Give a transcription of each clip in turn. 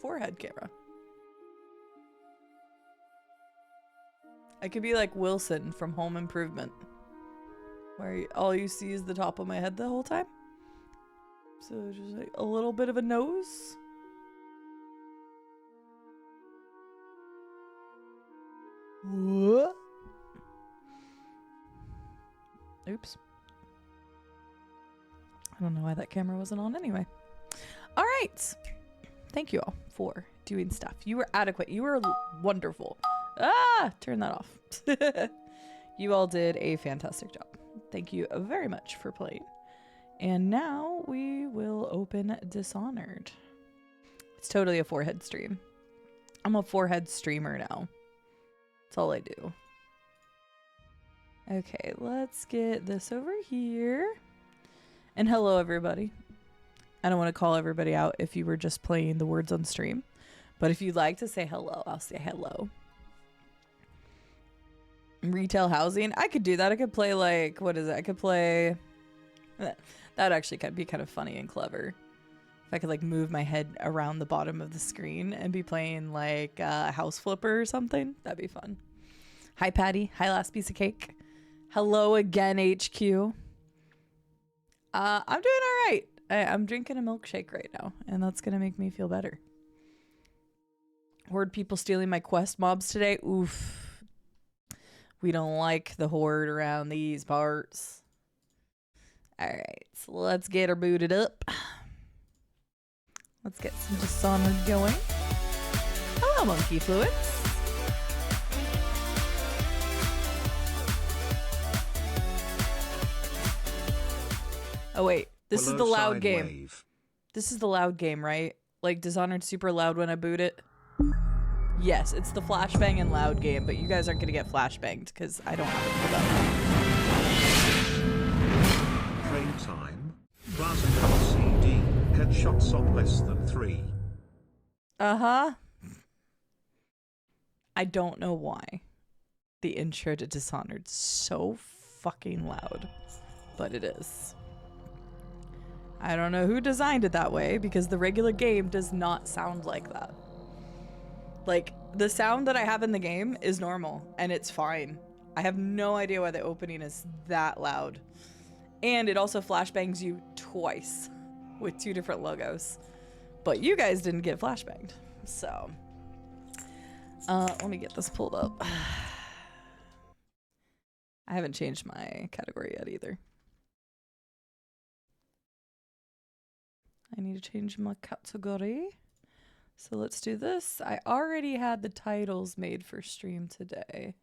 forehead camera. I could be like Wilson from Home Improvement, where all you see is the top of my head the whole time. So just like a little bit of a nose. What? Oops. I don't know why that camera wasn't on anyway. All right. Thank you all for doing stuff. You were adequate. You were wonderful. Ah, turn that off. You all did a fantastic job. Thank you very much for playing. And now we will open Dishonored. It's totally a forehead stream. I'm a forehead streamer now. That's all I do. Okay, let's get this over here. And hello, everybody. I don't want to call everybody out if you were just playing the words on stream. But if you'd like to say hello, I'll say hello. Retail housing? I could do that. I could play like, what is it? I could play... That'd actually be kind of funny and clever. If I could like move my head around the bottom of the screen and be playing like House Flipper or something. That'd be fun. Hi, Patty. Hi, last piece of cake. Hello again, HQ. I'm doing all right. I'm drinking a milkshake right now, and that's going to make me feel better. Horde people stealing my quest mobs today. Oof. We don't like the horde around these parts. All right, so let's get her booted up. Let's get some Dishonored going. Hello, Monkey Fluids. Oh, wait. This is the loud game. Wave. This is the loud game, right? Like, Dishonored super loud when I boot it? Yes, it's the flashbang and loud game, but you guys aren't going to get flashbanged because I don't have it for that. Train time. Class CD. Headshots on less than 3. Uh-huh. I don't know why the intro to Dishonored's so fucking loud, but it is. I don't know who designed it that way because the regular game does not sound like that. Like, the sound that I have in the game is normal and it's fine. I have no idea why the opening is that loud. And it also flashbangs you twice with 2 different logos. But you guys didn't get flashbanged. So, let me get this pulled up. I haven't changed my category yet either. I need to change my category. So let's do this. I already had the titles made for stream today.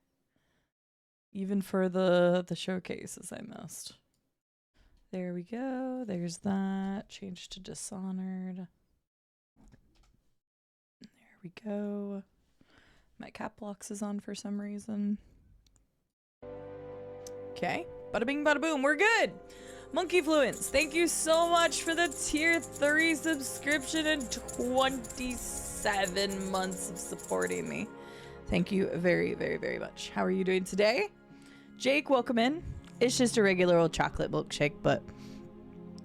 Even for the showcases I missed. There we go. There's that. Change to Dishonored. There we go. My cap locks is on for some reason. Okay. Bada bing, bada boom. We're good. Monkey Fluence, thank you so much for the tier 3 subscription and 27 months of supporting me. Thank you very, very, very much. How are you doing today? Jake, welcome in. It's just a regular old chocolate milkshake, but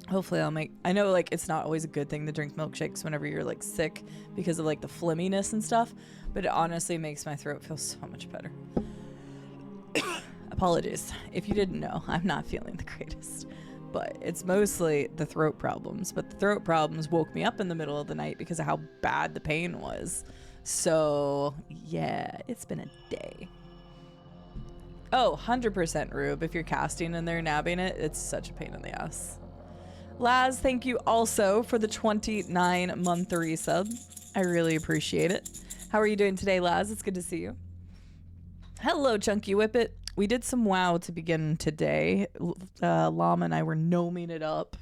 hopefully I'll make... I know, like, it's not always a good thing to drink milkshakes whenever you're, like, sick because of, like, the flimminess and stuff, but it honestly makes my throat feel so much better. Apologies. If you didn't know, I'm not feeling the greatest. But it's mostly the throat problems. But the throat problems woke me up in the middle of the night because of how bad the pain was. So, yeah, it's been a day. Oh, 100% Rube. If you're casting and they're nabbing it, it's such a pain in the ass. Laz, thank you also for the 29-month resub. I really appreciate it. How are you doing today, Laz? It's good to see you. Hello, Chunky Whippet. We did some WoW to begin today. Llama and I were gnoming it up.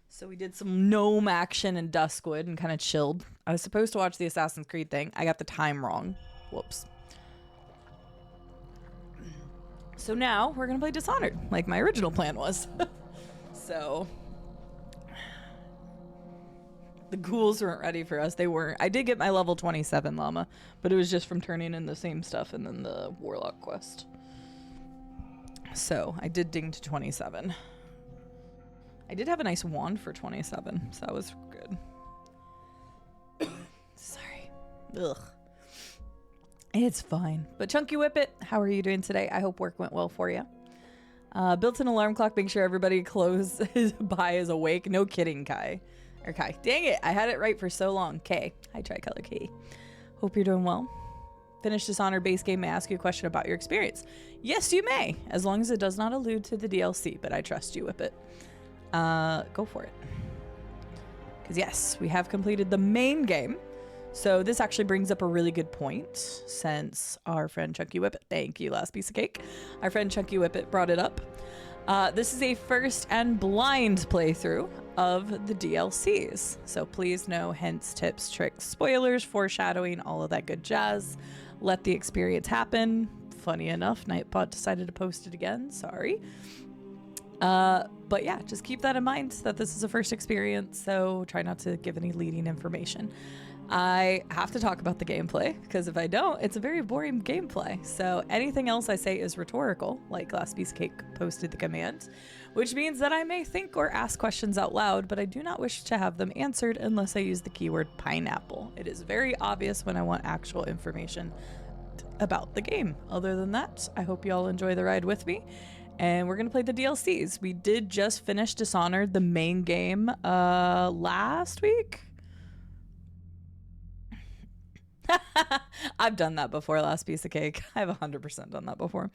So we did some gnome action in Duskwood and kind of chilled. I was supposed to watch the Assassin's Creed thing. I got the time wrong. Whoops. So now we're going to play Dishonored, like my original plan was. So the ghouls weren't ready for us. They weren't. I did get my level 27 llama, but it was just from turning in the same stuff and then the warlock quest. So I did ding to 27. I did have a nice wand for 27, so that was good. Ugh. It's fine. But Chunky Whippet, how are you doing today? I hope work went well for you. Built-in alarm clock, make sure everybody close by is awake. No kidding, Kai. Or Kai. Dang it, I had it right for so long. K. Hi, Tricolor K. Hope you're doing well. Finish Dishonored base game. May I ask you a question about your experience? Yes, you may, as long as it does not allude to the DLC, but I trust you, Whippet. Go for it. Because yes, we have completed the main game. So this actually brings up a really good point, since our friend Chunky Whippet, thank you, last piece of cake, our friend Chunky Whippet brought it up. This is a first and blind playthrough of the DLCs. So please no hints, tips, tricks, spoilers, foreshadowing, all of that good jazz. Let the experience happen. Funny enough, Nightbot decided to post it again. Sorry. But yeah, just keep that in mind that this is a first experience, so try not to give any leading information. I have to talk about the gameplay, because if I don't, it's a very boring gameplay. So anything else I say is rhetorical, like Last Piece of Cake posted the command, which means that I may think or ask questions out loud, but I do not wish to have them answered unless I use the keyword pineapple. It is very obvious when I want actual information about the game. Other than that, I hope you all enjoy the ride with me. And we're going to play the DLCs. We did just finish Dishonored, the main game, last week. I've done that before, Last Piece of Cake. I've 100% done that before.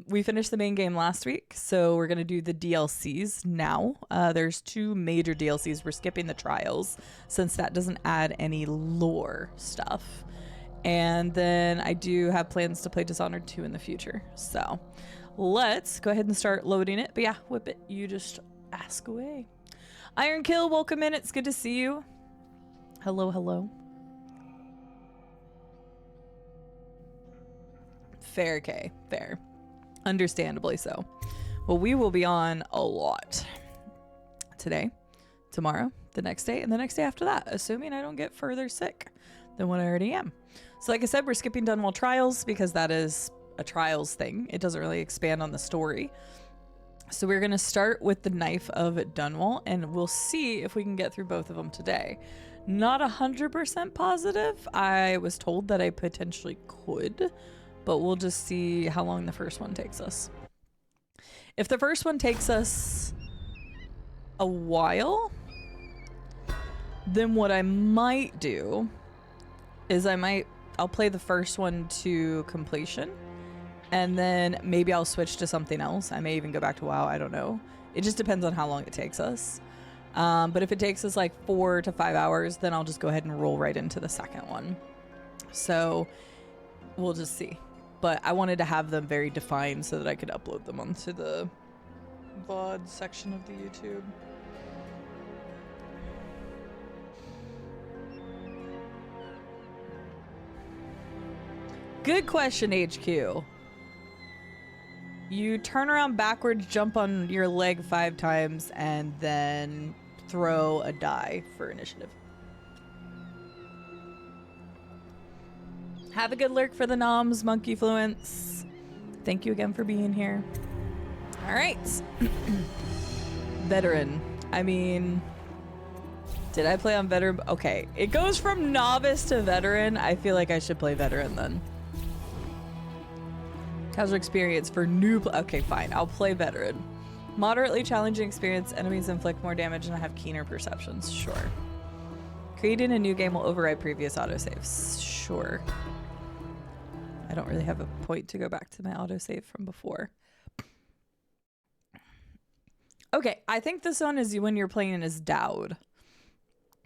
We finished the main game last week, so we're going to do the DLCs now. There's 2 major DLCs. We're skipping the trials, since that doesn't add any lore stuff. And then I do have plans to play Dishonored 2 in the future. So let's go ahead and start loading it. But yeah, Whippet, you just ask away. Iron Kill, welcome in. It's good to see you. Hello, hello. Fair, K. Fair. Understandably so. Well, we will be on a lot today, tomorrow, the next day, and the next day after that, assuming I don't get further sick than what I already am. So like I said, we're skipping Dunwall Trials because that is a Trials thing. It doesn't really expand on the story. So we're going to start with the Knife of Dunwall, and we'll see if we can get through both of them today. Not 100% positive. I was told that I potentially could, but we'll just see how long the first one takes us. If the first one takes us a while, then what I might do is I'll play the first one to completion, and then maybe I'll switch to something else. I may even go back to WoW, I don't know. It just depends on how long it takes us. But if it takes us like 4 to 5 hours, then I'll just go ahead and roll right into the second one. So we'll just see. But I wanted to have them very defined so that I could upload them onto the VOD section of the YouTube. Good question, HQ. You turn around backwards, jump on your leg 5 times, and then throw a die for initiative. Have a good lurk for the noms, Monkey Fluence. Thank you again for being here. All right. Veteran. I mean, did I play on veteran? Okay. It goes from novice to veteran. I feel like I should play veteran then. How's your experience for new? Okay, fine. I'll play veteran. Moderately challenging experience. Enemies inflict more damage and I have keener perceptions. Sure. Creating a new game will override previous autosaves. Sure. I don't really have a point to go back to my autosave from before. Okay, I think this one is when you're playing as Dowd.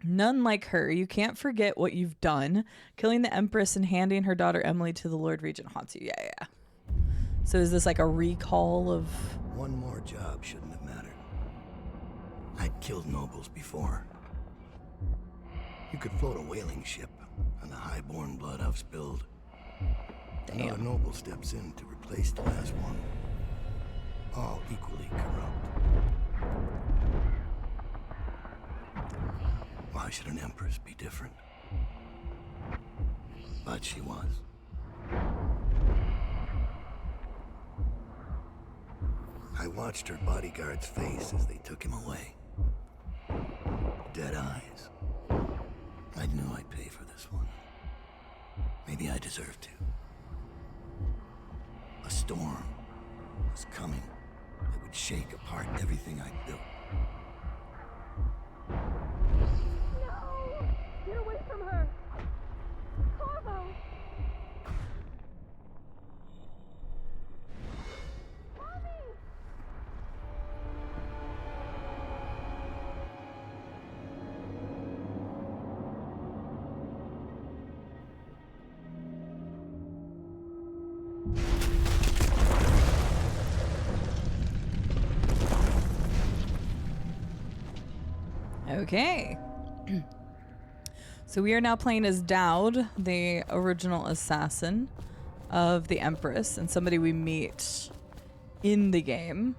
None like her. You can't forget what you've done. Killing the Empress and handing her daughter Emily to the Lord Regent haunts you. Yeah. So is this like a recall of... One more job shouldn't have mattered. I'd killed nobles before. You could float a whaling ship, and the highborn blood I've spilled. Another noble steps in to replace the last one. All equally corrupt. Why should an empress be different? But she was. I watched her bodyguard's face as they took him away. Dead eyes. I knew I'd pay for this one. Maybe I deserve to. A storm was coming that would shake apart everything I built. No! Get away from her! Corvo! Mommy! Okay. So we are now playing as Dowd, the original assassin of the Empress, and somebody we meet in the game.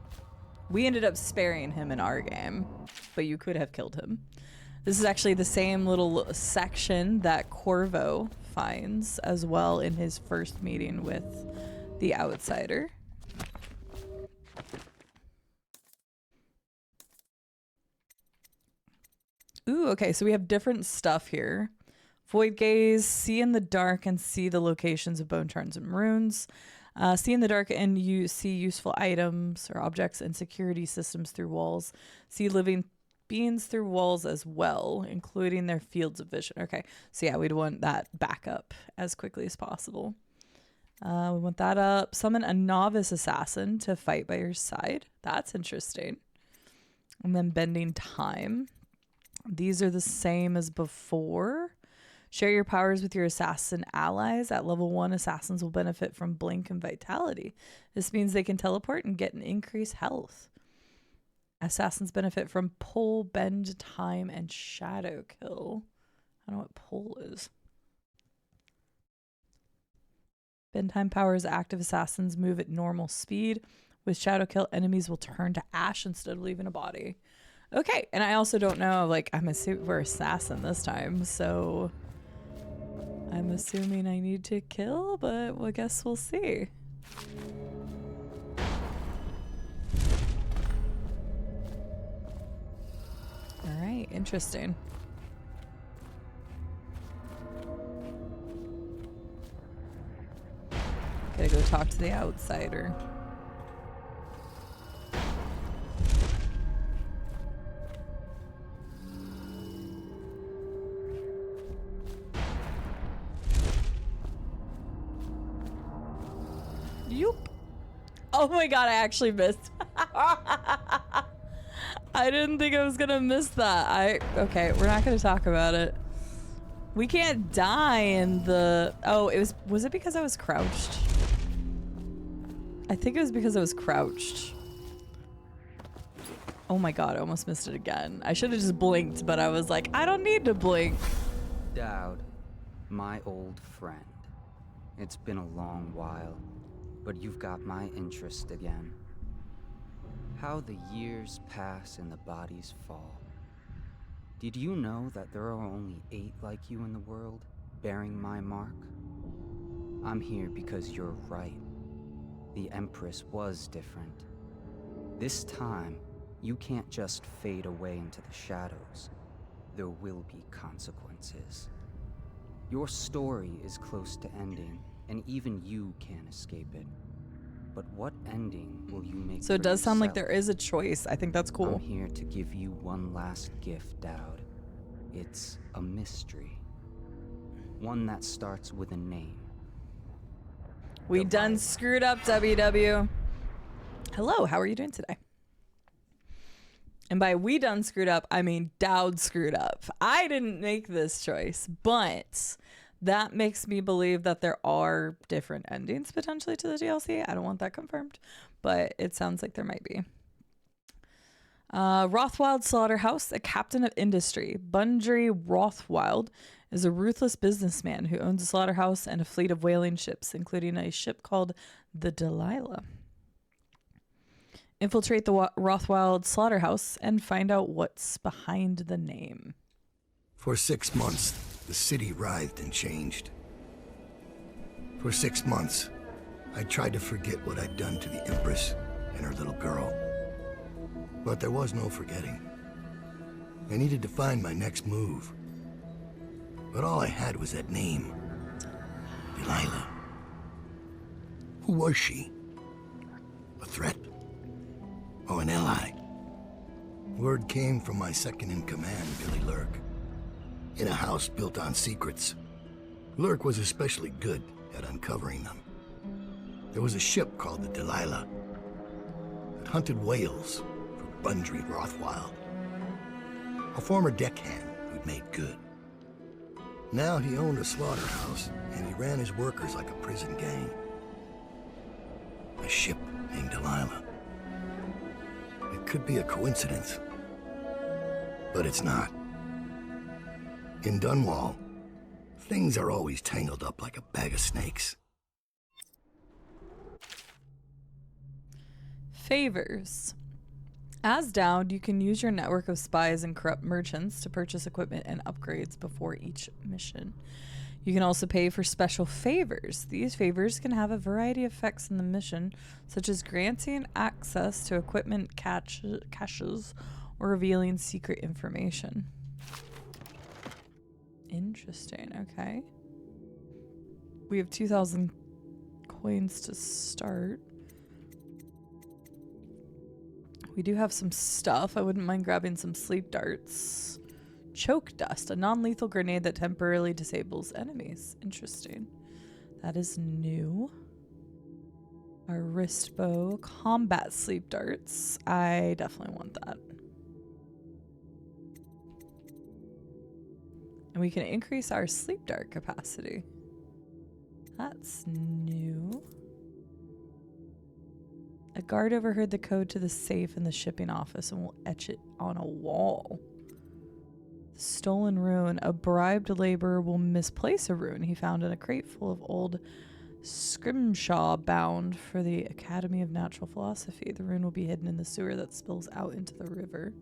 We ended up sparing him in our game, but you could have killed him. This is actually the same little section that Corvo finds as well in his first meeting with the Outsider. Ooh, okay, so we have different stuff here. Void gaze, see in the dark and see the locations of bone charms and runes. See in the dark and you see useful items or objects and security systems through walls. See living beings through walls as well, including their fields of vision. Okay, so yeah, we'd want that back up as quickly as possible. We want that up. Summon a novice assassin to fight by your side. That's interesting. And then bending time. These are the same as before. Share your powers with your assassin allies. At level 1, assassins will benefit from blink and vitality. This means they can teleport and get an increased health. Assassins benefit from pull, bend, time, and shadow kill. I don't know what pull is. Bend time powers active assassins move at normal speed. With shadow kill, enemies will turn to ash instead of leaving a body. Okay, and I also don't know, like, I'm assuming we're assassin this time, so I'm assuming I need to kill, but I guess we'll see. All right, interesting. Gotta go talk to the outsider. Yoop. Oh my god, I actually missed. I didn't think I was gonna miss that. Okay, we're not gonna talk about it. We can't die in the... Oh, was it because I was crouched? I think it was because I was crouched. Oh my god, I almost missed it again. I should have just blinked, but I was like, I don't need to blink. Dowd, my old friend. It's been a long while, but you've got my interest again. How the years pass and the bodies fall. Did you know that there are only 8 like you in the world, bearing my mark? I'm here because you're right. The Empress was different. This time, you can't just fade away into the shadows. There will be consequences. Your story is close to ending, and even you can't escape it. But what ending will you make? So it does sound like yourself? there is a choice. I think that's cool. I'm here to give you one last gift, Dowd. It's a mystery. One that starts with a name. We done screwed up, WW. Hello, how are you doing today? And by we done screwed up, I mean Dowd screwed up. I didn't make this choice, but that makes me believe that there are different endings potentially to the DLC. I don't want that confirmed, but it sounds like there might be. Rothwild Slaughterhouse, a captain of industry. Bundry Rothwild is a ruthless businessman who owns a slaughterhouse and a fleet of whaling ships, including a ship called the Delilah. Infiltrate the Rothwild Slaughterhouse and find out what's behind the name. For 6 months, the city writhed and changed. For 6 months, I tried to forget what I'd done to the Empress and her little girl. But there was no forgetting. I needed to find my next move. But all I had was that name. Delilah. Who was she? A threat? Or an ally? Word came from my second-in-command, Billy Lurk. In a house built on secrets, Lurk was especially good at uncovering them. There was a ship called the Delilah that hunted whales for Bundry Rothwild, a former deckhand who'd made good. Now he owned a slaughterhouse, and he ran his workers like a prison gang. A ship named Delilah. It could be a coincidence, but it's not. In Dunwall, things are always tangled up like a bag of snakes. Favors. As downed, you can use your network of spies and corrupt merchants to purchase equipment and upgrades before each mission. You can also pay for special favors. These favors can have a variety of effects in the mission, such as granting access to equipment caches or revealing secret information. Interesting, okay. We have 2,000 coins to start. We do have some stuff. I wouldn't mind grabbing some sleep darts. Choke dust, a non-lethal grenade that temporarily disables enemies. Interesting. That is new. Our wrist bow, combat sleep darts. I definitely want that. And we can increase our sleep dart capacity. That's new. A guard overheard the code to the safe in the shipping office and will etch it on a wall. Stolen rune. A bribed laborer will misplace a rune he found in a crate full of old scrimshaw bound for the Academy of Natural Philosophy. The rune will be hidden in the sewer that spills out into the river.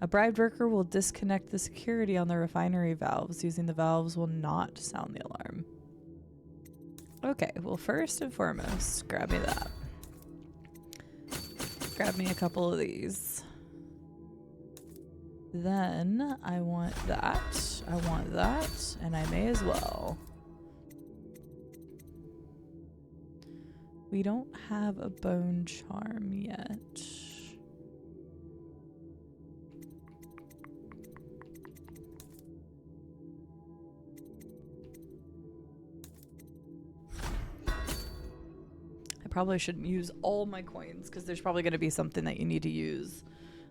A bribed worker will disconnect the security on the refinery valves. Using the valves will not sound the alarm. Okay, well, first and foremost, grab me that. Grab me a couple of these. Then I want that. I want that. And I may as well. We don't have a bone charm yet. Probably shouldn't use all my coins because there's probably going to be something that you need to use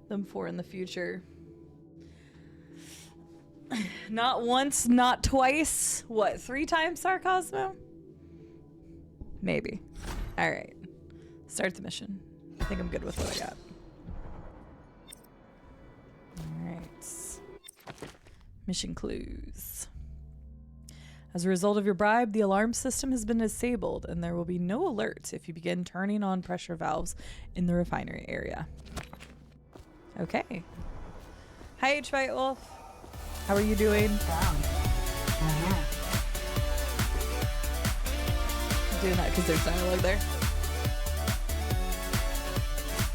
them for in the future. Not once, not twice. What, 3 times, Sarcosmo? Maybe. All right. Start the mission. I think I'm good with what I got. All right. Mission clues. As a result of your bribe, the alarm system has been disabled, and there will be no alerts if you begin turning on pressure valves in the refinery area. Okay. Hi, H. White Wolf. How are you doing? Doing that because there's dialogue there.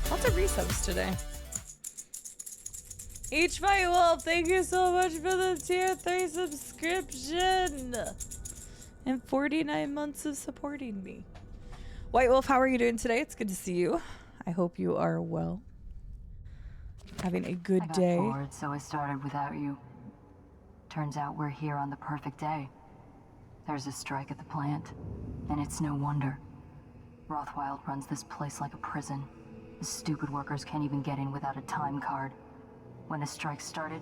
Lots of resubs today. H. White Wolf, thank you so much for the tier 3 subscription and 49 months of supporting me. White Wolf, how are you doing today? It's good to see you. I hope you are well. Having a good day. I got bored, so I started without you. Turns out we're here on the perfect day. There's a strike at the plant, and it's no wonder. Rothwild runs this place like a prison. The stupid workers can't even get in without a time card. When the strike started,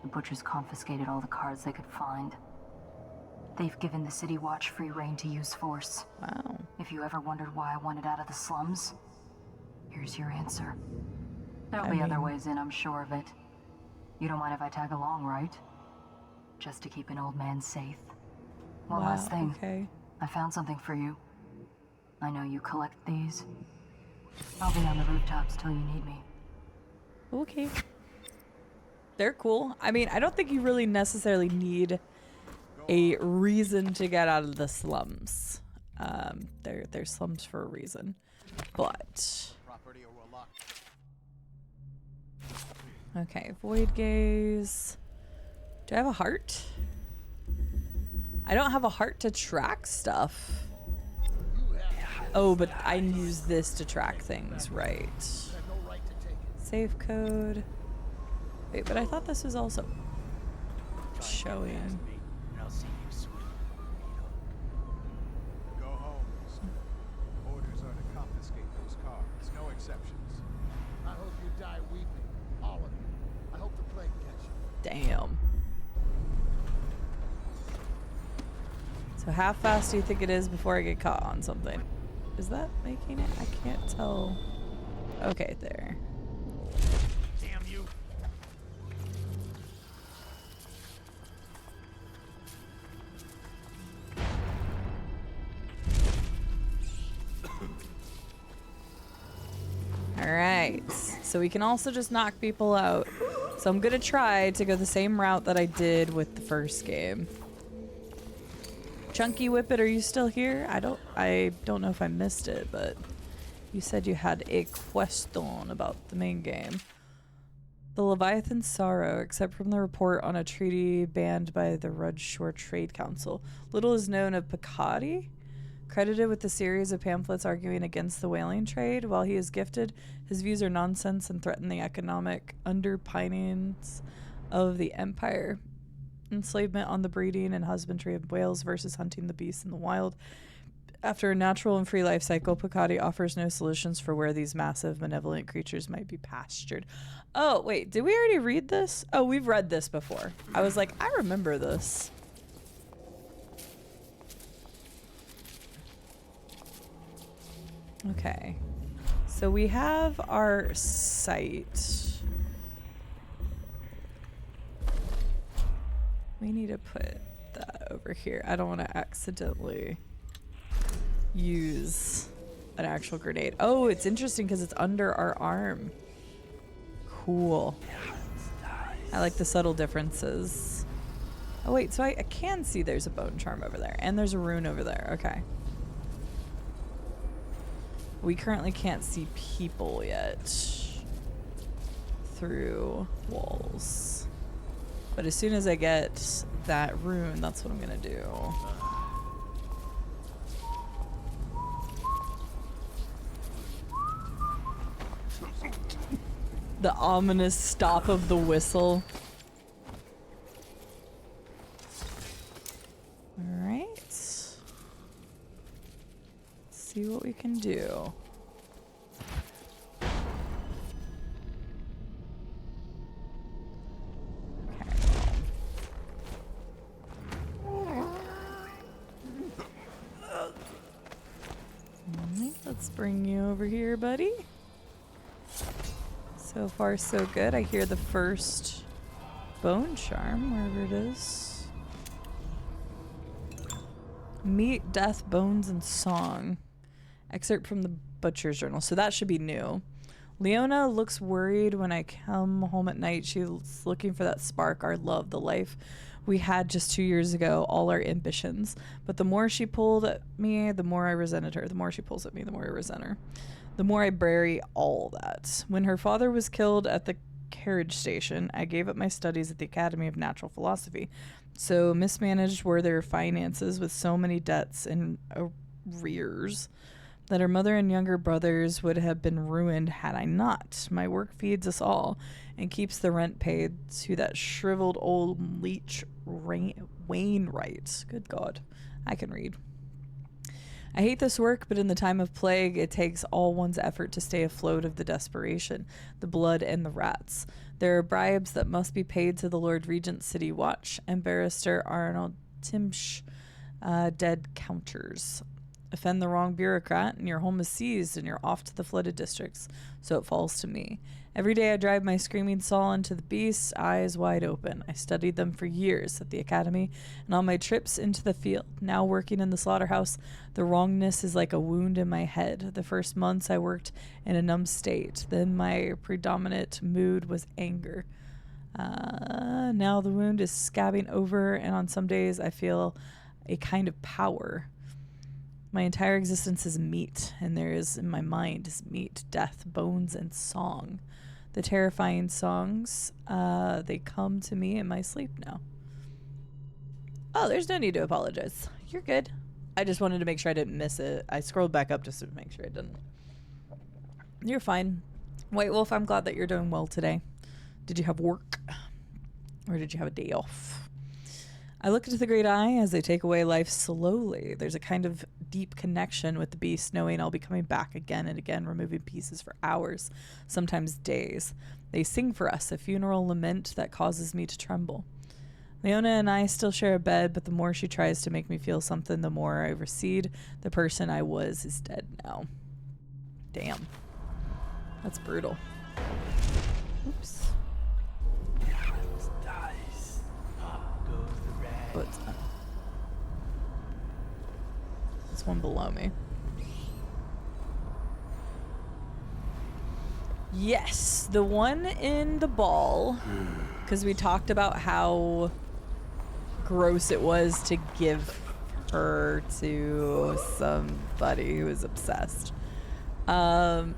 the butchers confiscated all the cards they could find. They've given the City Watch free reign to use force. Wow. If you ever wondered why I wanted out of the slums, here's your answer. There'll be other ways in, I'm sure of it. You don't mind if I tag along, right? Just to keep an old man safe. One last thing. Okay. I found something for you. I know you collect these. I'll be on the rooftops till you need me. Okay. They're cool. I mean, I don't think you really necessarily need a reason to get out of the slums. They're slums for a reason. But okay, void gaze. Do I have a heart? I don't have a heart to track stuff. Oh, but I use this to track things, right? Save code. Wait, but I thought this was also showing. Go home. Orders are to confiscate those cars. No exceptions. I hope you die weeping. All of you. I hope the plague catch you. Damn. So how fast do you think it is before I get caught on something? Is that making it? I can't tell. Okay, there. Damn you. Alright, so we can also just knock people out. So I'm gonna try to go the same route that I did with the first game. Chunky Whippet, are you still here? I don't know if I missed it, but you said you had a question about the main game. The Leviathan's sorrow, except from the report on a treaty banned by the Rudge Shore Trade Council. Little is known of Picardi, credited with a series of pamphlets arguing against the whaling trade. While he is gifted, his views are nonsense and threaten the economic underpinnings of the empire. Enslavement on the breeding and husbandry of whales versus hunting the beasts in the wild. After a natural and free life cycle, Picardi offers no solutions for where these massive, benevolent creatures might be pastured. Oh, wait, did we already read this? Oh, we've read this before. I was like, I remember this. Okay. So we have our site. We need to put that over here. I don't want to accidentally use an actual grenade. Oh, it's interesting because it's under our arm. Cool. I like the subtle differences. Oh wait, so I can see there's a bone charm over there. And there's a rune over there. Okay. We currently can't see people yet through walls. But as soon as I get that rune, that's what I'm gonna do. The ominous stop of the whistle. Alright. Let's see what we can do. Let's bring you over here, buddy. So far, so good. I hear the first bone charm, wherever it is. Meat, death, bones, and song. Excerpt from the Butcher's Journal. So that should be new. Leona looks worried when I come home at night. She's looking for that spark, our love, the life we had just 2 years ago, all our ambitions. But the more she pulled at me, the more I resented her. The more she pulls at me, the more I resent her. The more I bury all that. When her father was killed at the carriage station, I gave up my studies at the Academy of Natural Philosophy. So mismanaged were their finances with so many debts and arrears that her mother and younger brothers would have been ruined had I not. My work feeds us all and keeps the rent paid to that shriveled old leech Wainwright. Good God, I can read. I hate this work, but in the time of plague, it takes all one's effort to stay afloat of the desperation, the blood, and the rats. There are bribes that must be paid to the Lord Regent's City Watch and Barrister Arnold Timsch, dead counters. Offend the wrong bureaucrat, and your home is seized, and you're off to the flooded districts. So it falls to me. Every day I drive my screaming saw into the beasts, eyes wide open. I studied them for years at the academy and on my trips into the field. Now working in the slaughterhouse, the wrongness is like a wound in my head. The first months I worked in a numb state. Then my predominant mood was anger. Now the wound is scabbing over, and on some days I feel a kind of power. My entire existence is meat, and there is in my mind is meat, death, bones, and song. The terrifying songs, they come to me in my sleep now. Oh, there's no need to apologize. You're good. I just wanted to make sure I didn't miss it. I scrolled back up just to make sure I didn't. You're fine. White Wolf, I'm glad that you're doing well today. Did you have work? Or did you have a day off? I look into the great eye as they take away life slowly. There's a kind of deep connection with the beast, knowing I'll be coming back again and again, removing pieces for hours, sometimes days. They sing for us, a funeral lament that causes me to tremble. Leona and I still share a bed, but the more she tries to make me feel something, the more I recede. The person I was is dead now. Damn. That's brutal. Oops. What's that? This one below me. Yes, the one in the ball. Because we talked about how gross it was to give her to somebody who was obsessed. To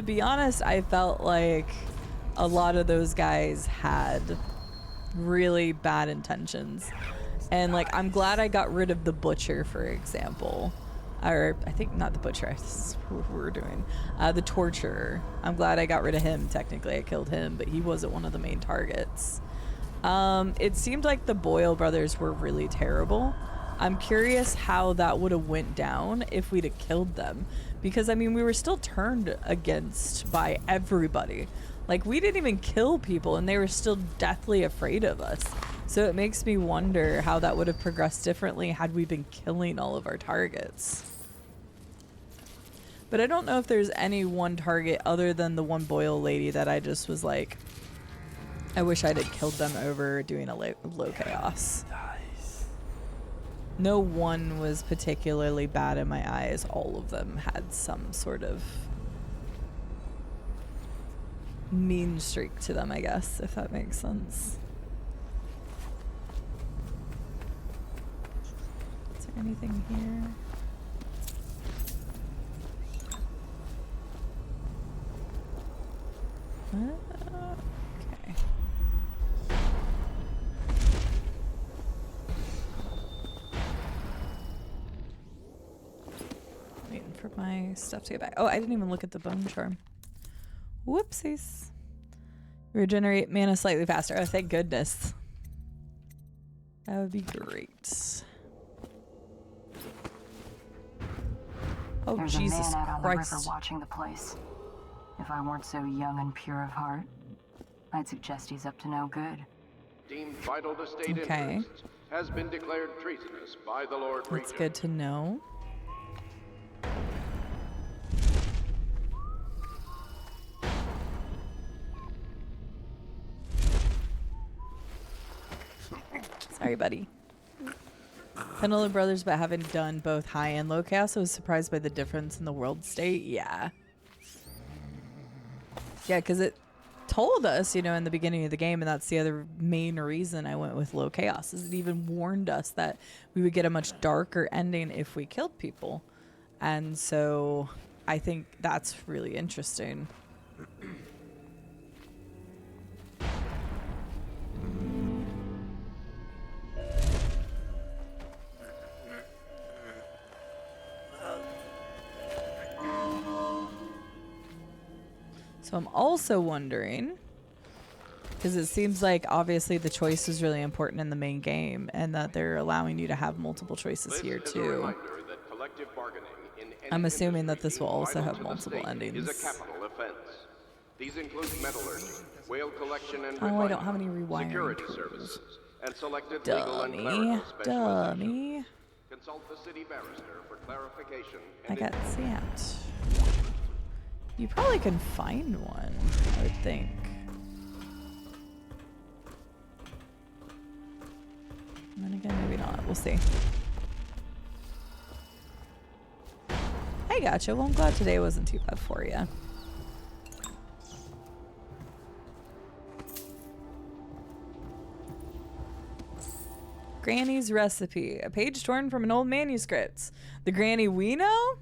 be honest, I felt like a lot of those guys had really bad intentions. And like, I'm glad I got rid of the butcher, for example. Or I think not the butcher, this is what we're doing. The torturer. I'm glad I got rid of him. Technically I killed him, but he wasn't one of the main targets. It seemed like the Boyle brothers were really terrible. I'm curious how that would have went down if we'd have killed them. Because, I mean, we were still turned against by everybody. Like, we didn't even kill people, and they were still deathly afraid of us. So it makes me wonder how that would have progressed differently had we been killing all of our targets. But I don't know if there's any one target other than the one Boyle lady that I just was like, I wish I'd have killed them over doing a low chaos. No one was particularly bad in my eyes. All of them had some sort of mean streak to them, I guess, if that makes sense. Is there anything here? Okay. Waiting for my stuff to get back. Oh, I didn't even look at the bone charm. Whoopsies. Regenerate mana slightly faster. Oh, thank goodness. That would be great. Oh, There's Jesus a man out on the Christ. river watching the place. If I weren't so young and pure of heart, I'd suggest he's up to no good. Deemed vital to state Okay. interests, has been declared treasonous by the Lord That's Regent. good to know. Sorry, buddy. Pendleton Brothers, but having done both high and low chaos, I was surprised by the difference in the world state. Yeah. Yeah, because it told us, you know, in the beginning of the game, and that's the other main reason I went with low chaos, is it even warned us that we would get a much darker ending if we killed people. And so I think that's really interesting. So I'm also wondering, because it seems like obviously the choice is really important in the main game, and that they're allowing you to have multiple choices here too. I'm assuming that this will also have multiple endings. These include metallurgy, whale collection and Oh, I don't have any refinement, rewiring security tools. services, and selected legal and Dummy. clerical specializations. Dummy. Consult the city barrister for clarification. I got zapped. You probably can find one, I would think. And then again, maybe not. We'll see. I gotcha. Well, I'm glad today wasn't too bad for you. Granny's recipe. A page torn from an old manuscript. The granny we know?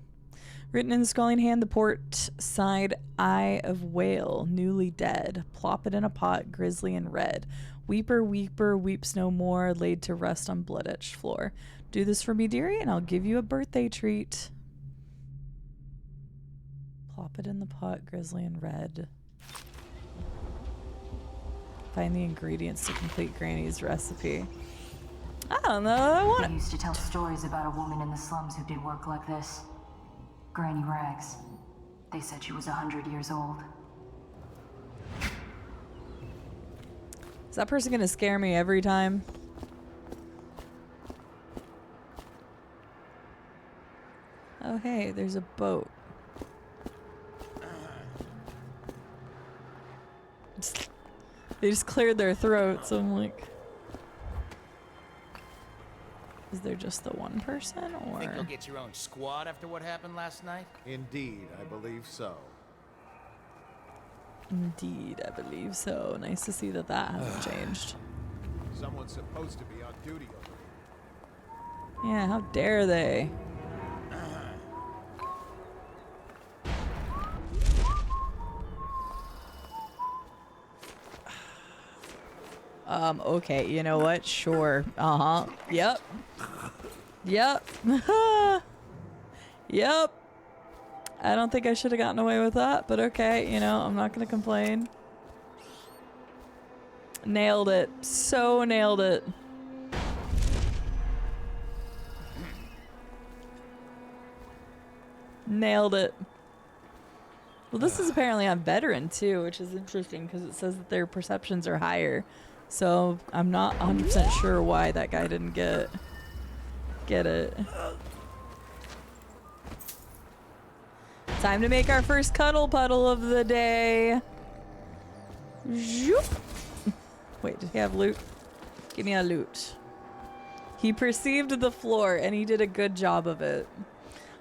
Written in the scrawling hand, the port side eye of whale, newly dead. Plop it in a pot, grisly and red. Weeper, weeper, weeps no more, laid to rest on blood-etched floor. Do this for me, dearie, and I'll give you a birthday treat. Plop it in the pot, grizzly and red. Find the ingredients to complete Granny's recipe. I don't know. I want They used to tell stories about a woman in the slums who did work like this. Granny Rags. They said she was 100 years old. Is that person gonna scare me every time? Oh hey, there's a boat. They just cleared their throats. I'm like, is there just the one person, or? Think you'll get your own squad after what happened last night? Indeed, I believe so. Indeed, I believe so. Nice to see that that hasn't changed. Someone's supposed to be on duty over here. Yeah, how dare they? Okay, you know what? Sure. Uh-huh. Yep. Yep. Yep. I don't think I should have gotten away with that, but okay, you know, I'm not gonna complain. Nailed it. So nailed it. Nailed it. Well, this is apparently on veteran too, which is interesting because it says that their perceptions are higher. So I'm not 100% sure why that guy didn't get it. Time to make our first cuddle puddle of the day. Zoop. Wait, did he have loot? Give me a loot. He perceived the floor and he did a good job of it.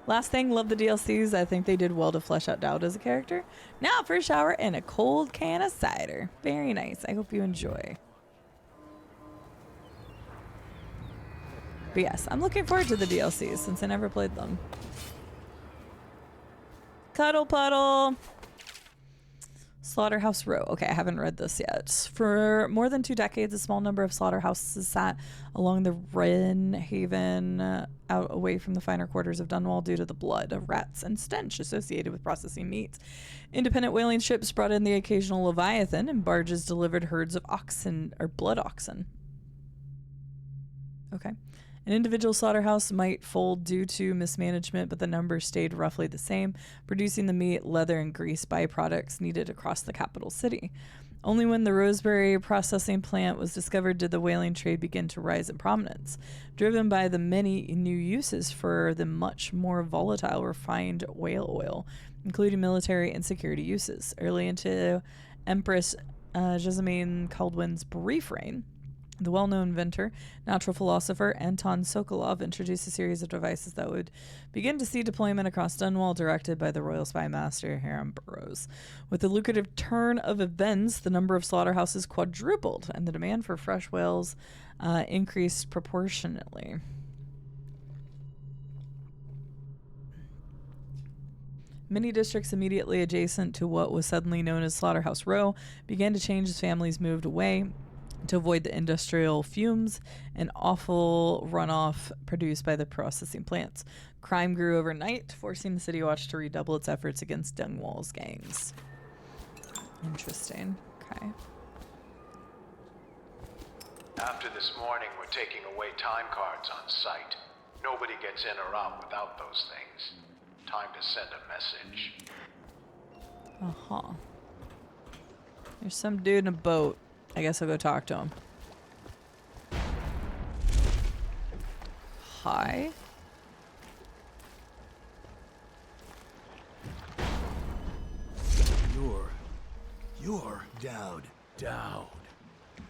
Last thing, love the DLCs. I think they did well to flesh out Dowd as a character. Now for a shower and a cold can of cider. Very nice. I hope you enjoy. But yes, I'm looking forward to the DLCs since I never played them. Cuddle puddle. Slaughterhouse Row. Okay, I haven't read this yet. For more than 2 decades, a small number of slaughterhouses sat along the Wren Haven, out away from the finer quarters of Dunwall due to the blood of rats and stench associated with processing meats. Independent whaling ships brought in the occasional Leviathan, and barges delivered herds of oxen, or blood oxen. Okay. An individual slaughterhouse might fold due to mismanagement, but the numbers stayed roughly the same, producing the meat, leather, and grease byproducts needed across the capital city. Only when the Roseberry processing plant was discovered did the whaling trade begin to rise in prominence, driven by the many new uses for the much more volatile refined whale oil, including military and security uses. Early into Empress Jessamine Caldwin's brief reign, the well-known inventor, natural philosopher Anton Sokolov introduced a series of devices that would begin to see deployment across Dunwall, directed by the royal spy master Hiram Burroughs. With the lucrative turn of events, the number of slaughterhouses quadrupled, and the demand for fresh whales increased proportionately. Many districts immediately adjacent to what was suddenly known as Slaughterhouse Row began to change as families moved away to avoid the industrial fumes and awful runoff produced by the processing plants. Crime grew overnight, forcing the City Watch to redouble its efforts against Dunwall's gangs. Interesting. Okay. After this morning, we're taking away time cards on site. Nobody gets in or out without those things. Time to send a message. Uh-huh. There's some dude in a boat. I guess I'll go talk to him. Hi. You're Dowd. Dowd.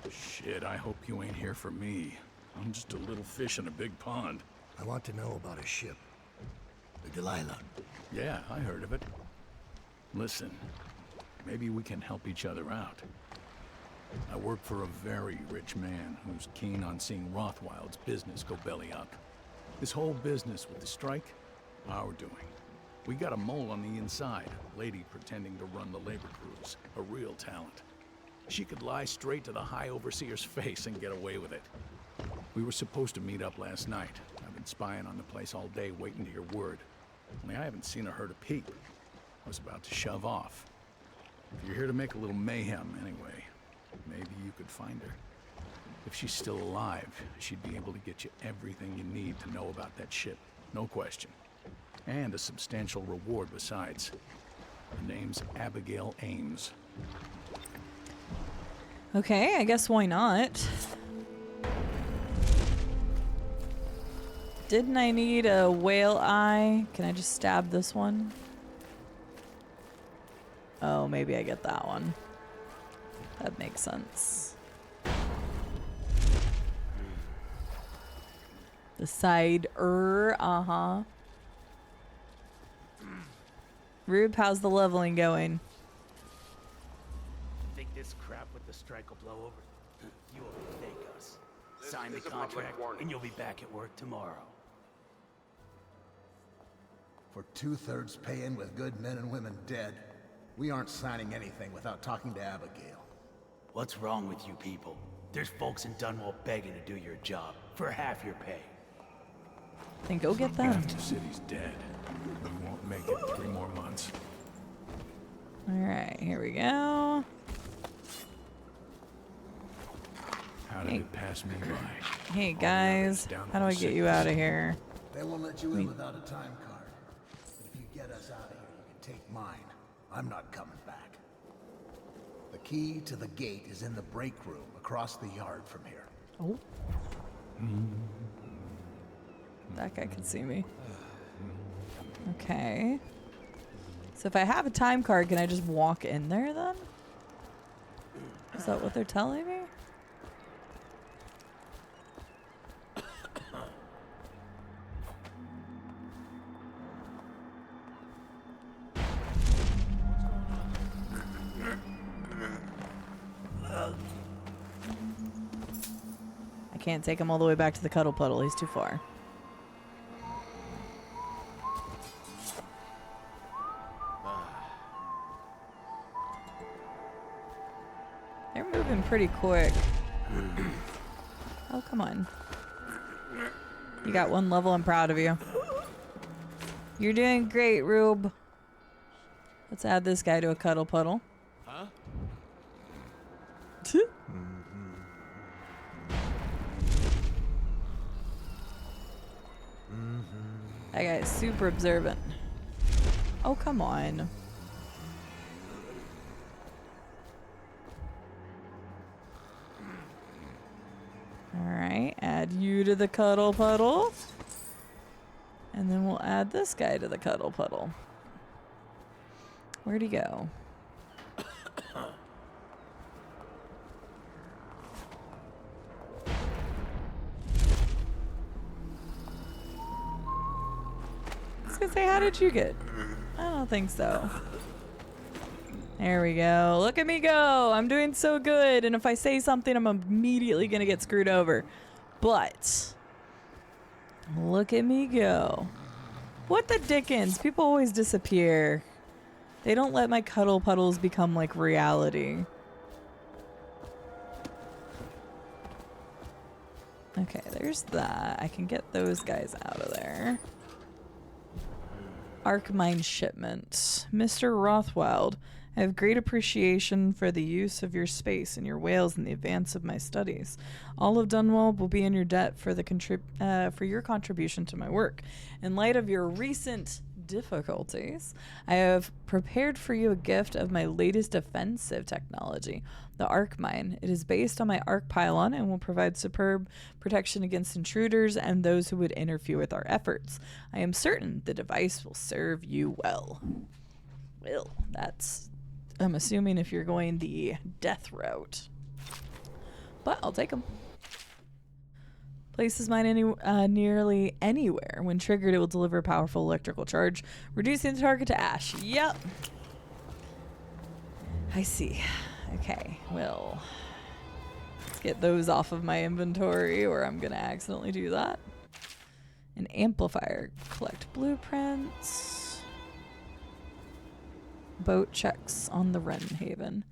Shit, I hope you ain't here for me. I'm just a little fish in a big pond. I want to know about a ship. The Delilah. Yeah, I heard of it. Listen, maybe we can help each other out. I work for a very rich man who's keen on seeing Rothwild's business go belly up. This whole business with the strike, our doing. We got a mole on the inside, a lady pretending to run the labor crews, a real talent. She could lie straight to the High Overseer's face and get away with it. We were supposed to meet up last night. I've been spying on the place all day, waiting to hear word. Only I haven't seen or heard a peep. I was about to shove off. If you're here to make a little mayhem anyway, maybe you could find her. If she's still alive, she'd be able to get you everything you need to know about that ship. No question. And a substantial reward besides. Her name's Abigail Ames. Okay, I guess why not? Didn't I need a whale eye? Can I just stab this one? Oh, maybe I get that one. That makes sense. The Cide, uh-huh. Rube, how's the leveling going? Think this crap with the strike will blow over? You will thank us. Sign the is a public contract, warning. and you'll be back at work tomorrow. For 2/3 pay-in with good men and women dead, we aren't signing anything without talking to Abigail. What's wrong with you people? There's folks in Dunwall begging to do your job for half your pay. Then go get them. The city's dead. We won't make it 3 more months. Alright, here we go. How did it pass me by? Hey guys, how do I get you out of here? They won't let you in without a time card. If you get us out of here, you can take mine. I'm not coming back. The key to the gate is in the break room across the yard from here. Oh. That guy can see me. Okay. So if I have a time card, can I just walk in there then? Is that what they're telling me? I can't take him all the way back to the cuddle puddle. He's too far. They're moving pretty quick. Oh, come on. You got 1 level. I'm proud of you. You're doing great, Rube. Let's add this guy to a cuddle puddle. Huh? That guy is super observant. Oh, come on. Alright, add you to the cuddle puddle. And then we'll add this guy to the cuddle puddle. Where'd he go? I was gonna say, how did you get? I don't think so. There we go. Look at me go. I'm doing so good. And if I say something, I'm immediately gonna get screwed over. But look at me go. What the dickens? People always disappear. They don't let my cuddle puddles become like reality. Okay, there's that. I can get those guys out of there. Arc mine shipment. Mr. Rothwild, I have great appreciation for the use of your space and your whales in the advance of my studies. All of Dunwall will be in your debt for the for your contribution to my work. In light of your recent difficulties, I have prepared for you a gift of my latest offensive technology, the arc mine. It is based on my arc pylon and will provide superb protection against intruders and those who would interfere with our efforts. I am certain the device will serve you well. Well, that's, I'm assuming, if you're going the death route. But I'll take them. Places mine nearly anywhere. When triggered, it will deliver a powerful electrical charge, reducing the target to ash. Yep. I see. Okay, well, let's get those off of my inventory or I'm going to accidentally do that. An amplifier. Collect blueprints. Boat checks on the Wren Haven.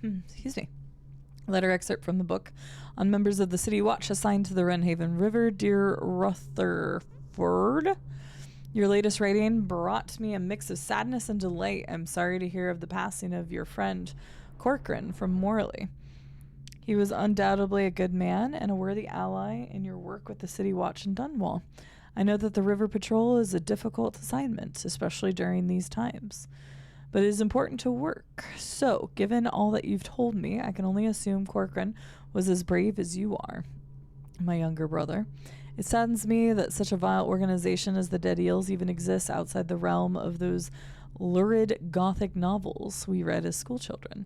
Excuse me. Letter excerpt from the book on members of the City Watch assigned to the Wrenhaven River. Dear Rutherford, your latest writing brought me a mix of sadness and delight. I'm sorry to hear of the passing of your friend Corcoran from Morley. He was undoubtedly a good man and a worthy ally in your work with the City Watch in Dunwall. I know that the River Patrol is a difficult assignment, especially during these times, but it is important to work. So, given all that you've told me, I can only assume Corcoran was as brave as you are, my younger brother. It saddens me that such a vile organization as the Dead Eels even exists outside the realm of those lurid Gothic novels we read as schoolchildren.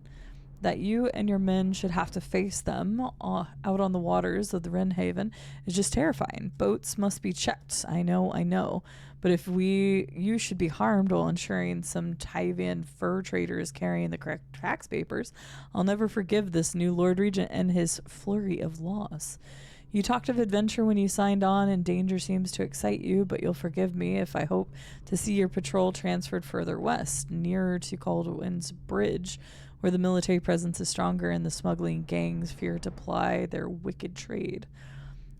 That you and your men should have to face them out on the waters of the Wrenhaven is just terrifying. Boats must be checked. I know. But if you should be harmed while ensuring some Tyvian fur traders carrying the correct tax papers, I'll never forgive this new Lord Regent and his flurry of laws. You talked of adventure when you signed on, and danger seems to excite you, but you'll forgive me if I hope to see your patrol transferred further west, nearer to Caldwell's Bridge, where the military presence is stronger and the smuggling gangs fear to ply their wicked trade.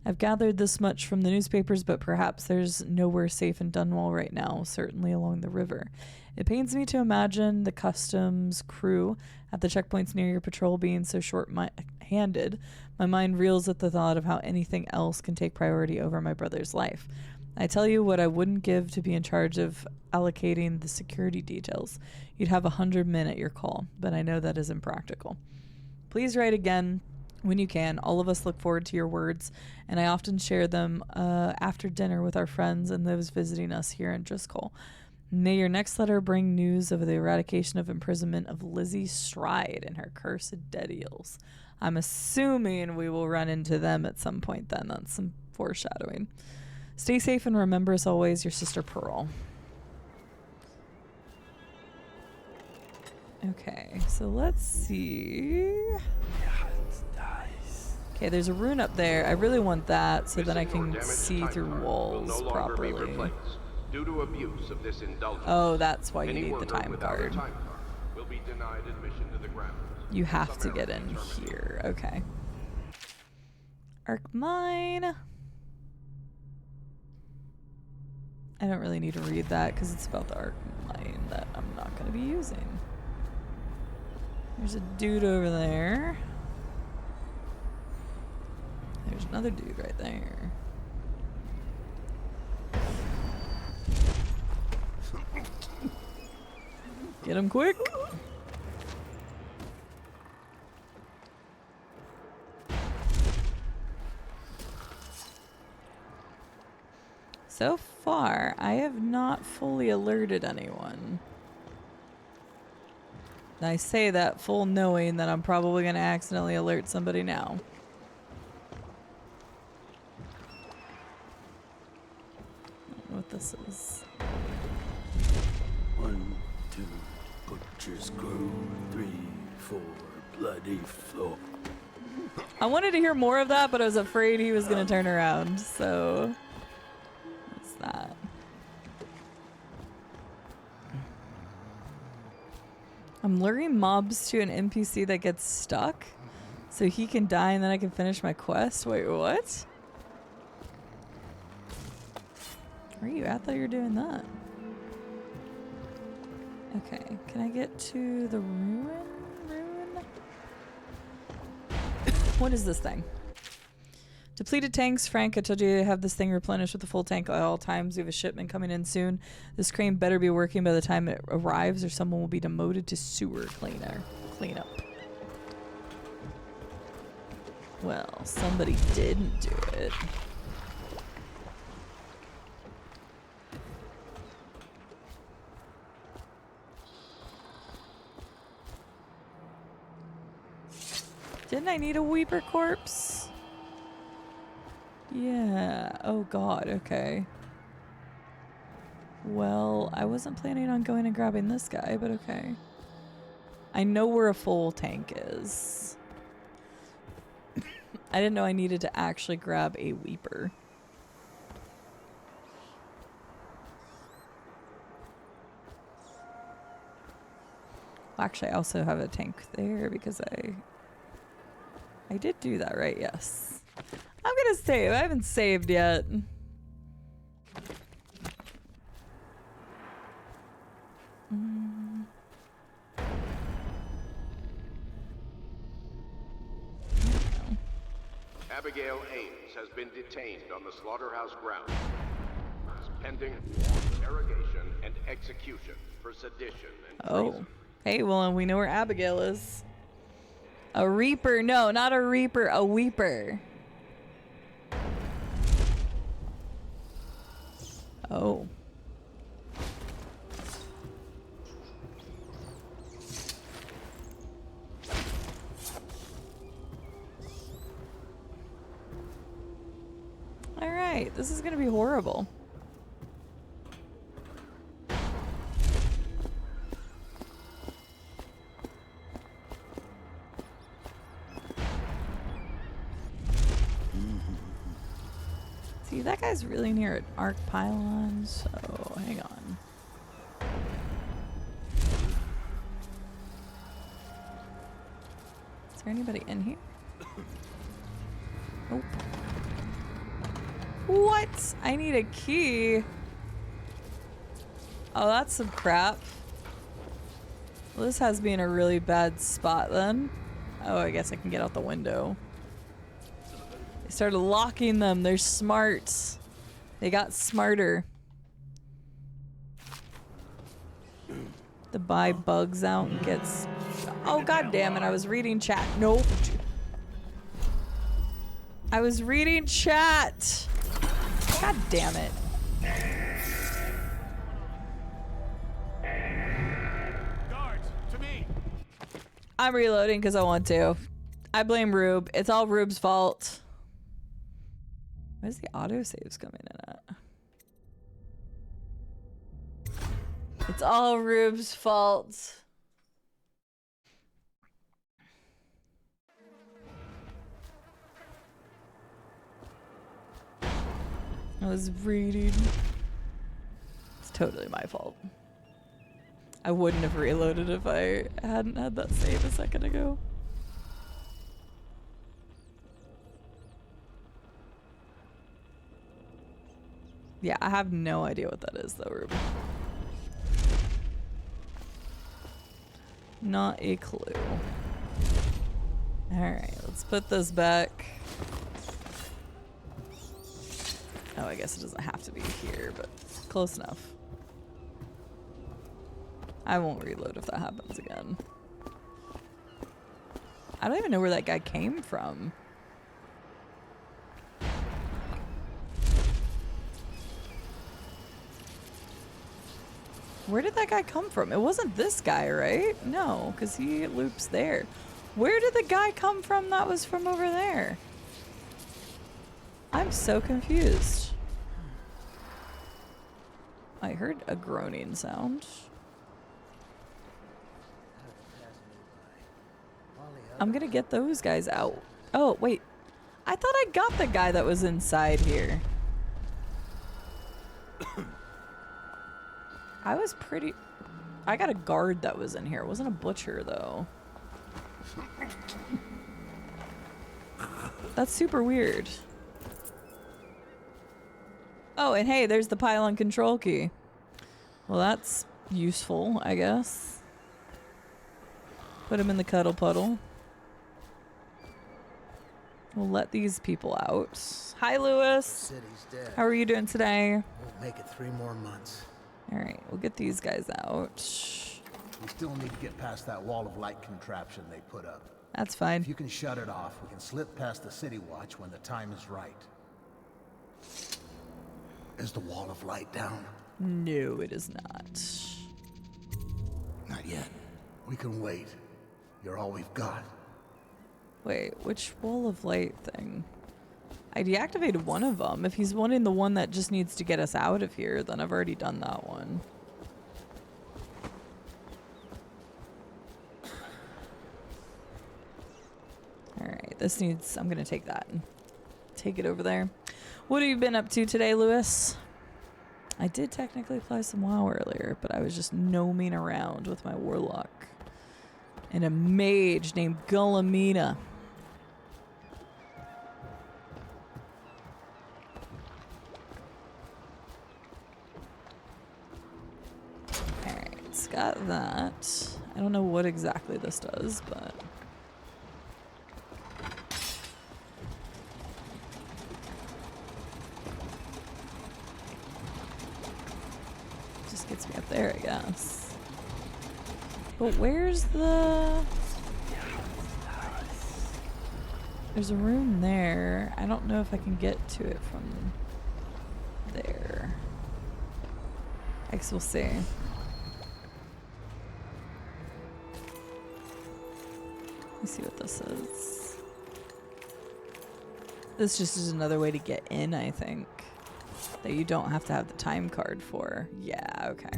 I've gathered this much from the newspapers, but perhaps there's nowhere safe in Dunwall right now, certainly along the river. It pains me to imagine the customs crew at the checkpoints near your patrol being so short-handed. My mind reels at the thought of how anything else can take priority over my brother's life. I tell you what I wouldn't give to be in charge of allocating the security details. You'd have 100 men at your call, but I know that is impractical. Please write again when you can. All of us look forward to your words, and I often share them after dinner with our friends and those visiting us here in Driscoll. May your next letter bring news of the eradication of imprisonment of Lizzie Stride and her cursed Dead Eels. I'm assuming we will run into them at some point then. That's some foreshadowing. Stay safe and remember, as always, your sister Pearl. Okay, so let's see. Okay, there's a rune up there. I really want that so that I can see through walls properly. Due to abuse of this indulgence, oh, that's why you need the time card. Will be denied admission to the grounds. You have to get in here. Okay. Arc mine. I don't really need to read that because it's about the arc mine that I'm not going to be using. There's a dude over there. There's another dude right there. Get him quick. So far, I have not fully alerted anyone. And I say that full knowing that I'm probably going to accidentally alert somebody now. I don't know what this is. 1, 2, butcher's crew, 3, 4, bloody floor. I wanted to hear more of that, but I was afraid he was going to turn around, so that's that. I'm luring mobs to an NPC that gets stuck so he can die and then I can finish my quest. Wait, what? Where are you at that you're doing that? Okay, can I get to the ruin? What is this thing? Depleted tanks. Frank, I told you to have this thing replenished with a full tank at all times. We have a shipment coming in soon. This crane better be working by the time it arrives or someone will be demoted to sewer cleanup. Well, somebody didn't do it. Didn't I need a Weeper corpse? Yeah. Oh god, okay. Well, I wasn't planning on going and grabbing this guy, but okay. I know where a full tank is. I didn't know I needed to actually grab a Weeper. Well, actually, I also have a tank there because I did do that, right? Yes. I'm gonna save. I haven't saved yet. Abigail Ames has been detained on the slaughterhouse grounds, pending interrogation and execution for sedition and treason. Hey, well, we know where Abigail is. A reaper. No, not a reaper. A weeper. Oh. All right, this is gonna be horrible. See, that guy's really near an arc pylon, so hang on. Is there anybody in here? Nope. What? I need a key. Oh, that's some crap. Well, this has me in a really bad spot then. Oh, I guess I can get out the window. They started locking them. They're smart. They got smarter. The buy bugs out and gets... Oh, god damn it. I was reading chat. Nope. I was reading chat. God damn it. Guards, to me. I'm reloading because I want to. I blame Rube. It's all Rube's fault. Where's the autosaves coming in at? It's all Rube's fault. I was reading. It's totally my fault. I wouldn't have reloaded if I hadn't had that save a second ago. Yeah, I have no idea what that is though, Ruben. Not a clue. Alright, let's put this back. Oh, I guess it doesn't have to be here, but close enough. I won't reload if that happens again. I don't even know where that guy came from. Where did that guy come from? It wasn't this guy, right? No, because he loops there. Where did the guy come from that was from over there? I'm so confused. I heard a groaning sound. I'm gonna get those guys out. Oh, wait. I thought I got the guy that was inside here. I got a guard that was in here. It wasn't a butcher, though. That's super weird. Oh, and hey, there's the pylon control key. Well, that's useful, I guess. Put him in the cuddle puddle. We'll let these people out. Hi, Lewis. City's dead. How are you doing today? Won't make it 3 more months. All right, we'll get these guys out. We still need to get past that wall of light contraption they put up. That's fine. If you can shut it off, we can slip past the city watch when the time is right. Is the wall of light down? No, it is not. Not yet. We can wait. You're all we've got. Wait, which wall of light thing? I deactivated one of them. If he's wanting the one that just needs to get us out of here, then I've already done that one. Alright, this needs... I'm gonna take that and take it over there. What have you been up to today, Lewis? I did technically play some WoW earlier, but I was just gnoming around with my warlock. and a mage named Gulamina. Alright, it's got that. I don't know what exactly this does, but... just gets me up there, I guess. But where's the... there's a room there. I don't know if I can get to it from there. I guess we'll see. Let me see what this is. This just is another way to get in, I think. That you don't have to have the time card for. Yeah, okay.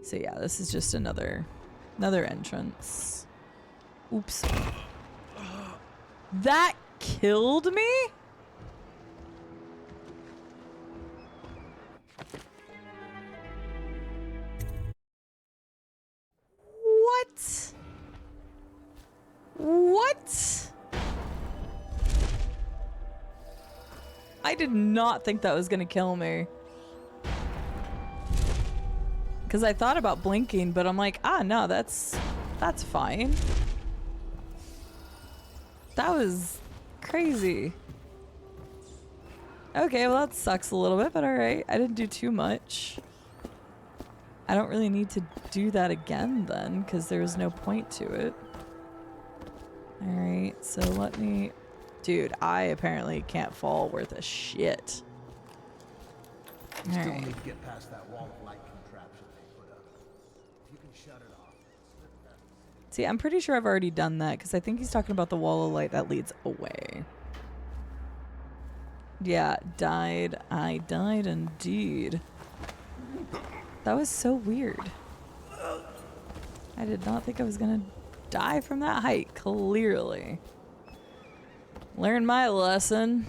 So yeah, this is just another entrance. Oops. That killed me? What? What? I did not think that was gonna kill me. Because I thought about blinking, but I'm like, ah, no, that's fine. That was crazy. Okay, well that sucks a little bit, but alright. I didn't do too much. I don't really need to do that again then, because there was no point to it. Alright, so let me... dude, I apparently can't fall worth a shit. You still Alright. need to get past that wall of light contraption they put up. If you can shut it off. See, I'm pretty sure I've already done that, because I think he's talking about the wall of light that leads away. Yeah, died. I died indeed. That was so weird. I did not think I was gonna die from that height, clearly. Learn my lesson.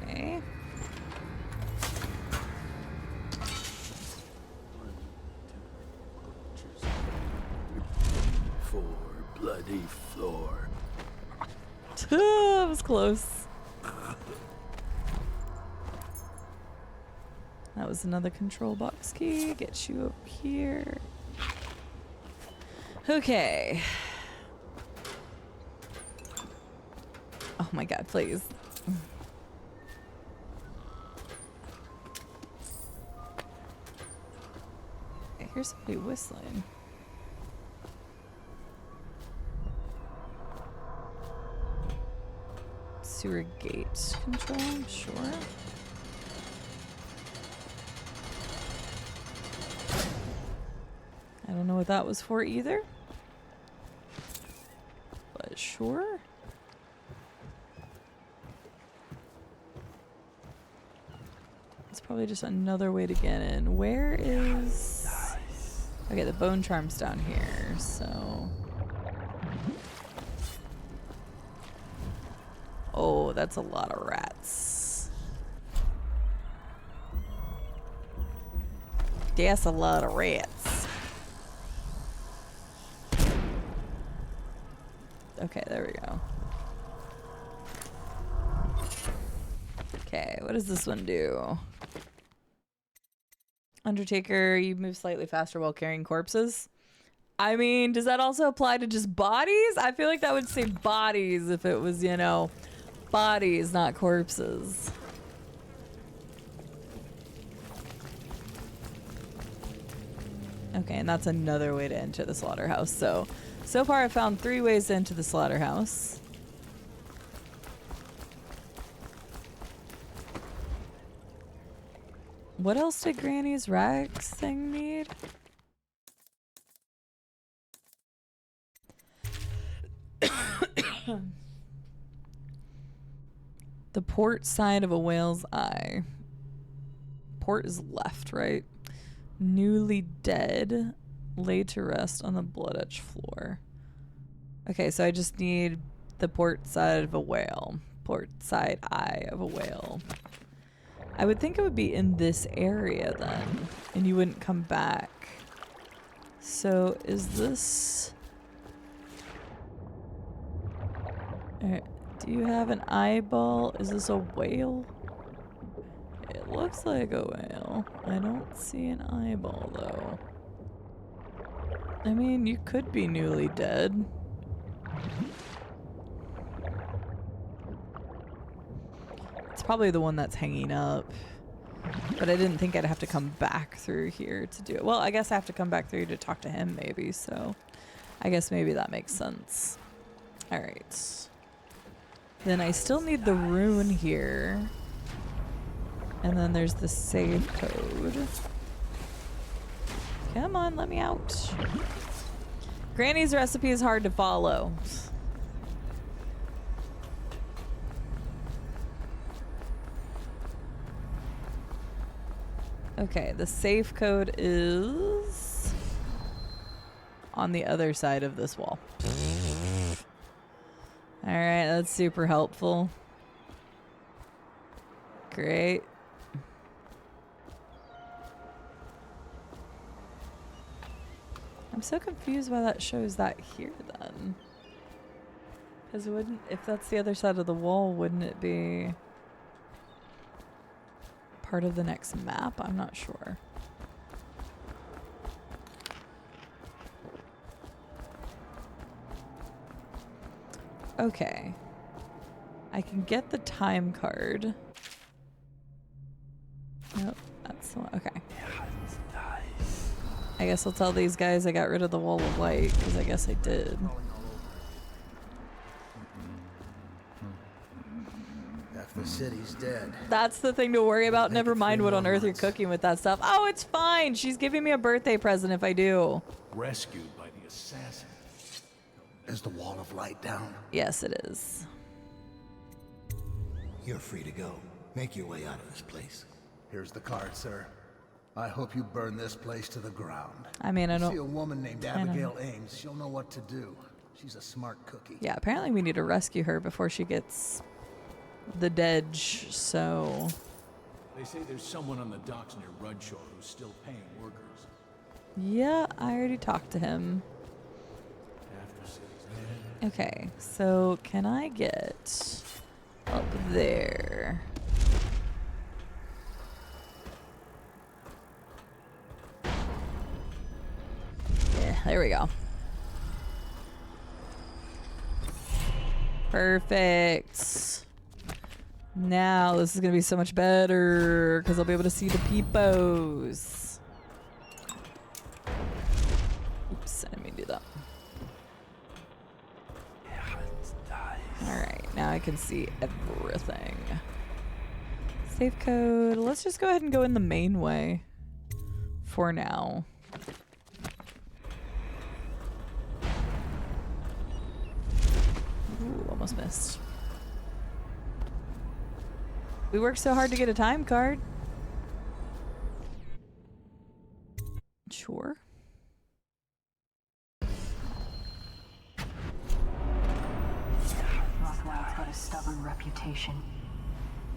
Okay. Bloody floor. That was close. That was another control box key. Get you up here. Okay. Oh my god, please. I hear somebody whistling. Sewer gate control, I'm sure. I don't know what that was for either. But sure. It's probably just another way to get in. Where is... okay, the bone charm's down here, so... oh, that's a lot of rats. That's a lot of rats. Okay, there we go. Okay, what does this one do? Undertaker, you move slightly faster while carrying corpses. I mean, does that also apply to just bodies? I feel like that would say bodies if it was, you know, bodies, not corpses. Okay, and that's another way to enter the slaughterhouse. So far I've found 3 ways to enter the slaughterhouse. What else did Granny's rags thing need? The port side of a whale's eye. Port is left, right? Newly dead, laid to rest on the blood-etched floor. Okay, so I just need the port side of a whale. Port side eye of a whale. I would think it would be in this area then, and you wouldn't come back. So is this... do you have an eyeball? Is this a whale? It looks like a whale. I don't see an eyeball though. I mean, you could be newly dead. It's probably the one that's hanging up. But I didn't think I'd have to come back through here to do it. Well, I guess I have to come back through to talk to him maybe, so I guess maybe that makes sense. Alright. Then I still need the rune here. And then there's the save code. Come on, let me out. Granny's recipe is hard to follow. Okay, the safe code is on the other side of this wall. Alright, that's super helpful. Great. I'm so confused why that shows that here then. Because wouldn't, if that's the other side of the wall, wouldn't it be part of the next map? I'm not sure. Okay. I can get the time card. Nope, that's the one. Okay. I guess I'll tell these guys I got rid of the wall of light, because I guess I did. Half the city's dead. That's the thing to worry about. Never mind what on earth you're cooking with that stuff. Oh, it's fine. She's giving me a birthday present if I do. Rescued by the assassin. Is the wall of light down? Yes, it is. You're free to go. Make your way out of this place. Here's the card, sir. I hope you burn this place to the ground. I mean, I don't... See a woman named Abigail Ames, she'll know what to do. She's a smart cookie. Yeah, apparently we need to rescue her before she gets the dedge, so... They say there's someone on the docks near Rudshaw who's still paying workers. Yeah, I already talked to him. Okay, so can I get up there? Yeah, there we go. Perfect. Now this is gonna be so much better because I'll be able to see the peepos. Oops, I didn't mean to do that. Alright, now I can see everything. Safe code. Let's just go ahead and go in the main way for now. Ooh, almost missed. We worked so hard to get a time card. Sure. Rothwild's got a stubborn reputation.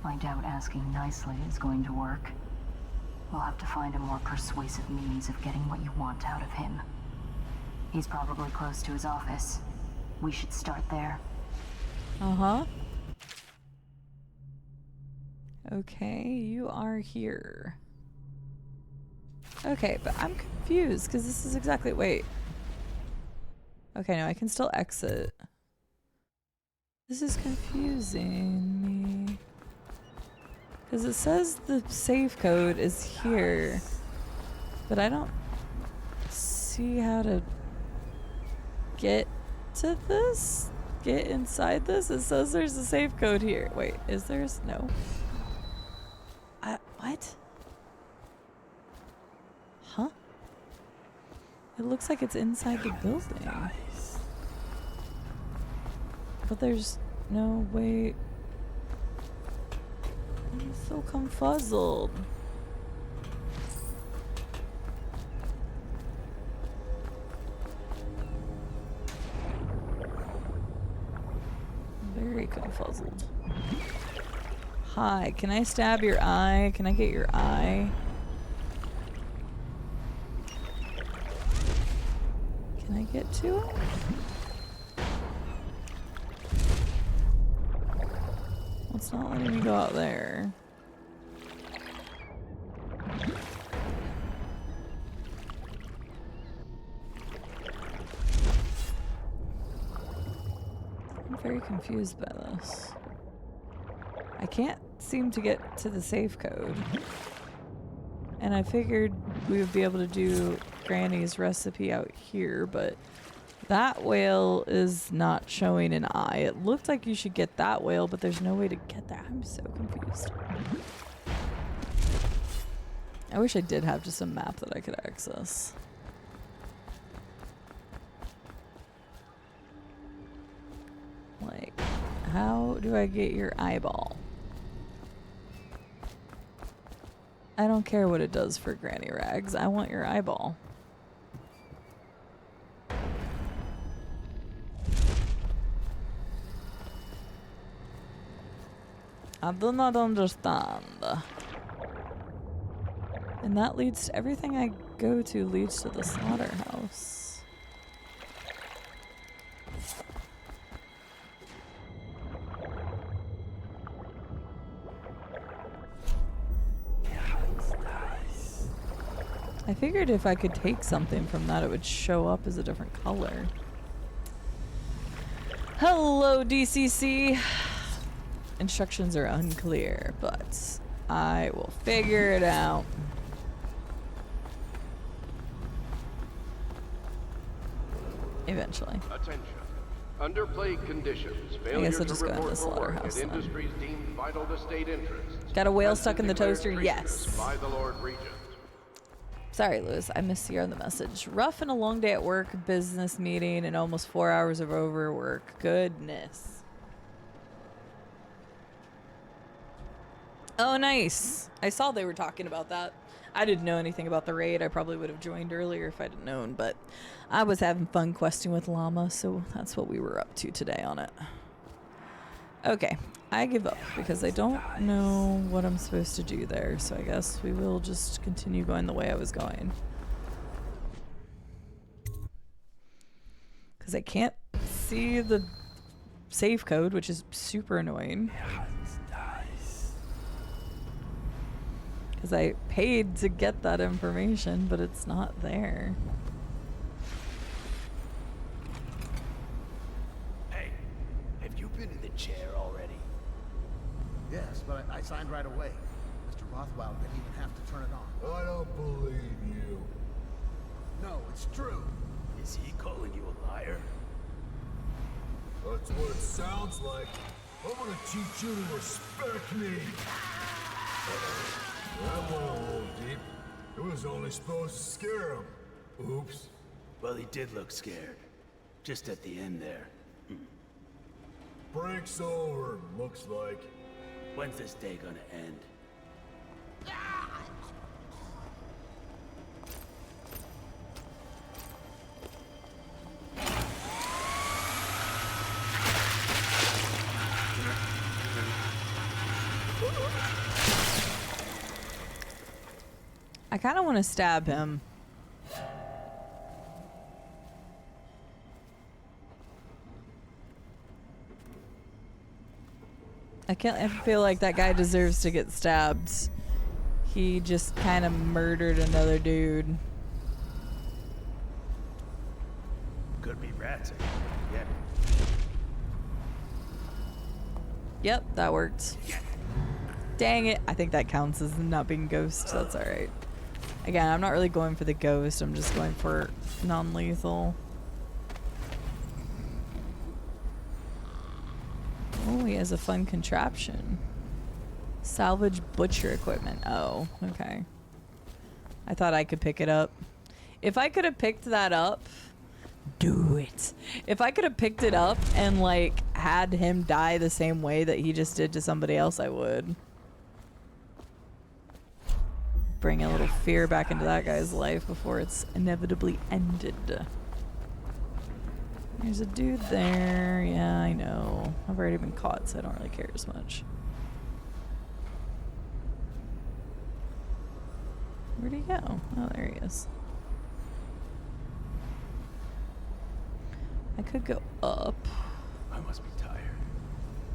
I doubt asking nicely is going to work. We'll have to find a more persuasive means of getting what you want out of him. He's probably close to his office. We should start there. Uh-huh. Okay, you are here. Okay, but I'm confused because this is exactly... Wait. Okay, no, I can still exit. This is confusing me. Because it says the save code is here. But I don't see how to get to this? Get inside this? It says there's a save code here. Wait, is there? No. What? Huh? It looks like it's inside the building. But there's no way. I'm so confuzzled. Very confuzzled. Hi, can I stab your eye? Can I get your eye? Can I get to it? Well, it's not letting me go out there. I'm very confused by this. I can't seem to get to the safe code. And I figured we would be able to do Granny's recipe out here, but that whale is not showing an eye. It looked like you should get that whale, but there's no way to get that. I'm so confused. I wish I did have just a map that I could access. Like, how do I get your eyeball? I don't care what it does for Granny Rags. I want your eyeball. I do not understand. And that leads to everything I go to leads to the slaughterhouse. I figured if I could take something from that, it would show up as a different color. Hello, DCC. Instructions are unclear, but I will figure it out. Eventually. Attention. Under plague conditions, failure to report for work at industries deemed vital to state interests. Got a whale stuck in the toaster? Yes. By the Lord Regent. Sorry, Lewis. I missed you on the message. Rough and a long day at work, business meeting, and almost 4 hours of overwork. Goodness. Oh, nice. I saw they were talking about that. I didn't know anything about the raid. I probably would have joined earlier if I'd known, but I was having fun questing with Llama, so that's what we were up to today on it. Okay, I give up because I don't know what I'm supposed to do there, so I guess we will just continue going the way I was going. Because I can't see the safe code, which is super annoying. Because I paid to get that information, but it's not there. Hey, have you been in the chair already? Yes, but I signed right away. Mr. Rothwell didn't even have to turn it on. I don't believe you. No, it's true. Is he calling you a liar? That's what it sounds like. I'm gonna teach you to respect me. That went a little deep. It was only supposed to scare him. Oops. Well, he did look scared. Just at the end there. Break's over, looks like. When's this day gonna end? I kind of want to stab him. I feel like that guy deserves to get stabbed. He just kind of murdered another dude. Could be rats. Yeah. Yep, that worked. Dang it. I think that counts as not being ghost. That's alright. Again, I'm not really going for the ghost. I'm just going for non-lethal. Oh, he has a fun contraption. Salvage butcher equipment. Oh, okay. I thought I could pick it up. If I could have picked that up, do it. If I could have picked it up and like had him die the same way that he just did to somebody else, I would. Bring a little fear back into that guy's life before it's inevitably ended. There's a dude there. Yeah, I know. I've already been caught, so I don't really care as much. Where'd he go? Oh, there he is. I could go up. I must be tired.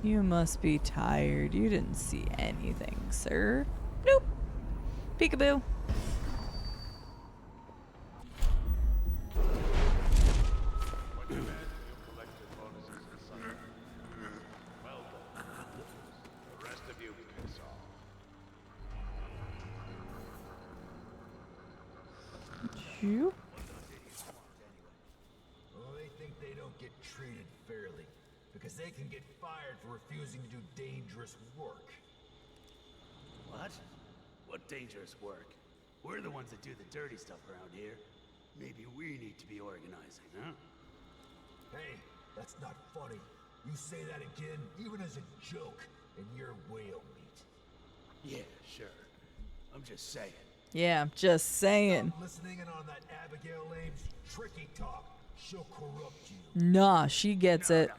You must be tired. You didn't see anything, sir. Nope. Peekaboo. The rest of you piss off. You? Well, they think they don't get treated fairly, because they can get fired for refusing to do dangerous work. What? What dangerous work? We're the ones that do the dirty stuff around here. Maybe we need to be organizing, huh? Hey, that's not funny. You say that again, even as a joke, and you're whale meat. Yeah, sure. I'm just saying. Yeah, just saying. Stop listening in on that Abigail Ames tricky talk. She'll corrupt you. Nah, she gets it. No.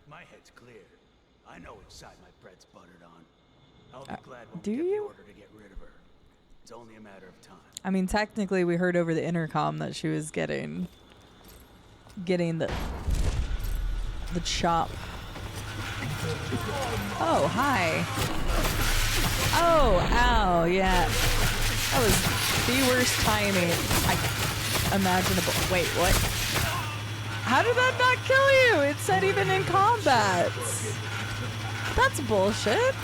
My head's clear. I know which side my bread's buttered on. I'll be glad when do we get the you? order to get rid of her. It's only a matter of time. I mean, technically, we heard over the intercom that she was getting the chop. Oh, hi. Oh, ow, yeah. That was the worst timing imaginable. Wait, what? How did that not kill you? It said even in combat. That's bullshit.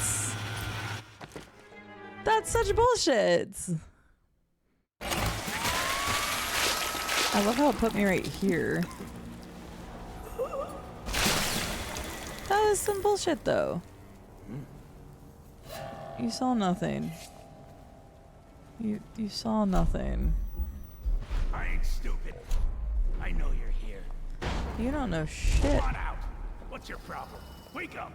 That's such bullshit. I love how it put me right here. That was some bullshit though. You saw nothing. You saw nothing. I ain't stupid. I know you're here. You don't know shit. Come on out. What's your problem? Wake up.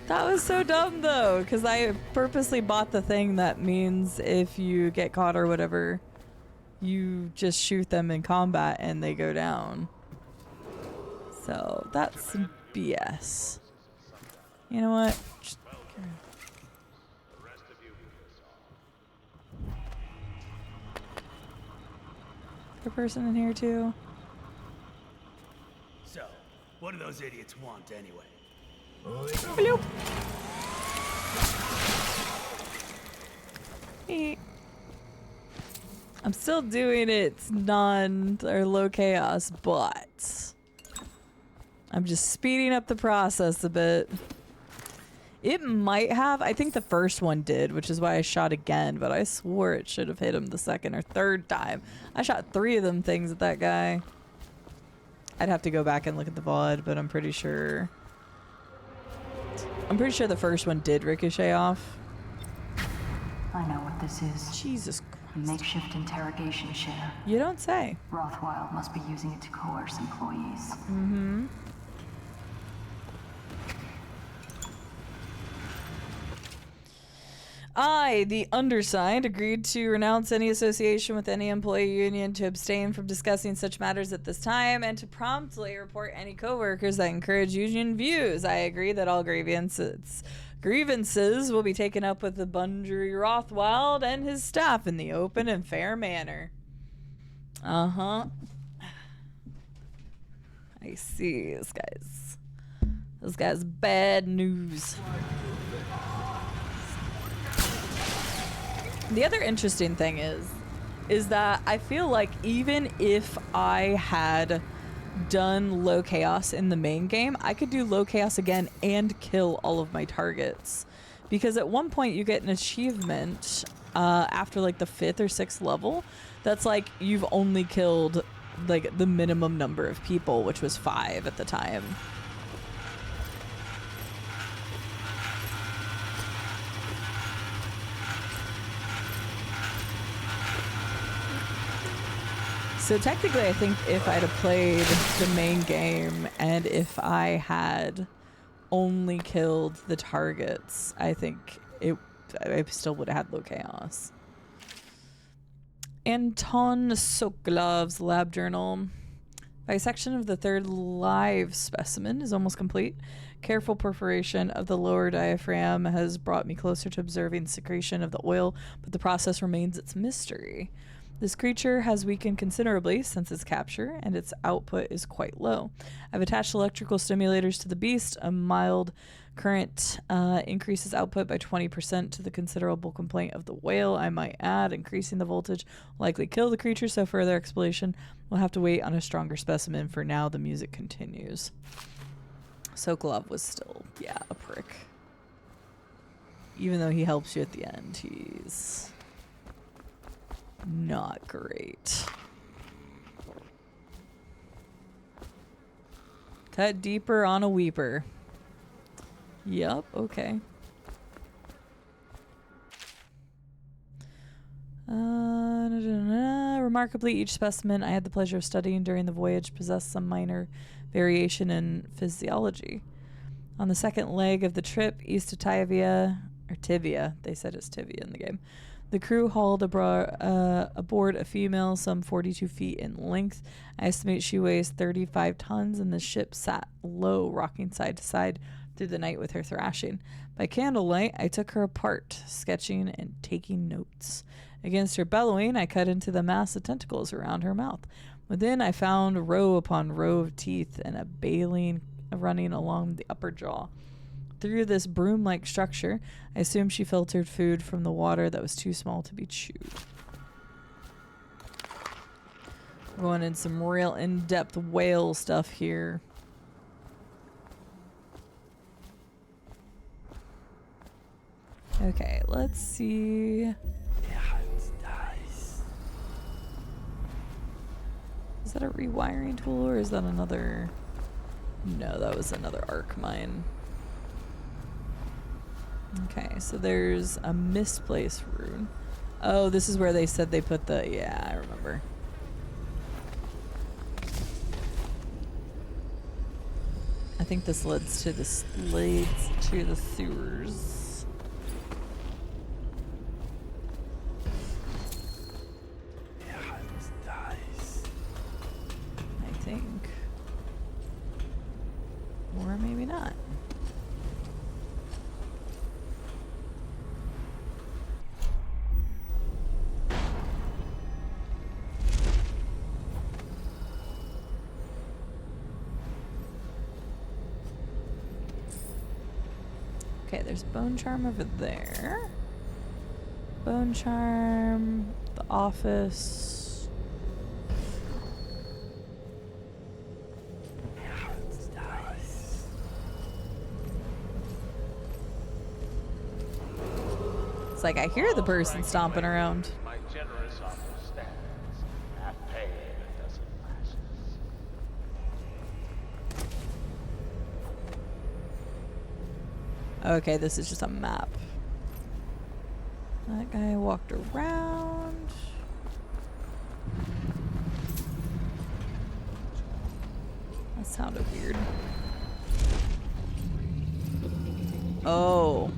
That was so dumb though, because I purposely bought the thing that means if you get caught or whatever, you just shoot them in combat and they go down. So that's some BS. You know what? Just, the person in here too. So, what do those idiots want anyway? Bloop. I'm still doing it non or low chaos, but I'm just speeding up the process a bit. It might have, I think the first one did, which is why I shot again, but I swore it should have hit him the second or third time. I shot 3 of them things at that guy. I'd have to go back and look at the VOD, but I'm pretty sure the first one did ricochet off. I know what this is. Jesus Christ. A makeshift interrogation chair. You don't say. Rothwild must be using it to coerce employees. Mm-hmm. I, the undersigned, agreed to renounce any association with any employee union, to abstain from discussing such matters at this time, and to promptly report any coworkers that encourage union views. I agree that all grievances will be taken up with the Bundry Rothwild and his staff in the open and fair manner. Uh-huh. I see this guy's bad news. The other interesting thing is that I feel like even if I had done low chaos in the main game, I could do low chaos again and kill all of my targets, because at one point you get an achievement after like the 5th or 6th level that's like you've only killed like the minimum number of people, which was 5 at the time. So technically, I think if I'd have played the main game and if I had only killed the targets, I think I still would have had low chaos. Anton Sokolov's lab journal. Dissection of the third live specimen is almost complete. Careful perforation of the lower diaphragm has brought me closer to observing secretion of the oil, but the process remains its mystery. This creature has weakened considerably since its capture, and its output is quite low. I've attached electrical stimulators to the beast. A mild current increases output by 20% to the considerable complaint of the whale, I might add. Increasing the voltage will likely kill the creature, so further exploration will have to wait on a stronger specimen. For now, the music continues. Sokolov was still, yeah, a prick. Even though he helps you at the end, he's not great. Cut deeper on a weeper. Yup, okay. Remarkably, each specimen I had the pleasure of studying during the voyage possessed some minor variation in physiology. On the second leg of the trip, east of Tivia, they said it's Tivia in the game, the crew hauled aboard a female some 42 feet in length. I estimate she weighs 35 tons, and the ship sat low, rocking side to side through the night with her thrashing. By candlelight, I took her apart, sketching and taking notes. Against her bellowing, I cut into the mass of tentacles around her mouth. Within, I found row upon row of teeth and a baleen running along the upper jaw. Through this broom-like structure, I assumed she filtered food from the water that was too small to be chewed. We're going in some real in-depth whale stuff here. Okay, let's see. Is that a rewiring tool or is that another? No, that was another arc mine. Okay, so there's a misplaced rune. Oh, this is where they said they put the... Yeah, I remember. I think this leads to the sewers. I think. Or maybe not. Okay, there's bone charm over there. Bone charm, the office. It's like I hear the person stomping around. My generous offer stands. Half pay and a dozen lashes. Okay, this is just a map. That guy walked around. That sounded weird. Oh.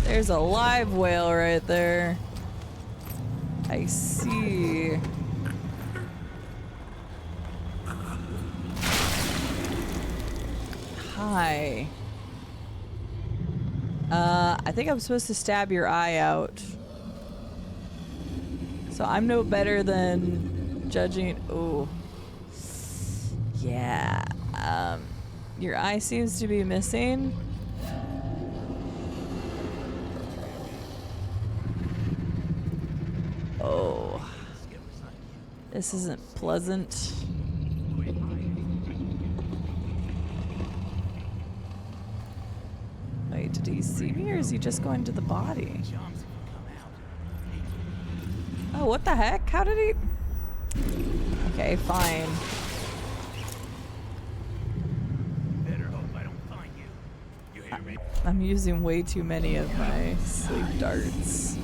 There's a live whale right there. I see. Hi. I think I'm supposed to stab your eye out. So I'm no better than judging. Oh. Yeah. Your eye seems to be missing. Oh. This isn't pleasant. Wait, did he see me or is he just going to the body? Oh, what the heck? How did he? Okay, fine. Better hope I don't find you. You hear me? I'm using way too many of my sleep darts.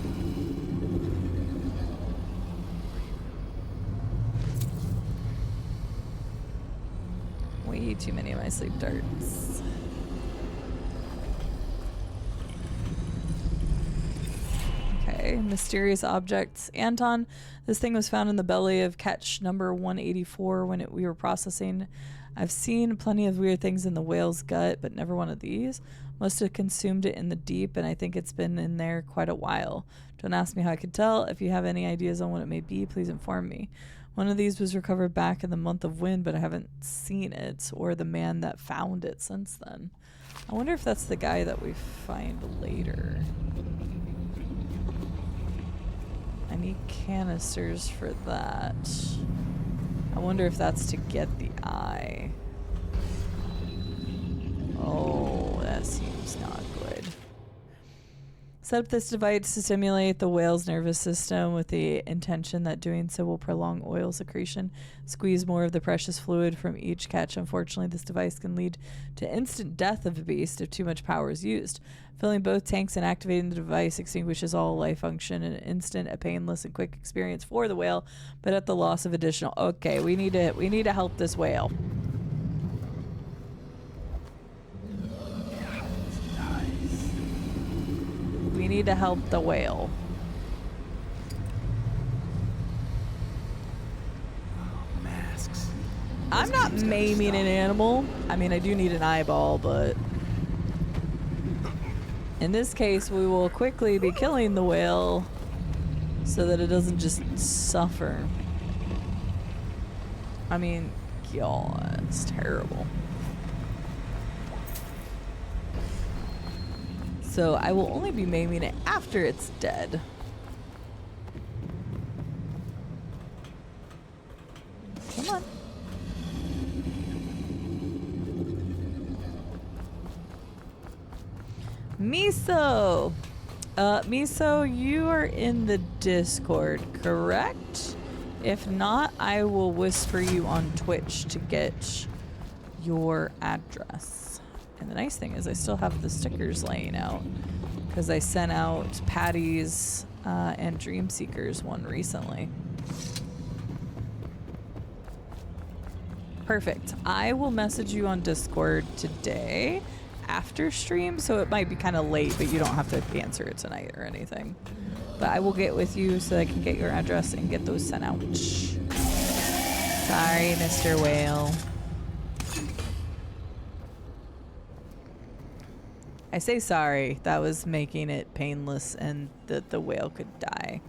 Way too many of my sleep darts. Okay. Mysterious objects. Anton, this thing was found in the belly of catch number 184 when we were processing. I've seen plenty of weird things in the whale's gut, but never one of these. Must have consumed it in the deep, and I think it's been in there quite a while. Don't ask me how I could tell. If you have any ideas on what it may be, please inform me. One of these was recovered back in the month of wind, but I haven't seen it or the man that found it since then. I wonder if that's the guy that we find later. I need canisters for that. I wonder if that's to get the eye. Oh, that seems not good. Set up this device to stimulate the whale's nervous system with the intention that doing so will prolong oil secretion, squeeze more of the precious fluid from each catch. Unfortunately, this device can lead to instant death of a beast if too much power is used. Filling both tanks and activating the device extinguishes all life function in an instant, a painless and quick experience for the whale, but at the loss of additional... Okay, we need to help this whale. We need to help the whale. Masks. I'm not maiming an animal. I mean, I do need an eyeball, but... in this case, we will quickly be killing the whale so that it doesn't just suffer. I mean, God, it's terrible. So I will only be maiming it after it's dead. Come on. Miso! Miso, you are in the Discord, correct? If not, I will whisper you on Twitch to get your address. And the nice thing is I still have the stickers laying out because I sent out Patty's and Dreamseeker's one recently. Perfect. I will message you on Discord today after stream, so it might be kind of late, but you don't have to answer it tonight or anything. But I will get with you so I can get your address and get those sent out. Sorry, Mr. Whale. I say sorry. That was making it painless and that the whale could die.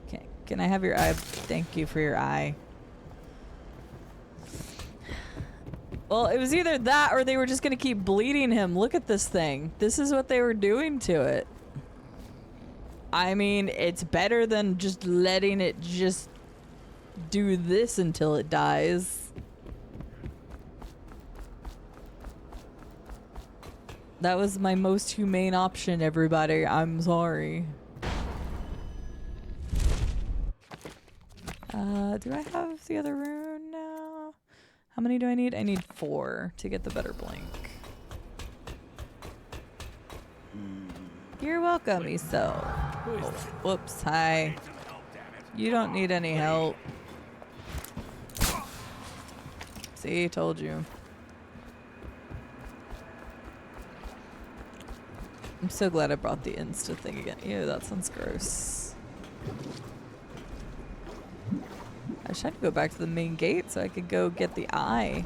Okay, can I have your eye? Thank you for your eye. Well, it was either that or they were just going to keep bleeding him. Look at this thing. This is what they were doing to it. I mean, it's better than just letting it just do this until it dies. That was my most humane option, everybody. I'm sorry. Do I have the other rune now? How many do I need? I need 4 to get the better blink. You're welcome, Iso. Oh, whoops, hi. You don't need any help. See, told you. I'm so glad I brought the Insta thing again. Ew, that sounds gross. I should go back to the main gate so I could go get the eye.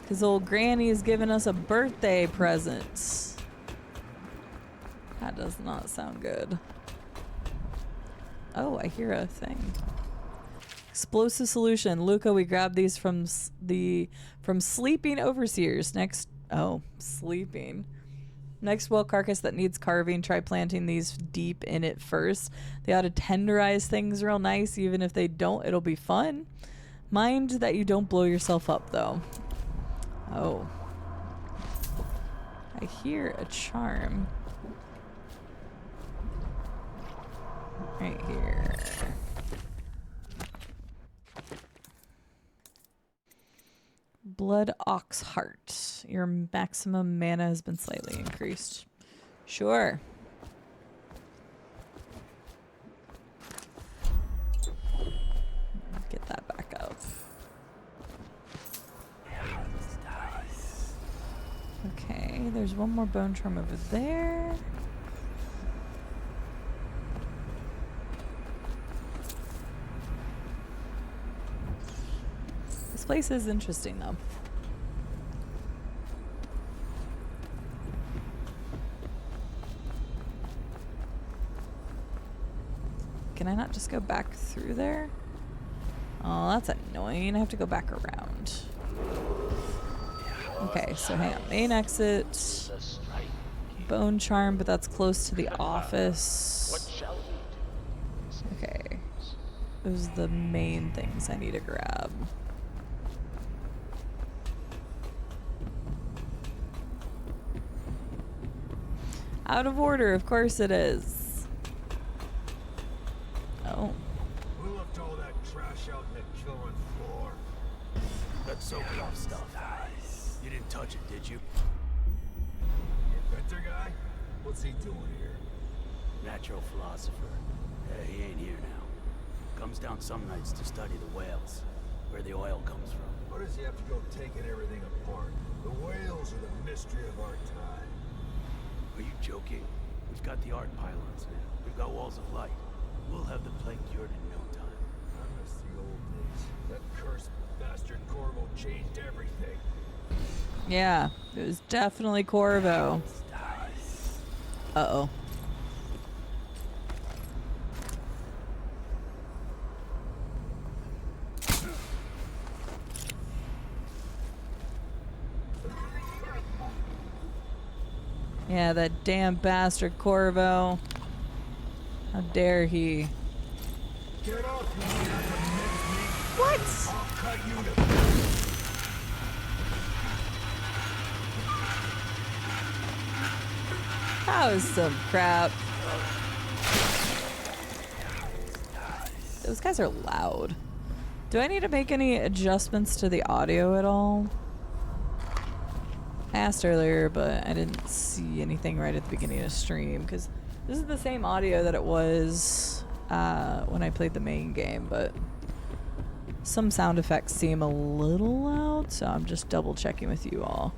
Because old Granny's giving us a birthday present. That does not sound good. Oh, I hear a thing. Explosive solution. Luca, we grabbed these from sleeping overseers. Next, oh, sleeping. Next well carcass that needs carving, try planting these deep in it first. They ought to tenderize things real nice. Even if they don't, it'll be fun. Mind that you don't blow yourself up, though. Oh. I hear a charm. Right here. Blood Ox Heart. Your maximum mana has been slightly increased. Sure. Get that back up. Okay, there's one more bone charm over there. This place is interesting, though. Can I not just go back through there? Oh, that's annoying. I have to go back around. Okay, so hang on. Main exit. Bone charm, but that's close to the office. Okay. Those are the main things I need to grab. Out of order, of course it is. Oh. Who left all that trash out in the killing floor? That's soaking off stuff. You didn't touch it, did you? Inventor guy? What's he doing here? Natural philosopher. He ain't here now. Comes down some nights to study the whales, where the oil comes from. Why does he have to go taking everything apart? The whales are the mystery of our time. Are you joking? We've got the arc pylons now. We've got walls of light. We'll have the plague cured in no time. I miss the old days. That cursed bastard Corvo changed everything. Yeah, it was definitely Corvo. Uh-oh. Yeah, that damn bastard Corvo. How dare he? Get off me! What? I'll cut you to... That was some crap. Those guys are loud. Do I need to make any adjustments to the audio at all? I asked earlier, but I didn't see anything right at the beginning of stream because this is the same audio that it was when I played the main game, but some sound effects seem a little loud, so I'm just double checking with you all.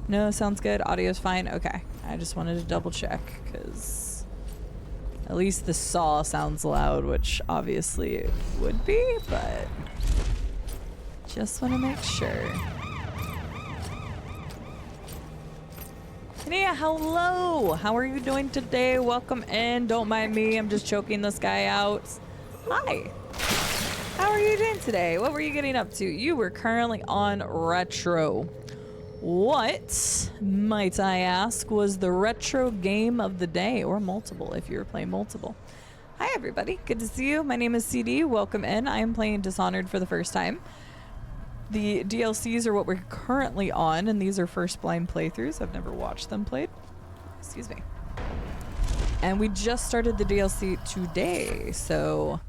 No, sounds good. Audio's fine. Okay. I just wanted to double check because at least the saw sounds loud, which obviously it would be, but just want to make sure. Nia, hello! How are you doing today? Welcome in. Don't mind me. I'm just choking this guy out. Hi. How are you doing today? What were you getting up to? You were currently on retro. What, might I ask, was the retro game of the day, or multiple if you were playing multiple? Hi everybody, good to see you. My name is Cide. Welcome in. I am playing Dishonored for the first time. The DLCs are what we're currently on, and these are first blind playthroughs. I've never watched them played. Excuse me. And we just started the DLC today, so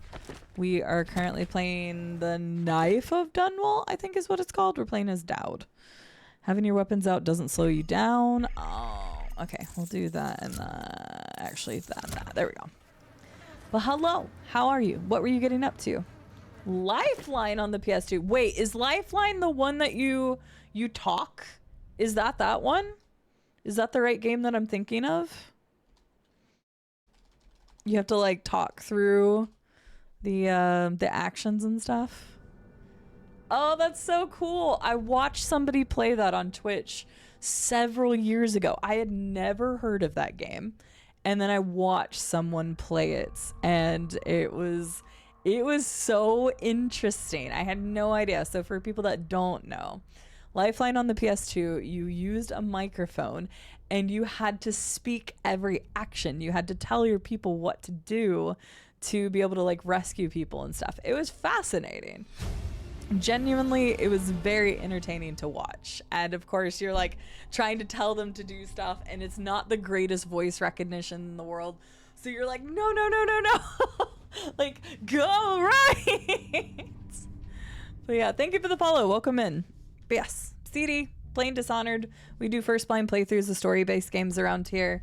we are currently playing the Knife of Dunwall, I think is what it's called. We're playing as Dowd. Having your weapons out doesn't slow you down. Oh, okay. We'll do that and actually that. There we go. Well, hello. How are you? What were you getting up to? Lifeline on the PS2. Wait, is Lifeline the one that you talk? Is that one? Is that the right game that I'm thinking of? You have to like talk through the actions and stuff. Oh, that's so cool. I watched somebody play that on Twitch several years ago. I had never heard of that game. And then I watched someone play it, and it was so interesting. I had no idea. So for people that don't know, Lifeline on the PS2, you used a microphone and you had to speak every action. You had to tell your people what to do to be able to like rescue people and stuff. It was fascinating. Genuinely, it was very entertaining to watch. And of course, you're like trying to tell them to do stuff, and it's not the greatest voice recognition in the world. So you're like, no. Like, go right. But yeah, thank you for the follow. Welcome in. But yes, CD, playing Dishonored. We do first blind playthroughs of story-based games around here.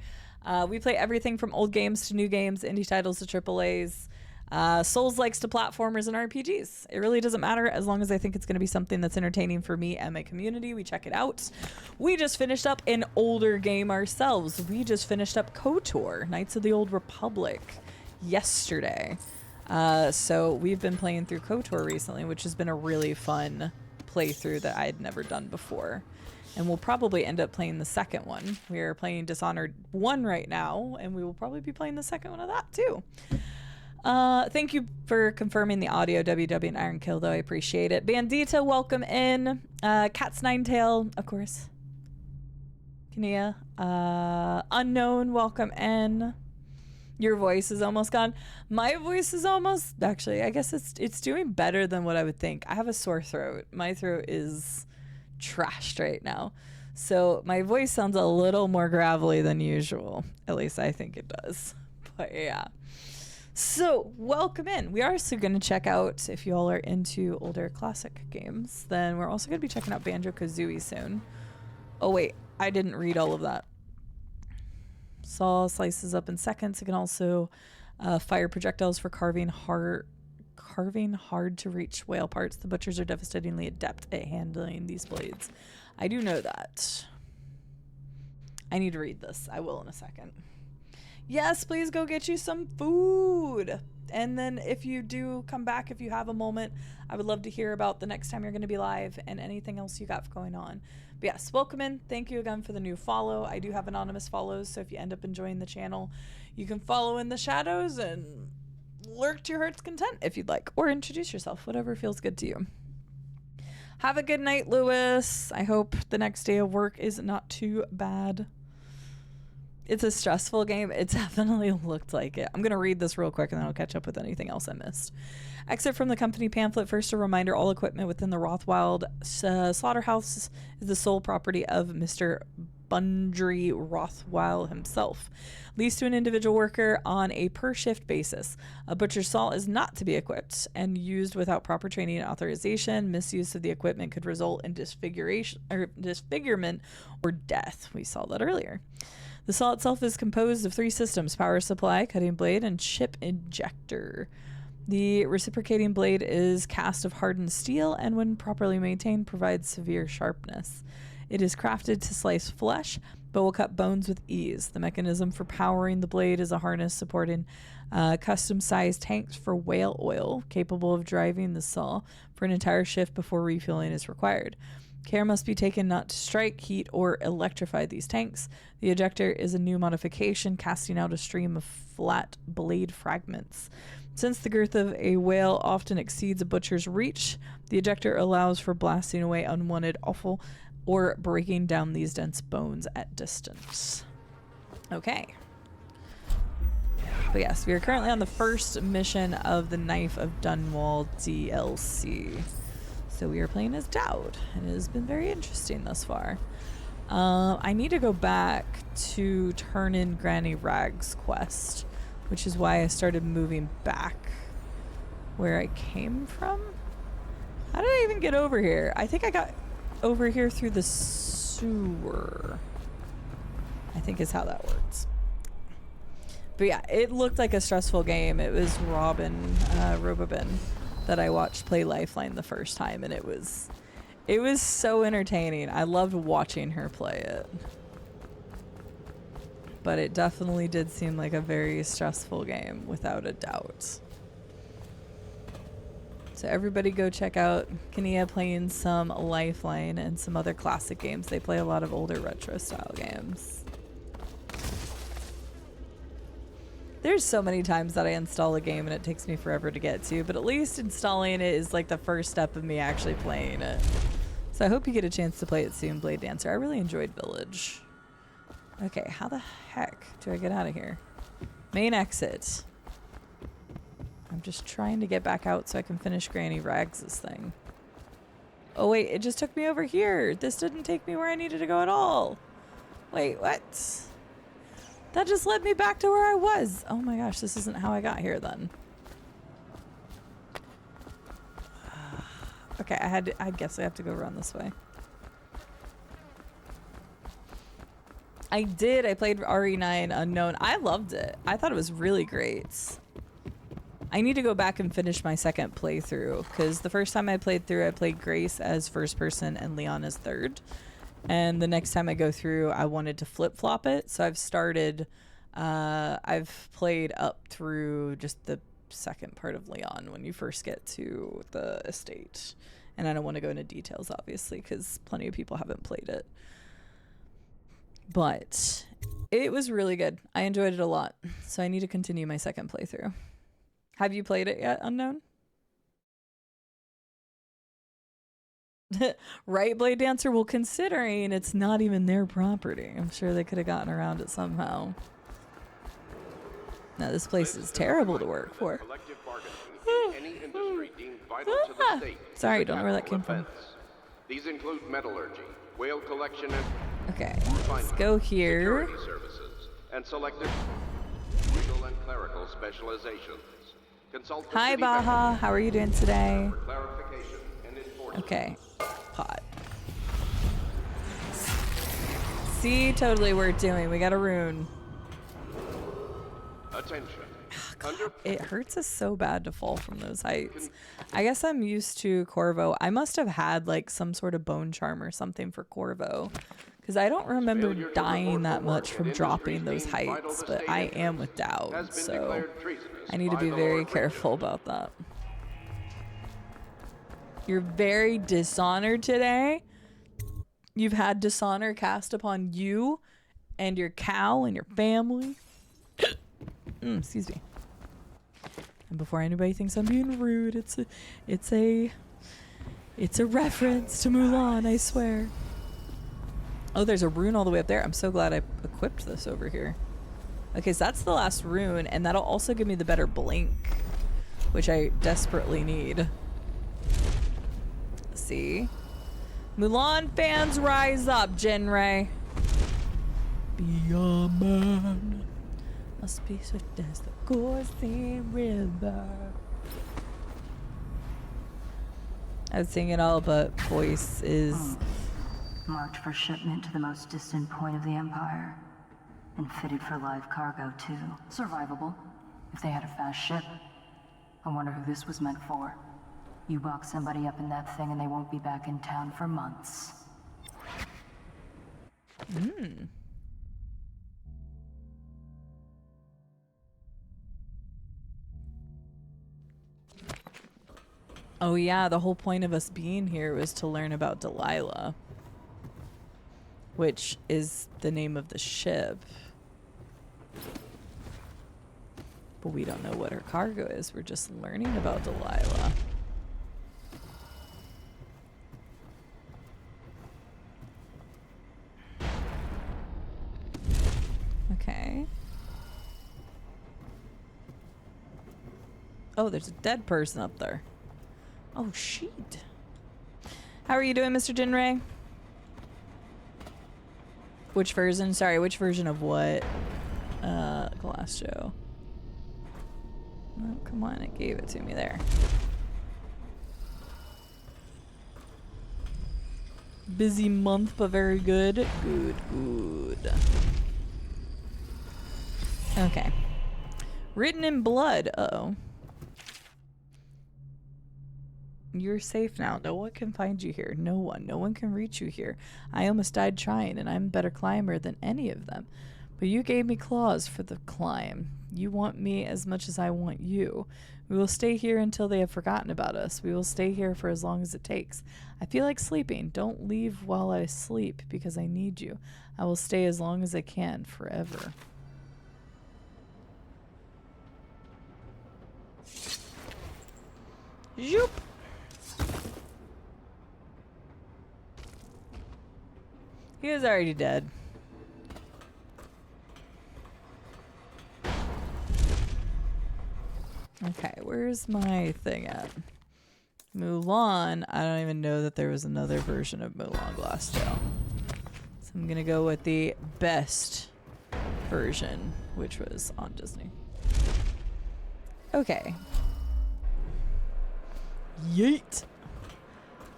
We play everything from old games to new games, indie titles to AAAs. Souls likes to platformers and RPGs. It really doesn't matter as long as I think it's going to be something that's entertaining for me and my community. We check it out. We just finished up an older game ourselves. We just finished up KOTOR, Knights of the Old Republic, yesterday. So we've been playing through KOTOR recently, which has been a really fun playthrough that I had never done before. And we'll probably end up playing the second one. We are playing Dishonored 1 right now, and we will probably be playing the second one of that too. Thank you for confirming the audio, WW and Iron Kill, though. I appreciate it. Bandita, welcome in. Cat's Ninetail, of course. Kania. Unknown, welcome in. Your voice is almost gone. My voice is almost... Actually, I guess it's doing better than what I would think. I have a sore throat. My throat is trashed right now. So my voice sounds a little more gravelly than usual. At least I think it does. But yeah. So welcome in. We are also going to check out, if you all are into older classic games, then we're also going to be checking out Banjo-Kazooie soon. Oh wait, I didn't read all of that. Saw slices up in seconds. It can also fire projectiles for carving hard to reach whale parts. The butchers are devastatingly adept at handling these blades. I do know that. I need to read this. I will in a second. Yes, please go get you some food. And then if you do come back, if you have a moment, I would love to hear about the next time you're going to be live and anything else you got going on. But yes, welcome in. Thank you again for the new follow. I do have anonymous follows, so if you end up enjoying the channel, you can follow in the shadows and lurk to your heart's content if you'd like, or introduce yourself, whatever feels good to you. Have a good night, Lewis. I hope the next day of work is not too bad. It's a stressful game. It definitely looked like it. I'm going to read this real quick and then I'll catch up with anything else I missed. Exit from the company pamphlet. First, a reminder, all equipment within the Rothwild slaughterhouse is the sole property of Mr. Bundry Rothwell himself. Leased to an individual worker on a per-shift basis. A butcher's saw is not to be equipped and used without proper training and authorization. Misuse of the equipment could result in disfigurement or death. We saw that earlier. The saw itself is composed of 3 systems: power supply, cutting blade, and chip injector. The reciprocating blade is cast of hardened steel and when properly maintained provides severe sharpness. It is crafted to slice flesh but will cut bones with ease. The mechanism for powering the blade is a harness supporting custom-sized tanks for whale oil capable of driving the saw for an entire shift before refueling is required. Care must be taken not to strike, heat, or electrify these tanks. The ejector is a new modification, casting out a stream of flat blade fragments. Since the girth of a whale often exceeds a butcher's reach, the ejector allows for blasting away unwanted offal or breaking down these dense bones at distance. Okay. But yes, we are currently on the first mission of the Knife of Dunwall DLC. So we are playing as Dowd, and it has been very interesting thus far. I need to go back to turn in Granny Rag's quest, which is why I started moving back where I came from. How did I even get over here? I think I got over here through the sewer, I think is how that works. But yeah, it looked like a stressful game. It was Robin that I watched play Lifeline the first time, and it was so entertaining. I loved watching her play it. But it definitely did seem like a very stressful game, without a doubt. So everybody go check out Kania playing some Lifeline and some other classic games. They play a lot of older retro style games. There's so many times that I install a game and it takes me forever to get to, but at least installing it is like the first step of me actually playing it. So I hope you get a chance to play it soon, Blade Dancer. I really enjoyed Village. Okay, how the heck do I get out of here? Main exit. I'm just trying to get back out so I can finish Granny Rags' thing. Oh wait, it just took me over here. This didn't take me where I needed to go at all. Wait, what? That just led me back to where I was. Oh my gosh, this isn't how I got here then. Okay, I guess I have to go around this way. I played RE9 Unknown. I loved it. I thought it was really great. I need to go back and finish my second playthrough, because the first time I played through, I played Grace as first person and Leon as third. And the next time I go through, I wanted to flip-flop it. So I've played up through just the second part of Leon when you first get to the estate. And I don't want to go into details, obviously, because plenty of people haven't played it. But it was really good. I enjoyed it a lot. So I need to continue my second playthrough. Have you played it yet, Unknown? Right, Blade Dancer? Well, considering it's not even their property, I'm sure they could have gotten around it somehow. Now, this place is terrible to work for. Sorry, don't know where that came from. These include metallurgy, whale collection, and okay, let's go here. Security services, and selected legal and clerical specializations. Consult Hi, Baha. How are you doing today? Okay, pot. See, totally worth doing. We got a rune. Attention. God, it hurts us so bad to fall from those heights. I guess I'm used to Corvo. I must have had like some sort of bone charm or something for Corvo, because I don't remember dying that much from dropping those heights, but I am with Dowd, so I need to be very careful about that. You're very dishonored today. You've had dishonor cast upon you and your cow and your family. Excuse me. And before anybody thinks I'm being rude, it's a reference to Mulan, I swear. Oh, there's a rune all the way up there. I'm so glad I equipped this over here. Okay, so that's the last rune, and that'll also give me the better blink, which I desperately need. See? Mulan fans rise up, Jinray. Be a man. Must be swift as the coursing river. I was singing all but voice is... Marked for shipment to the most distant point of the Empire. And fitted for live cargo, too. Survivable, if they had a fast ship. I wonder who this was meant for. You box somebody up in that thing and they won't be back in town for months. Oh yeah, the whole point of us being here was to learn about Delilah, which is the name of the ship. But we don't know what her cargo is. We're just learning about Delilah. Okay. Oh, there's a dead person up there. Oh, shit. How are you doing, Mr. Jinray? Which version? Sorry, which version of what? Glass Joe. Oh, come on, it gave it to me there. Busy month, but very good. Good, good. Okay. Written in blood. Uh-oh. You're safe now. No one can find you here. No one. No one can reach you here. I almost died trying, and I'm a better climber than any of them. But you gave me claws for the climb. You want me as much as I want you. We will stay here until they have forgotten about us. We will stay here for as long as it takes. I feel like sleeping. Don't leave while I sleep, because I need you. I will stay as long as I can, forever. Zoop! He was already dead. Okay, where's my thing at? Mulan. I don't even know that there was another version of Mulan Glassjaw. So I'm gonna go with the best version, which was on Disney. Okay. Yeet!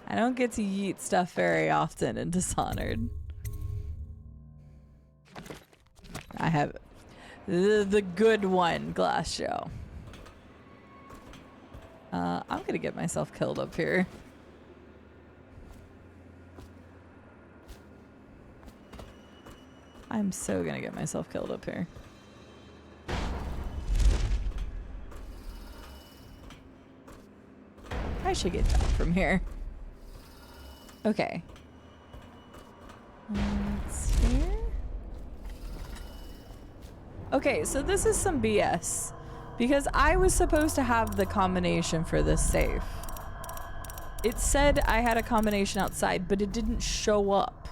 I don't get to yeet stuff very often in Dishonored. I have the good one, Glass Show. I'm gonna get myself killed up here. I'm so gonna get myself killed up here. I should get down from here. Okay. Let's here. Okay, so this is some BS. Because I was supposed to have the combination for this safe. It said I had a combination outside, but it didn't show up.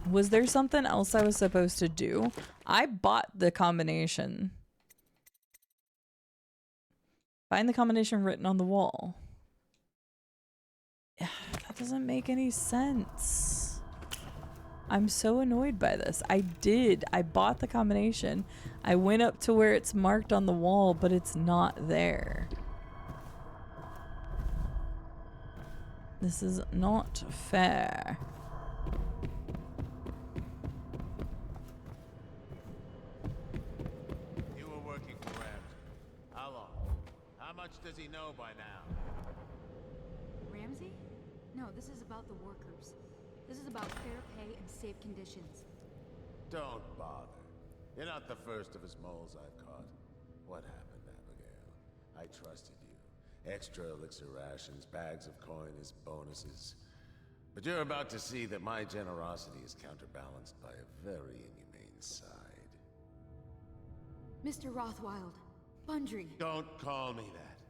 Was there something else I was supposed to do? I bought the combination. Find the combination written on the wall. Yeah, that doesn't make any sense. I'm so annoyed by this. I bought the combination. I went up to where it's marked on the wall, but it's not there. This is not fair. You were working for Ramsey. How long? How much does he know by now? Ramsey? No, this is about the workers. This is about fair pay and safe conditions. Don't bother. You're not the first of his moles I've caught. What happened, Abigail? I trusted you. Extra elixir rations, bags of coin as bonuses. But you're about to see that my generosity is counterbalanced by a very inhumane side. Mr. Rothwild, Bundry. Don't call me that.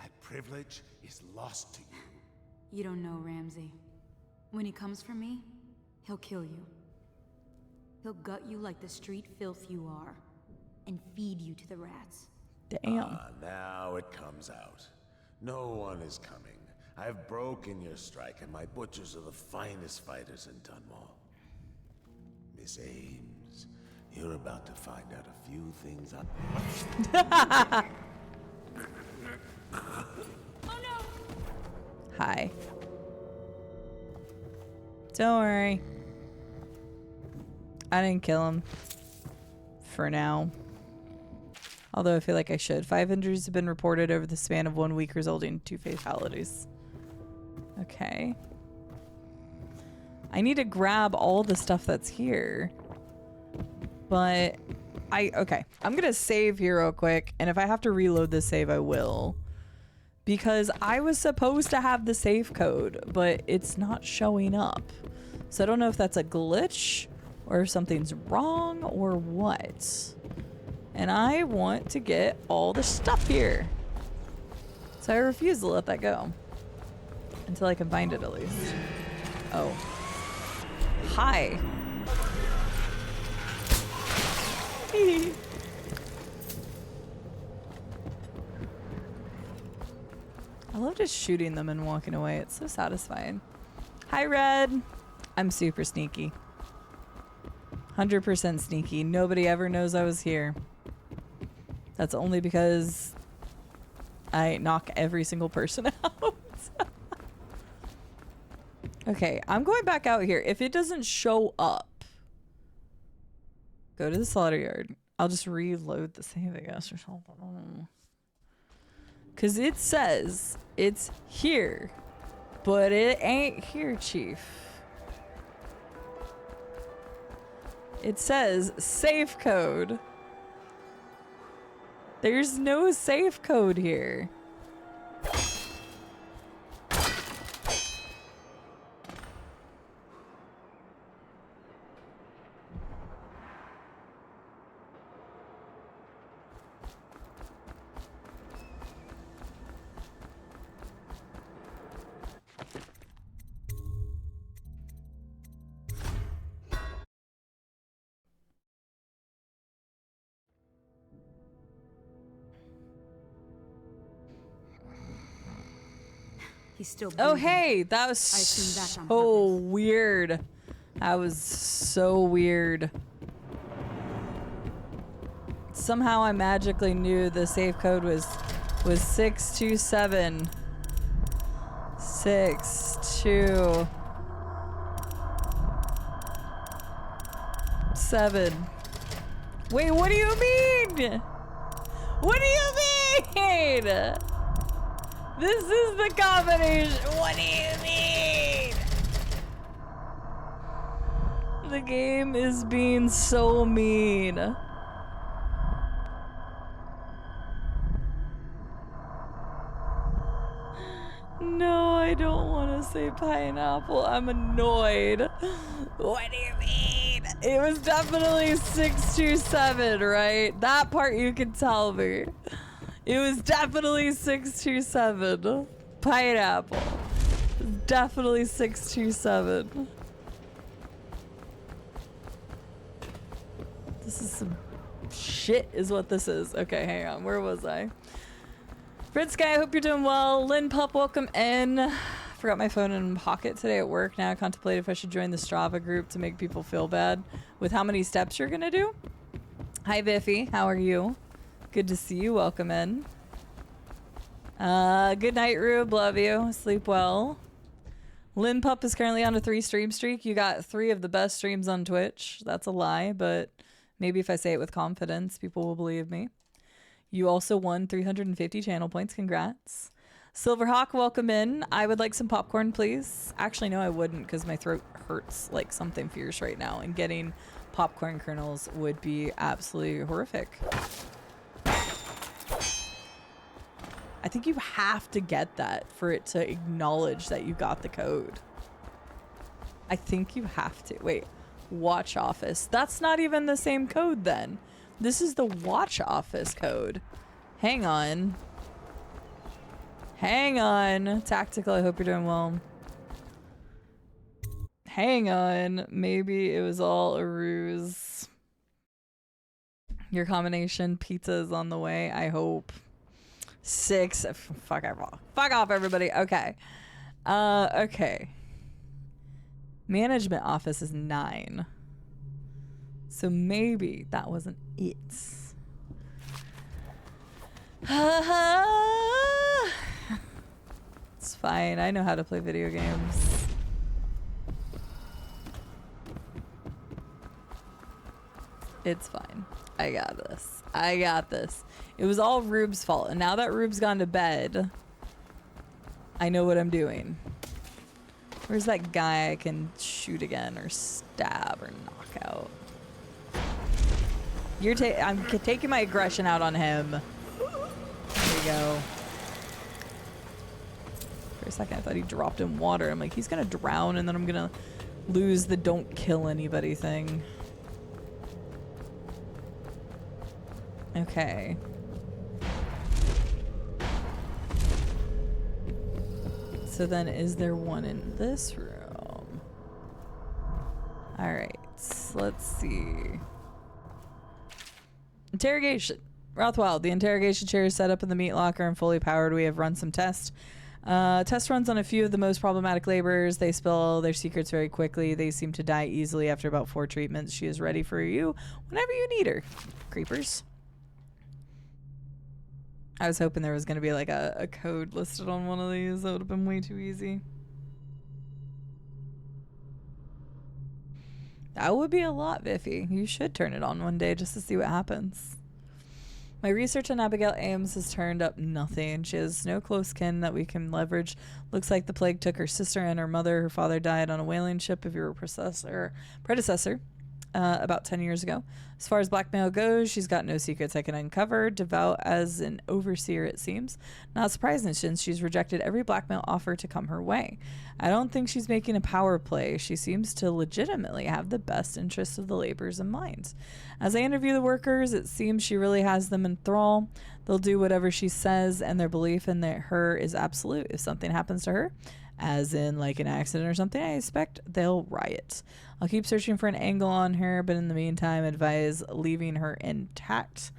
That privilege is lost to you. You don't know Ramsey. When he comes for me, he'll kill you. He'll gut you like the street filth you are, and feed you to the rats. Damn. Now it comes out. No one is coming. I've broken your strike, and my butchers are the finest fighters in Dunwall. Miss Ames, you're about to find out a few things Oh no! Hi. Don't worry. I didn't kill him. For now. Although I feel like I should. 5 injuries have been reported over the span of 1 week, resulting in 2 fatalities. Okay. I need to grab all the stuff that's here. But okay. I'm gonna save here real quick, and if I have to reload this save, I will. Because I was supposed to have the save code, but it's not showing up. So I don't know if that's a glitch, or if something's wrong, or what. And I want to get all the stuff here. So I refuse to let that go. Until I can find it at least. Oh. Hi. I love just shooting them and walking away. It's so satisfying. Hi, Red. I'm super sneaky. 100% sneaky. Nobody ever knows I was here. That's only because I knock every single person out. Okay, I'm going back out here. If it doesn't show up, go to the slaughter yard. I'll just reload the save, I guess, or something. Because it says it's here, but it ain't here, Chief. It says safe code. There's no safe code here. He's still Oh, breathing. hey, that was I assume that's on so weird. That was so weird. Somehow I magically knew the safe code was 627 627. Wait, what do you mean? What do you mean? This is the combination. What do you mean? The game is being so mean. No, I don't want to say pineapple. I'm annoyed. What do you mean? It was definitely 627, right? That part you can tell me. It was definitely 627. Pineapple. Definitely 627. This is some shit is what this is. Okay, hang on. Where was I? Fritz Guy, I hope you're doing well. Lynn Pup, welcome in. Forgot my phone in my pocket today at work. Now I contemplate if I should join the Strava group to make people feel bad with how many steps you're gonna do. Hi Biffy, how are you? Good to see you. Welcome in. Good night, Rube. Love you. Sleep well. Lynn Pup is currently on a 3-stream streak. You got 3 of the best streams on Twitch. That's a lie, but maybe if I say it with confidence, people will believe me. You also won 350 channel points. Congrats. Silverhawk, welcome in. I would like some popcorn, please. Actually, no, I wouldn't because my throat hurts like something fierce right now, and getting popcorn kernels would be absolutely horrific. I think you have to get that for it to acknowledge that you got the code. I think you have to. Wait, watch office. That's not even the same code then. This is the watch office code. Hang on. Hang on. Tactical, I hope you're doing well. Hang on. Maybe it was all a ruse. Your combination pizza is on the way, I hope. 6. Fuck off. Fuck off, everybody. Okay. Okay. Management office is 9. So maybe that wasn't it. It's fine. I know how to play video games. It's fine. I got this. I got this. It was all Rube's fault. And now that Rube's gone to bed, I know what I'm doing. Where's that guy I can shoot again or stab or knock out? I'm taking my aggression out on him. There you go. For a second, I thought he dropped in water. I'm like, he's gonna drown, and then I'm gonna lose the don't kill anybody thing. Okay. So then, is there one in this room? All right, let's see. Interrogation. Rothwild, the interrogation chair is set up in the meat locker and fully powered. We have run some tests. Test runs on a few of the most problematic laborers. They spill their secrets very quickly. They seem to die easily after about 4 treatments. She is ready for you whenever you need her. Creepers. I was hoping there was going to be like a code listed on one of these. That would have been way too easy. That would be a lot, Biffy. You should turn it on one day just to see what happens. My research on Abigail Ames has turned up nothing. She has no close kin that we can leverage. Looks like the plague took her sister and her mother. Her father died on a whaling ship of your predecessor about 10 years ago. As far as blackmail goes, she's got no secrets I can uncover. Devout as an overseer, it seems. Not surprising since she's rejected every blackmail offer to come her way. I don't think she's making a power play. She seems to legitimately have the best interests of the laborers in mind. As I interview the workers, it seems she really has them in thrall. They'll do whatever she says, and their belief in her is absolute. If something happens to her, as in like an accident or something, I expect they'll riot. I'll keep searching for an angle on her, but in the meantime, advise leaving her intact.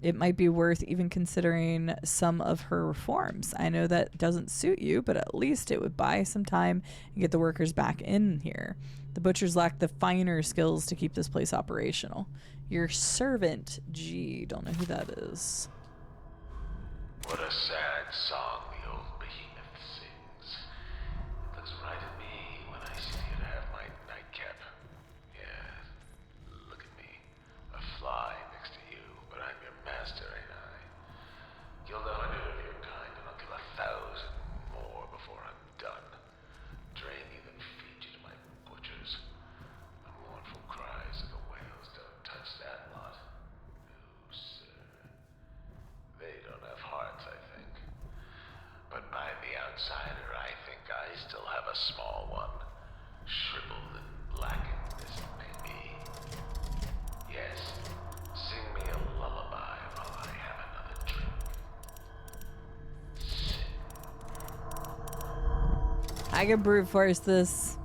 It might be worth even considering some of her reforms. I know that doesn't suit you, but at least it would buy some time and get the workers back in here. The butchers lack the finer skills to keep this place operational. Your servant, G. Don't know who that is. What a sad song the old behemoth sings. It looks right at me when I sit here to have my nightcap. Yeah, look at me. A fly next to you, but I'm your master, ain't I? Kill 100 of your kind, and I'll kill 1,000 more before I'm done. Drain you, then feed you to my butchers. The mournful cries of the whales don't touch that lot. No, sir. They don't have hearts, I think. outsider, I think I still have a small one. Shriveled and blackened as it may be. Yes, sing me a lullaby while I have another drink. I can brute force this.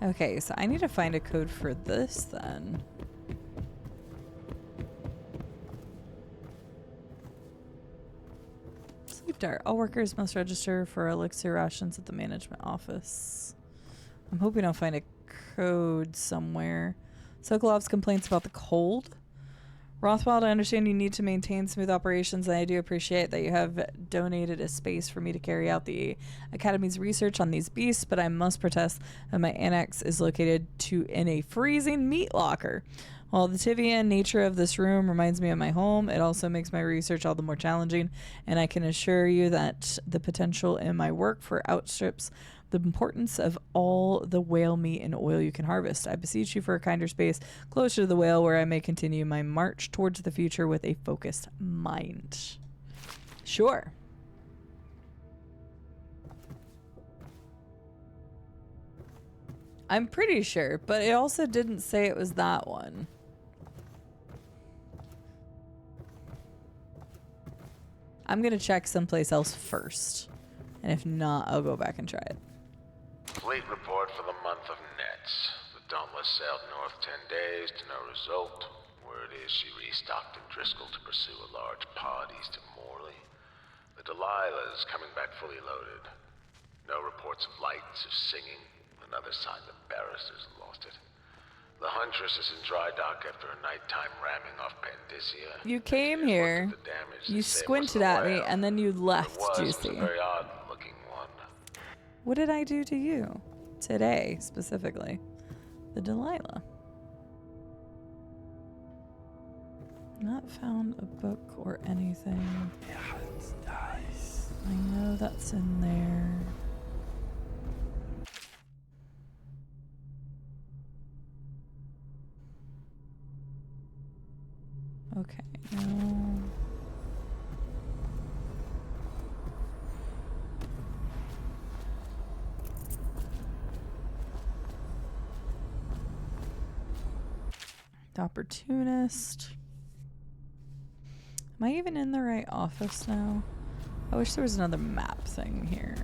Okay, so I need to find a code for this then. Sleep dart. All workers must register for elixir rations at the management office. I'm hoping I'll find a code somewhere. Sokolov's complaints about the cold. Rothwild, I understand you need to maintain smooth operations, and I do appreciate that you have donated a space for me to carry out the Academy's research on these beasts, but I must protest that my annex is located in a freezing meat locker. While the Tivian nature of this room reminds me of my home, it also makes my research all the more challenging, and I can assure you that the potential in my work outstrips the importance of all the whale meat and oil you can harvest. I beseech you for a kinder space closer to the whale where I may continue my march towards the future with a focused mind. Sure. I'm pretty sure, but it also didn't say it was that one. I'm gonna check someplace else first, and if not, I'll go back and try it. Fleet report for the month of Nets. The Dauntless sailed north 10 days to no result. Word is she restocked in Driscoll to pursue a large pod east of Morley. The Delilah is coming back fully loaded. No reports of lights or singing. Another sign the barristers lost it. The Huntress is in dry dock after a nighttime ramming off Pandyssia. You came here, you squinted at me, and then you left, Juicy. It was a very odd-looking one. What did I do to you? Today, specifically. The Delilah. Not found a book or anything. I know that's in there. Okay, no. The Opportunist. Am I even in the right office now? I wish there was another map thing here.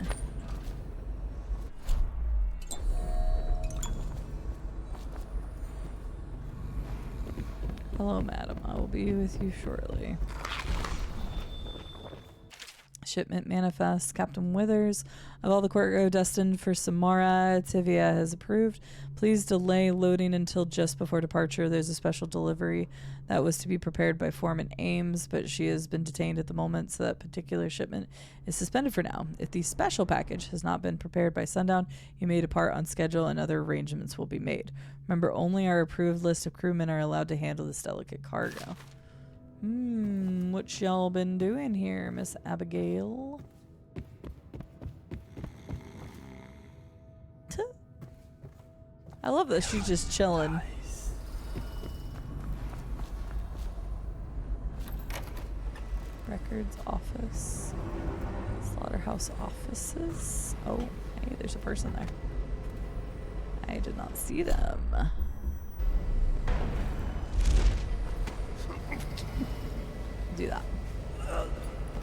Hello, madam. I will be with you shortly. Shipment manifest. Captain Withers of all the cargo destined for Samara, Tivia has approved. Please delay loading until just before departure. There's a special delivery that was to be prepared by Foreman Ames, but she has been detained at the moment, so that particular shipment is suspended for now. If the special package has not been prepared by sundown, you may depart on schedule and other arrangements will be made. Remember, only our approved list of crewmen are allowed to handle this delicate cargo. What y'all been doing here, Miss Abigail? I love this. She's just chilling. Records office. Slaughterhouse offices. Oh, hey, there's a person there. I did not see them. Do that.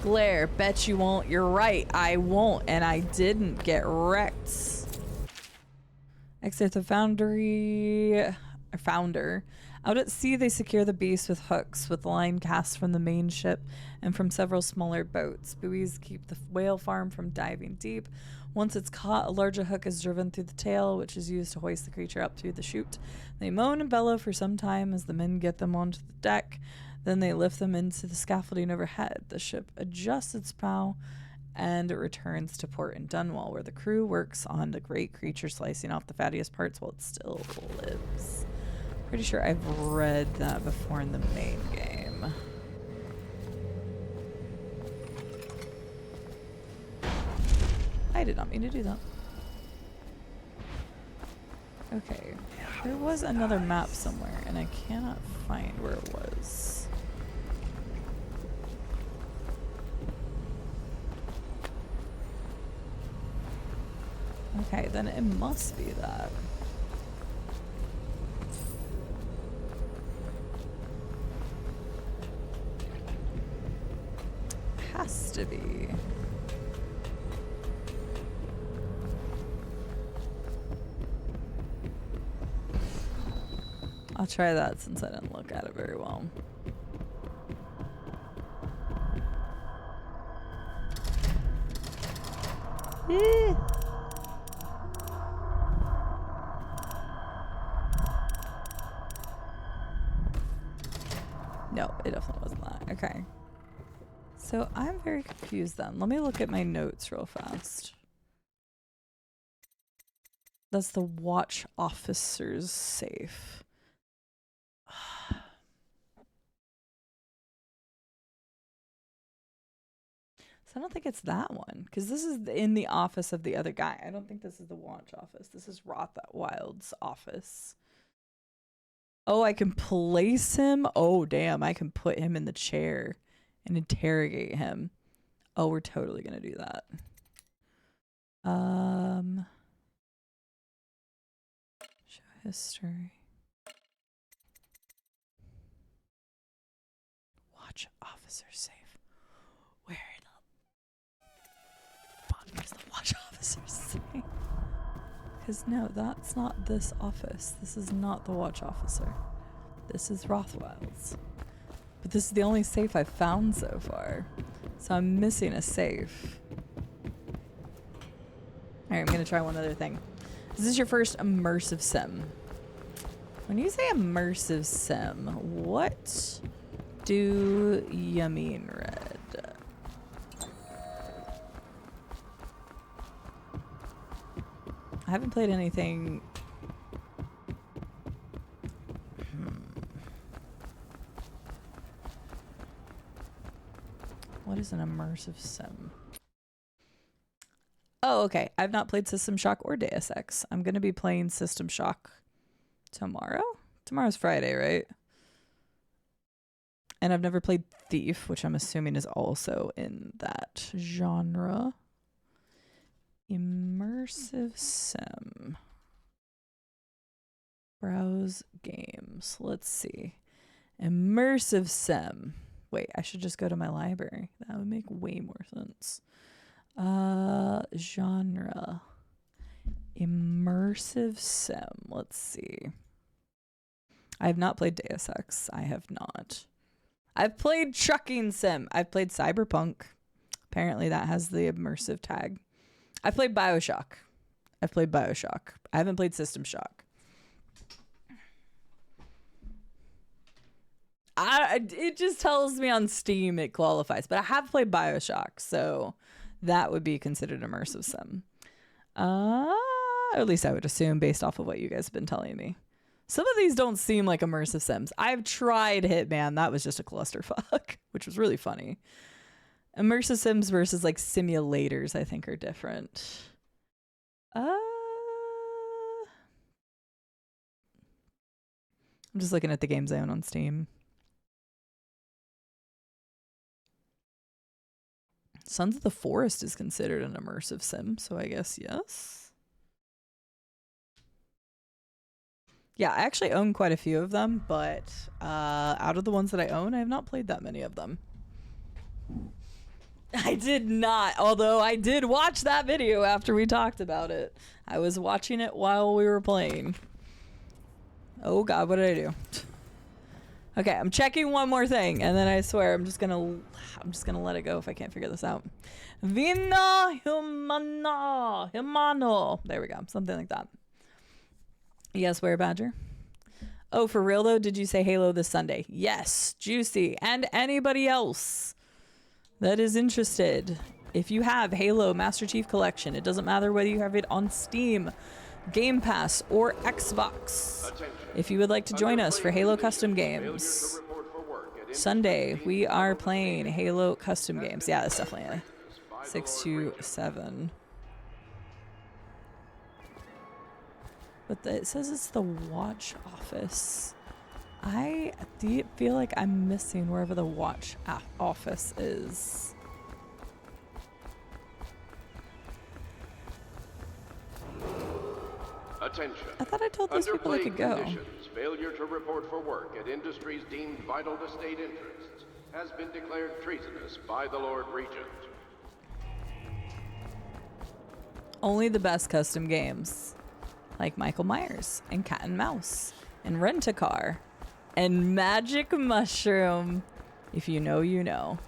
Glare, bet you won't. You're right, I won't, and I didn't get wrecked. Exit the founder. Out at sea, they secure the beast with hooks, with line cast from the main ship and from several smaller boats. Buoys keep the whale farm from diving deep. Once it's caught, a larger hook is driven through the tail, which is used to hoist the creature up through the chute. They moan and bellow for some time as the men get them onto the deck. Then they lift them into the scaffolding overhead. The ship adjusts its prow and it returns to port in Dunwall, where the crew works on the great creature, slicing off the fattiest parts while it still lives. Pretty sure I've read that before in the main game. I did not mean to do that. Okay, there was another map somewhere, and I cannot find where it was. Okay, then it must be that. Has to be. I'll try that since I didn't look at it very well. No, it definitely wasn't that. Okay. So I'm very confused then. Let me look at my notes real fast. That's the watch officer's safe. So I don't think it's that one, because this is in the office of the other guy. I don't think this is the watch office. This is Rothwild's office. Oh, I can place him? Oh, damn. I can put him in the chair and interrogate him. Oh, we're totally going to do that. Show history. Watch officer safe. Where the fuck is the watch officer safe? Because no, that's not this office. This is not the watch officer. This is Rothwild's. But this is the only safe I've found so far. So I'm missing a safe. Alright, I'm going to try one other thing. This is your first immersive sim. When you say immersive sim, what do you mean, Red? I haven't played anything. What is an immersive sim? Oh, okay. I've not played System Shock or Deus Ex. I'm going to be playing System Shock tomorrow? Tomorrow's Friday, right? And I've never played Thief, which I'm assuming is also in that genre. Immersive sim. Browse games. Let's see. Immersive sim. Wait, I should just go to my library. That would make way more sense. Genre. Immersive sim. Let's see. I have not played Deus Ex. I have not. I've played Trucking Sim. I've played Cyberpunk. Apparently that has the immersive tag. I've played Bioshock. I haven't played System Shock. It just tells me on Steam it qualifies, but I have played Bioshock, so that would be considered immersive sim. At least I would assume based off of what you guys have been telling me. Some of these don't seem like immersive sims. I've tried Hitman. That was just a clusterfuck, which was really funny. Immersive sims versus like simulators, I think, are different. I'm just looking at the games I own on Steam. Sons of the Forest is considered an immersive sim, so I guess yes. Yeah, I actually own quite a few of them, but out of the ones that I own, I have not played that many of them. I did not, although I did watch that video after we talked about it. I was watching it while we were playing. Oh god, what did I do? Okay, I'm checking one more thing, and then I swear I'm just gonna let it go if I can't figure this out. Vina humano. There we go, something like that. Yes, Were Badger. Oh, for real though? Did you say Halo this Sunday? Yes, Juicy, and anybody else that is interested. If you have Halo Master Chief Collection, it doesn't matter whether you have it on Steam, Game Pass, or Xbox. If you would like to join us for Halo Custom Games, Sunday, we are playing Halo Custom Games. Yeah, that's definitely a 627. But it says it's the watch office. I feel like I'm missing wherever the watch office is. Attention. I thought I told those Under people they plague could go. conditions, failure to report for work at industries deemed vital to state interests has been declared treasonous by the Lord Regent. Only the best custom games, like Michael Myers and Cat and Mouse and Rent-A-Car and Magic Mushroom. If you know, you know.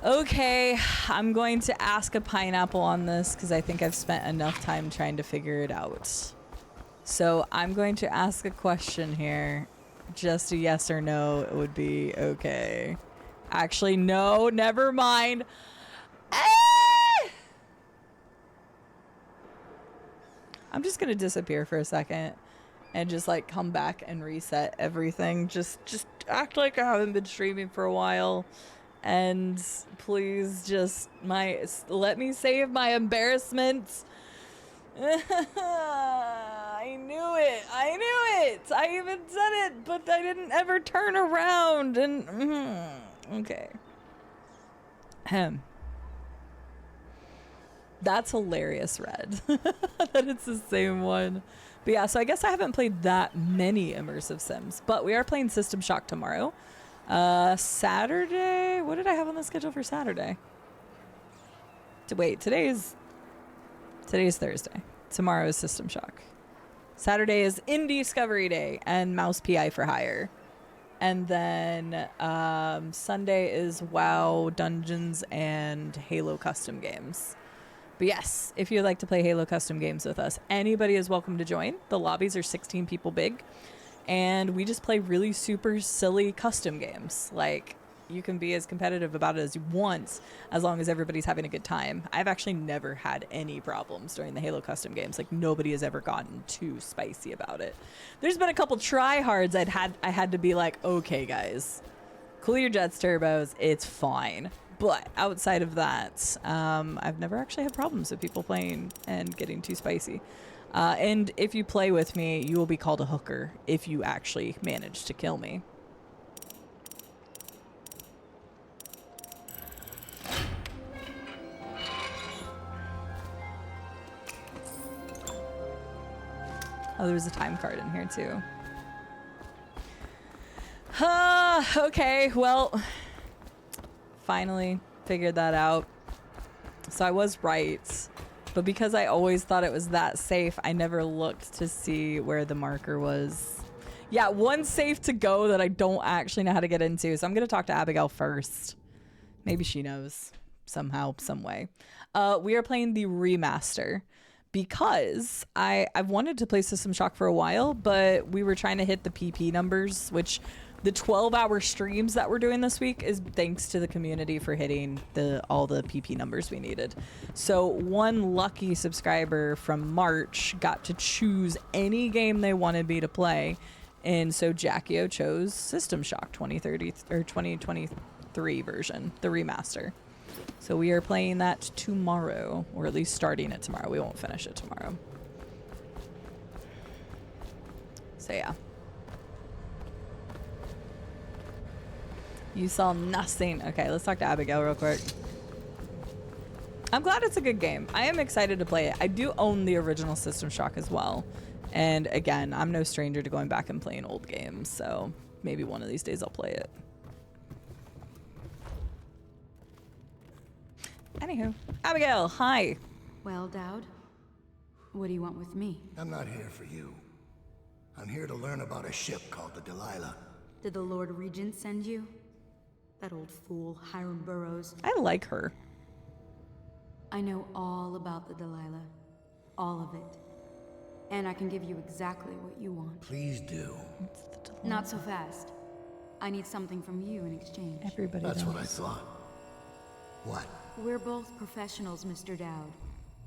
Okay, I'm going to ask a pineapple on this because I think I've spent enough time trying to figure it out. So I'm going to ask a question here. Just a yes or no, it would be okay. Actually, no, never mind. I'm just gonna disappear for a second and just like come back and reset everything. Just act like I haven't been streaming for a while. And please just let me save my embarrassment. I knew it. I even said it, but I didn't ever turn around and okay. That's hilarious, Red. That it's the same one. But yeah, so I guess I haven't played that many immersive sims, but we are playing System Shock tomorrow. Saturday, what did I have on the schedule for Saturday? Wait, today's Thursday. Tomorrow is System Shock. Saturday is Indie Discovery Day and Mouse PI for Hire. And then Sunday is WoW Dungeons and Halo Custom Games. But yes, if you'd like to play Halo Custom Games with us, anybody is welcome to join. The lobbies are 16 people big. And we just play really super silly custom games. Like, you can be as competitive about it as you want, as long as everybody's having a good time. I've actually never had any problems during the Halo custom games. Like, nobody has ever gotten too spicy about it. There's been a couple tryhards I had to be like, okay, guys, cool your jets, turbos, it's fine. But outside of that, I've never actually had problems with people playing and getting too spicy. And if you play with me, you will be called a hooker if you actually manage to kill me. Oh, there was a time card in here too. Okay, well, finally figured that out. So I was right. But because I always thought it was that safe, I never looked to see where the marker was. Yeah, one safe to go that I don't actually know how to get into. So I'm going to talk to Abigail first. Maybe she knows somehow, some way. We are playing the remaster because I've wanted to play System Shock for a while, but we were trying to hit the PP numbers, which the 12-hour streams that we're doing this week is thanks to the community for hitting all the PP numbers we needed. So one lucky subscriber from March got to choose any game they wanted me to play. And so Jackio chose System Shock 2030 or 2023 version, the remaster. So we are playing that tomorrow, or at least starting it tomorrow. We won't finish it tomorrow. So yeah. You saw nothing. Okay, let's talk to Abigail real quick. I'm glad it's a good game. I am excited to play it. I do own the original System Shock as well. And again, I'm no stranger to going back and playing old games, so maybe one of these days I'll play it. Anywho, Abigail, hi. Well, Dowd, what do you want with me? I'm not here for you. I'm here to learn about a ship called the Delilah. Did the Lord Regent send you? That old fool, Hiram Burrows. I like her. I know all about the Delilah. All of it. And I can give you exactly what you want. Please do. Not so fast. I need something from you in exchange. Everybody That's knows. what I thought. What? We're both professionals, Mr. Dowd.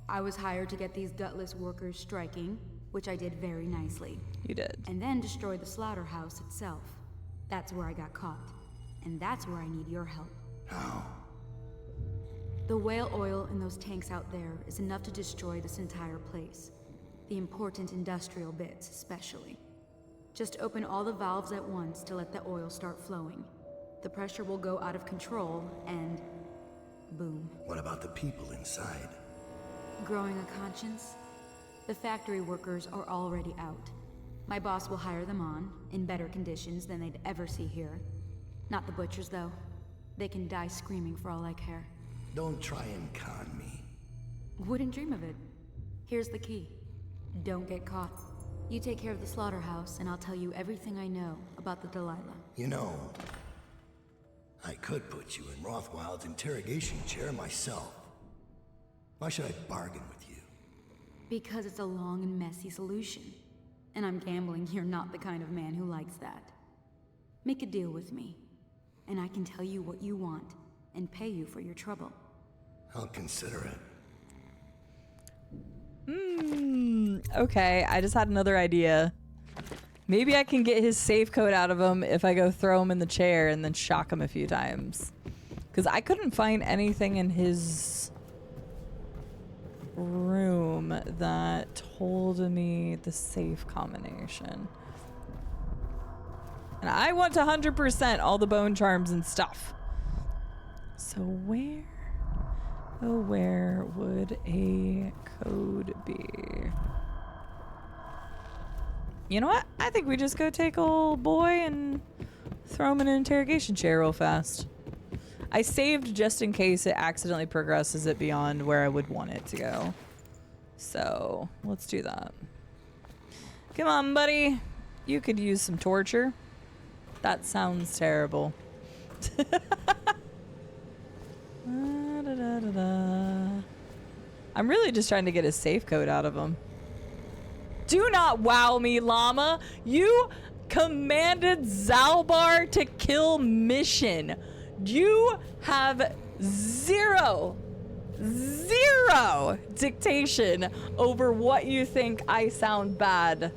I was hired to get these gutless workers striking, which I did very nicely. You did. And then destroy the slaughterhouse itself. That's where I got caught. And that's where I need your help. How? The whale oil in those tanks out there is enough to destroy this entire place. The important industrial bits, especially. Just open all the valves at once to let the oil start flowing. The pressure will go out of control, and boom. What about the people inside? Growing a conscience? The factory workers are already out. My boss will hire them on, in better conditions than they'd ever see here. Not the butchers, though. They can die screaming for all I care. Don't try and con me. Wouldn't dream of it. Here's the key. Don't get caught. You take care of the slaughterhouse, and I'll tell you everything I know about the Delilah. You know, I could put you in Rothwild's interrogation chair myself. Why should I bargain with you? Because it's a long and messy solution. And I'm gambling you're not the kind of man who likes that. Make a deal with me, and I can tell you what you want, and pay you for your trouble. I'll consider it. Okay, I just had another idea. Maybe I can get his safe code out of him if I go throw him in the chair and then shock him a few times. Because I couldn't find anything in his room that told me the safe combination. And I want to 100% all the bone charms and stuff. So where would a code be? You know what? I think we just go take old boy and throw him in an interrogation chair real fast. I saved just in case it accidentally progresses it beyond where I would want it to go. So let's do that. Come on, buddy. You could use some torture. That sounds terrible. I'm really just trying to get his safe code out of him. Do not wow me, llama. You commanded Zalbar to kill Mission. You have zero dictation over what you think I sound bad.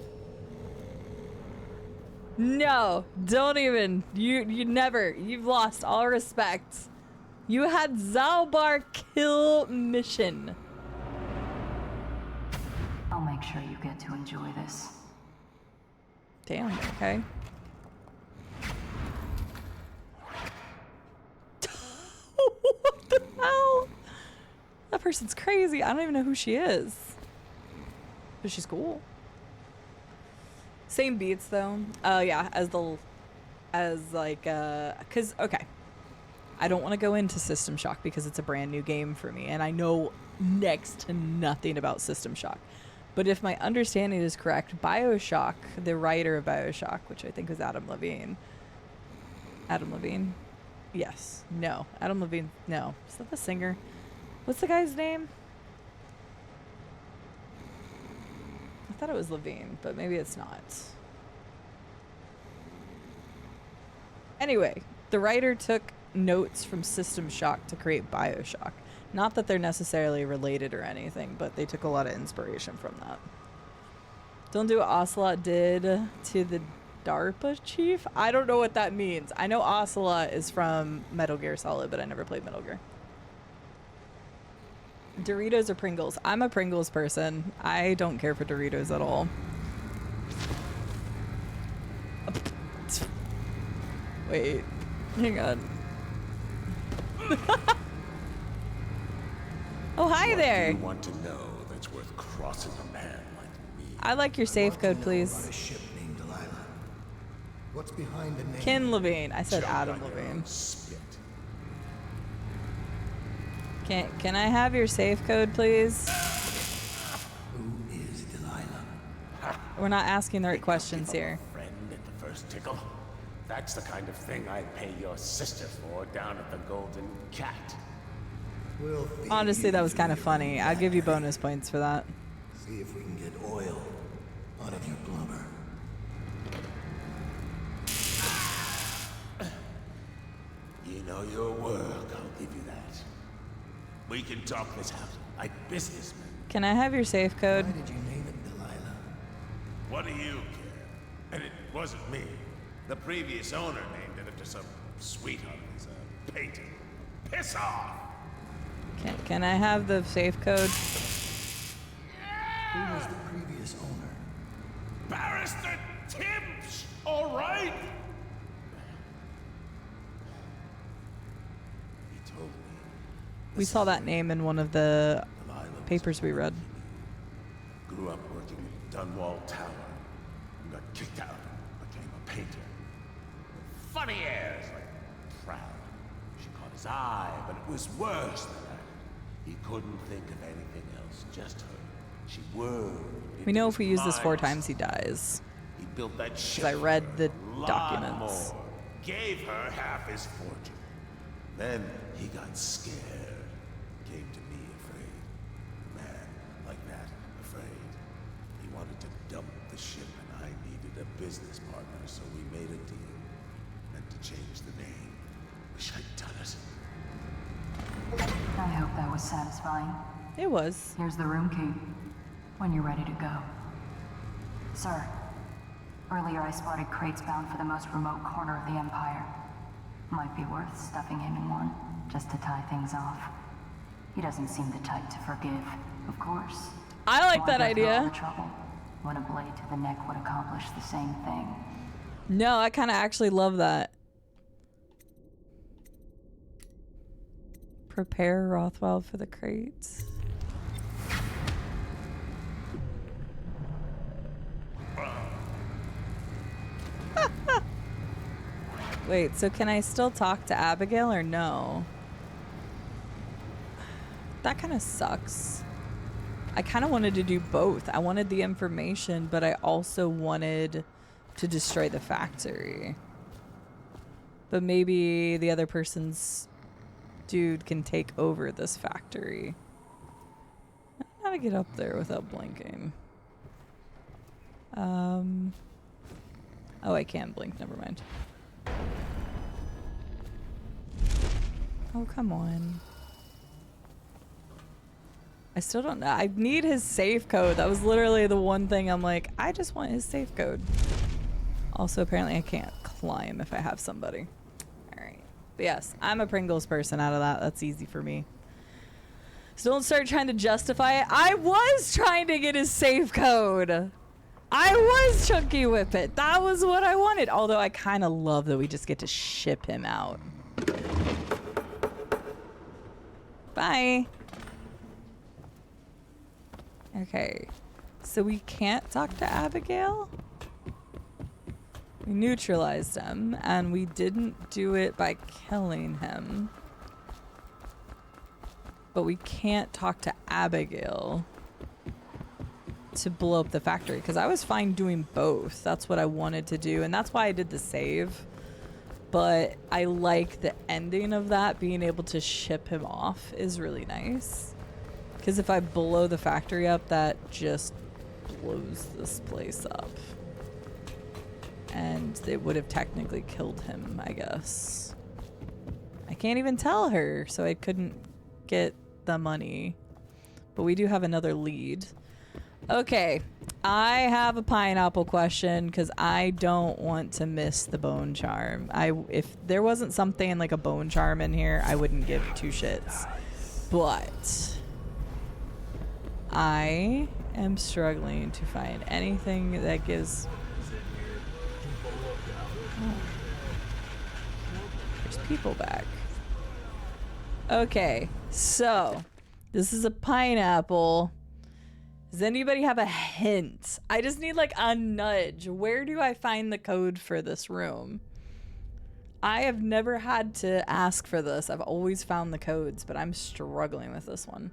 No, don't even. You never. You've lost all respect. You had Zalbar kill Mission. I'll make sure you get to enjoy this. Damn, okay. What the hell? That person's crazy. I don't even know who she is. But she's cool. Same beats though. Yeah, cause okay. I don't want to go into System Shock because it's a brand new game for me and I know next to nothing about System Shock. But if my understanding is correct, BioShock, the writer of BioShock, which I think was Adam Levine. Adam Levine? Yes. No. Adam Levine. No. Is that the singer? What's the guy's name? I thought it was Levine, but maybe it's not. Anyway, the writer took notes from System Shock to create BioShock. Not that they're necessarily related or anything, but they took a lot of inspiration from that. Don't do what Ocelot did to the DARPA chief? I don't know what that means. I know Ocelot is from Metal Gear Solid, but I never played Metal Gear. Doritos or Pringles? I'm a Pringles person. I don't care for Doritos at all. Wait. Hang on. Oh, hi there. What do you want to know that's worth crossing a man like me? I like your safe code, please. About a ship named Delilah. What's behind the name? Ken Levine. I said Adam Levine. Can I have your safe code, please? Who is Delilah? We're not asking the right questions here. Friend at the first tickle. That's the kind of thing I'd pay your sister for down at the Golden Cat. Honestly, that was kind of funny. I'll give you bonus points for that. See if we can get oil out of your blubber. You know your work, I'll give you that. We can talk this out like businessmen. Can I have your safe code? Why did you name it Delilah? What do you care? And it wasn't me. The previous owner named it after some sweetheart as a painting. Piss off! Can I have the safe code? Who was the previous owner? Barrister Tibbs, all right? He told me. We saw that name in one of the papers we read. Grew up working in Dunwall Tower. And got kicked out. Became a painter. Funny airs, like proud. She caught his eye, but it was worse than that. He couldn't think of anything else, just her. She whirled. We know if we use this 4 times, he dies. He built that ship. Because I read the for a lot documents. more. Gave her half his fortune. Then he got scared. Came to me afraid. A man like that, afraid. He wanted to dump the ship, and I needed a business partner, so we made a deal. And to change the name. Wish I'd done it. I hope that was satisfying. It was. Here's the room key. When you're ready to go. Sir, earlier I spotted crates bound for the most remote corner of the Empire. Might be worth stuffing him in one, just to tie things off. He doesn't seem the type to forgive, of course. I like Why that go through all idea. the trouble when a blade to the neck would accomplish the same thing? No, I kind of actually love that. Prepare Rothwell for the crates. Wait, so can I still talk to Abigail or no? That kind of sucks. I kind of wanted to do both. I wanted the information, but I also wanted to destroy the factory. But maybe the other person's dude can take over this factory. I don't know how to get up there without blinking. Oh, I can blink. Never mind. Oh, come on. I still don't know. I need his safe code. That was literally the one thing I'm like, I just want his safe code. Also, apparently I can't climb if I have somebody. Alright. But yes, I'm a Pringles person out of that. That's easy for me. So don't start trying to justify it. I was trying to get his safe code. I was Chunky Whippet. That was what I wanted. Although I kind of love that we just get to ship him out. Bye. Okay. So we can't talk to Abigail? We neutralized him, and we didn't do it by killing him. But we can't talk to Abigail to blow up the factory, because I was fine doing both. That's what I wanted to do, and that's why I did the save. But I like the ending of that, being able to ship him off is really nice. Because if I blow the factory up, that just blows this place up. And they would have technically killed him, I guess. I can't even tell her, so I couldn't get the money. But we do have another lead. Okay, I have a pineapple question because I don't want to miss the bone charm. If there wasn't something like a bone charm in here, I wouldn't give 2 shits. But I am struggling to find anything that gives... Oh. There's people back. Okay, so this is a pineapple. Does anybody have a hint? I just need like a nudge. Where do I find the code for this room? I have never had to ask for this. I've always found the codes, but I'm struggling with this one.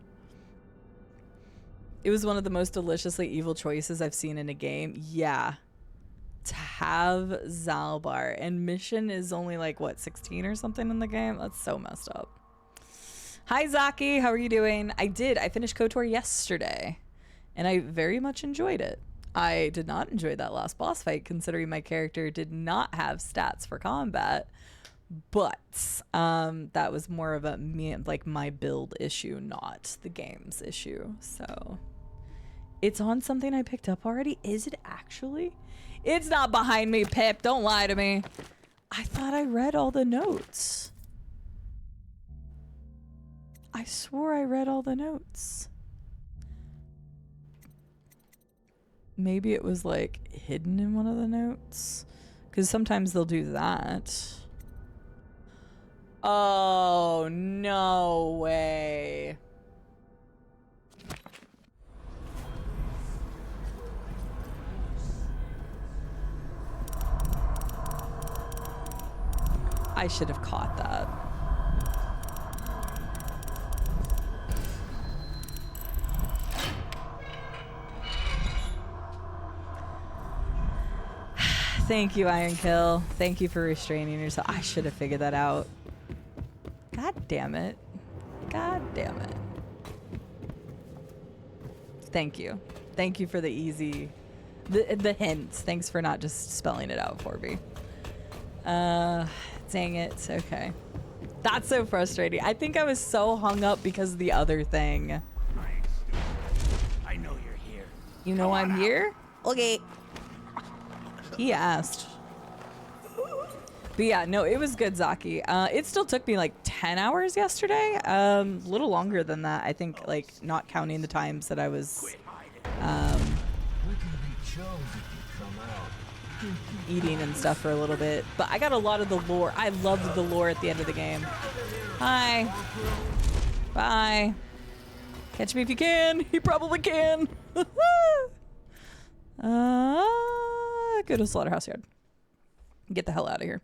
It was one of the most deliciously evil choices I've seen in a game. Yeah. To have Zalbar. And mission is only like, what, 16 or something in the game? That's so messed up. Hi, Zaki. How are you doing? I finished KOTOR yesterday. And I very much enjoyed it. I did not enjoy that last boss fight, considering my character did not have stats for combat. But that was more of a my build issue, not the game's issue. So it's on something I picked up already. Is it actually? It's not behind me, Pip. Don't lie to me. I thought I read all the notes. I swore I read all the notes. Maybe it was like hidden in one of the notes, because sometimes they'll do that. Oh, no way. I should have caught that. Thank you, Iron Kill. Thank you for restraining yourself. I should have figured that out. God damn it. God damn it. Thank you. Thank you for the easy, the hints. Thanks for not just spelling it out for me. Dang it. Okay. That's so frustrating. I think I was so hung up because of the other thing. I know you're here. You know I'm here? Okay. He asked. But yeah, no, it was good, Zaki. It still took me like 10 hours yesterday. A little longer than that. I think, like, not counting the times that I was eating and stuff for a little bit. But I got a lot of the lore. I loved the lore at the end of the game. Hi. Bye. Catch me if you can. You probably can. Go to Slaughterhouse Yard. Get the hell out of here.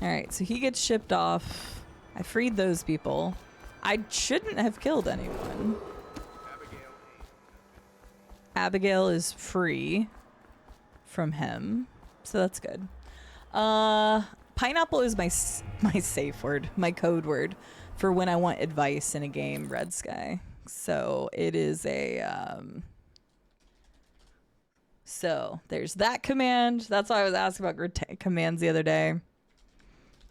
Alright, so he gets shipped off. I freed those people. I shouldn't have killed anyone. Abigail is free from him, so that's good. Pineapple is my safe word, my code word for when I want advice in a game, Red Sky. So it is a so there's that command. That's why I was asking about commands the other day,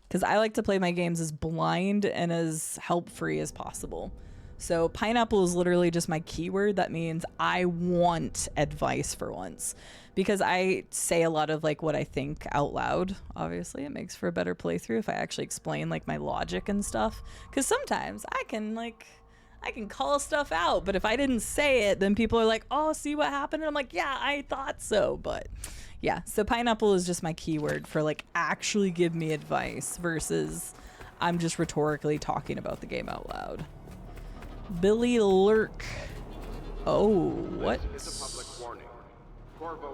because I like to play my games as blind and as help free as possible. So pineapple is literally just my keyword. That means I want advice for once, because I say a lot of like what I think out loud. Obviously it makes for a better playthrough if I actually explain like my logic and stuff, because sometimes I can call stuff out, but if I didn't say it, then people are like, oh, see what happened? And I'm like, yeah, I thought so. But yeah, so pineapple is just my keyword for like actually give me advice versus I'm just rhetorically talking about the game out loud. Billy Lurk. Oh, what?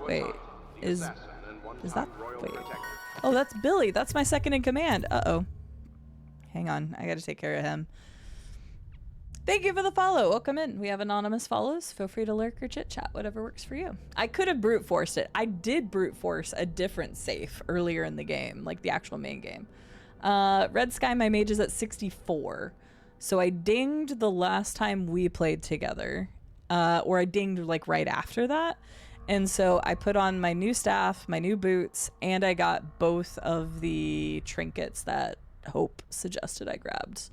Wait, is that, wait. Oh, that's Billy. That's my second in command. Uh-oh. Hang on, I gotta take care of him. Thank you for the follow. Welcome in. We have anonymous follows. Feel free to lurk or chit chat, whatever works for you. I could have brute forced it. I did brute force a different safe earlier in the game, like the actual main game. Red Sky, my mage is at 64. So I dinged the last time we played together, or I dinged like right after that. And so I put on my new staff, my new boots, and I got both of the trinkets that Hope suggested I grabbed.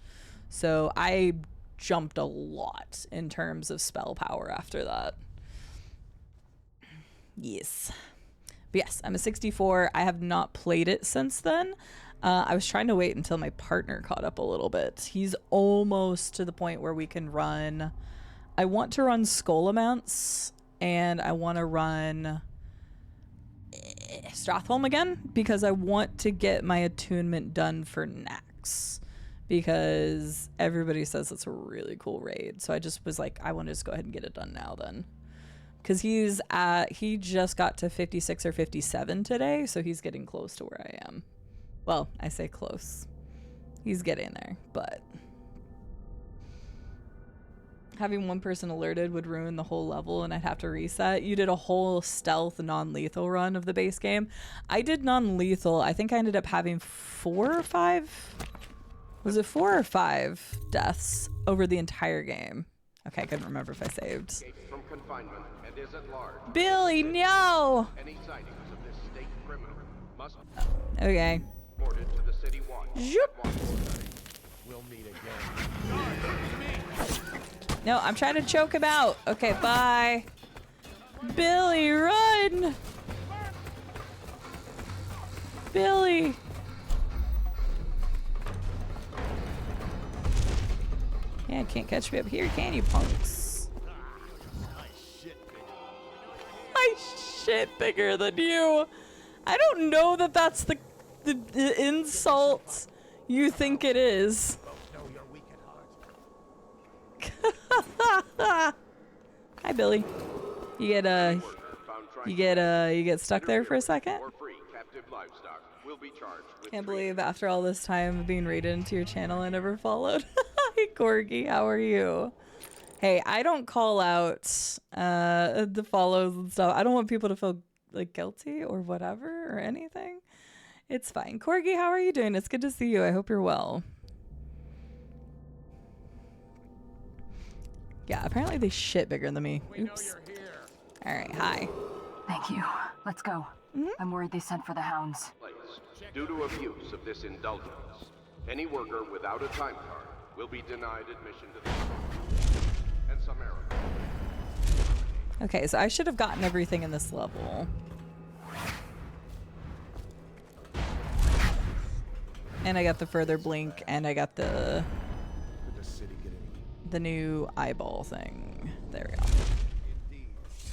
So I jumped a lot in terms of spell power after that. Yes. But yes, I'm a 64. I have not played it since then. I was trying to wait until my partner caught up a little bit. He's almost to the point where we can run. I want to run Scholomance, and I want to run Stratholm again, because I want to get my attunement done for Nax, because everybody says it's a really cool raid. So I just was like, I want to just go ahead and get it done now then, because he just got to 56 or 57 today, so he's getting close to where I am. Well, I say close. He's getting there, but having one person alerted would ruin the whole level and I'd have to reset. You did a whole stealth non-lethal run of the base game. I did non-lethal. I think I ended up having 4 or 5. Was it 4 or 5 deaths over the entire game? Okay, I couldn't remember if I saved. From confinement and is at large. Billy, no! Any sightings of this state criminal must okay. reported to the city watch. Zoop. We'll meet again. No, I'm trying to choke him out. Okay, bye. Billy, run! Billy! Yeah, can't catch me up here, can you, punks? My shit bigger than you. I don't know that that's the insult you think it is. Hi, Billy. You get stuck there for a second? will be charged with Can't believe after all this time of being raided into your channel I never followed. Hi Corgi, how are you? Hey, I don't call out the follows and stuff. I don't want people to feel like guilty or whatever or anything. It's fine. Corgi, how are you doing? It's good to see you. I hope you're well. Yeah, apparently they shit bigger than me. Oops. All right, hi. Thank you. Let's go. I'm worried they sent for the hounds. Due to abuse of this indulgence, any worker without a time card will be denied admission to the and some error. Okay, so I should have gotten everything in this level. And I got the further blink, and I got the new eyeball thing. There we go.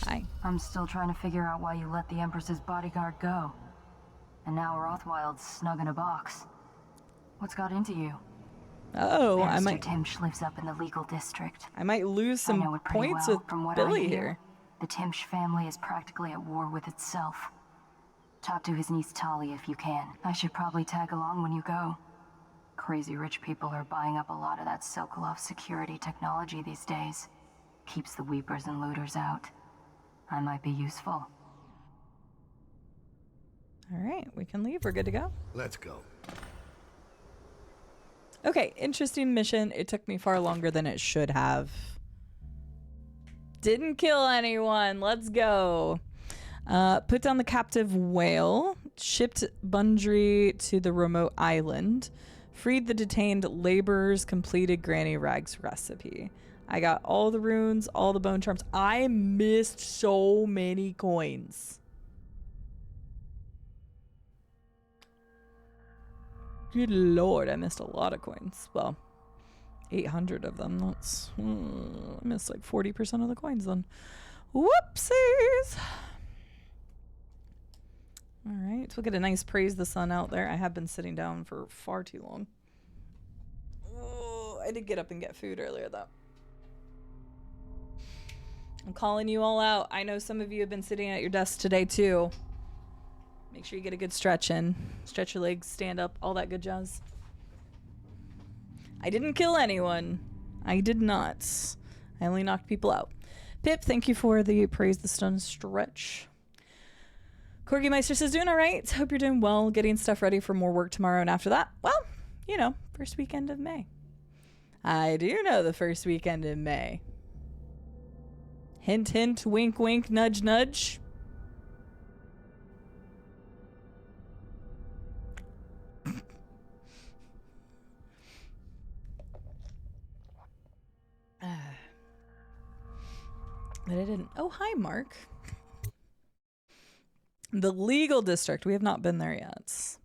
Hi. I'm still trying to figure out why you let the Empress's bodyguard go. And now Rothwild's snug in a box. What's got into you? Oh, Barrister I might. Timsh lives up in the legal district. I might lose some I know it pretty points well. with From what Billy I hear, here. the Timsh family is practically at war with itself. Talk to his niece Tali if you can. I should probably tag along when you go. Crazy rich people are buying up a lot of that Sokolov security technology these days. Keeps the weepers and looters out. I might be useful. All right, we can leave. We're good to go. Let's go. Okay, interesting mission. It took me far longer than it should have. Didn't kill anyone. Let's go. Put down the captive whale. Shipped Bundry to the remote island. Freed the detained laborers. Completed Granny Rag's recipe. I got all the runes, all the bone charms. I missed so many coins. Good lord, I missed a lot of coins. Well, 800 of them. That's I missed like 40% of the coins then. Whoopsies. All right, we'll get a nice praise the sun out there. I have been sitting down for far too long. Oh, I did get up and get food earlier though. I'm calling you all out. I know some of you have been sitting at your desk today too. Make sure you get a good stretch in. Stretch your legs, stand up, all that good jazz. I didn't kill anyone. I did not. I only knocked people out. Pip, thank you for the praise the stun stretch. Corgi Meister says, doing all right. Hope you're doing well. Getting stuff ready for more work tomorrow. And after that, well, you know, first weekend of May. I do know the first weekend in May. Hint, hint, wink, wink, nudge, nudge. But I didn't. Oh, hi, Mark. The legal district. We have not been there yet.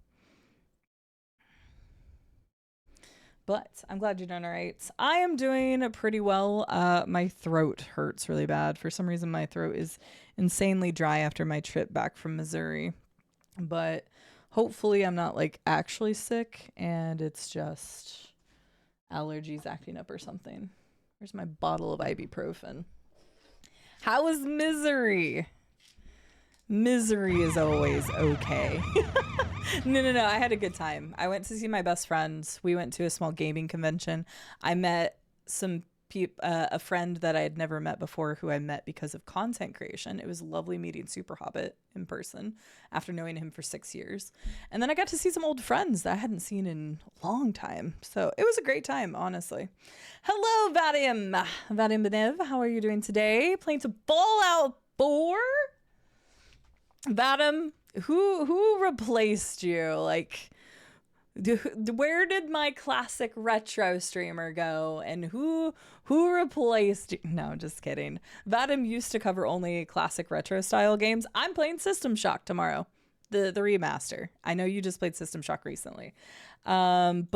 But I'm glad you're doing all right. I am doing pretty well. My throat hurts really bad. For some reason, my throat is insanely dry after my trip back from Missouri. But hopefully I'm not like actually sick and it's just allergies acting up or something. Where's my bottle of ibuprofen? How is misery? Misery is always okay. No. I had a good time. I went to see my best friends. We went to a small gaming convention. I met some a friend that I had never met before who I met because of content creation. It was lovely meeting Super Hobbit in person after knowing him for 6 years. And then I got to see some old friends that I hadn't seen in a long time. So it was a great time, honestly. Hello, Vadim. Vadim Benev, how are you doing today? Playing some Fallout 4? Vadim, who replaced you? Like, where did my classic retro streamer go? And who replaced you? No, just kidding. Vadim used to cover only classic retro style games. I'm playing System Shock tomorrow, the remaster. I know you just played System Shock recently. But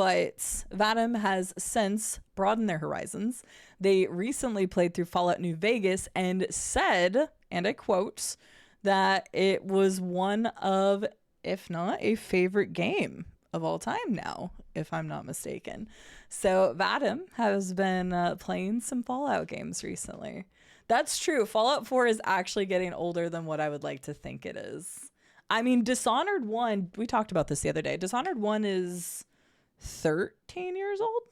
Vadim has since broadened their horizons. They recently played through Fallout New Vegas and said, and I quote, that it was one of, if not a favorite game of all time now, if I'm not mistaken. So Vadim has been playing some Fallout games recently. That's true. Fallout 4 is actually getting older than what I would like to think it is. I mean, Dishonored 1, we talked about this the other day. Dishonored 1 is 13 years old.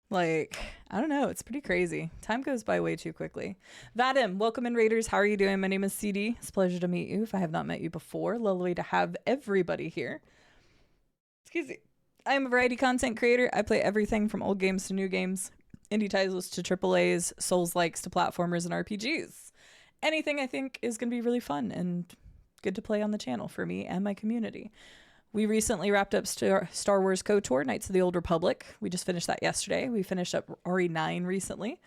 Like, I don't know. It's pretty crazy. Time goes by way too quickly. Vadim, welcome in, Raiders. How are you doing? My name is Cide. It's a pleasure to meet you if I have not met you before. Lovely to have everybody here. Excuse me. I am a variety content creator. I play everything from old games to new games, indie titles to AAAs, Souls-likes to platformers and RPGs. Anything I think is going to be really fun and good to play on the channel for me and my community. We recently wrapped up Star Wars KOTOR, Knights of the Old Republic. We just finished that yesterday. We finished up RE9 recently.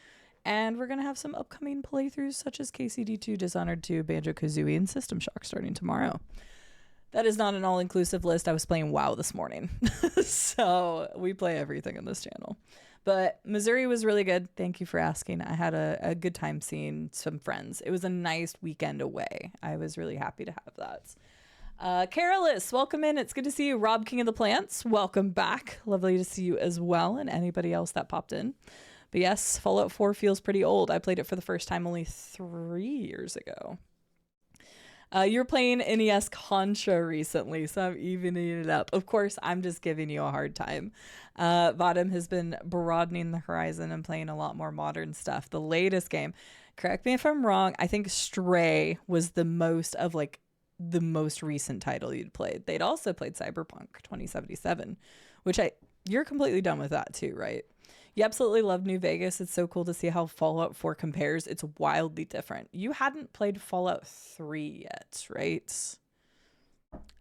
And we're going to have some upcoming playthroughs such as KCD2, Dishonored 2, Banjo-Kazooie, and System Shock starting tomorrow. That is not an all-inclusive list. I was playing WoW this morning. So we play everything on this channel. But Missouri was really good. Thank you for asking. I had a good time seeing some friends. It was a nice weekend away. I was really happy to have that. Carolus, welcome in. It's good to see you. Rob, King of the Plants, welcome back. Lovely to see you as well, and anybody else that popped in. But yes, Fallout 4 feels pretty old. I played it for the first time only 3 years ago. You were playing NES Contra recently, so I'm evening it up. Of course, I'm just giving you a hard time. Vadim has been broadening the horizon and playing a lot more modern stuff. The latest game, correct me if I'm wrong, I think Stray was the most recent title you'd played. They'd also played Cyberpunk 2077, which you're completely done with that too, right? You absolutely love New Vegas. It's so cool to see how Fallout 4 compares. It's wildly different. You hadn't played Fallout 3 yet, right?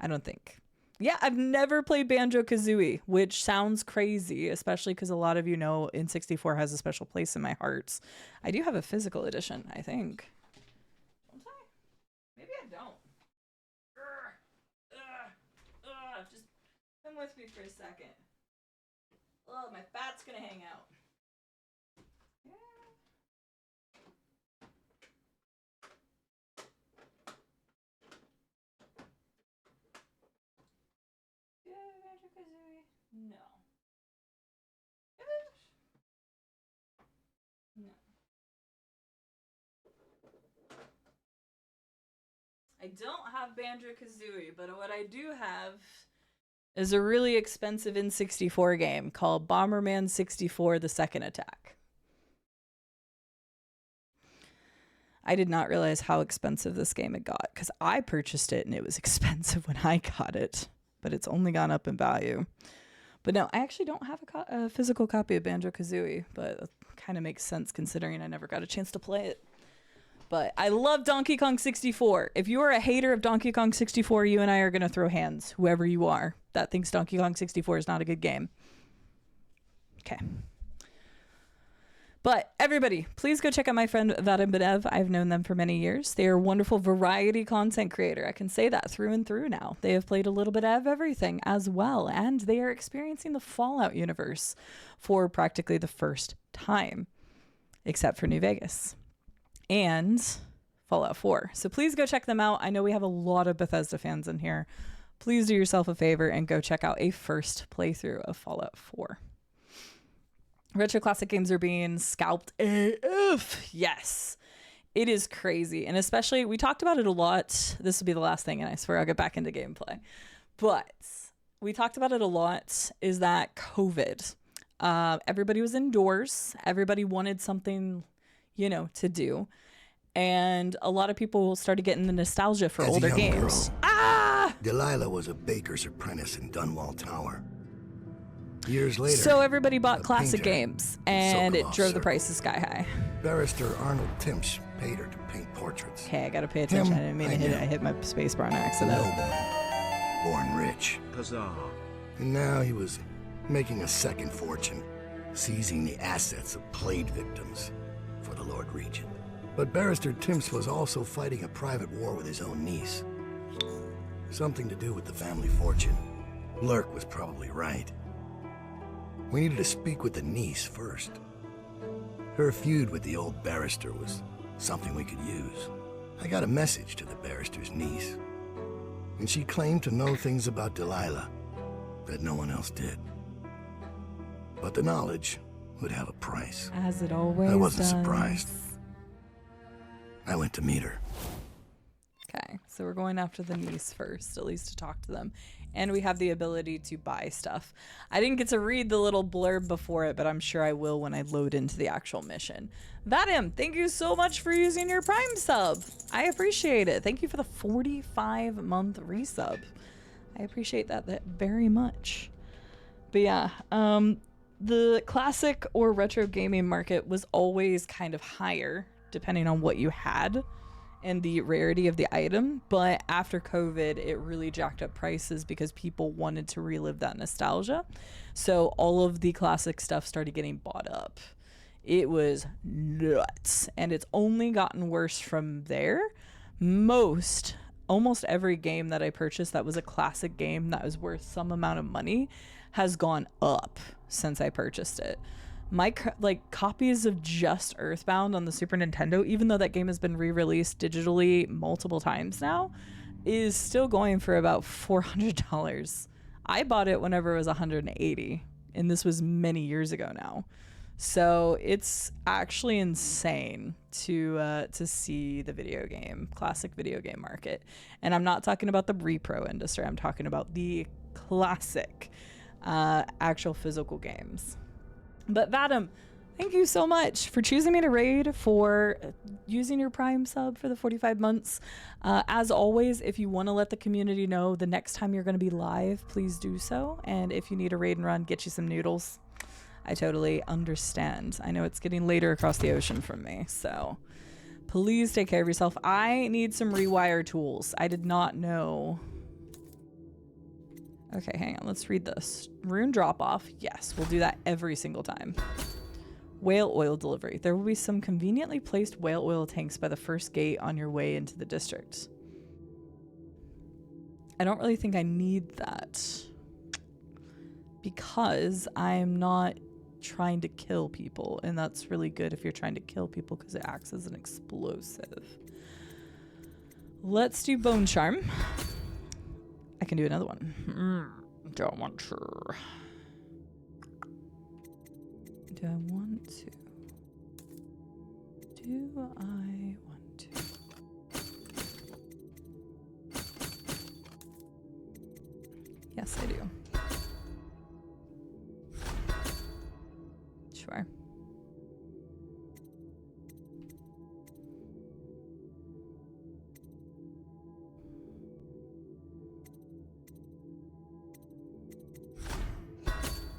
I don't think. Yeah, I've never played Banjo-Kazooie, which sounds crazy, especially because a lot of you know N64 has a special place in my heart. I do have a physical edition, I think. Don't I? Maybe I don't. Just come with me for a second. Oh, my fat's gonna hang out. Yeah. No. No. I don't have Banjo-Kazooie, but what I do have is a really expensive N64 game called Bomberman 64: The Second Attack. I did not realize how expensive this game had got because I purchased it and it was expensive when I got it, but it's only gone up in value. But no, I actually don't have a physical copy of Banjo-Kazooie, but it kind of makes sense considering I never got a chance to play it. But I love Donkey Kong 64. If you are a hater of Donkey Kong 64, you and I are going to throw hands, whoever you are, that thinks Donkey Kong 64 is not a good game. Okay. But everybody, please go check out my friend Vadim Benev. I've known them for many years. They are a wonderful variety content creator. I can say that through and through now. They have played a little bit of everything as well, and they are experiencing the Fallout universe for practically the first time, except for New Vegas and Fallout 4. So please go check them out. I know we have a lot of Bethesda fans in here. Please do yourself a favor and go check out a first playthrough of Fallout 4. Retro classic games are being scalped AF. Yes, it is crazy. And especially, we talked about it a lot. This will be the last thing, and I swear I'll get back into gameplay. But we talked about it a lot, is that COVID. Everybody was indoors. Everybody wanted something, to do. And a lot of people started getting the nostalgia for older games. Delilah was a baker's apprentice in Dunwall Tower. Years later, so everybody bought classic games, and it drove the prices sky high. Barrister Arnold Timsch paid her to paint portraits. Okay, I gotta pay attention. I didn't mean to hit it. I hit my spacebar on accident. Nobleman, born rich. Huzzah. And now he was making a second fortune, seizing the assets of plague victims for the Lord Regent. But Barrister Timsch was also fighting a private war with his own niece. Something to do with the family fortune. Lurk was probably right. We needed to speak with the niece first. Her feud with the old barrister was something we could use. I got a message to the barrister's niece, and she claimed to know things about Delilah that no one else did. But the knowledge would have a price. As it always does. I wasn't surprised. I went to meet her. Okay, so we're going after the niece first, at least to talk to them. And we have the ability to buy stuff. I didn't get to read the little blurb before it, but I'm sure I will when I load into the actual mission. Vadim, thank you so much for using your Prime sub. I appreciate it. Thank you for the 45-month resub. I appreciate that very much. But yeah, the classic or retro gaming market was always kind of higher, depending on what you had and the rarity of the item, but after COVID it really jacked up prices because people wanted to relive that nostalgia. So all of the classic stuff started getting bought up. It was nuts, and it's only gotten worse from there. Almost every game that I purchased that was a classic game that was worth some amount of money has gone up since I purchased it. My copies of just Earthbound on the Super Nintendo, even though that game has been re-released digitally multiple times now, is still going for about $400. I bought it whenever it was $180, and this was many years ago now. So it's actually insane to see the classic video game market. And I'm not talking about the repro industry. I'm talking about the classic actual physical games. But Vadim, thank you so much for choosing me to raid, for using your Prime sub for the 45 months. As always, if you want to let the community know the next time you're going to be live, please do so. And if you need a raid and run, get you some noodles. I totally understand. I know it's getting later across the ocean from me, so please take care of yourself. I need some rewire tools. I did not know. Okay, hang on. Let's read this. Rune drop-off. Yes, we'll do that every single time. Whale oil delivery. There will be some conveniently placed whale oil tanks by the first gate on your way into the district. I don't really think I need that because I'm not trying to kill people, and that's really good if you're trying to kill people because it acts as an explosive. Let's do bone charm. I can do another one. Don't want to. Do I want to? Do I want to? Yes, I do. Sure.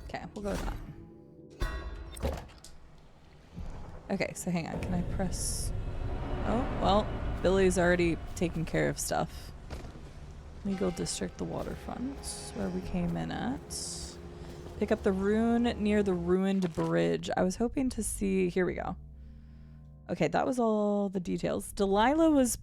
Okay, we'll go with that. Cool. Okay, so hang on. Can I press? Oh, well, Billy's already taking care of stuff. Legal district, the waterfront, where we came in at. Pick up the rune near the ruined bridge. I was hoping to see... Here we go. Okay, that was all the details. Delilah was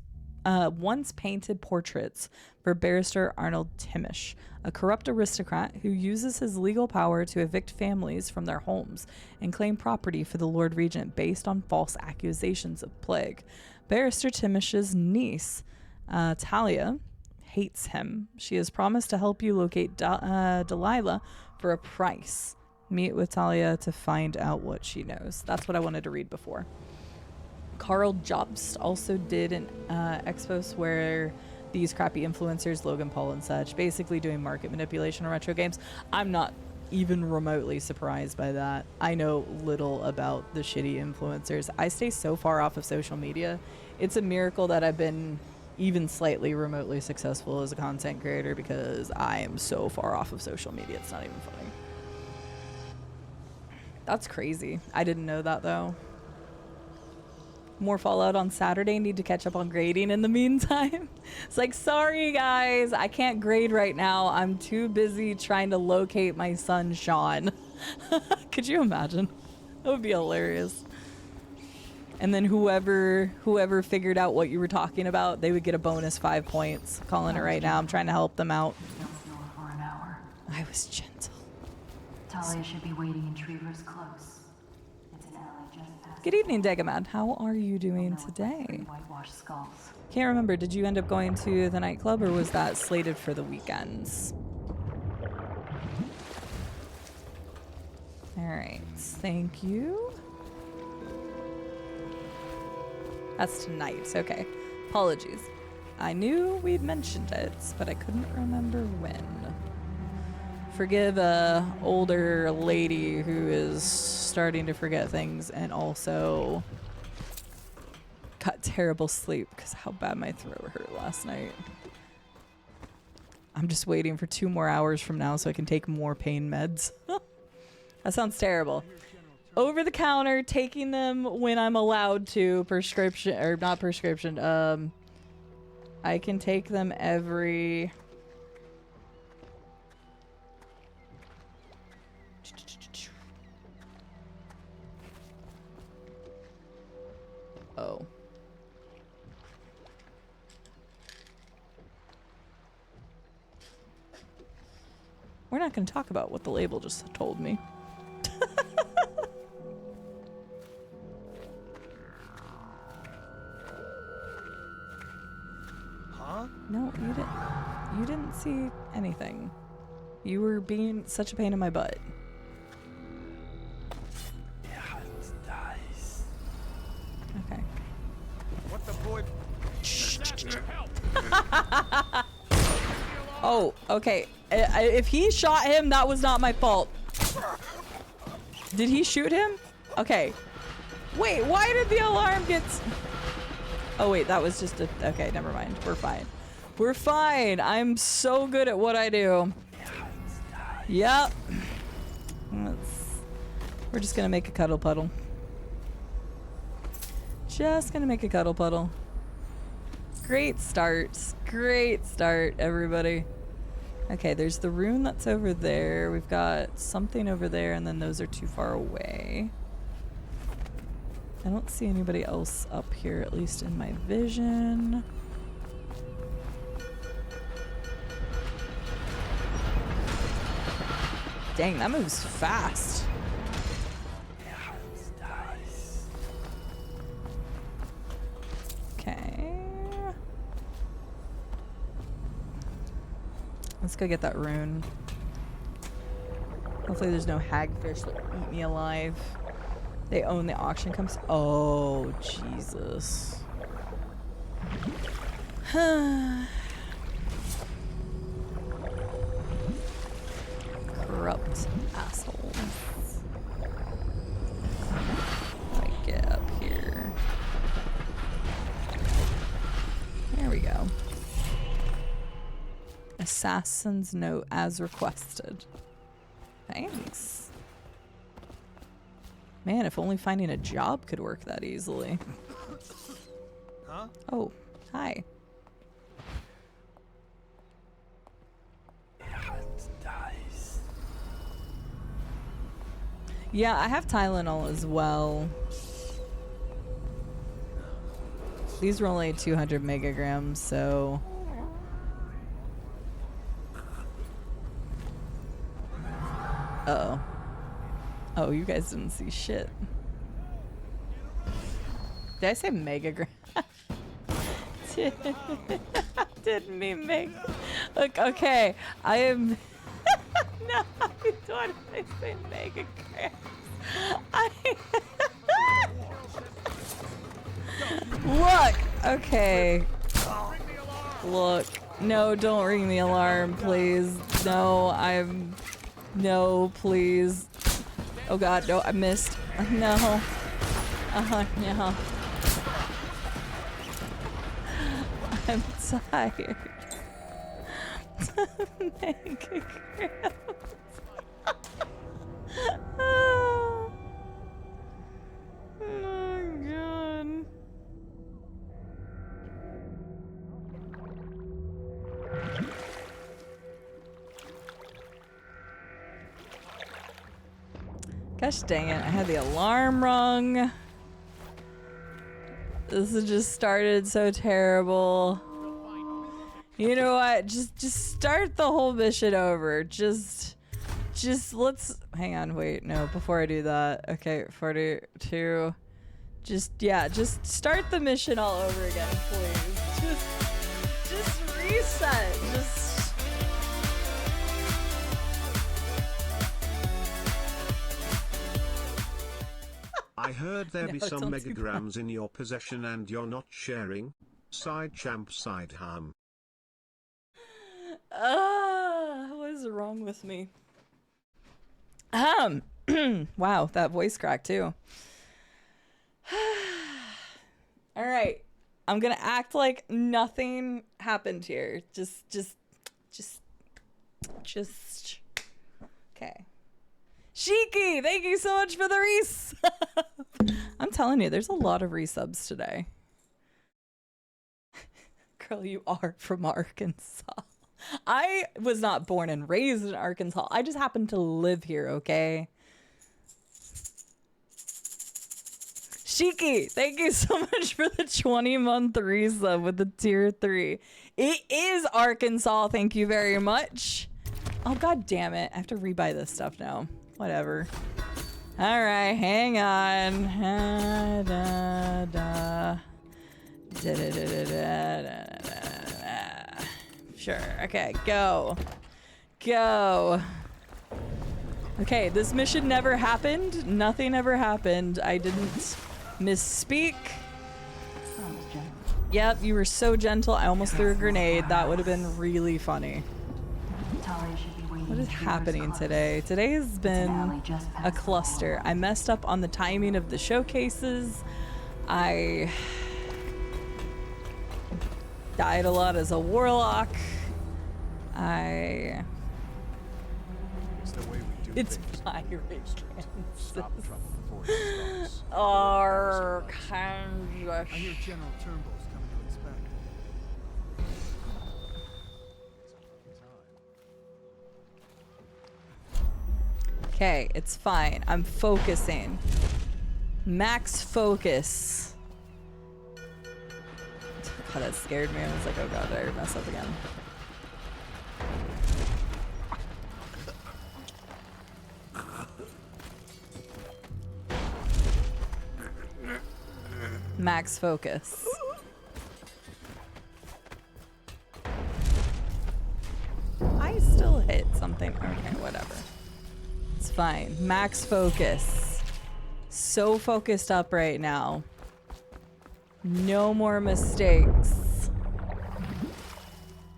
once painted portraits for Barrister Arnold Timish, a corrupt aristocrat who uses his legal power to evict families from their homes and claim property for the Lord Regent based on false accusations of plague. Barrister Timish's niece, Talia, hates him. She has promised to help you locate Delilah for a price. Meet with Talia to find out what she knows. That's what I wanted to read before. Carl Jobst also did an expos where these crappy influencers, Logan Paul and such, basically doing market manipulation on retro games. I'm not even remotely surprised by that. I know little about the shitty influencers. I stay so far off of social media. It's a miracle that I've been even slightly remotely successful as a content creator because I am so far off of social media. It's not even funny. That's crazy. I didn't know that though. More Fallout on Saturday. Need to catch up on grading in the meantime. It's like, sorry guys, I can't grade right now. I'm too busy trying to locate my son Sean. Could you imagine? That would be hilarious. And then whoever figured out what you were talking about, they would get a bonus 5 points. I'm calling it right now. I'm trying to help them out. For an hour. I was gentle. Talia should be waiting in Trevor's Close. It's an alley just past. Good evening, Degamad. How are you doing today? Whitewashed skulls. Can't remember. Did you end up going to the nightclub, or was that slated for the weekends? All right. Thank you. That's tonight. Okay. Apologies. I knew we'd mentioned it, but I couldn't remember when. Forgive a older lady who is starting to forget things and also got terrible sleep because how bad my throat hurt last night. I'm just waiting for 2 more hours from now so I can take more pain meds. That sounds terrible. Over the counter, taking them when I'm allowed to. Prescription, or not prescription. I can take them every... Oh. We're not going to talk about what the label just told me. Huh? No, you didn't see anything. You were being such a pain in my butt. Okay. What the boy? Oh, okay. If he shot him, that was not my fault. Did he shoot him? Okay. Wait, why did the alarm get... Oh, wait, that was just a... Okay, never mind. We're fine. We're fine. I'm so good at what I do. Yep. We're just gonna make a cuddle puddle. Just gonna make a cuddle puddle. Great start. Great start, everybody. Okay, there's the rune that's over there. We've got something over there, and then those are too far away. I don't see anybody else up here, at least in my vision. Dang, that moves fast. Okay. Let's go get that rune. Hopefully there's no hagfish that will eat me alive. They own the auction comes. Oh, Jesus. Corrupt assholes. I get up here. There we go. Assassin's note as requested. Thanks. Man, if only finding a job could work that easily. Huh? Oh, hi. Yeah, I have Tylenol as well. These were only 200 megagrams, so... Uh-oh. Oh, you guys didn't see shit. Did I say megagram? Didn't mean meg. Look, okay. I am... No, I don't say megagrams. Look, okay. Look. No, don't ring the alarm, please. No, No, please. Oh god, no, I missed. No. No. I'm tired. Megagrams. Oh my god. Gosh dang it, I had the alarm rung. This has just started so terrible. You know what? Just start the whole mission over. Just let's hang on, wait, no, before I do that. Okay, 42. Just start the mission all over again, please. Just reset. I heard there be No, some don't do that. megagrams in your possession and you're not sharing. Side champ side ham. What is wrong with me? Wow, that voice crack too. All right. I'm going to act like nothing happened here. Just okay. Shiki, thank you so much for the resub. I'm telling you, there's a lot of resubs today. Girl, you are from Arkansas. I was not born and raised in Arkansas. I just happen to live here, okay? Shiki, thank you so much for the 20-month resub with the tier 3. It is Arkansas, thank you very much. Oh, god damn it. I have to rebuy this stuff now. Whatever. Alright, hang on. Sure, okay, go. Go. Okay, this mission never happened. Nothing ever happened. I didn't misspeak. Yep, you were so gentle. I almost threw a grenade. That would have been really funny. What is happening today? Today has been a cluster. I messed up on the timing of the showcases. I died a lot as a warlock. It's pirate Kansas. Arkansas. I hear General Turnbull's coming to inspect. Okay, it's fine. I'm focusing. Max focus. God, that scared me. I was like, oh god, did I mess up again? Max focus. I still hit something. Okay, whatever. It's fine. Max focus. So focused up right now. No more mistakes.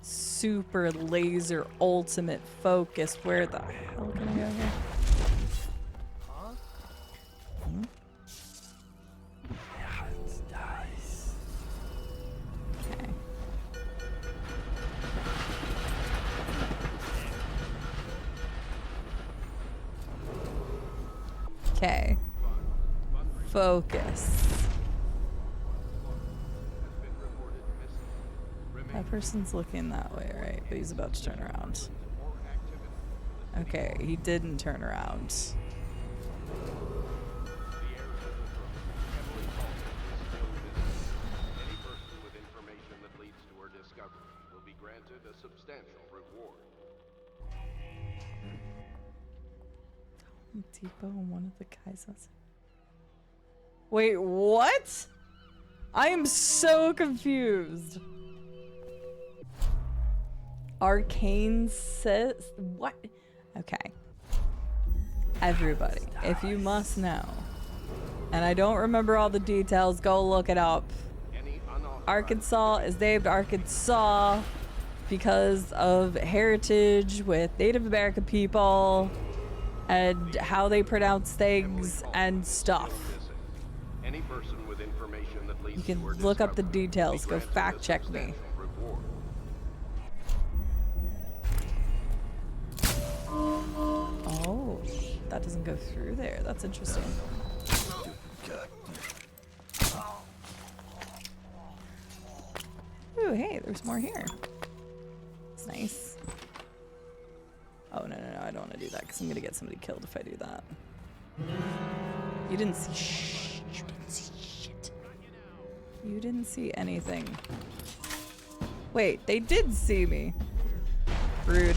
Super laser ultimate focus. Where the hell can I go here? Okay. Focus. That person's looking that way, right? But he's about to turn around. Okay, he didn't turn around. Depot and one of the guys was. Wait, what? I am so confused. Arcane says what? Okay. Everybody, if you must know, and I don't remember all the details, go look it up. Arkansas is named Arkansas because of heritage with Native American people and how they pronounce things and stuff. You can look up the details. Go fact check me. Oh, that doesn't go through there. That's interesting. Ooh, hey, there's more here. It's nice. Oh, no, I don't want to do that because I'm going to get somebody killed if I do that. You didn't see shit. You didn't see shit. You didn't see anything. Wait, they did see me. Rude.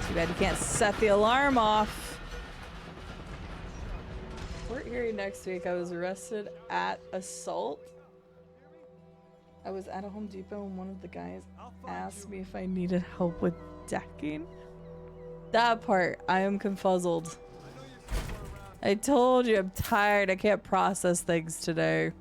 Too bad you can't set the alarm off. Court hearing next week. I was arrested at assault. I was at a Home Depot and one of the guys asked me if I needed help with decking. That part, I am confuzzled. I told you I'm tired. I can't process things today.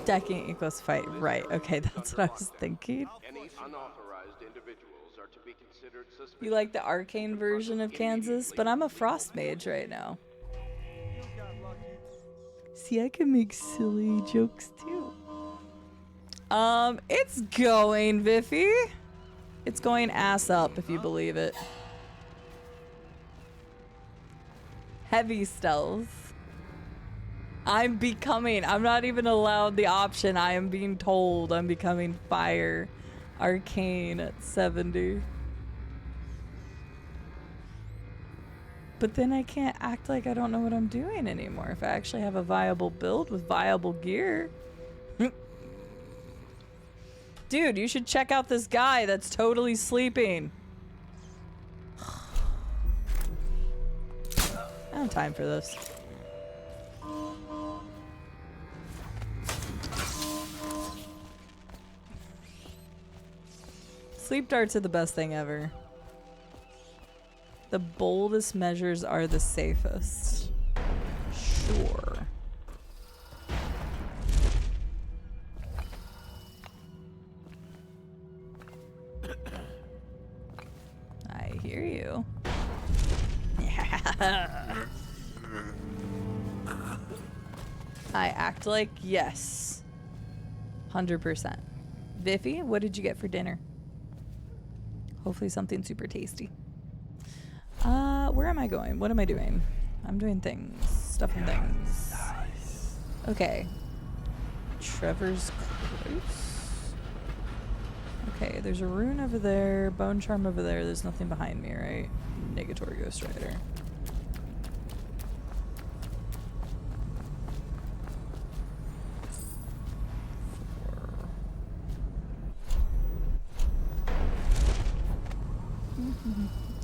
Decking equals fight. Right. Okay, that's what I was thinking. Any unauthorized individuals are to be considered suspicious. You like the arcane version of Kansas, but I'm a frost mage right now. See, I can make silly jokes too. It's going, Viffy. It's going ass up, if you believe it. Heavy stealth. I'm not even allowed the option. I am being told I'm becoming fire. Arcane at 70. But then I can't act like I don't know what I'm doing anymore if I actually have a viable build with viable gear. Dude, you should check out this guy that's totally sleeping. I don't have time for this. Sleep darts are the best thing ever. The boldest measures are the safest. Sure. I hear you. Yeah. I act like yes. 100%. Viffy, what did you get for dinner? Hopefully something super tasty. Where am I going? What am I doing? I'm doing things. Stuff and things. Okay. Trevor's Close. Okay, there's a rune over there. Bone charm over there. There's nothing behind me, right? Negatory Ghost Rider.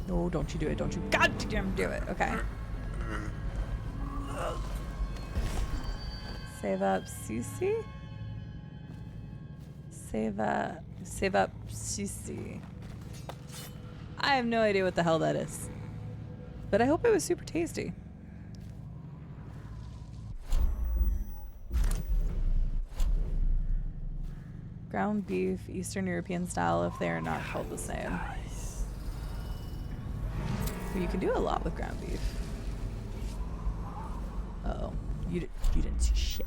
No, don't you do it. Don't you goddamn do it. Okay. Save up CC? Save up CC. I have no idea what the hell that is. But I hope it was super tasty. Ground beef, Eastern European style if they are not called the same. You can do a lot with ground beef. Uh-oh. You didn't see shit.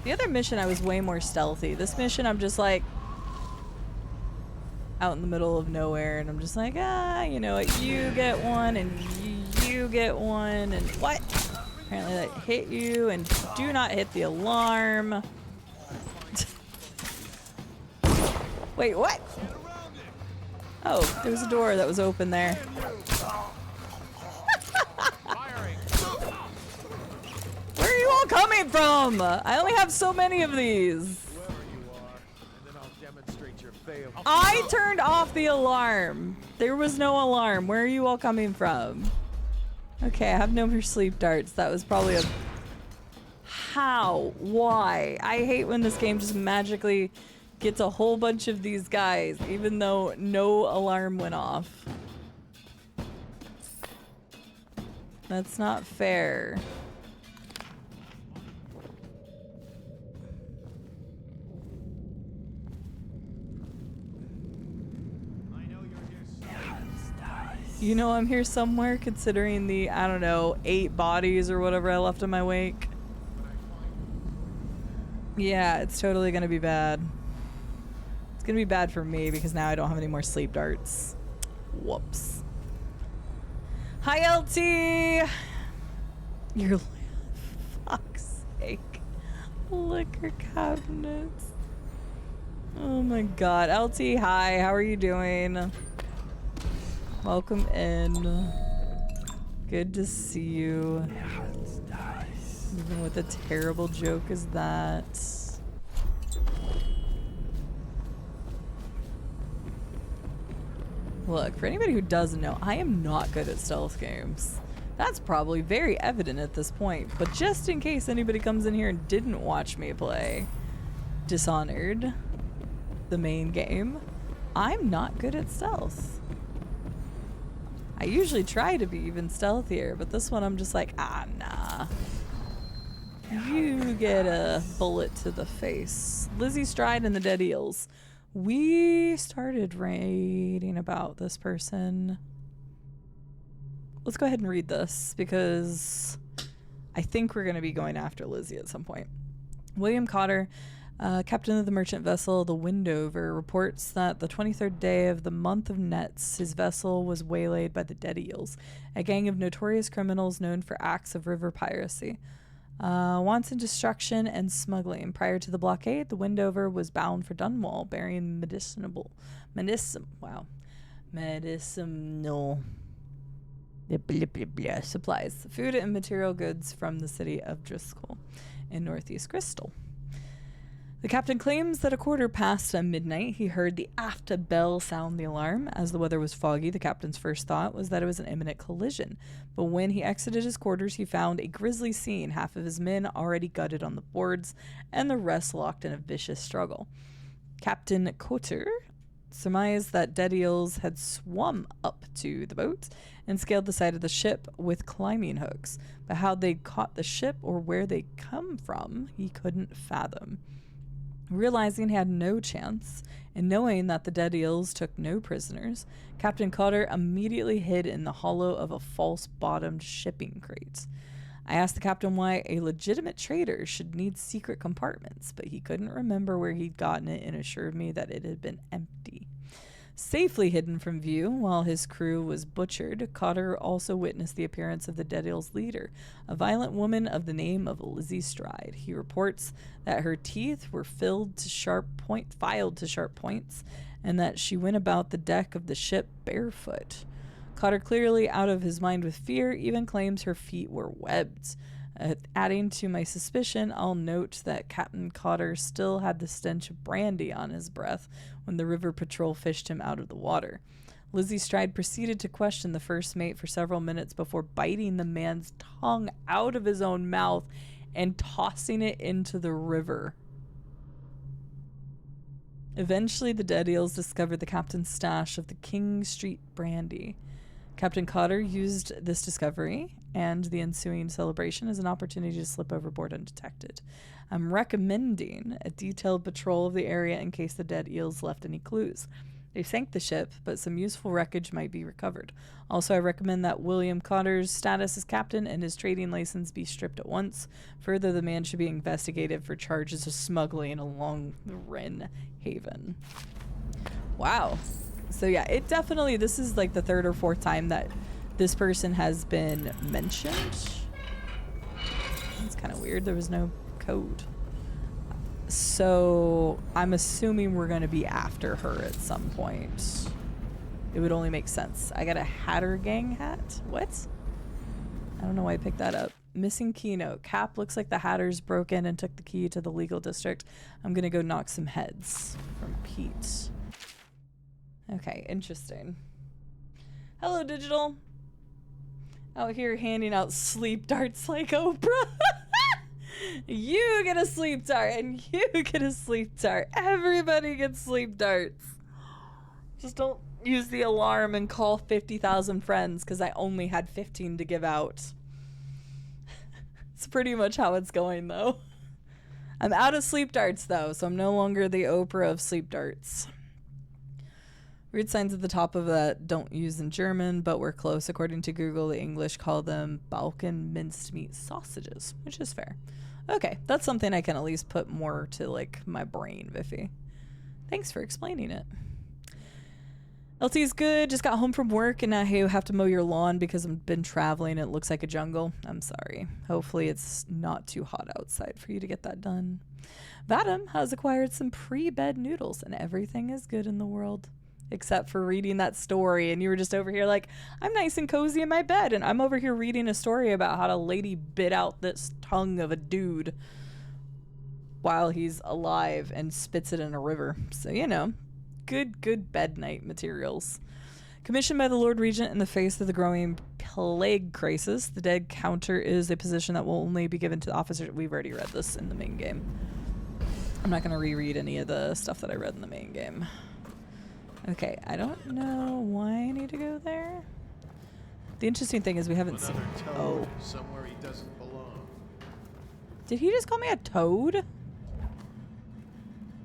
The other mission I was way more stealthy. This mission I'm just like out in the middle of nowhere and I'm just like, you know what, you get one and you get one and what? Apparently that hit you and do not hit the alarm. Wait, what? Oh, there was a door that was open there. Where are you all coming from? I only have so many of these. I turned off the alarm. There was no alarm. Where are you all coming from? Okay, I have no more sleep darts. That was probably a... How? Why? I hate when this game just magically gets a whole bunch of these guys, even though no alarm went off. That's not fair. You know I'm here somewhere, considering the, I don't know, 8 bodies or whatever I left in my wake. Yeah, it's totally gonna be bad. It's gonna be bad for me because now I don't have any more sleep darts. Whoops. Hi, LT! You're... fuck's sake. Liquor cabinets. Oh my god. LT, hi. How are you doing? Welcome in. Good to see you. Even with a terrible joke as that. Look, for anybody who doesn't know, I am not good at stealth games. That's probably very evident at this point, but just in case anybody comes in here and didn't watch me play Dishonored, the main game, I'm not good at stealth. I usually try to be even stealthier, but this one I'm just like, nah. You get a bullet to the face. Lizzie Stride and the Dead Eels. We started reading about this person. Let's go ahead and read this because I think we're going to be going after Lizzie at some point. William Cotter, captain of the merchant vessel the Windover, reports that the 23rd day of the month of Nets, his vessel was waylaid by the Dead Eels, a gang of notorious criminals known for acts of river piracy, wanton destruction, and smuggling. Prior to the blockade, the Windover was bound for Dunwall, bearing medicinal supplies, food and material goods from the city of Driscoll in northeast Crystal. The captain claims that a quarter past midnight, he heard the aft bell sound the alarm. As the weather was foggy, the captain's first thought was that it was an imminent collision. But when he exited his quarters, he found a grisly scene, half of his men already gutted on the boards, and the rest locked in a vicious struggle. Captain Cotter surmised that Dead Eels had swum up to the boat and scaled the side of the ship with climbing hooks. But how they caught the ship or where they come from, he couldn't fathom. Realizing he had no chance, and knowing that the Dead Eels took no prisoners, Captain Cotter immediately hid in the hollow of a false-bottomed shipping crate. I asked the captain why a legitimate trader should need secret compartments, but he couldn't remember where he'd gotten it and assured me that it had been empty. Safely hidden from view while his crew was butchered, Cotter also witnessed the appearance of the Dead Eels' leader, a violent woman of the name of Lizzie Stride. He reports that her teeth were filed to sharp points, and that she went about the deck of the ship barefoot. Cotter, clearly out of his mind with fear, even claims her feet were webbed. Adding to my suspicion, I'll note that Captain Cotter still had the stench of brandy on his breath when the river patrol fished him out of the water. Lizzie Stride proceeded to question the first mate for several minutes before biting the man's tongue out of his own mouth and tossing it into the river. Eventually, the Dead Eels discovered the captain's stash of the King Street brandy. Captain Cotter used this discovery and the ensuing celebration as an opportunity to slip overboard undetected. I'm recommending a detailed patrol of the area in case the Dead Eels left any clues. They sank the ship, but some useful wreckage might be recovered. Also, I recommend that William Cotter's status as captain and his trading license be stripped at once. Further, the man should be investigated for charges of smuggling along the Wren Haven. Wow. So yeah, it definitely, this is like the third or fourth time that this person has been mentioned. It's kind of weird. There was no code. So I'm assuming we're going to be after her at some point. It would only make sense. I got a Hatter Gang hat. What? I don't know why I picked that up. Missing keynote. Cap looks like the Hatters broke in and took the key to the legal district. I'm going to go knock some heads from Pete. Okay, interesting. Hello, Digital. Out here handing out sleep darts like Oprah. You get a sleep dart, and you get a sleep dart. Everybody gets sleep darts. Just don't use the alarm and call 50,000 friends, because I only had 15 to give out. It's pretty much how it's going, though. I'm out of sleep darts, though, so I'm no longer the Oprah of sleep darts. Weird signs at the top of that don't use in German, but we're close. According to Google, the English call them Balkan minced meat sausages, which is fair. Okay, that's something I can at least put more to, like, my brain, Viffy. Thanks for explaining it. LT's good. Just got home from work, and now I have to mow your lawn because I've been traveling and it looks like a jungle. I'm sorry. Hopefully it's not too hot outside for you to get that done. Vadim has acquired some pre-bed noodles, and everything is good in the world. Except for reading that story, and you were just over here like, I'm nice and cozy in my bed, and I'm over here reading a story about how a lady bit out this tongue of a dude while he's alive and spits it in a river. So, you know, good bed night materials. Commissioned by the Lord Regent in the face of the growing plague crisis, the dead counter is a position that will only be given to officers. We've already read this in the main game. I'm not going to reread any of the stuff that I read in the main game. Okay, I don't know why I need to go there. The interesting thing is we haven't seen... Somewhere he doesn't belong. Did he just call me a toad?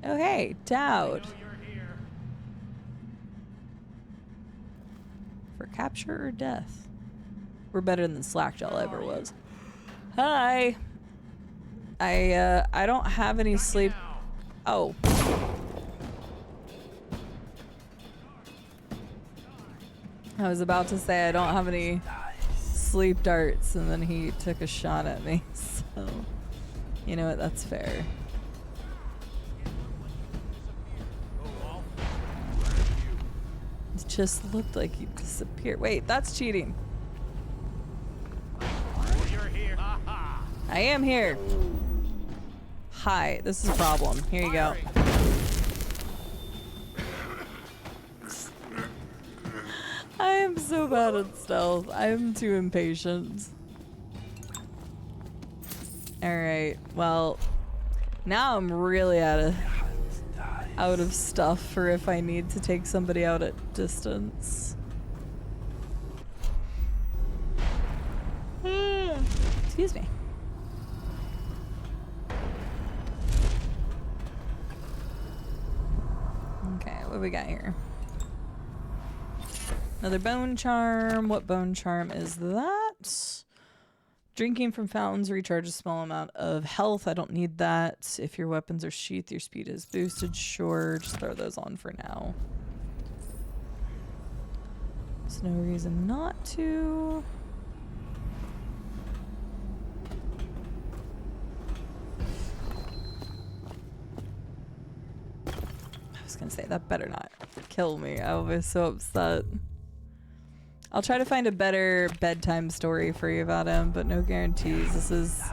Oh, hey, Dowd. For capture or death? We're better than Slackjaw ever was. Hi. I don't have any sleep. Oh. I was about to say I don't have any sleep darts, and then he took a shot at me. So, you know what? That's fair. It just looked like he disappeared. Wait, that's cheating. I am here. Hi, this is a problem. Here you go. I am so bad at stealth. I'm too impatient. Alright, well, now I'm really out of stuff for if I need to take somebody out at distance. Excuse me. Okay, what do we got here? Another bone charm. What bone charm is that? Drinking from fountains recharges a small amount of health. I don't need that. If your weapons are sheathed, your speed is boosted. Sure, just throw those on for now. There's no reason not to. I was gonna say, that better not kill me. I was so upset. I'll try to find a better bedtime story for you about him, but no guarantees. This is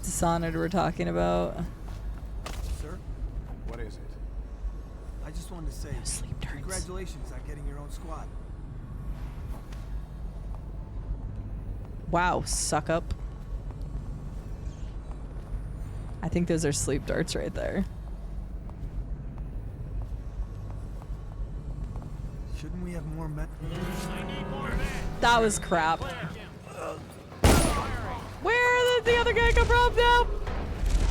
Dishonored we're talking about. Sir? What is it? I just wanted to say, congratulations on getting your own squad. Wow, suck up. I think those are sleep darts right there. Shouldn't we have more men? That was crap. Where did the other guy come from? Nope.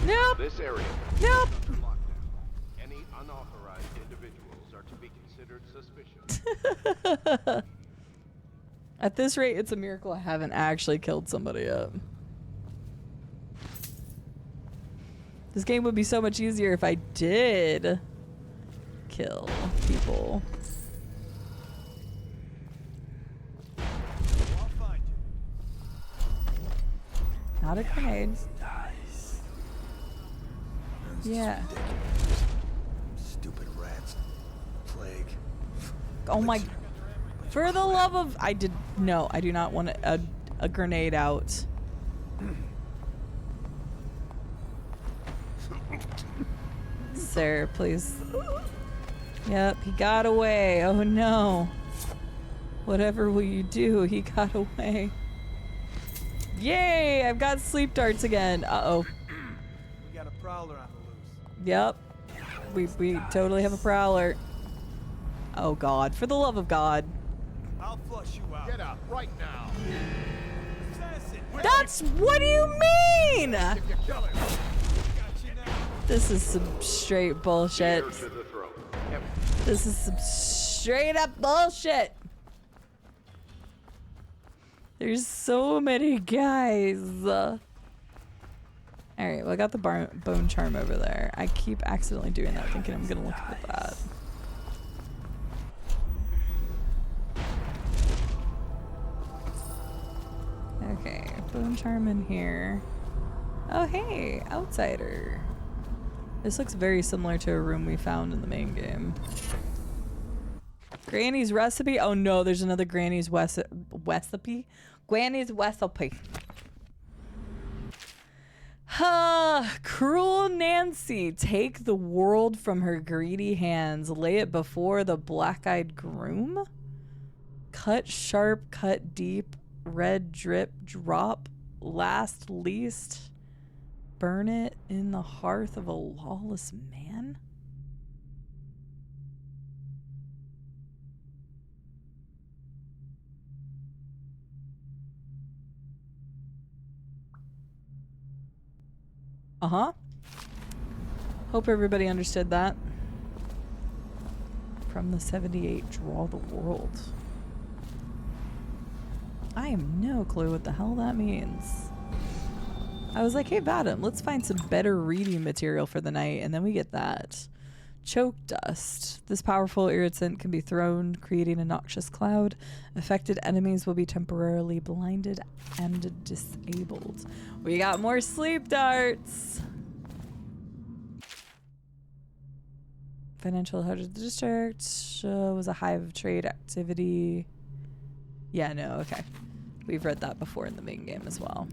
Nope. This area. Nope. Any unauthorized individuals are to be considered suspicious. At this rate, it's a miracle I haven't actually killed somebody yet. This game would be so much easier if I did kill people. Not a grenade. Yeah. Stupid rats. Plague. Oh my. For the love of. I did. No, I do not want a grenade out. Sir, please. Yep, he got away. Oh no. Whatever will you do? He got away. Yay! I've got sleep darts again. Uh-oh. We got a prowler on the loose. Yep. We totally have a prowler. Oh god. For the love of God. I'll flush you out. Get up right now. That's what do you mean? This is some straight bullshit. This is some straight up bullshit. There's so many guys. Alright, well I got the bone charm over there. I keep accidentally doing that, thinking I'm gonna look at that. Okay, bone charm in here. Oh hey, outsider. This looks very similar to a room we found in the main game. Granny's recipe? Oh no, there's another Granny's recipe? Granny's recipe. Cruel Nancy, take the world from her greedy hands, lay it before the black-eyed groom. Cut sharp, cut deep, red drip, drop, last least, burn it in the hearth of a lawless man? Uh-huh. Hope everybody understood that. From the 78, draw the world. I have no clue what the hell that means. I was like, hey, Vadim, let's find some better reading material for the night, and then we get that. Choke dust. This powerful irritant can be thrown, creating a noxious cloud. Affected enemies will be temporarily blinded and disabled. We got more sleep darts. Financial heart of the district was a hive of trade activity. Yeah, no, okay. We've read that before in the main game as well.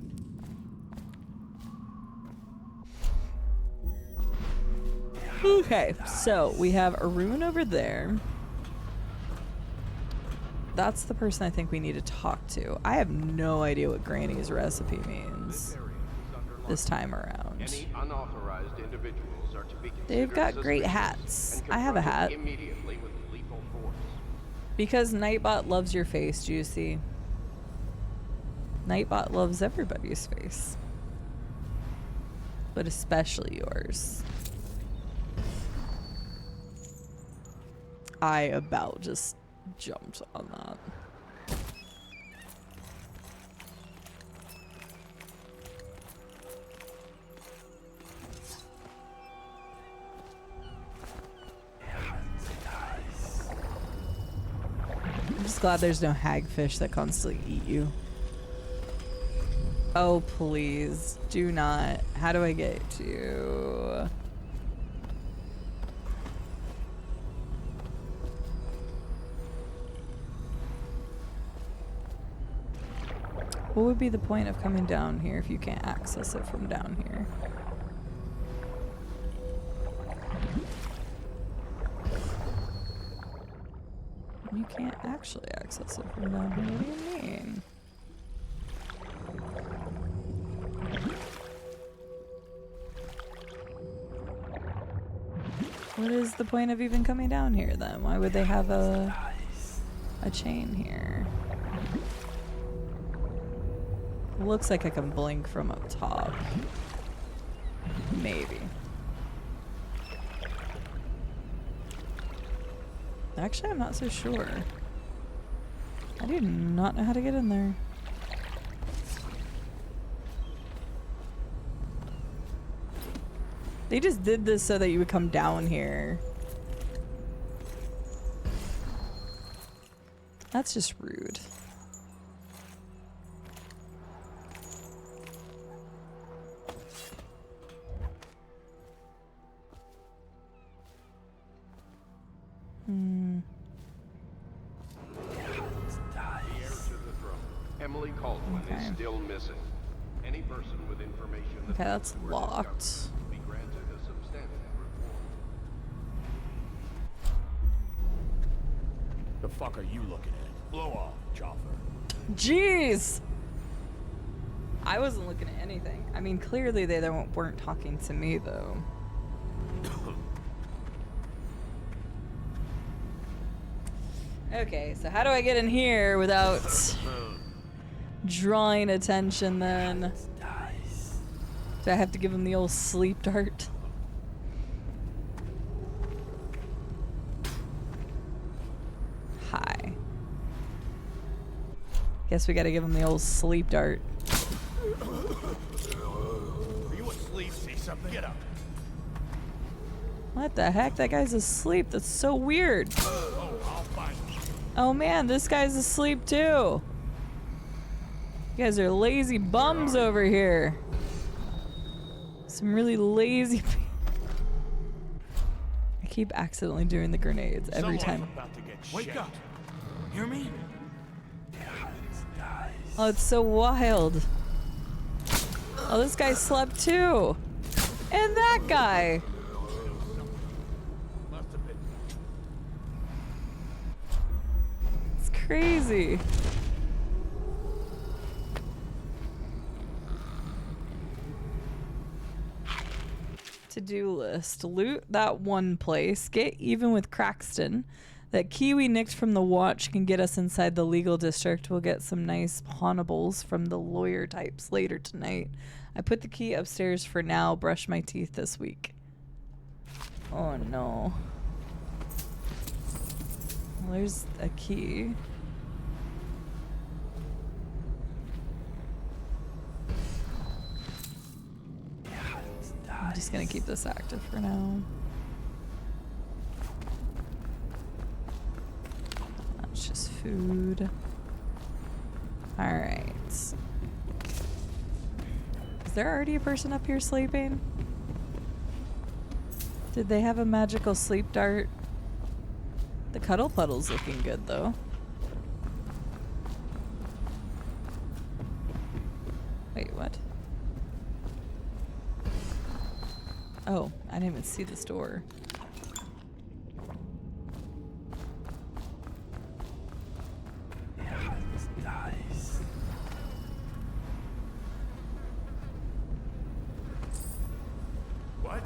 Okay, so we have Arun over there. That's the person I think we need to talk to. I have no idea what Granny's recipe means this time around. Any unauthorized individuals are to be They've got great hats. I have a hat. Immediately with lethal force. Because Nightbot loves your face, Juicy. Nightbot loves everybody's face. But especially yours. I about just jumped on that. I'm just glad there's no hagfish that constantly eat you. Oh, please. Do not. How do I get to you? What would be the point of coming down here if you can't access it from down here? You can't actually access it from down here. What do you mean? What is the point of even coming down here then? Why would they have a chain here? Looks like I can blink from up top. Maybe. Actually, I'm not so sure. I do not know how to get in there. They just did this so that you would come down here. That's just rude. Emily Caldwell is still missing. Any person with information Okay, that's locked. will be granted a substantive reward. The fuck are you looking at? Blow off, Chopper. Jeez! I wasn't looking at anything. I mean, clearly they weren't talking to me, though. Okay, so how do I get in here without drawing attention then? Do I have to give him the old sleep dart? Hi. Guess we gotta give him the old sleep dart. Are you asleep? See something? Get up. What the heck? That guy's asleep. That's so weird. Oh, I'll find you. Oh man, this guy's asleep too. You guys are lazy bums over here. Some really lazy people. I keep accidentally doing the grenades every time. Wake up. Hear me? Oh, it's so wild. Oh, this guy slept too. And that guy. It's crazy. To-do list. Loot that one place. Get even with Craxton. That key we nicked from the watch can get us inside the legal district. We'll get some nice pawnables from the lawyer types later tonight. I put the key upstairs for now. Brush my teeth this week. Oh no. Well, there's a key. I'm just gonna keep this active for now. That's just food. Alright. Is there already a person up here sleeping? Did they have a magical sleep dart? The cuddle puddle's looking good though. Wait, what? Oh, I didn't even see this door. Nice. What?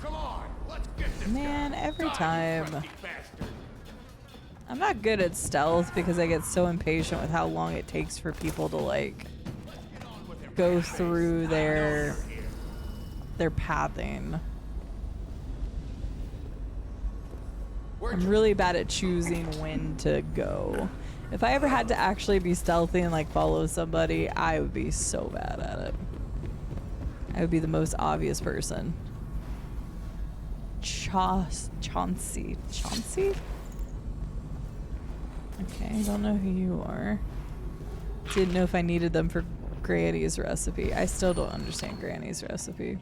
Come on, let's get this Man, guy. every Die, time. crusty bastard. I'm not good at stealth because I get so impatient with how long it takes for people to like go through their pathing. I'm really bad at choosing when to go. If I ever had to actually be stealthy and like follow somebody, I would be so bad at it. I would be the most obvious person. Chauncey? Okay, I don't know who you are. Didn't know if I needed them for Granny's recipe. I still don't understand Granny's recipe.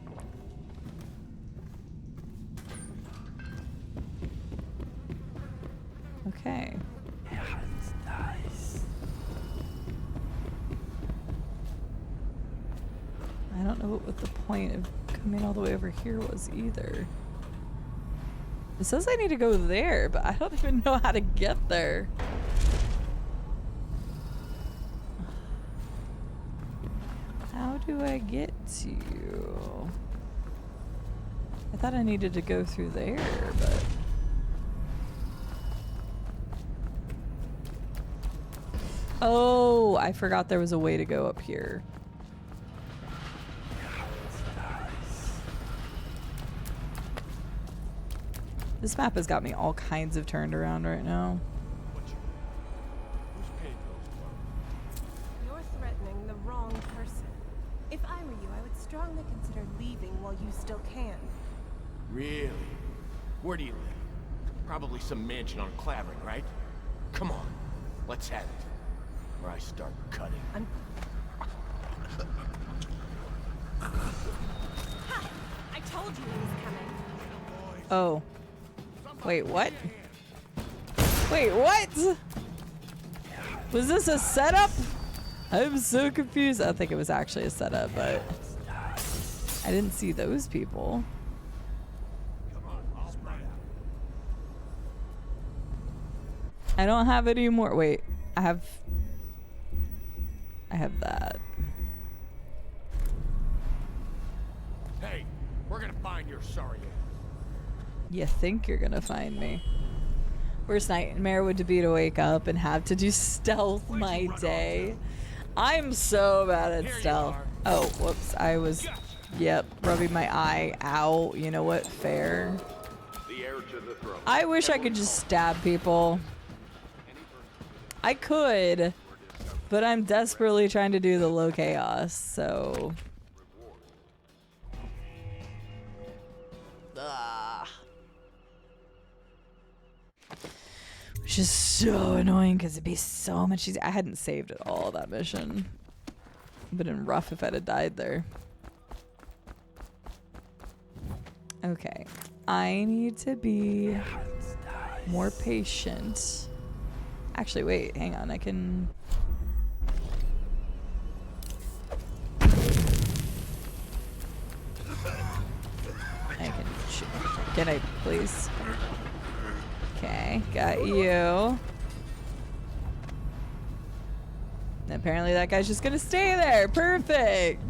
Okay. Nice. I don't know what the point of coming all the way over here was either. It says I need to go there, but I don't even know how to get there. How do I get to you? I thought I needed to go through there, but... Oh, I forgot there was a way to go up here. This map has got me all kinds of turned around right now. You're threatening the wrong person. If I were you, I would strongly consider leaving while you still can. Really? Where do you live? Probably some mansion on Clavering, right? Come on, let's have it. Or I start cutting. Ha! I told you he was coming. Oh. Wait, what? Wait, what? Was this a setup? I'm so confused. I think it was actually a setup, but I didn't see those people. I don't have any more. Wait, I have that. Hey, we're gonna find your sorry ass. You think you're gonna find me? Worst nightmare would be to wake up and have to do stealth my day. I'm so bad at stealth. Oh, whoops. I was, yep, rubbing my eye. Ow. You know what? Fair. I wish I could just stab people. I could, but I'm desperately trying to do the low chaos, so... Which is so annoying because it'd be so much easier. I hadn't saved at all that mission. It'd been rough if I'd have died there. Okay. I need to be more patient. Actually, wait, hang on. I can... Can I please? Okay, got you. And apparently that guy's just gonna stay there. Perfect.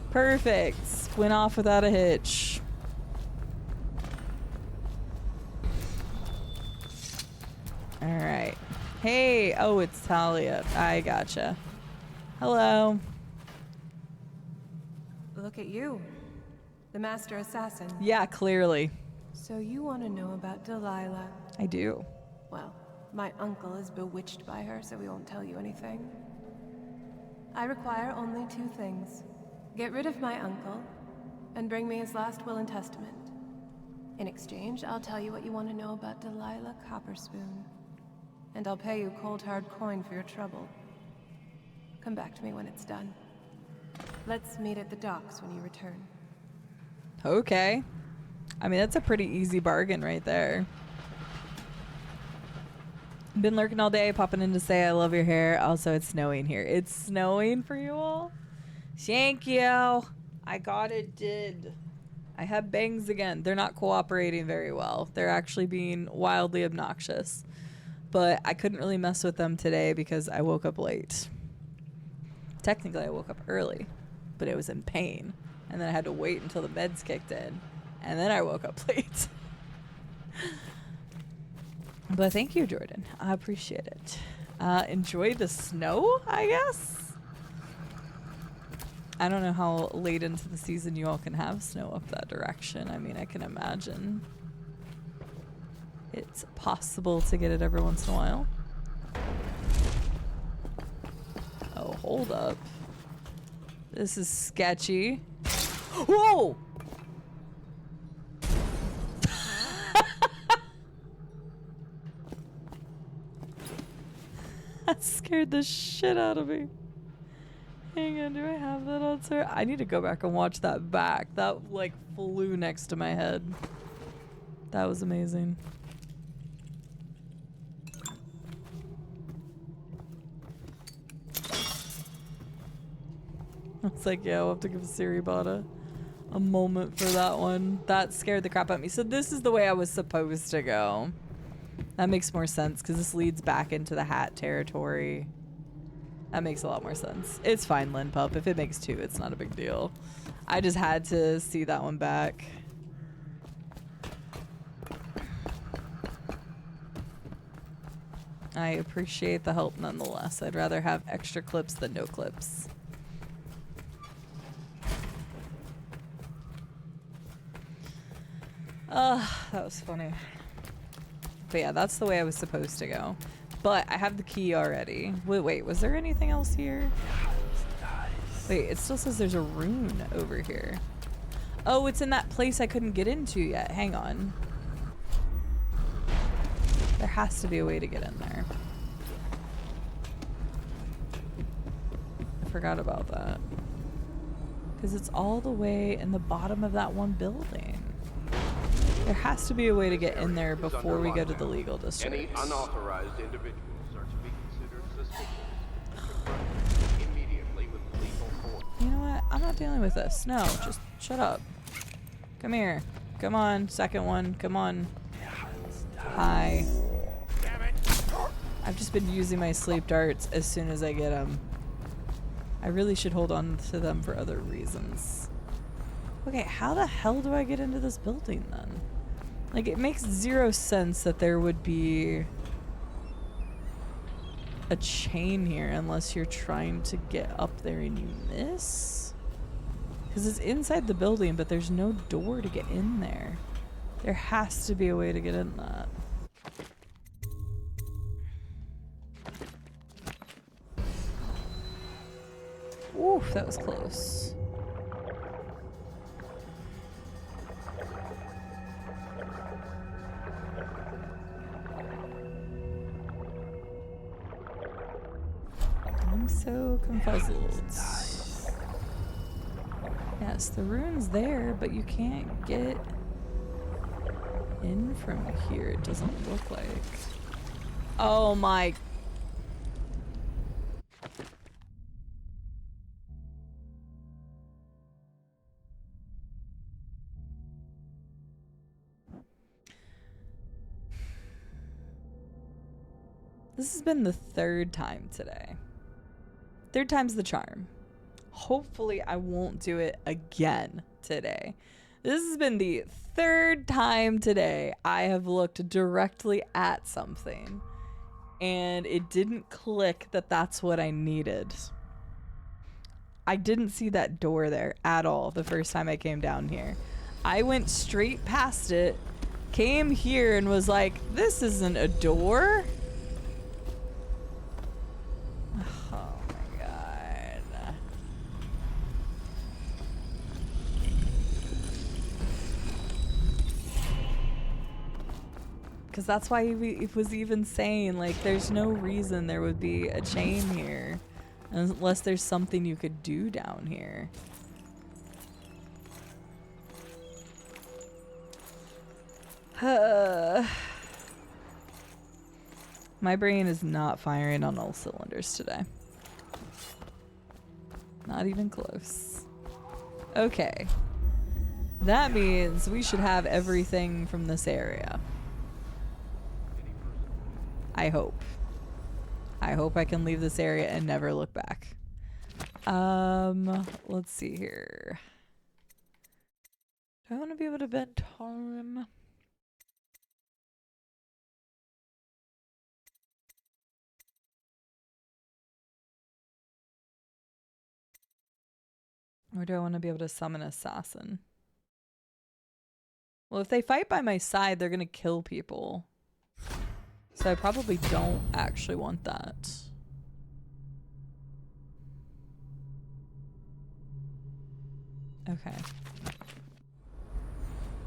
Perfect. Went off without a hitch. Hey, oh, it's Talia. I gotcha. Hello. Look at you. The master assassin. Yeah, clearly. So you want to know about Delilah? I do. Well, my uncle is bewitched by her, so we won't tell you anything. I require only 2 things. Get rid of my uncle, and bring me his last will and testament. In exchange, I'll tell you what you want to know about Delilah Copperspoon. And I'll pay you cold hard coin for your trouble. Come back to me when it's done. Let's meet at the docks when you return. Okay. I mean, that's a pretty easy bargain right there. Been lurking all day, popping in to say I love your hair. Also, it's snowing here. It's snowing for you all? Thank you. I got it did. I have bangs again. They're not cooperating very well. They're actually being wildly obnoxious. But I couldn't really mess with them today because I woke up late. Technically, I woke up early, but it was in pain. And then I had to wait until the meds kicked in. And then I woke up late. But thank you, Jordan. I appreciate it. Enjoy the snow, I guess? I don't know how late into the season you all can have snow up that direction. I mean, I can imagine it's possible to get it every once in a while. Oh, hold up. This is sketchy. Whoa! That scared the shit out of me. Hang on, do I have that on, sir? I need to go back and watch that back. That, like, flew next to my head. That was amazing. It's like, yeah, we'll have to give Siribata a moment for that one. That scared the crap out of me. So this is the way I was supposed to go. That makes more sense because this leads back into the hat territory. That makes a lot more sense. It's fine, Lin Pup. If it makes 2, it's not a big deal. I just had to see that one back. I appreciate the help nonetheless. I'd rather have extra clips than no clips. That was funny. But yeah, that's the way I was supposed to go. But I have the key already. Wait, was there anything else here? Wait, it still says there's a rune over here. Oh, it's in that place I couldn't get into yet. Hang on. There has to be a way to get in there. I forgot about that. Because it's all the way in the bottom of that one building. There has to be a way to get in there before we go to the legal district. Any unauthorized individuals are to be considered suspicious. Immediately with lethal force. You know what? I'm not dealing with this. No, just shut up. Come here. Come on, second one. Come on. Hi. I've just been using my sleep darts as soon as I get them. I really should hold on to them for other reasons. Okay, how the hell do I get into this building then? Like, it makes 0 sense that there would be a chain here unless you're trying to get up there and you miss. Because it's inside the building, but there's no door to get in there. There has to be a way to get in that. Oof, that was close. I'm so confuzzled. Yes, the rune's there, but you can't get in from here, it doesn't look like. Oh my... This has been the 3rd time today. 3rd time's the charm. Hopefully I won't do it again today. This has been the 3rd time today I have looked directly at something and it didn't click that that's what I needed. I didn't see that door there at all the first time I came down here. I went straight past it, came here and was like, this isn't a door. Oh my god. Because that's why he was even saying, like, there's no reason there would be a chain here. Unless there's something you could do down here. My brain is not firing on all cylinders today. Not even close. Okay. That means we should have everything from this area. I hope. I hope I can leave this area and never look back. Let's see here. Do I want to be able to bet time? Or do I want to be able to summon assassin? Well, if they fight by my side, they're going to kill people. So I probably don't actually want that. Okay.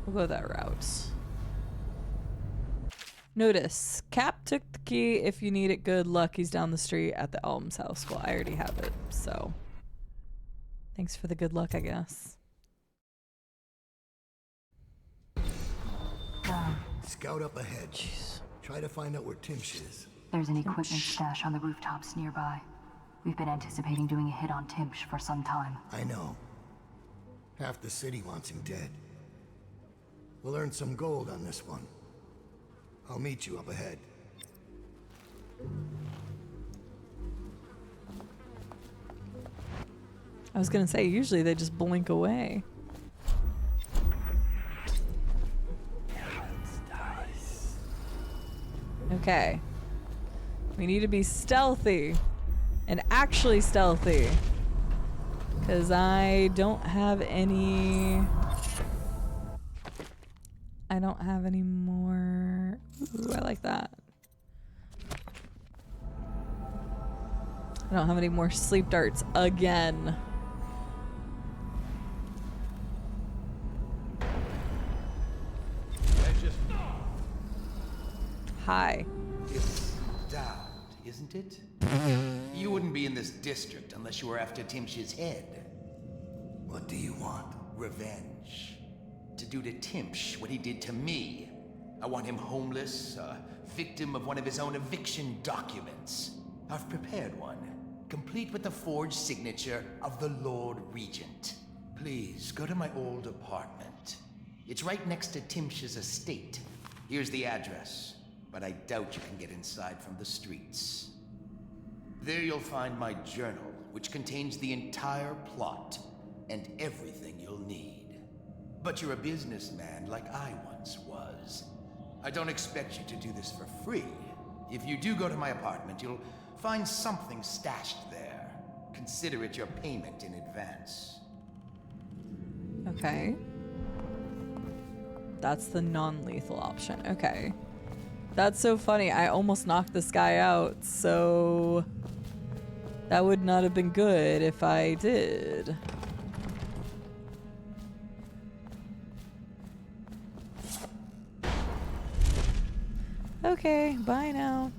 We'll go that route. Notice, Cap took the key. If you need it, good luck. He's down the street at the Alms house. Well, I already have it, so thanks for the good luck, I guess. Scout up ahead. Jeez. Try to find out where Timsh is. There's an equipment stash on the rooftops nearby. We've been anticipating doing a hit on Timsh for some time. I know. Half the city wants him dead. We'll earn some gold on this one. I'll meet you up ahead. I was gonna say, usually they just blink away. Okay. We need to be stealthy. And actually stealthy. Because I don't have any... I don't have any more... Ooh, I like that. I don't have any more sleep darts again. Hi. It's Dowd, isn't it? You wouldn't be in this district unless you were after Timsh's head. What do you want? Revenge. To do to Timsh what he did to me. I want him homeless, a victim of one of his own eviction documents. I've prepared one, complete with the forged signature of the Lord Regent. Please, go to my old apartment. It's right next to Timsh's estate. Here's the address, but I doubt you can get inside from the streets. There you'll find my journal, which contains the entire plot and everything you'll need. But you're a businessman like I once was. I don't expect you to do this for free. If you do go to my apartment, you'll find something stashed there. Consider it your payment in advance. Okay. That's the non-lethal option. Okay. That's so funny. I almost knocked this guy out, so that would not have been good if I did. Okay, bye now.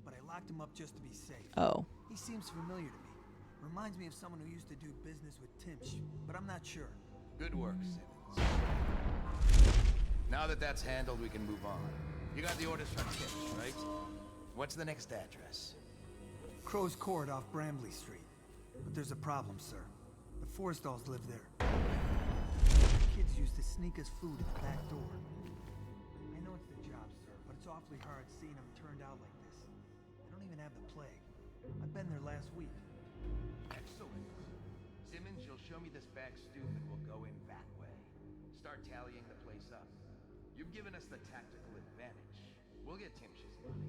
But I locked him up just to be safe. Oh. He seems familiar to me. Reminds me of someone who used to do business with Timsh, but I'm not sure. Good work, Simmons. Now that that's handled, we can move on. You got the orders from Timsh, right? What's the next address? Crow's Court off Bramley Street. But there's a problem, sir. The Forrestalls live there. Kids used to sneak us food at the back door. I know it's the job, sir, but it's awfully hard seeing them turned out like this. They don't even have the plague. I've been there last week. Excellent. Simmons, you'll show me this back stoop and we'll go in that way. Start tallying the place up. You've given us the tactical advantage. We'll get Timsh's money.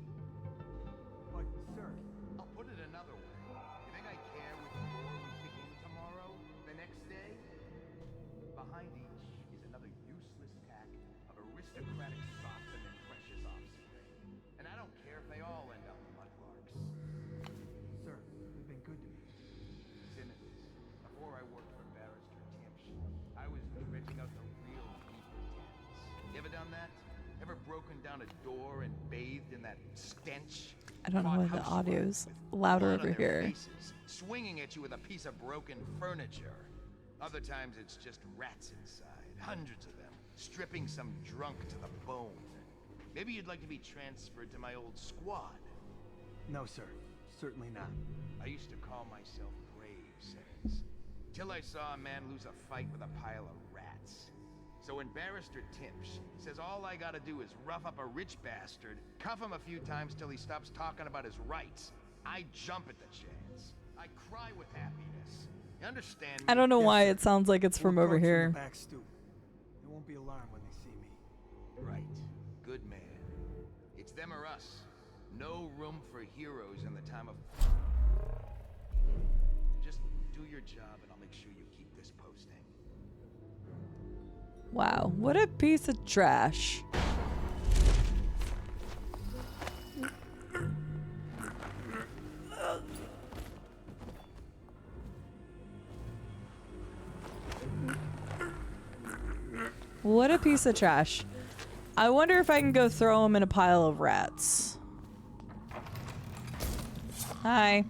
But, sir... I'll put it another way. You think I care which door we kick in tomorrow? The next day? Behind each is another useless tack of aristocratic sots and their precious offspring. And I don't care if they all end up mudlarks. Sir, you've been good to me. Simmons, before I worked for Barrister Timsh, I was renting out the real evil dens. You ever done that? Ever broken down a door and bathed in that stench? I don't know why the audio's louder over here. Faces, swinging at you with a piece of broken furniture. Other times it's just rats inside, hundreds of them, stripping some drunk to the bone. Maybe you'd like to be transferred to my old squad. No, sir. Certainly not. I used to call myself brave, Simmons. Till I saw a man lose a fight with a pile of rats. So when Barrister Timsh says all I gotta do is rough up a rich bastard, cuff him a few times till he stops talking about his rights, I jump at the chance. I cry with happiness. You understand me? I don't know why it sounds like it's from over here. Back stoop. They won't be alarmed when they see me. Right. Good man. It's them or us. No room for heroes in the time of... Just do your job and I'll make sure you keep this posting. Wow, what a piece of trash. What a piece of trash. I wonder if I can go throw him in a pile of rats. Hi.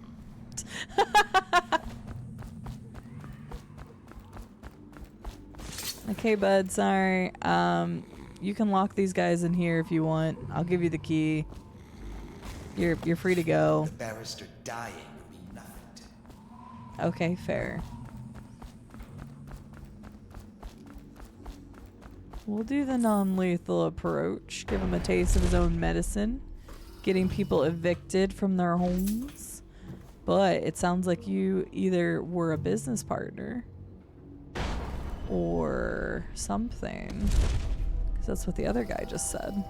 Okay, bud, sorry. You can lock these guys in here if you want. I'll give you the key. You're free to go. The barrister dying would be nothing to... Okay, fair. We'll do the non-lethal approach. Give him a taste of his own medicine. Getting people evicted from their homes. But it sounds like you either were a business partner or something. Because that's what the other guy just said.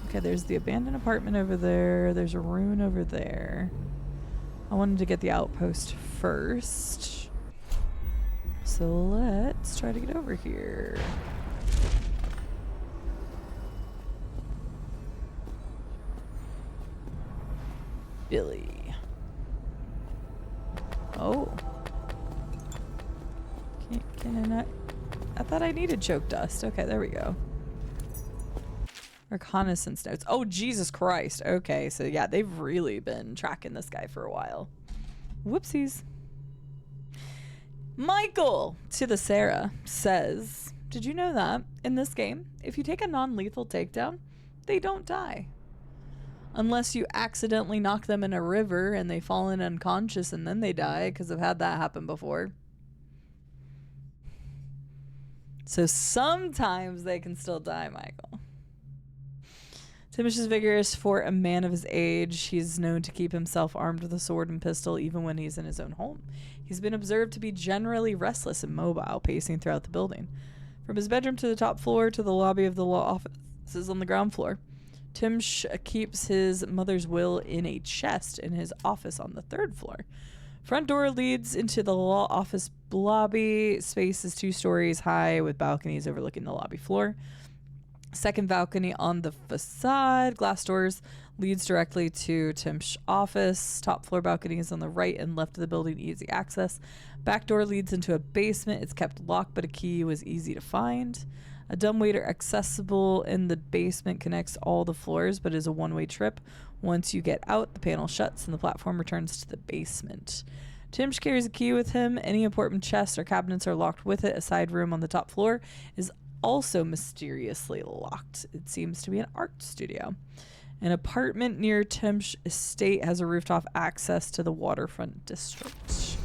Okay, there's the abandoned apartment over there. There's a ruin over there. I wanted to get the outpost first. So let's try to get over here. Billy. Oh. Can I not? I thought I needed choke dust. Okay, there we go. Reconnaissance notes. Oh, Jesus Christ. Okay, so yeah, they've really been tracking this guy for a while. Whoopsies. Michael to the Sarah says, did you know that in this game, if you take a non-lethal takedown, they don't die? Unless you accidentally knock them in a river and they fall in unconscious and then they die, because I've had that happen before. So sometimes they can still die, Michael. Timish is vigorous for a man of his age. He's known to keep himself armed with a sword and pistol even when he's in his own home. He's been observed to be generally restless and mobile, pacing throughout the building. From his bedroom to the top floor to the lobby of the law offices on the ground floor. Timsh keeps his mother's will in a chest in his office on the third floor. Front door leads into the law office lobby. Space is 2 stories high with balconies overlooking the lobby floor. Second balcony on the facade. Glass doors leads directly to Tim's office. Top floor balcony is on the right and left of the building, easy access. Back door leads into a basement. It's kept locked, but a key was easy to find. A dumbwaiter accessible in the basement connects all the floors, but is a one-way trip. Once you get out, the panel shuts and the platform returns to the basement. Timsh carries a key with him. Any important chests or cabinets are locked with it. A side room on the top floor is also mysteriously locked. It seems to be an art studio. An apartment near Timsh estate has a rooftop access to the waterfront district.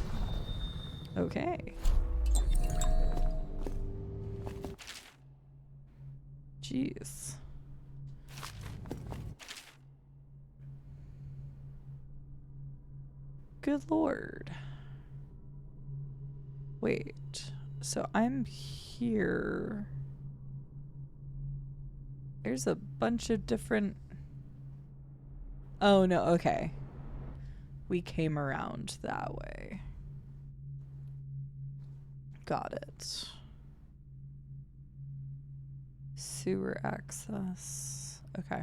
Okay. Jeez. Good lord. Wait. So I'm here. There's a bunch of different... Oh, no, okay. We came around that way. Got it. Sewer access. Okay.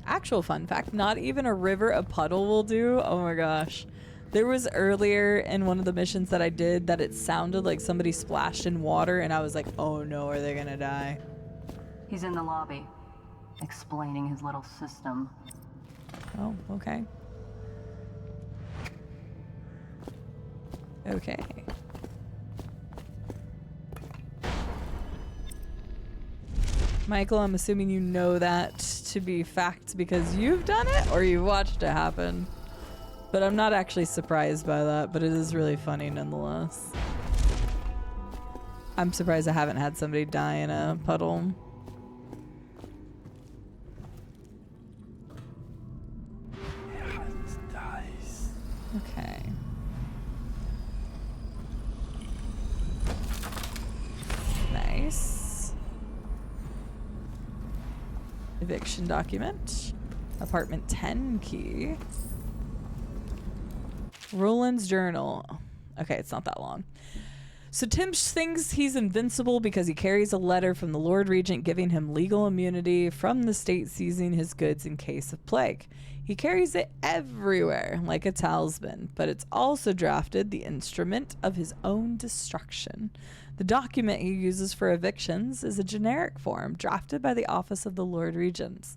Actual fun fact, not even a river, a puddle will do. Oh my gosh. There was earlier in one of the missions that I did that it sounded like somebody splashed in water and I was like, oh no, are they gonna die? He's in the lobby, explaining his little system. Oh, okay. Okay. Michael, I'm assuming you know that to be fact because you've done it or you've watched it happen. But I'm not actually surprised by that, but it is really funny nonetheless. I'm surprised I haven't had somebody die in a puddle. Okay. Nice. Eviction document. Apartment 10 key. Roland's journal. Okay, it's not that long. So Timsh thinks he's invincible because he carries a letter from the Lord Regent giving him legal immunity from the state seizing his goods in case of plague. He carries it everywhere like a talisman, but it's also drafted the instrument of his own destruction. The document he uses for evictions is a generic form drafted by the Office of the Lord Regents.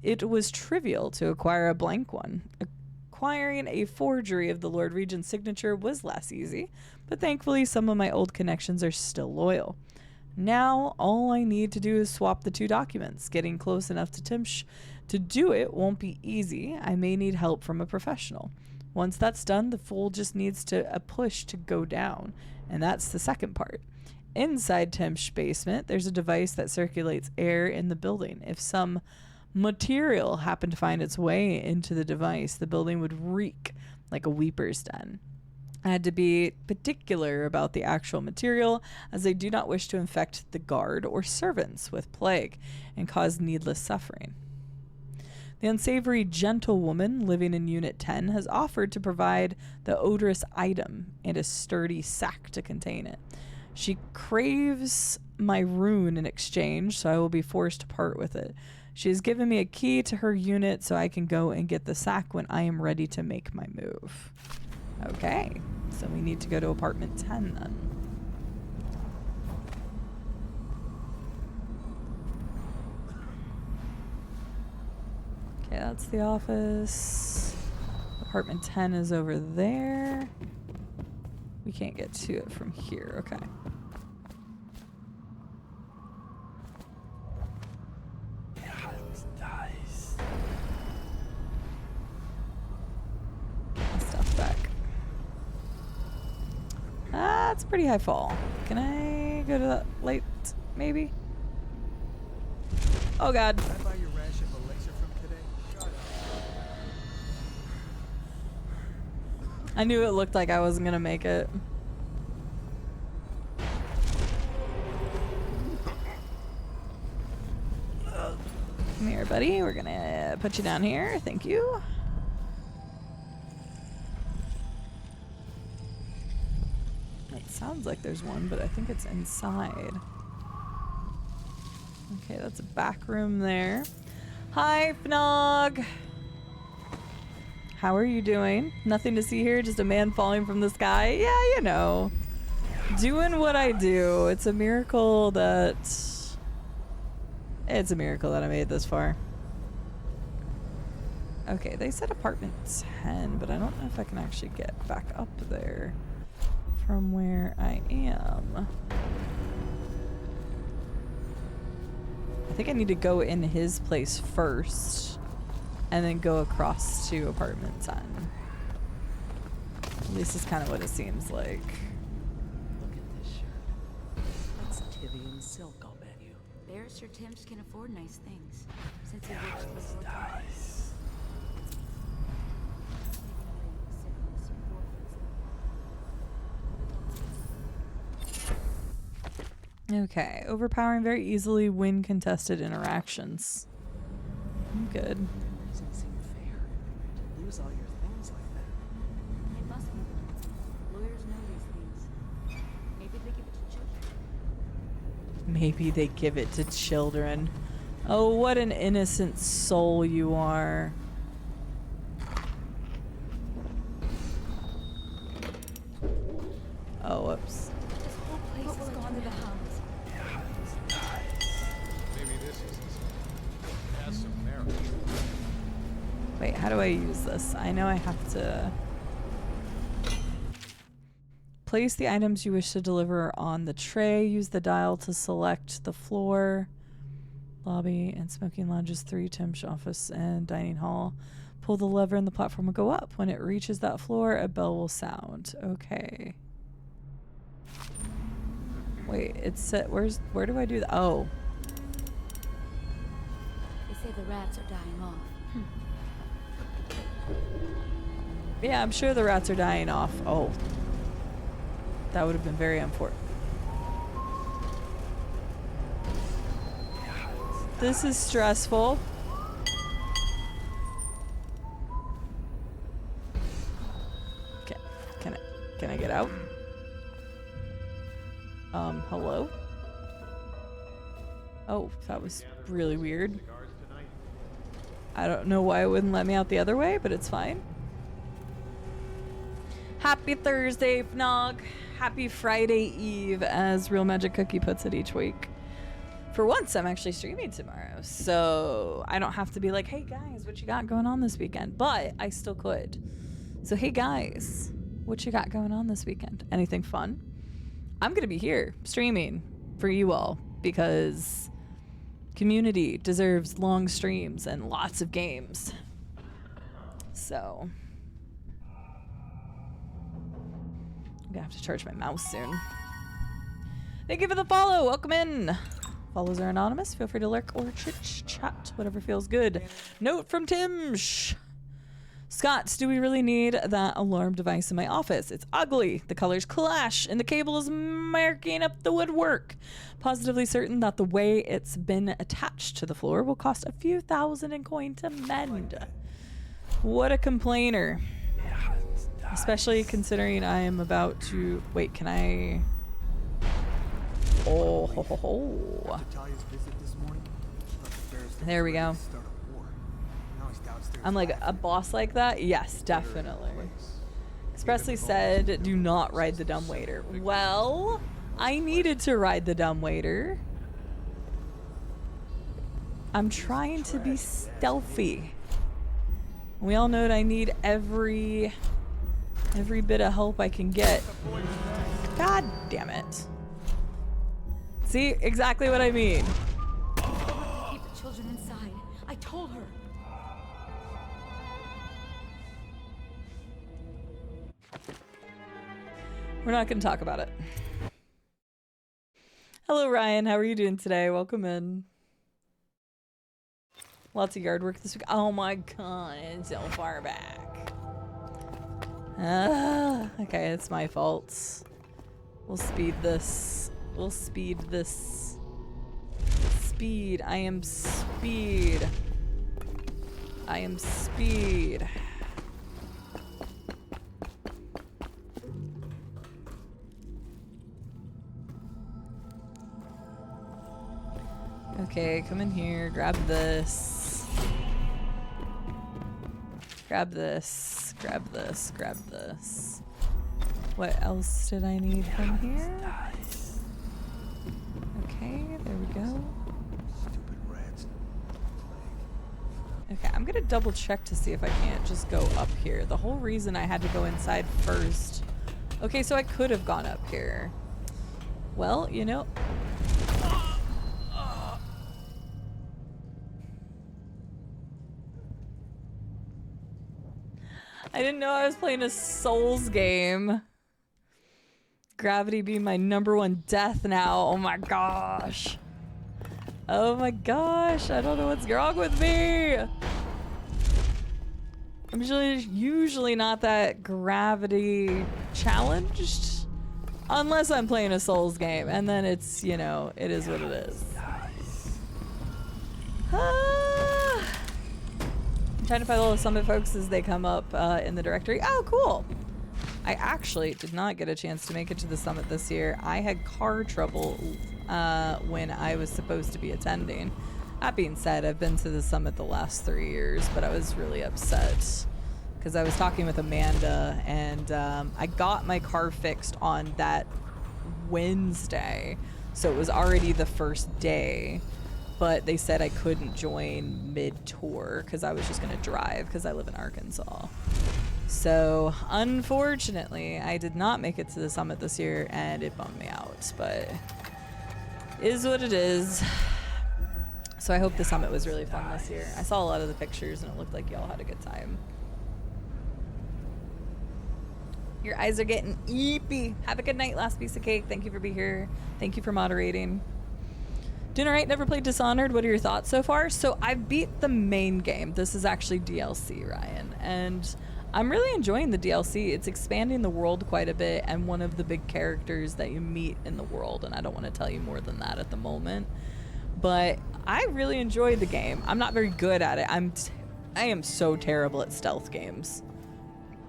It was trivial to acquire a blank one. Acquiring a forgery of the Lord Regent's signature was less easy, but thankfully some of my old connections are still loyal. Now, all I need to do is swap the two documents. Getting close enough to Timsh to do it won't be easy. I may need help from a professional. Once that's done, the fool just needs a push to go down, and that's the second part. Inside Timsh's basement, there's a device that circulates air in the building. If some material happened to find its way into the device, the building would reek like a weeper's den. I had to be particular about the actual material, as I do not wish to infect the guard or servants with plague and cause needless suffering. The unsavory gentlewoman living in Unit 10 has offered to provide the odorous item and a sturdy sack to contain it. She craves my rune in exchange, so I will be forced to part with it. She has given me a key to her unit so I can go and get the sack when I am ready to make my move. Okay, so we need to go to apartment 10 then. Okay, that's the office. Apartment 10 is over there. We can't get to it from here. Okay. Stuff back. That's pretty high fall. Can I go to that light, maybe? Oh God. Can I buy your ration of elixir from today? I knew it looked like I wasn't gonna make it. Come here, buddy. We're gonna put you down here. Thank you. It sounds like there's one, but I think it's inside. Okay, that's a back room there. Hi, Fnog. How are you doing? Nothing to see here, just a man falling from the sky. Yeah, you know. Doing what I do. It's a miracle that... It's a miracle that I made it this far. Okay, they said apartment 10, but I don't know if I can actually get back up there from where I am. I think I need to go in his place first and then go across to apartment 10. At least it's kind of what it seems like. Look at this shirt. That's Tivian silk, I'll bet you. Barrister Timsh can afford nice things, since he works for the Nice. Okay, overpowering very easily win contested interactions. I'm good. Doesn't seem fair to lose all your things like that. It must be. Lawyers know these things. Maybe they give it to children. Maybe they give it to children. Oh, what an innocent soul you are. Oh, whoops. This whole place has gone to the house. Maybe this is it has some merit. Wait, how do I use this? I know I have to place the items you wish to deliver on the tray. Use the dial to select the floor, lobby, and smoking lounges 3, Tim's office, and dining hall. Pull the lever and the platform will go up. When it reaches that floor, a bell will sound. Okay. Wait, it's set. Where do I do that? Oh. They say the rats are dying off. Yeah, I'm sure the rats are dying off. Oh. That would have been very important. This is stressful. Okay. Can I get out? Hello? Oh, that was really weird. I don't know why it wouldn't let me out the other way, but it's fine. Happy Thursday, Fnog. Happy Friday Eve, as Real Magic Cookie puts it each week. For once, I'm actually streaming tomorrow, so I don't have to be like, hey guys, what you got going on this weekend? But I still could. So hey guys, what you got going on this weekend? Anything fun? I'm going to be here streaming for you all because community deserves long streams and lots of games. So I'm gonna have to charge my mouse soon. Thank you for the follow. Welcome in. Follows are anonymous. Feel free to lurk or chit-chat, whatever feels good. Note from Tim. Scott, do we really need that alarm device in my office? It's ugly. The colors clash, and the cable is marking up the woodwork. Positively certain that the way it's been attached to the floor will cost a few thousand in coin to mend. What a complainer. Especially considering I am about to... Wait, can I... Oh, ho, ho, ho. There we go. I'm like, a boss like that? Yes, definitely. Expressly said, do not ride the dumbwaiter. Well, I needed to ride the dumbwaiter. I'm trying to be stealthy. We all know that I need every bit of help I can get. God damn it. See, exactly what I mean. Keep the children inside. I told her. We're not going to talk about it. Hello, Ryan. How are you doing today? Welcome in. Lots of yard work this week. Oh my god, it's so far back. Okay, it's my fault. We'll speed this. We'll speed this. Speed. I am speed. I am speed. Okay, come in here, grab this. Grab this, grab this, grab this. What else did I need from here? Okay, there we go. Okay, I'm gonna double check to see if I can't just go up here. The whole reason I had to go inside first. Okay, so I could have gone up here. Well, you know. I didn't know I was playing a Souls game. Gravity being my #1 death now. Oh my gosh. Oh my gosh. I don't know what's wrong with me. I'm usually not that gravity challenged. Unless I'm playing a Souls game, and then it's, you know, it is what it is. I'm trying to find all the summit folks as they come up in the directory. Oh, cool. I actually did not get a chance to make it to the summit this year. I had car trouble when I was supposed to be attending. That being said, I've been to the summit the last 3 years, but I was really upset because I was talking with Amanda, and I got my car fixed on that Wednesday, so it was already the first day, but they said I couldn't join mid-tour because I was just going to drive because I live in Arkansas. So unfortunately, I did not make it to the summit this year, and it bummed me out, but is what it is. So I hope the summit was really fun this year. I saw a lot of the pictures, and it looked like y'all had a good time. Your eyes are getting eepy. Have a good night, last piece of cake. Thank you for being here. Thank you for moderating. Doing all right, never played Dishonored. What are your thoughts so far? So I beat the main game. This is actually DLC, Ryan. And I'm really enjoying the DLC. It's expanding the world quite a bit, and one of the big characters that you meet in the world. And I don't want to tell you more than that at the moment. But I really enjoyed the game. I'm not very good at it. I am so terrible at stealth games.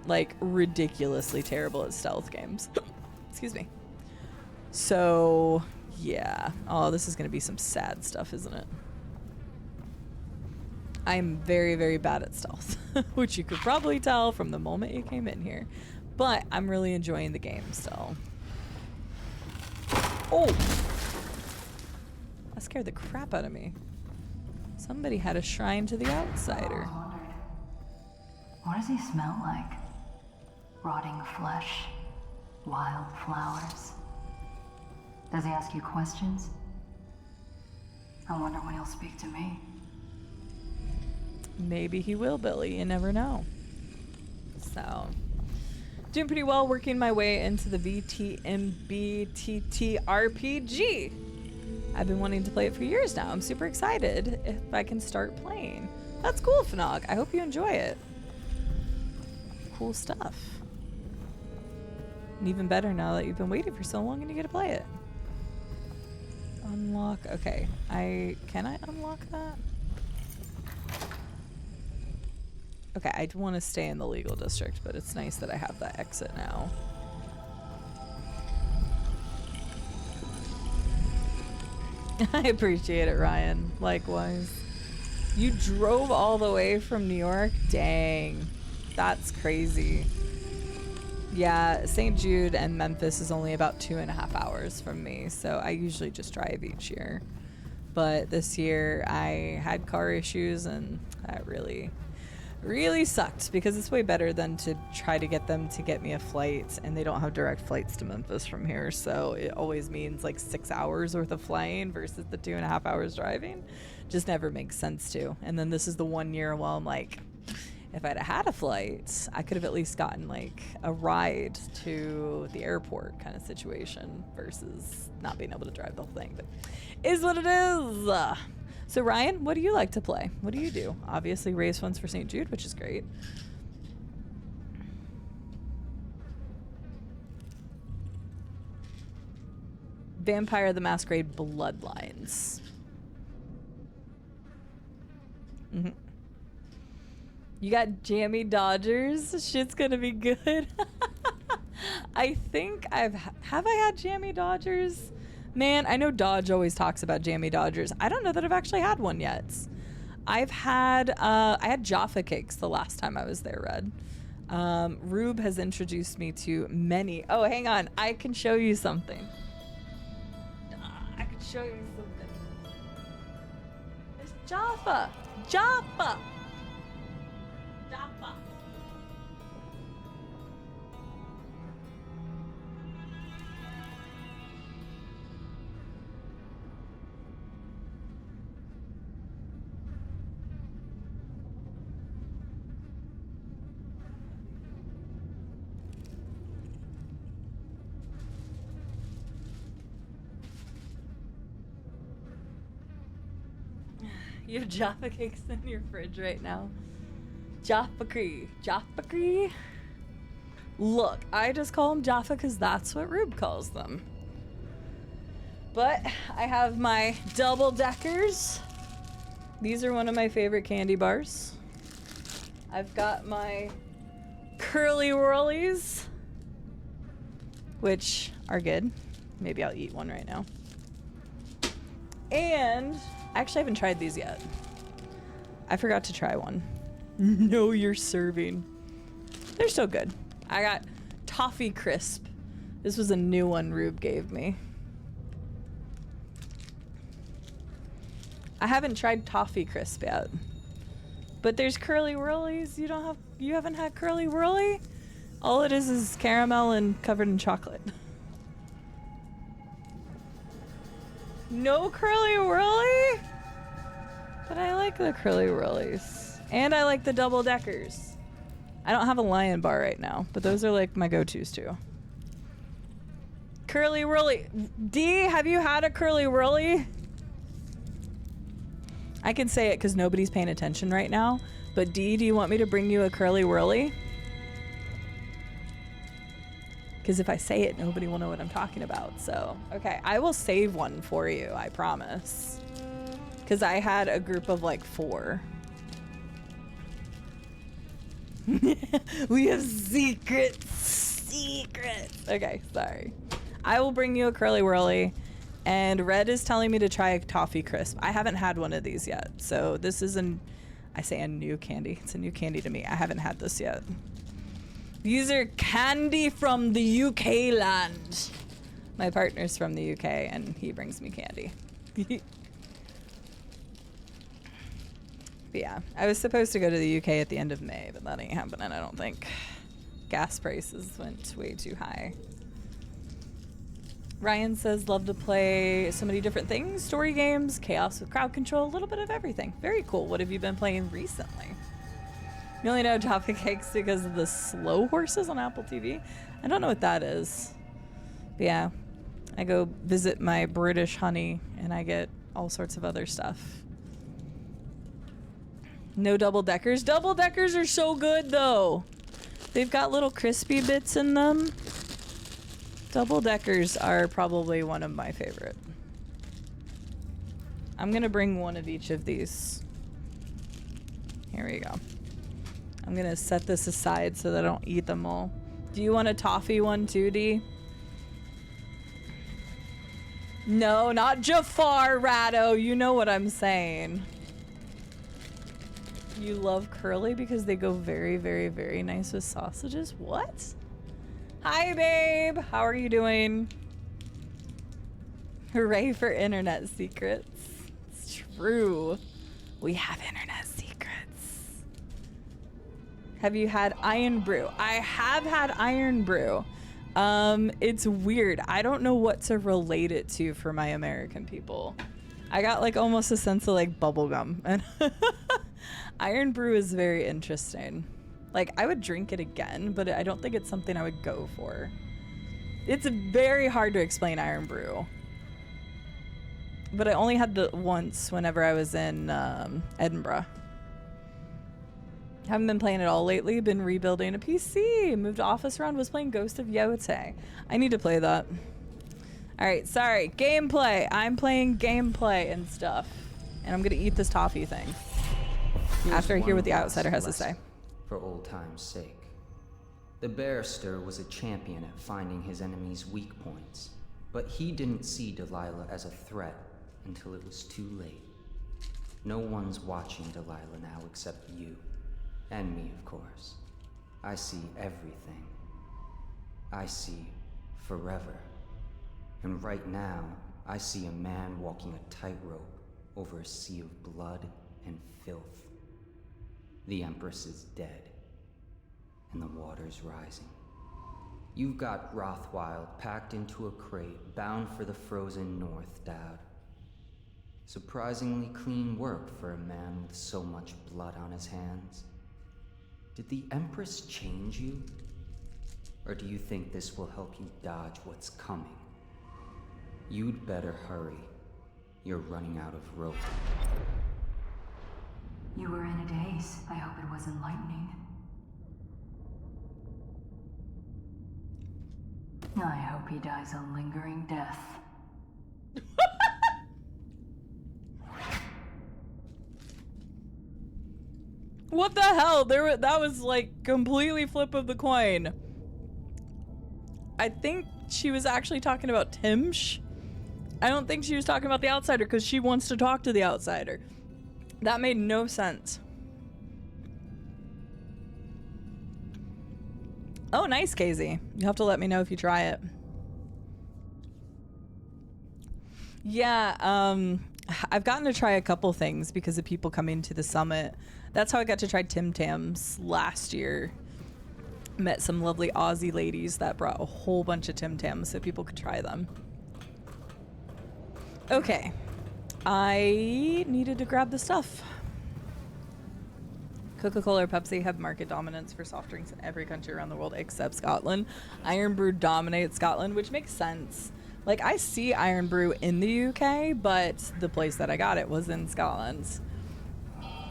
Like, ridiculously terrible at stealth games. Excuse me. So, yeah. Oh, this is going to be some sad stuff, isn't it? I'm very, very bad at stealth, which you could probably tell from the moment you came in here. But I'm really enjoying the game still. Oh! That scared the crap out of me. Somebody had a shrine to the outsider. What does he smell like? Rotting flesh? Wild flowers? Does he ask you questions? I wonder when he'll speak to me. Maybe he will, Billy. You never know. So, doing pretty well, working my way into the VTMB TTRPG. I've been wanting to play it for years now. I'm super excited if I can start playing. That's cool, Fnog. I hope you enjoy it. Cool stuff. And even better now that you've been waiting for so long and you get to play it. Unlock. Okay. Can I unlock that? Okay, I want to stay in the legal district, but it's nice that I have that exit now. I appreciate it, Ryan. Likewise. You drove all the way from New York? Dang. That's crazy. Yeah, St. Jude and Memphis is only about 2.5 hours from me, so I usually just drive each year. But this year I had car issues, and that really sucked, because it's way better than to try to get them to get me a flight, and they don't have direct flights to Memphis from here, so it always means like 6 hours worth of flying versus the 2.5 hours driving. Just never makes sense to. And then this is the 1 year while I'm like, if I'd had a flight, I could have at least gotten like a ride to the airport kind of situation versus not being able to drive the whole thing. But is what it is. So Ryan, what do you like to play? What do you do? Obviously raise funds for St. Jude, which is great. Vampire the Masquerade Bloodlines. Mm-hmm. You got Jammy Dodgers. Shit's gonna be good. I think have I had Jammy Dodgers? Man, I know Dodge always talks about Jammy Dodgers. I don't know that I've actually had one yet. I had Jaffa cakes the last time I was there, Red. Rube has introduced me to many. Oh, hang on. I can show you something. I can show you something. It's Jaffa. Jaffa. Jaffa. You have Jaffa cakes in your fridge right now. Jaffa Cree. Jaffa Cree? Look, I just call them Jaffa because that's what Rube calls them. But I have my double deckers. These are one of my favorite candy bars. I've got my curly whirlies, which are good. Maybe I'll eat one right now. And I actually haven't tried these yet. I forgot to try one. No, you're serving. They're so good. I got Toffee Crisp. This was a new one Rube gave me. I haven't tried Toffee Crisp yet. But there's Curly Whirlies. You haven't had Curly Whirly? All it is caramel and covered in chocolate. No Curly Whirly? But I like the Curly Whirlies. And I like the double deckers. I don't have a Lion Bar right now, but those are like my go-tos too. Curly Whirly. D, have you had a Curly Whirly? I can say it because nobody's paying attention right now. But D, do you want me to bring you a Curly Whirly? Because if I say it, nobody will know what I'm talking about. So, okay, I will save one for you, I promise. Because I had a group of like 4. We have secrets. Okay, sorry. I will bring you a Curly Whirly. And Red is telling me to try a Toffee Crisp. I haven't had one of these yet. So this is I say a new candy. It's a new candy to me. I haven't had this yet. These are candy from the UK land. My partner's from the UK and he brings me candy. But yeah, I was supposed to go to the UK at the end of May, but that ain't happening, I don't think. Gas prices went way too high. Ryan says, love to play so many different things. Story games, chaos with crowd control, a little bit of everything. Very cool. What have you been playing recently? You only know Toffee Cakes because of the slow horses on Apple TV. I don't know what that is. But yeah, I go visit my British honey and I get all sorts of other stuff. No double deckers. Double deckers are so good though. They've got little crispy bits in them. Double deckers are probably one of my favorite. I'm gonna bring one of each of these. Here we go. I'm gonna set this aside so that I don't eat them all. Do you want a toffee one too, D? No, not Jafar, Rado. You know what I'm saying. You love curly because they go very, very, very nice with sausages? What? Hi, babe. How are you doing? Hooray for internet secrets. It's true. We have internet secrets. Have you had Iron Brew? I have had Iron Brew. It's weird. I don't know what to relate it to for my American people. I got like almost a sense of like bubblegum. And Iron Brew is very interesting. Like, I would drink it again, but I don't think it's something I would go for. It's very hard to explain Iron Brew. But I only had it once whenever I was in Edinburgh. Haven't been playing it all lately. Been rebuilding a PC. Moved office around. Was playing Ghost of Yote. I need to play that. Alright, sorry. Gameplay. I'm playing gameplay and stuff. And I'm going to eat this toffee thing. After I hear what the outsider has to say. For old time's sake. The barrister was a champion at finding his enemy's weak points, but he didn't see Delilah as a threat until it was too late. No one's watching Delilah now except you. And me, of course. I see everything. I see forever. And right now, I see a man walking a tightrope over a sea of blood and filth. The Empress is dead, and the water's rising. You've got Rothwild packed into a crate, bound for the frozen north, Dowd. Surprisingly clean work for a man with so much blood on his hands. Did the Empress change you? Or do you think this will help you dodge what's coming? You'd better hurry. You're running out of rope. You were in a daze. I hope it was enlightening. I hope he dies a lingering death. What the hell? That was like completely flip of the coin. I think she was actually talking about Timsh. I don't think she was talking about the outsider because she wants to talk to the outsider. That made no sense. Oh, nice, Casey. You have to let me know if you try it. Yeah, I've gotten to try a couple things because of people coming to the summit. That's how I got to try Tim Tams last year. Met some lovely Aussie ladies that brought a whole bunch of Tim Tams so people could try them. Okay, I needed to grab the stuff. Coca-Cola or Pepsi have market dominance for soft drinks in every country around the world except Scotland. Iron Brew dominates Scotland, which makes sense. Like, I see Iron Brew in the UK, but the place that I got it was in Scotland.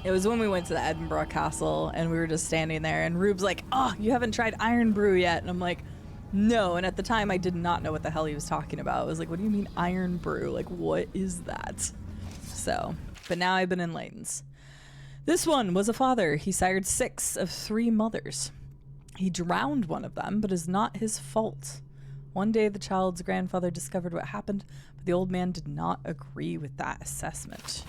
It was when we went to the Edinburgh Castle and we were just standing there and Rube's like, oh, you haven't tried Iron Brew yet? And I'm like, no. And at the time I did not know what the hell he was talking about. I was like, what do you mean Iron Brew? Like, what is that? So, but now I've been enlightened. This one was a father. He sired 6 of 3 mothers. He drowned one of them, but is not his fault. One day the child's grandfather discovered what happened, but the old man did not agree with that assessment.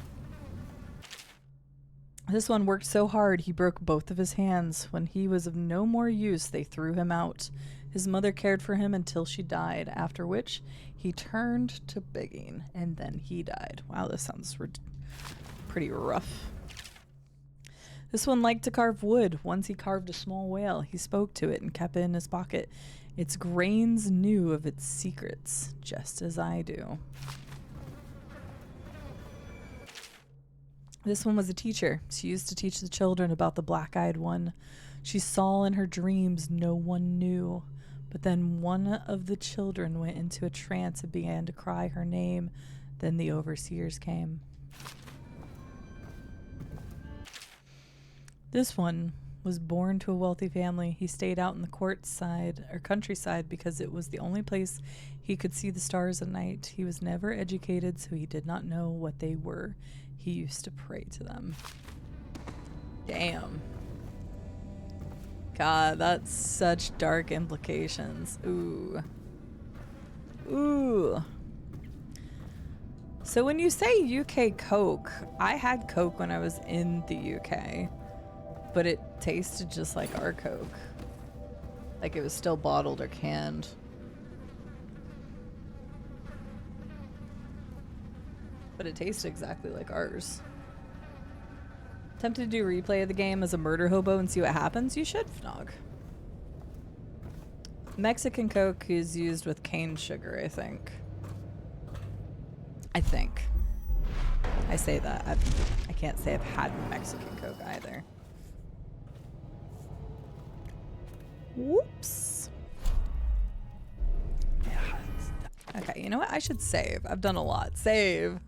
This one worked so hard he broke both of his hands. When he was of no more use, they threw him out. His mother cared for him until she died, after which he turned to begging, and then he died. Wow, this sounds pretty rough. This one liked to carve wood. Once he carved a small whale. He spoke to it and kept it in his pocket. Its grains knew of its secrets, just as I do. This one was a teacher. She used to teach the children about the black-eyed one. She saw in her dreams no one knew. But then one of the children went into a trance and began to cry her name. Then the overseers came. This one was born to a wealthy family. He stayed out in the countryside because it was the only place he could see the stars at night. He was never educated, so he did not know what they were. He used to pray to them. Damn. God, that's such dark implications. Ooh. Ooh. So when you say UK Coke, I had Coke when I was in the UK. But it tasted just like our Coke. Like it was still bottled or canned. But it tasted exactly like ours. Tempted to do a replay of the game as a murder hobo and see what happens? You should, Fnog. Mexican Coke is used with cane sugar, I think. I say that. I can't say I've had Mexican Coke either. Whoops. Okay, you know what? I should save. I've done a lot. Save.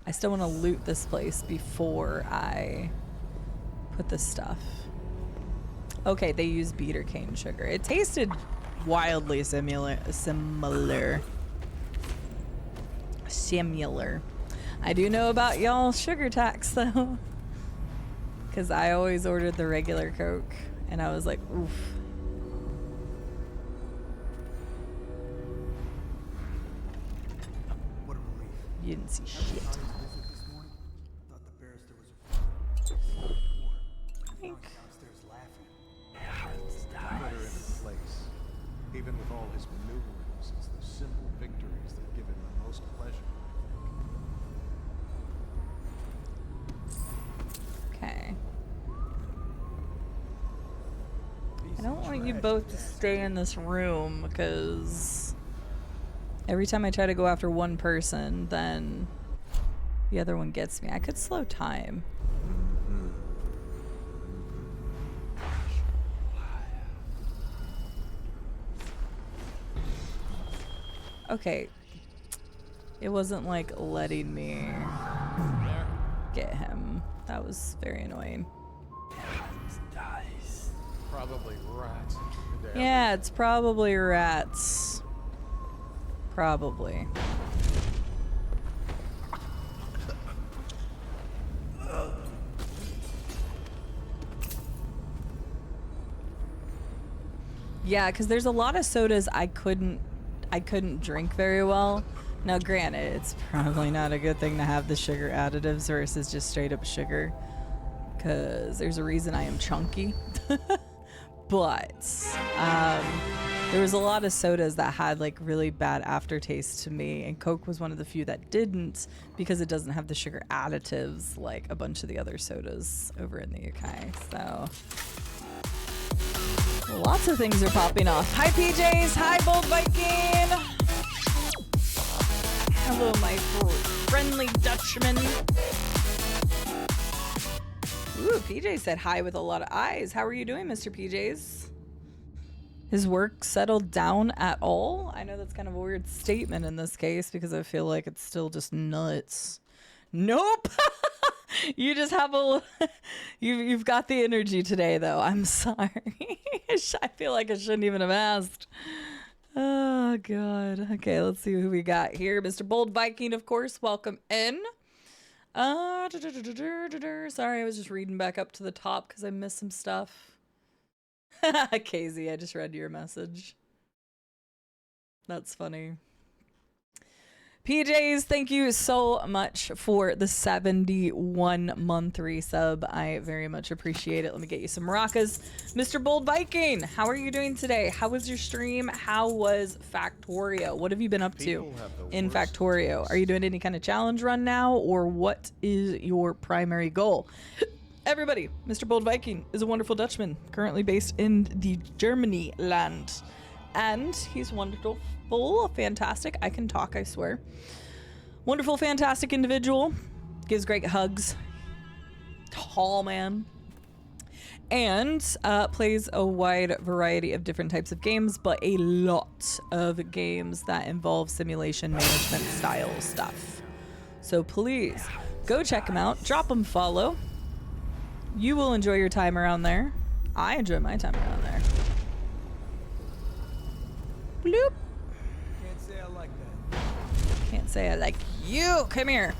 I still want to loot this place before I put this stuff. Okay, they use beater cane sugar. It tasted wildly similar. I do know about y'all sugar tax though. Because I always ordered the regular Coke, and I was like, oof. What a relief. You didn't see shit. Better in his place. Even with all his maneuverings, it's the simple victories that give him the most pleasure. Okay. I don't want you both to stay in this room because every time I try to go after one person, then the other one gets me. I could slow time. Okay. It wasn't like letting me get him. That was very annoying. Probably rats. Yeah, it's probably rats. Probably. Yeah, because there's a lot of sodas I couldn't drink very well. Now, granted, it's probably not a good thing to have the sugar additives versus just straight up sugar, because there's a reason I am chunky. But there was a lot of sodas that had like really bad aftertaste to me, and Coke was one of the few that didn't, because it doesn't have the sugar additives like a bunch of the other sodas over in the UK. So lots of things are popping off. Hi PJs, hi Bold Viking. Hello my friendly Dutchman. Ooh, PJ said hi with a lot of eyes. How are you doing, Mr. PJs? His work settled down at all? I know that's kind of a weird statement in this case, because I feel like it's still just nuts. Nope. You just have a you've got the energy today though. I'm sorry. I feel like I shouldn't even have asked. Oh god. Okay, let's see who we got here. Mr. Bold Viking, of course, welcome in. Sorry, I was just reading back up to the top because I missed some stuff. Casey, I just read your message. That's funny. PJs, thank you so much for the 71-month resub. I very much appreciate it. Let me get you some maracas. Mr. Bold Viking, how are you doing today? How was your stream? How was Factorio? What have you been up to in Factorio? Are you doing any kind of challenge run now, or what is your primary goal? Everybody, Mr. Bold Viking is a wonderful Dutchman, currently based in the Germany land. And he's wonderful, fantastic. I can talk, I swear. Wonderful, fantastic individual. Gives great hugs. Tall man. And plays a wide variety of different types of games, but a lot of games that involve simulation management style stuff. So please, go check him out. Drop him follow. You will enjoy your time around there. I enjoy my time around there. Bloop. Can't say I like that. Can't say I like you. Come here.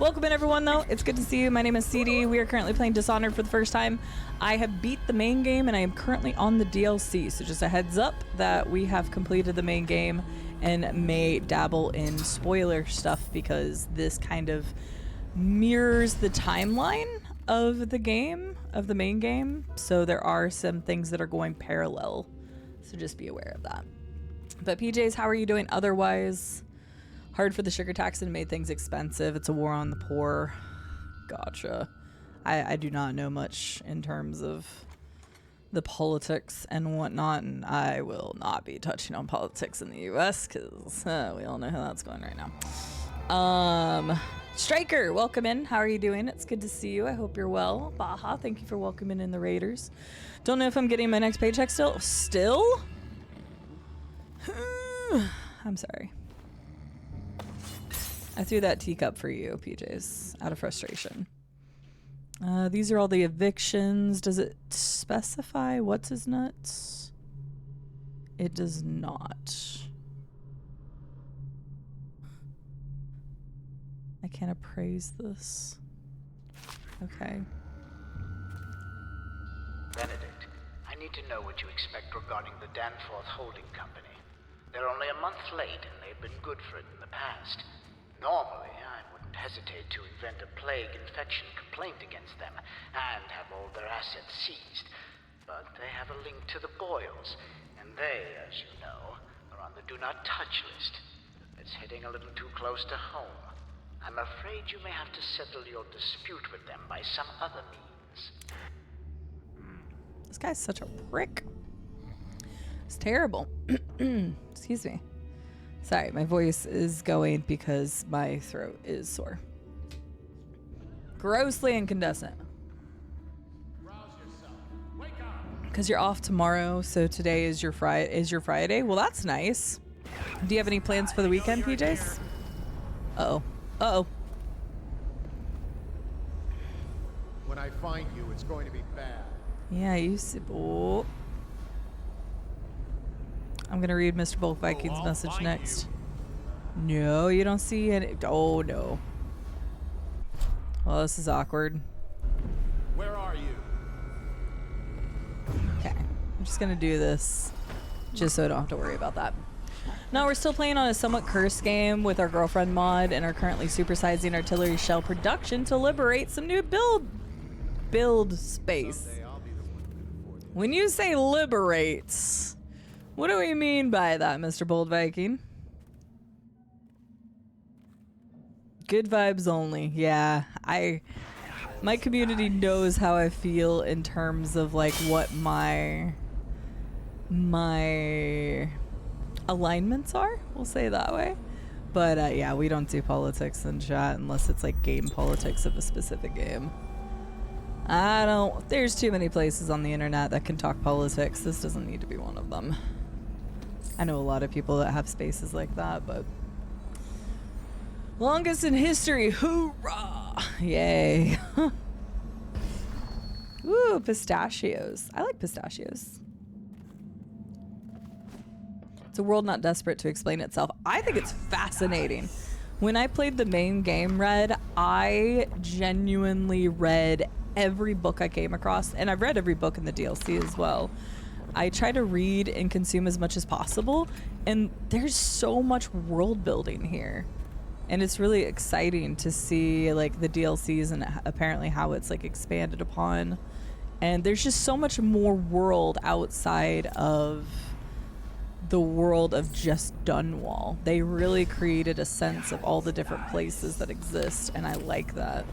Welcome in, everyone, though. It's good to see you. My name is Cide. We are currently playing Dishonored for the first time. I have beat the main game, and I am currently on the DLC. So just a heads up that we have completed the main game and may dabble in spoiler stuff, because this kind of mirrors the timeline of the game, of the main game. So there are some things that are going parallel. So just be aware of that. But PJs, how are you doing otherwise? Hard for the sugar tax and made things expensive. It's a war on the poor. Gotcha. I do not know much in terms of the politics and whatnot, and I will not be touching on politics in the US, because we all know how that's going right now. Striker, welcome in. How are you doing? It's good to see you. I hope you're well. Baja, thank you for welcoming in the Raiders. Don't know if I'm getting my next paycheck still. I'm sorry. I threw that teacup for you, PJs, out of frustration. These are all the evictions. Does it specify what's his nuts? It does not. I can't appraise this. Okay. Benedict, I need to know what you expect regarding the Danforth Holding Company. They're only a month late, and they've been good for it in the past. Normally, I wouldn't hesitate to invent a plague infection complaint against them and have all their assets seized. But they have a link to the Boyles, and they, as you know, are on the Do Not Touch list. It's hitting a little too close to home. I'm afraid you may have to settle your dispute with them by some other means. This guy's such a prick. It's terrible. Excuse me. Sorry, my voice is going because my throat is sore. Grossly incandescent. Because you're off tomorrow, so today is your Friday. Well, that's nice. Do you have any plans for the weekend, PJs? Uh-oh. Uh-oh. When I find you, it's going to be bad. Yeah, you see. Oh. I'm gonna read Mr. Bulk Viking's message next. No, you don't see any. Oh no. Well, this is awkward. Where are you? Okay, I'm just gonna do this just so I don't have to worry about that. No, we're still playing on a somewhat cursed game with our girlfriend mod and are currently supersizing artillery shell production to liberate some new build space. When you say liberates, what do we mean by that, Mr. Bold Viking? Good vibes only. Yeah, my community knows how I feel in terms of like what my alignments are. We'll say it that way. But yeah, we don't do politics in chat unless it's like game politics of a specific game. There's too many places on the internet that can talk politics. This doesn't need to be one of them. I know a lot of people that have spaces like that, but longest in history, hoorah! Yay. Ooh, pistachios. I like pistachios. It's a world not desperate to explain itself. I think it's fascinating. When I played the main game, Red, I genuinely read every book I came across, and I've read every book in the DLC as well. I try to read and consume as much as possible, and there's so much world building here. And it's really exciting to see like the DLCs and apparently how it's like expanded upon. And there's just so much more world outside of the world of just Dunwall. They really created a sense of all the different places that exist, and I like that.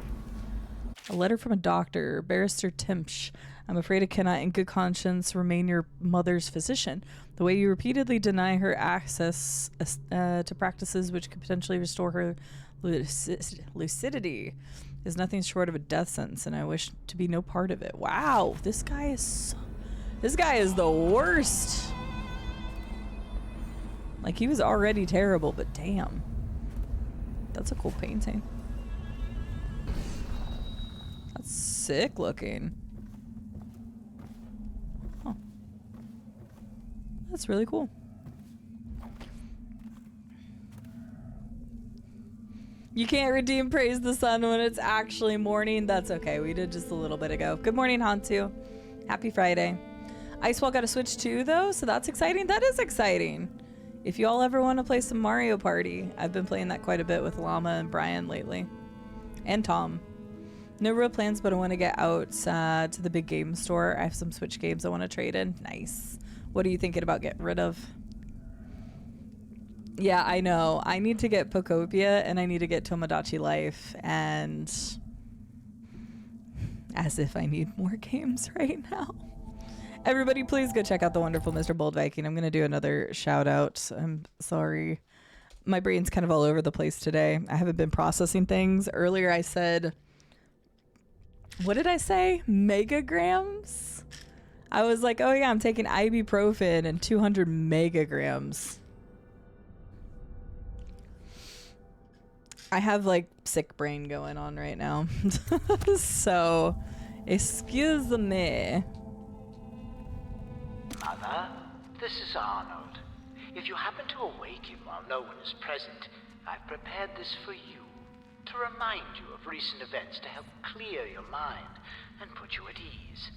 A letter from a doctor, Barrister Timpsh. I'm afraid I cannot in good conscience remain your mother's physician. The way you repeatedly deny her access to practices which could potentially restore her lucidity is nothing short of a death sentence, and I wish to be no part of it. Wow, this guy is the worst. Like, he was already terrible, but damn. That's a cool painting. That's sick looking. Oh. That's really cool. You can't redeem Praise the Sun when it's actually morning. That's okay. We did just a little bit ago. Good morning, Hantu. Happy Friday. Icewall got a Switch too, though, so that's exciting. That is exciting. If you all ever want to play some Mario Party, I've been playing that quite a bit with Llama and Brian lately. And Tom. No real plans, but I want to get out to the big game store. I have some Switch games I want to trade in. Nice. What are you thinking about getting rid of? Yeah, I know. I need to get Pokopia and I need to get Tomodachi Life, and as if I need more games right now. Everybody, please go check out the wonderful Mr. Bold Viking. I'm going to do another shout out. I'm sorry. My brain's kind of all over the place today. I haven't been processing things. Earlier I said, what did I say? Megagrams? I was like, oh yeah, I'm taking ibuprofen and 200 megagrams. I have like sick brain going on right now. So, excuse me. Mother, this is Arnold. If you happen to awake him while no one is present, I've prepared this for you, to remind you of recent events to help clear your mind and put you at ease.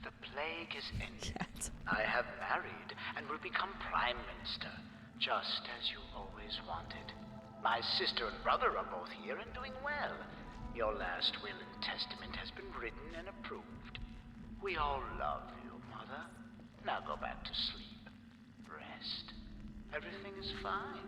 The plague is ended. I have married and will become Prime Minister, just as you always wanted. My sister and brother are both here and doing well. Your last will and testament has been written and approved. We all love you, Mother. Now go back to sleep. Rest. Everything is fine.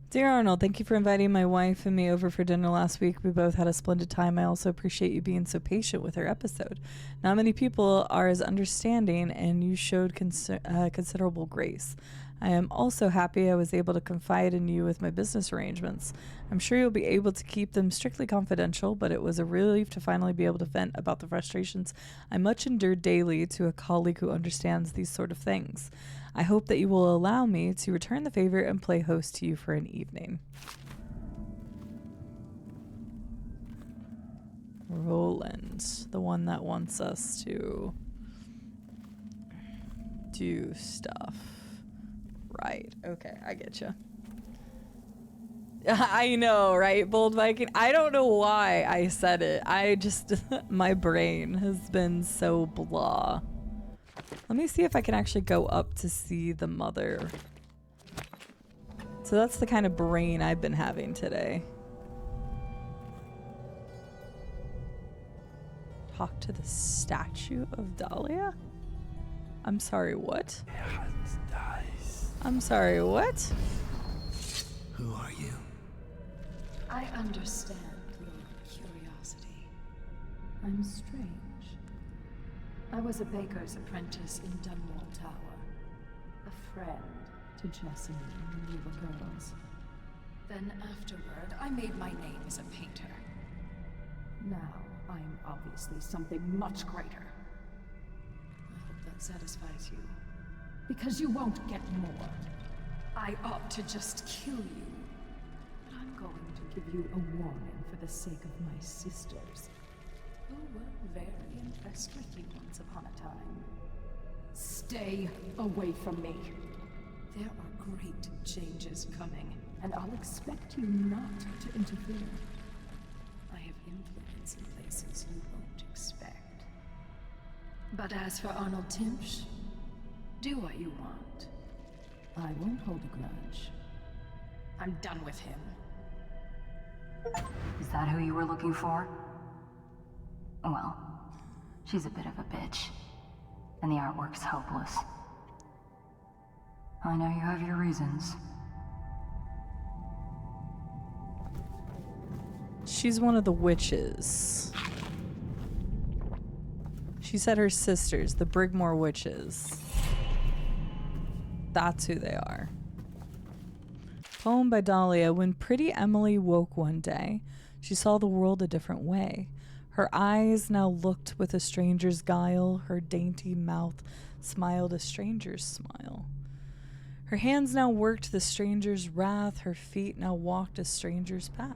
Dear Arnold, thank you for inviting my wife and me over for dinner last week. We both had a splendid time. I also appreciate you being so patient with our episode. Not many people are as understanding, and you showed considerable grace. I am also happy I was able to confide in you with my business arrangements. I'm sure you'll be able to keep them strictly confidential, but it was a relief to finally be able to vent about the frustrations I much endure daily to a colleague who understands these sort of things. I hope that you will allow me to return the favor and play host to you for an evening. Roland, the one that wants us to do stuff. Right. Okay, I get you. I know, right, Bold Viking? I don't know why I said it. I just, my brain has been so blah. Let me see if I can actually go up to see the mother. So that's the kind of brain I've been having today. Talk to the statue of Dahlia? I'm sorry, what? I'm sorry, what? Who are you? I understand your curiosity. I'm strange. I was a baker's apprentice in Dunwall Tower. A friend to Jessamine when we were girls. Then afterward, I made my name as a painter. Now, I'm obviously something much greater. I hope that satisfies you. Because you won't get more. I ought to just kill you. But I'm going to give you a warning for the sake of my sisters, who were very impressed with you once upon a time. Stay away from me. There are great changes coming, and I'll expect you not to interfere. I have influence in places you won't expect. But as for Arnold Timpsch, do what you want. I won't hold a grudge. I'm done with him. Is that who you were looking for? Well, she's a bit of a bitch, and the artwork's hopeless. I know you have your reasons. She's one of the witches. She said her sisters, the Brigmore witches. That's who they are. Poem by Dahlia. When pretty Emily woke one day, she saw the world a different way. Her eyes now looked with a stranger's guile. Her dainty mouth smiled a stranger's smile. Her hands now worked the stranger's wrath. Her feet now walked a stranger's path.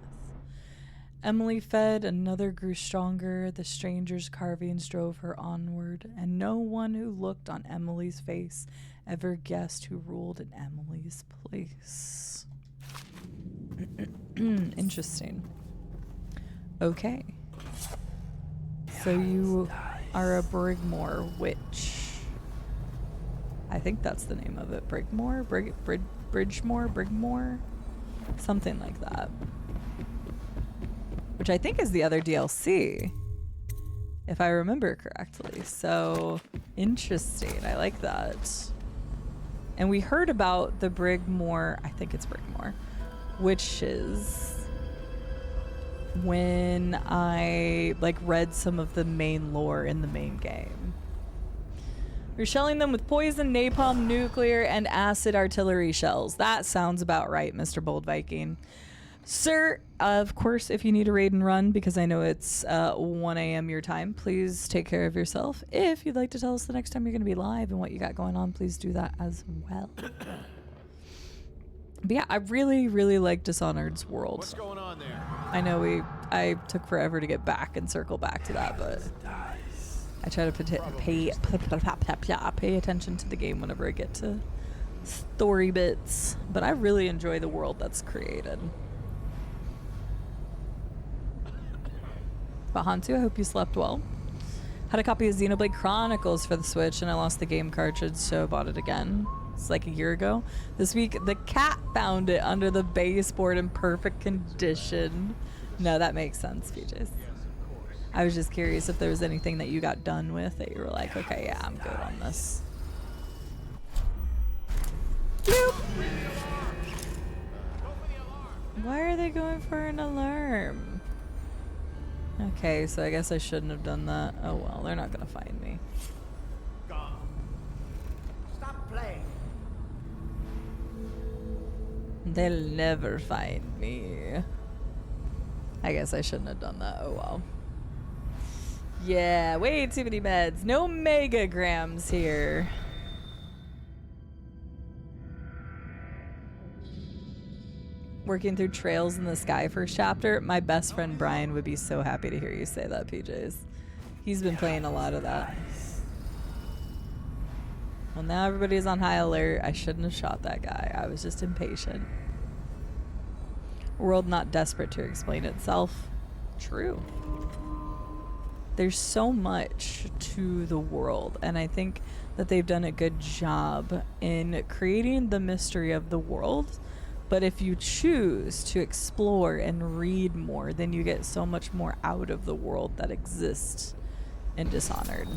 Emily fed, another grew stronger. The stranger's carvings drove her onward, and no one who looked on Emily's face ever guessed who ruled in Emily's place. Interesting. Okay. So you are a Brigmore witch. I think that's the name of it. Brigmore? Bridgemore? Brigmore? Something like that. Which I think is the other DLC, if I remember correctly. So, interesting. I like that. And we heard about the Brigmore, I think it's Brigmore, witches when I read some of the main lore in the main game. We're shelling them with poison, napalm, nuclear, and acid artillery shells. That sounds about right, Mr. Bold Viking. Sir, of course, if you need a raid and run, because I know it's 1 a.m. your time, please take care of yourself. If you'd like to tell us the next time you're going to be live and what you got going on, please do that as well. But yeah, I really, really like Dishonored's world. What's going on there? I know I took forever to get back and circle back to that, but I try to pay attention to the game whenever I get to story bits. But I really enjoy the world that's created. But Hantu, I hope you slept well. Had a copy of Xenoblade Chronicles for the Switch, and I lost the game cartridge, so I bought it again. It's like a year ago. This week, the cat found it under the baseboard in perfect condition. No, that makes sense, PJs. I was just curious if there was anything that you got done with that you were like, okay, yeah, I'm good on this. Bloop. Why are they going for an alarm? Okay, so I guess I shouldn't have done that. Oh well, they're not gonna find me. Stop playing. They'll never find me. I guess I shouldn't have done that. Oh well. Yeah, way too many meds. No megagrams here. Working through Trails in the Sky first chapter. My best friend Brian would be so happy to hear you say that, PJs. He's been playing a lot of that. Well, now everybody's on high alert. I shouldn't have shot that guy. I was just impatient. World not desperate to explain itself. True. There's so much to the world, and I think that they've done a good job in creating the mystery of the world. But if you choose to explore and read more, then you get so much more out of the world that exists in Dishonored.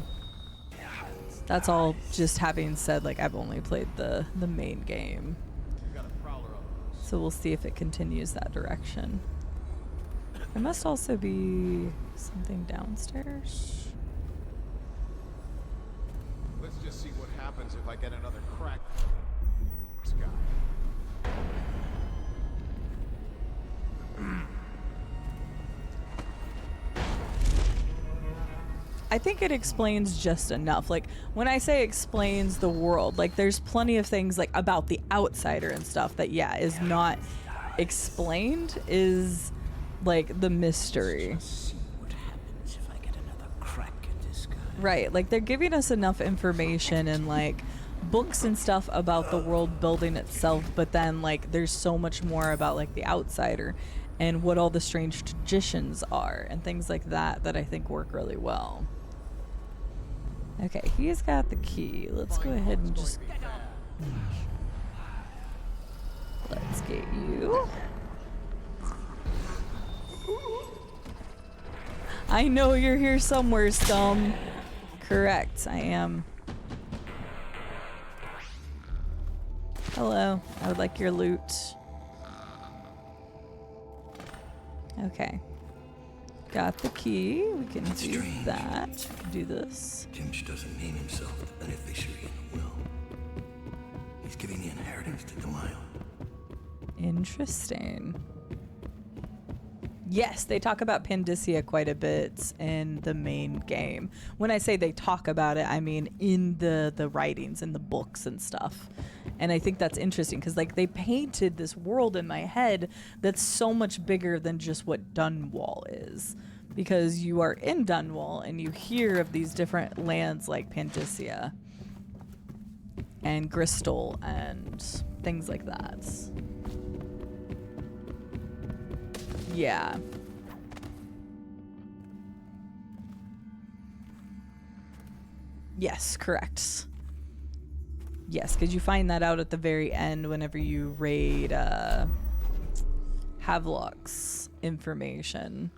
That's all just having said, like, I've only played the main game. So we'll see if it continues that direction. There must also be something downstairs. Let's just see what happens if I get another crack. Sky. I think it explains just enough. Like, when I say explains the world, like, there's plenty of things, like, about the outsider and stuff that, yeah, is not explained, is, like, the mystery. See what happens if I get another crack at this guy. Right, like, they're giving us enough information and, like, books and stuff about the world building itself, but then, like, there's so much more about, like, the outsider and what all the strange traditions are and things like that that I think work really well. Okay, he's got the key. Let's go ahead and just... Let's get you. I know you're here somewhere, Scum. Correct, I am. Hello, I would like your loot. Okay. Got the key. We can do that. We can do this. Timsh doesn't name himself the beneficiary in the will. He's giving the inheritance to Delilah. Interesting. Yes, they talk about Pandysia quite a bit in the main game. When I say they talk about it, I mean in the writings, in the books and stuff. And I think that's interesting because, like, they painted this world in my head that's so much bigger than just what Dunwall is. Because you are in Dunwall and you hear of these different lands like Pandysia and Gristol and things like that. Yeah. Yes, correct. Yes, because you find that out at the very end whenever you raid Havelock's information.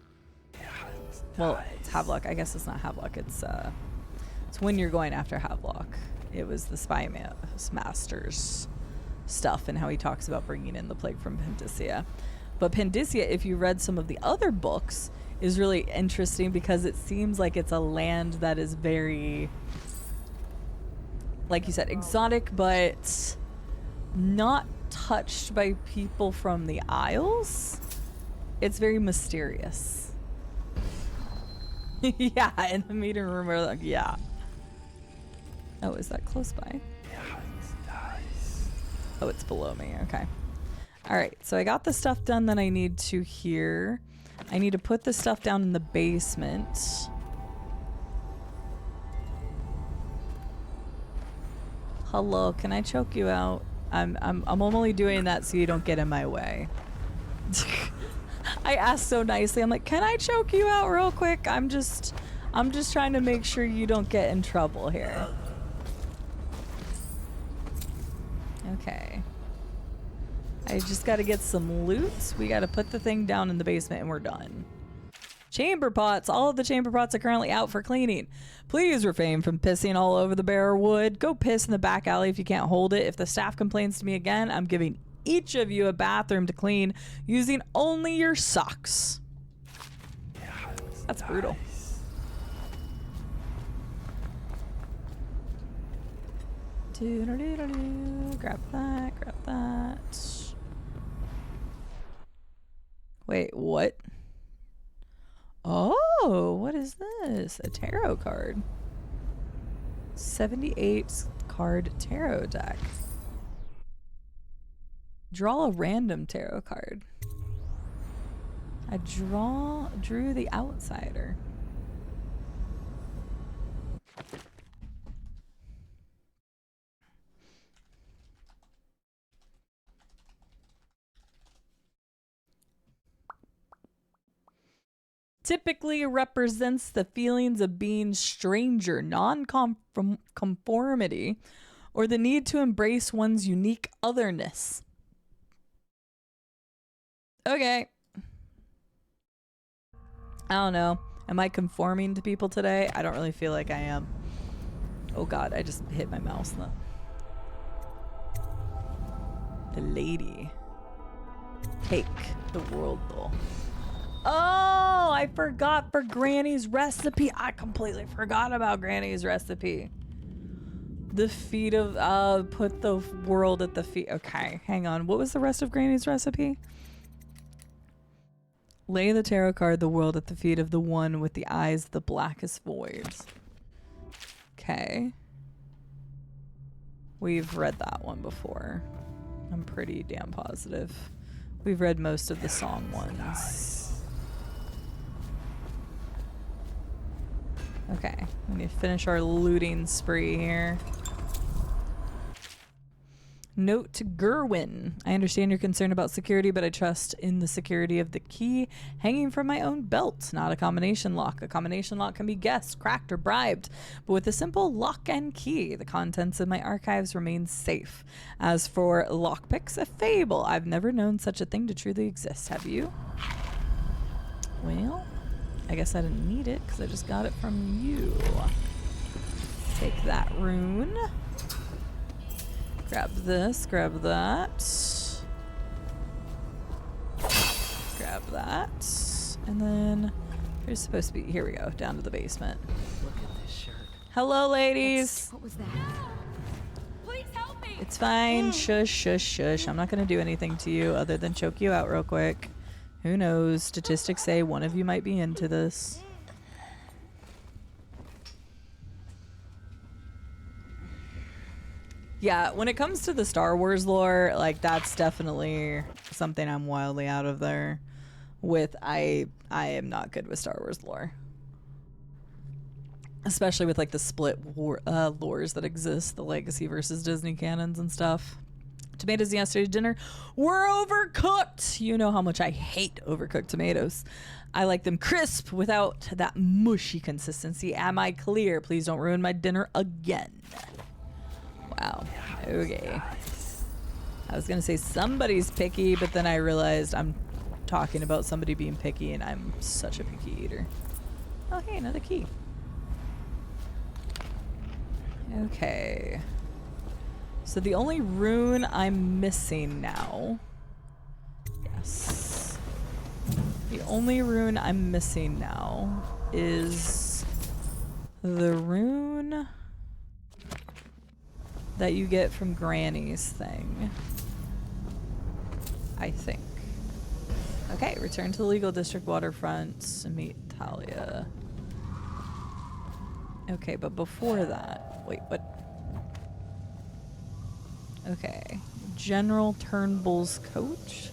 Well, it's Havelock. I guess it's not Havelock. It's when you're going after Havelock. It was the Spy Master's stuff and how he talks about bringing in the plague from Pandysia. But Pandysia, if you read some of the other books, is really interesting because it seems like it's a land that is very, like you said, exotic, but not touched by people from the Isles. It's very mysterious. Yeah, in the meeting room, we're like, yeah. Oh, is that close by? Oh, it's below me. Okay. All right, so I got the stuff done that I need to here. I need to put the stuff down in the basement. Hello, can I choke you out? I'm only doing that so you don't get in my way. I asked so nicely. I'm like, can I choke you out real quick? I'm just trying to make sure you don't get in trouble here. Okay. I just got to get some loot. We got to put the thing down in the basement and we're done. Chamber pots. All of the chamber pots are currently out for cleaning. Please refrain from pissing all over the bare wood. Go piss in the back alley if you can't hold it. If the staff complains to me again, I'm giving each of you a bathroom to clean using only your socks. That's brutal. Grab that, grab that. Wait, what? Oh, what is this? A tarot card. 78 card tarot deck. Draw a random tarot card. I drew the outsider. typically represents the feelings of being stranger, non-conformity, or the need to embrace one's unique otherness. Okay. I don't know. Am I conforming to people today? I don't really feel like I am. Oh god, I just hit my mouse though. The lady. Take the world though. Oh, I forgot for Granny's recipe. I completely forgot about Granny's recipe. The feet of, put the world at the feet. Okay, hang on. What was the rest of Granny's recipe? Lay the tarot card, the world, at the feet of the one with the eyes, the blackest voids. Okay. We've read that one before. I'm pretty damn positive. We've read most of the song ones. Okay, we need to finish our looting spree here. Note to Gerwin. I understand your concern about security, but I trust in the security of the key hanging from my own belt, not a combination lock. A combination lock can be guessed, cracked, or bribed, but with a simple lock and key, the contents of my archives remain safe. As for lockpicks, a fable. I've never known such a thing to truly exist. Have you? Well, I guess I didn't need it because I just got it from you. Take that rune. Grab this, grab that. Grab that. And then there's supposed to be, here we go, down to the basement. Look at this shirt. Hello, ladies. What was that? Please help me. It's fine. Shush, shush, shush. I'm not going to do anything to you other than choke you out real quick. Who knows? Statistics say one of you might be into this. Yeah, when it comes to the Star Wars lore, like that's definitely something I'm wildly out of there with. I am not good with Star Wars lore. Especially with like the split lores that exist, the legacy versus Disney canons and stuff. Tomatoes yesterday's dinner were overcooked. You know how much I hate overcooked tomatoes. I like them crisp without that mushy consistency. Am I clear? Please don't ruin my dinner again. Wow. Okay. I was gonna say somebody's picky, but then I realized I'm talking about somebody being picky and I'm such a picky eater. Oh, hey, another key. Okay. So the only rune I'm missing now. Yes. The only rune I'm missing now is the rune that you get from Granny's thing. I think. Okay, return to the legal district waterfront and meet Talia. Okay, but before that, wait, what? Okay, General Turnbull's coach?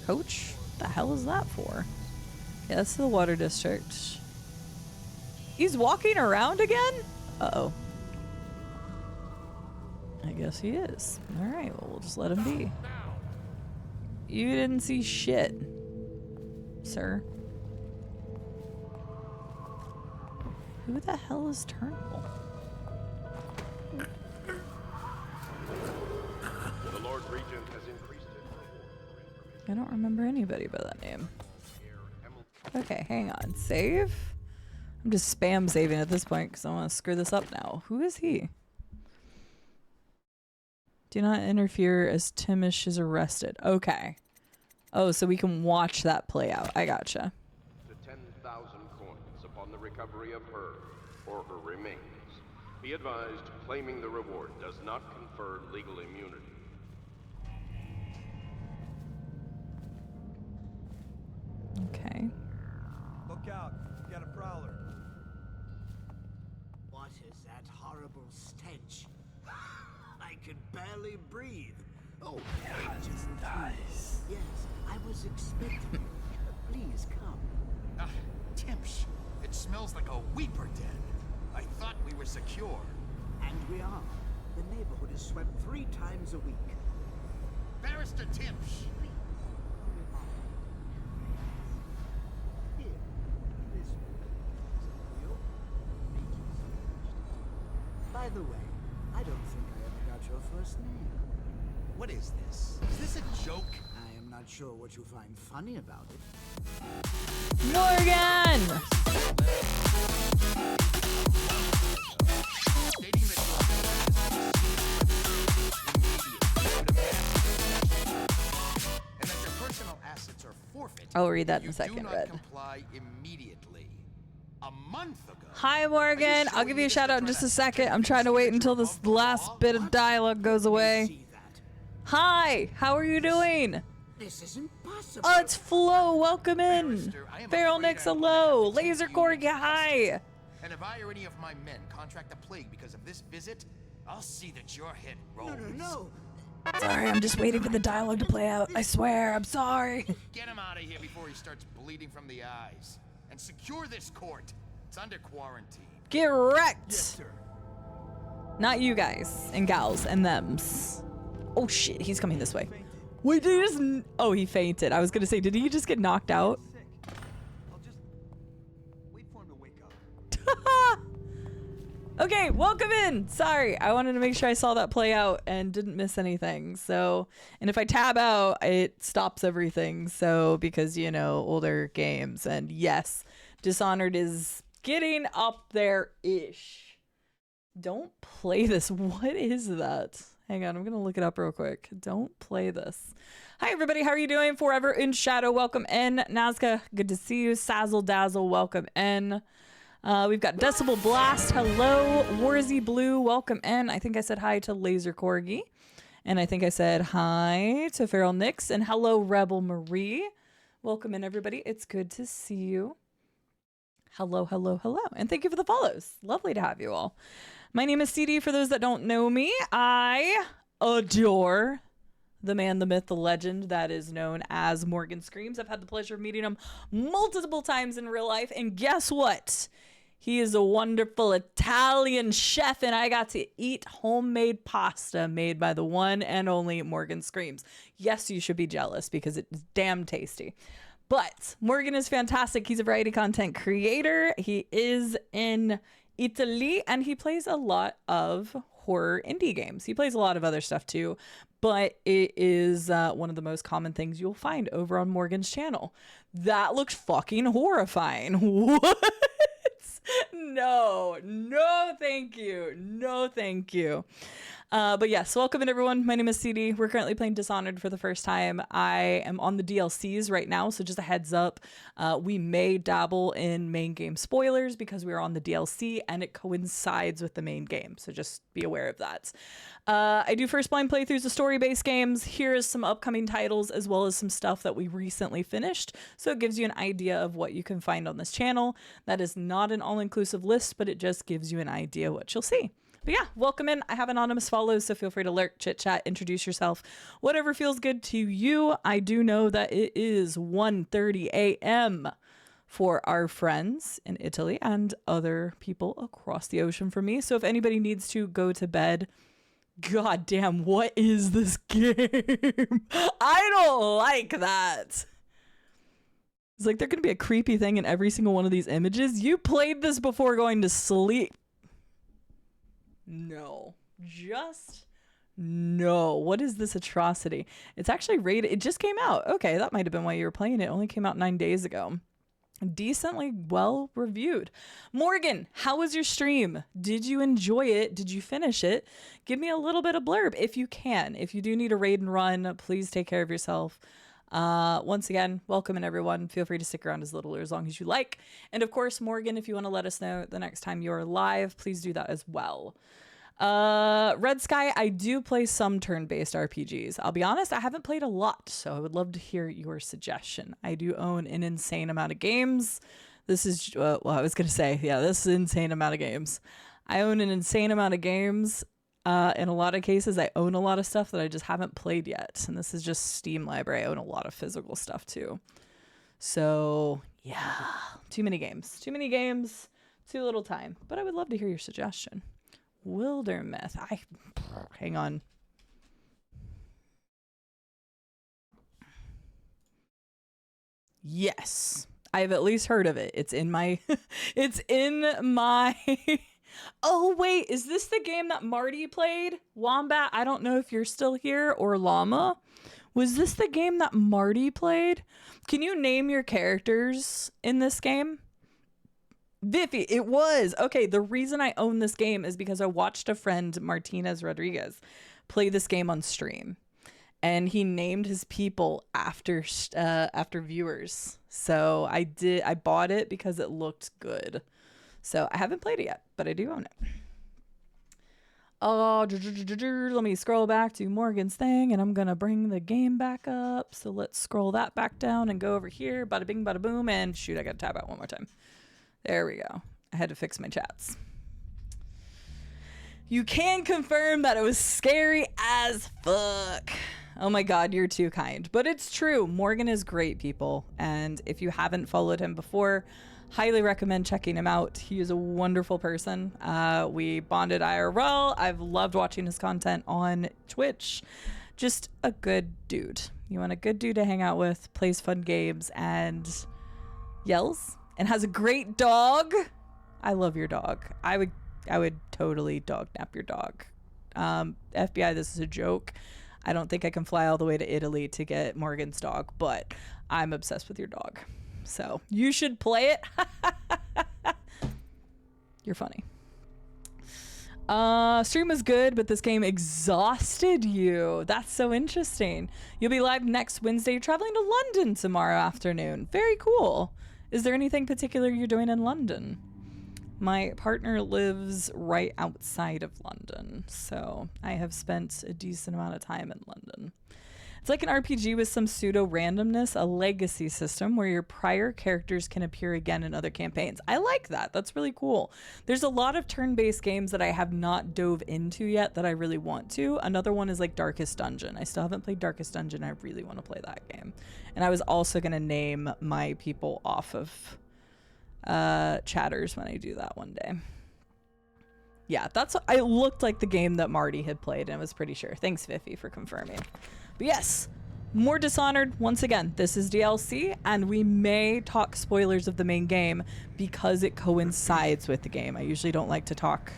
Coach? What the hell is that for? Yeah, that's the water district. He's walking around again? Uh-oh. I guess he is. Alright, well, we'll just let him be. You didn't see shit, sir. Who the hell is Turnbull? The Lord Regent has increased it. I don't remember anybody by that name. Okay, hang on. Save? I'm just spam saving at this point because I want to screw this up now. Who is he? Do not interfere as Timish is arrested. Okay. Oh, so we can watch that play out. I gotcha. To 10,000 coins upon the recovery of her or her remains. Be advised, claiming the reward does not confer legal immunity. Okay. Look out. We got a prowler. What is that horrible stench? I can barely breathe. Oh, just nice. Yes, I was expecting. Please come. Timsh, it smells like a weeper den. I thought we were secure. And we are. The neighborhood is swept 3 times a week. Barrister Timsh. Here, the way, I don't think I ever got your first name. What is this? Is this a joke? I am not sure what you find funny about it. Morgan! And that your personal assets are forfeit. I'll read that in a if second, you do not Red. comply immediately. A month ago. Hi, Morgan. I'll give you a shout out in just a second. I'm trying to wait until this last bit of dialogue goes away. Hi, how are you doing? This is impossible. Oh, it's Flo. Welcome in. Feral Nix, hello. Laser Corgi, hi. And if I or any of my men contract the plague because of this visit, I'll see that your head rolls. No. Sorry, I'm just waiting for the dialogue to play out. I swear, I'm sorry. Get him out of here before he starts bleeding from the eyes. And secure this court. It's under quarantine. Get wrecked. Yes, sir. Not you guys and gals and thems. Oh shit, he's coming this way. Wait, did he just... Oh, he fainted. I was gonna say, did he just get knocked out? I'll just wait for him to wake up. Okay, welcome in. Sorry, I wanted to make sure I saw that play out and didn't miss anything. So, and if I tab out, it stops everything. So, because, you know, older games. And yes, Dishonored is getting up there-ish. Don't play this. What is that? Hang on, I'm going to look it up real quick. Don't play this. Hi, everybody. How are you doing? Forever in Shadow, welcome in. Nazca, good to see you. Sazzle Dazzle, welcome in. We've got Decibel Blast, hello. Warzy Blue, welcome in. I think I said hi to Laser Corgi. And I think I said hi to Feral Nix. And hello, Rebel Marie. Welcome in, everybody. It's good to see you. Hello, hello, hello. And thank you for the follows. Lovely to have you all. My name is Cide. For those that don't know me, I adore the man, the myth, the legend that is known as Morgan Screams. I've had the pleasure of meeting him multiple times in real life. And guess what? He is a wonderful Italian chef, and I got to eat homemade pasta made by the one and only Morgan Screams. Yes, you should be jealous because it's damn tasty. But Morgan is fantastic. He's a variety content creator. He is in Italy, and he plays a lot of horror indie games. He plays a lot of other stuff too, but it is one of the most common things you'll find over on Morgan's channel. That looks fucking horrifying. What? No, thank you. No, thank you. But yes, welcome in everyone. My name is Cide. We're currently playing Dishonored for the first time. I am on the DLCs right now, so just a heads up. We may dabble in main game spoilers because we are on the DLC and it coincides with the main game, so just be aware of that. I do first blind playthroughs of story-based games. Here is some upcoming titles as well as some stuff that we recently finished, so it gives you an idea of what you can find on this channel. That is not an all-inclusive list, but it just gives you an idea what you'll see. But yeah, welcome in. I have anonymous follows, so feel free to lurk, chit chat, introduce yourself, whatever feels good to you. I do know that it is 1:30 a.m. for our friends in Italy and other people across the ocean from me. So if anybody needs to go to bed, god damn, what is this game? I don't like that. It's like, there could be a creepy thing in every single one of these images. You played this before going to sleep. No, just no. What is this atrocity? It's actually rated. It just came out. Okay, that might have been why you were playing it. It only came out 9 days ago. Decently well reviewed. Morgan, how was your stream? Did you enjoy it? Did you finish it? Give me a little bit of blurb if you can. If you do need a raid and run, please take care of yourself. Once again, welcome in everyone. Feel free to stick around as little or as long as you like. And of course, Morgan, if you want to let us know the next time you're live, please do that as well. Red Sky, I do play some turn-based RPGs. I'll be honest, I haven't played a lot, so I would love to hear your suggestion. I do own an insane amount of games. This is, well, I was going to say, yeah, this is an insane amount of games. I own an insane amount of games. In a lot of cases, I own a lot of stuff that I just haven't played yet. And this is just Steam library. I own a lot of physical stuff too. So yeah, too many games, too little time, but I would love to hear your suggestion. Wildermyth. Hang on. Yes, I have at least heard of it. It's in my, it's in my Oh, wait, is this the game that Marty played? Wombat, I don't know if you're still here, or Llama. Was this the game that Marty played? Can you name your characters in this game? Viffy, it was. Okay, the reason I own this game is because I watched a friend, Martinez Rodriguez, play this game on stream. And he named his people after viewers. So I bought it because it looked good. So I haven't played it yet, but I do own it. Oh, let me scroll back to Morgan's thing, and I'm going to bring the game back up. So let's scroll that back down and go over here. Bada bing, bada boom. And shoot, I got to tab out one more time. There we go. I had to fix my chats. You can confirm that it was scary as fuck. Oh my God, you're too kind. But it's true. Morgan is great, people. And if you haven't followed him before, highly recommend checking him out. He is a wonderful person. We bonded IRL. I've loved watching his content on Twitch. Just a good dude. You want a good dude to hang out with, plays fun games, and yells, and has a great dog. I love your dog. I would totally dog nap your dog. FBI, this is a joke. I don't think I can fly all the way to Italy to get Morgan's dog, but I'm obsessed with your dog. So you should play it. You're funny. Stream was good, but this game exhausted you. That's so interesting. You'll be live next Wednesday. You're traveling to London tomorrow afternoon. Very cool. Is there anything particular you're doing in London? My partner lives right outside of London, so I have spent a decent amount of time in London. It's like an RPG with some pseudo-randomness, a legacy system where your prior characters can appear again in other campaigns. I like that. That's really cool. There's a lot of turn-based games that I have not dove into yet that I really want to. Another one is like Darkest Dungeon. I still haven't played Darkest Dungeon. I really want to play that game. And I was also going to name my people off of chatters when I do that one day. Yeah, that's what I looked like the game that Marty had played, and I was pretty sure. Thanks, Viffy, for confirming. But yes, more Dishonored. Once again, this is DLC, and we may talk spoilers of the main game because it coincides with the game. I usually don't like to talk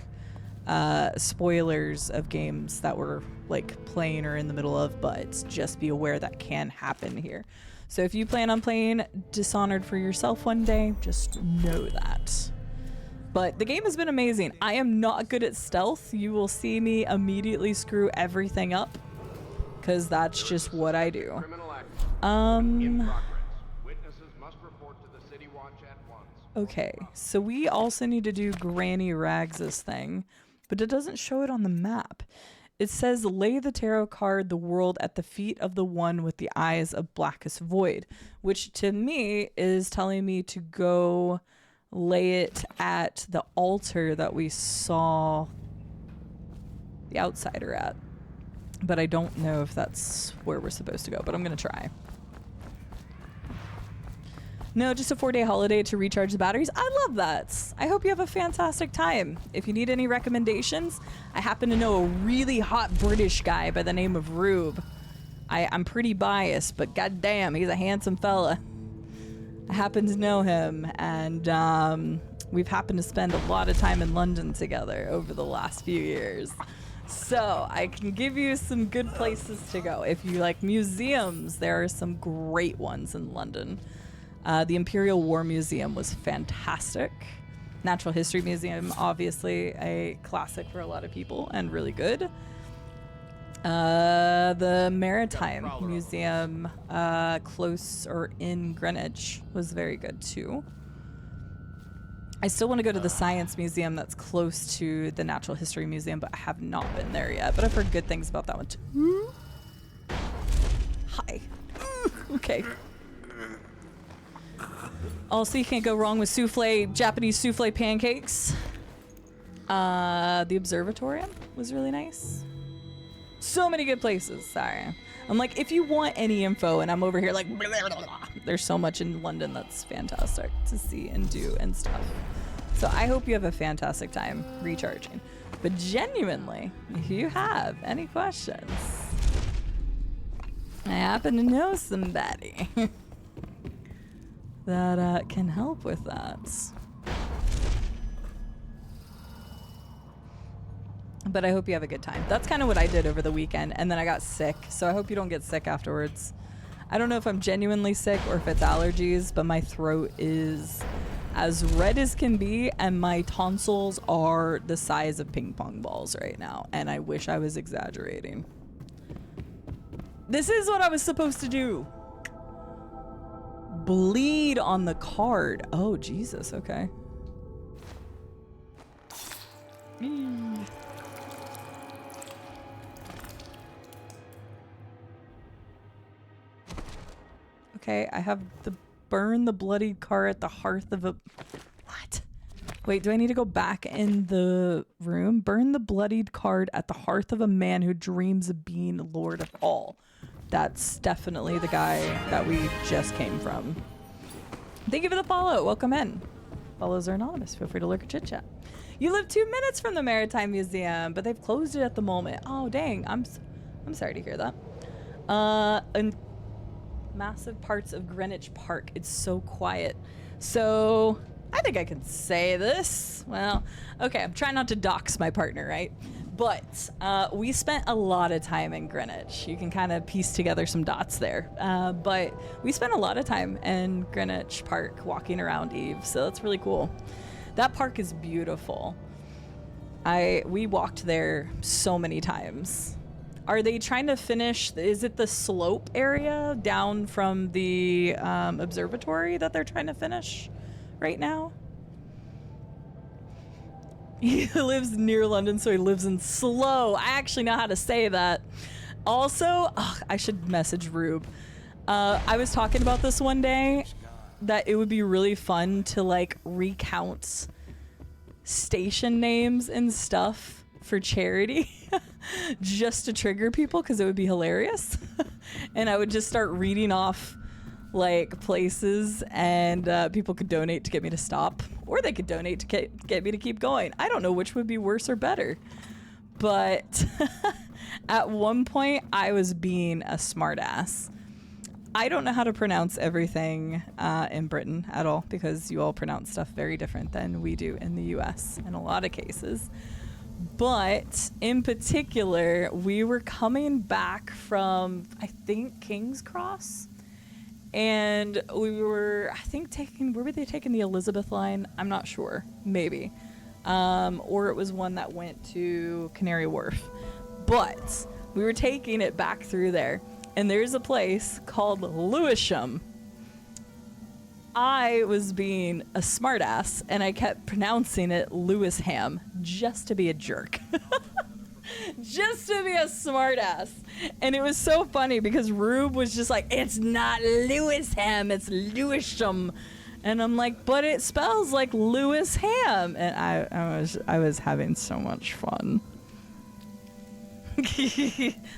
spoilers of games that we're like playing or in the middle of, but just be aware that can happen here. So if you plan on playing Dishonored for yourself one day, just know that. But the game has been amazing. I am not good at stealth. You will see me immediately screw everything up because that's just what I do. Okay, so we also need to do Granny Rags' thing, but it doesn't show it on the map. It says, lay the tarot card, the world, at the feet of the one with the eyes of blackest void, which to me is telling me to go lay it at the altar that we saw the outsider at. But I don't know if that's where we're supposed to go, but I'm going to try. No, just a 4-day holiday to recharge the batteries. I love that. I hope you have a fantastic time. If you need any recommendations, I happen to know a really hot British guy by the name of Rube. I'm pretty biased, but goddamn, he's a handsome fella. I happen to know him, and we've happened to spend a lot of time in London together over the last few years. So I can give you some good places to go. If you like museums, there are some great ones in London. The Imperial War Museum was fantastic. Natural History Museum, obviously a classic for a lot of people and really good. The Maritime Museum close or in Greenwich was very good too. I still want to go to the Science Museum that's close to the Natural History Museum, but I have not been there yet. But I've heard good things about that one too. Hi. Okay. Also, you can't go wrong with souffle, Japanese souffle pancakes. The Observatorium was really nice. So many good places. Sorry. I'm like, if you want any info, and I'm over here like, blah, blah, blah, there's so much in London that's fantastic to see and do and stuff. So I hope you have a fantastic time recharging. But genuinely, if you have any questions, I happen to know somebody that can help with that. But I hope you have a good time. That's kind of what I did over the weekend, and then I got sick, so I hope you don't get sick afterwards. I don't know if I'm genuinely sick or if it's allergies, but my throat is as red as can be, and my tonsils are the size of ping pong balls right now, and I wish I was exaggerating. This is what I was supposed to do. Bleed on the card. Oh, Jesus, okay. Okay, I have the burn the bloodied car at the hearth of a... What? Wait, do I need to go back in the room? Burn the bloodied card at the hearth of a man who dreams of being Lord of all. That's definitely the guy that we just came from. Thank you for the follow. Welcome in. Follows are anonymous. Feel free to lurk or chit chat. You live 2 minutes from the Maritime Museum, but they've closed it at the moment. Oh, dang. I'm sorry to hear that. And massive parts of Greenwich Park. It's so quiet. So I think I can say this. Well, okay, I'm trying not to dox my partner, right? But we spent a lot of time in Greenwich. You can kind of piece together some dots there. But we spent a lot of time in Greenwich Park walking around Eve, so that's really cool. That park is beautiful. We walked there so many times. Are they trying to finish, is it the slope area down from the observatory that they're trying to finish right now? He lives near London, so he lives in Slough. I actually know how to say that. Also, I should message Rube. I was talking about this one day, that it would be really fun to like recount station names and stuff for charity just to trigger people, because it would be hilarious. And I would just start reading off like places, and people could donate to get me to stop, or they could donate to get me to keep going. I don't know which would be worse or better, but at one point I was being a smartass. I don't know how to pronounce everything in Britain at all, because you all pronounce stuff very different than we do in the US in a lot of cases. But in particular, we were coming back from, I think, King's Cross. And we were, I think, where were they taking the Elizabeth line? I'm not sure. Maybe. Or it was one that went to Canary Wharf. But we were taking it back through there. And there's a place called Lewisham. I was being a smartass, and I kept pronouncing it Lewisham just to be a jerk. Just to be a smartass. And it was so funny because Rube was just like, it's not Lewisham, it's Lewisham. And I'm like, but it spells like Lewisham. And I was having so much fun.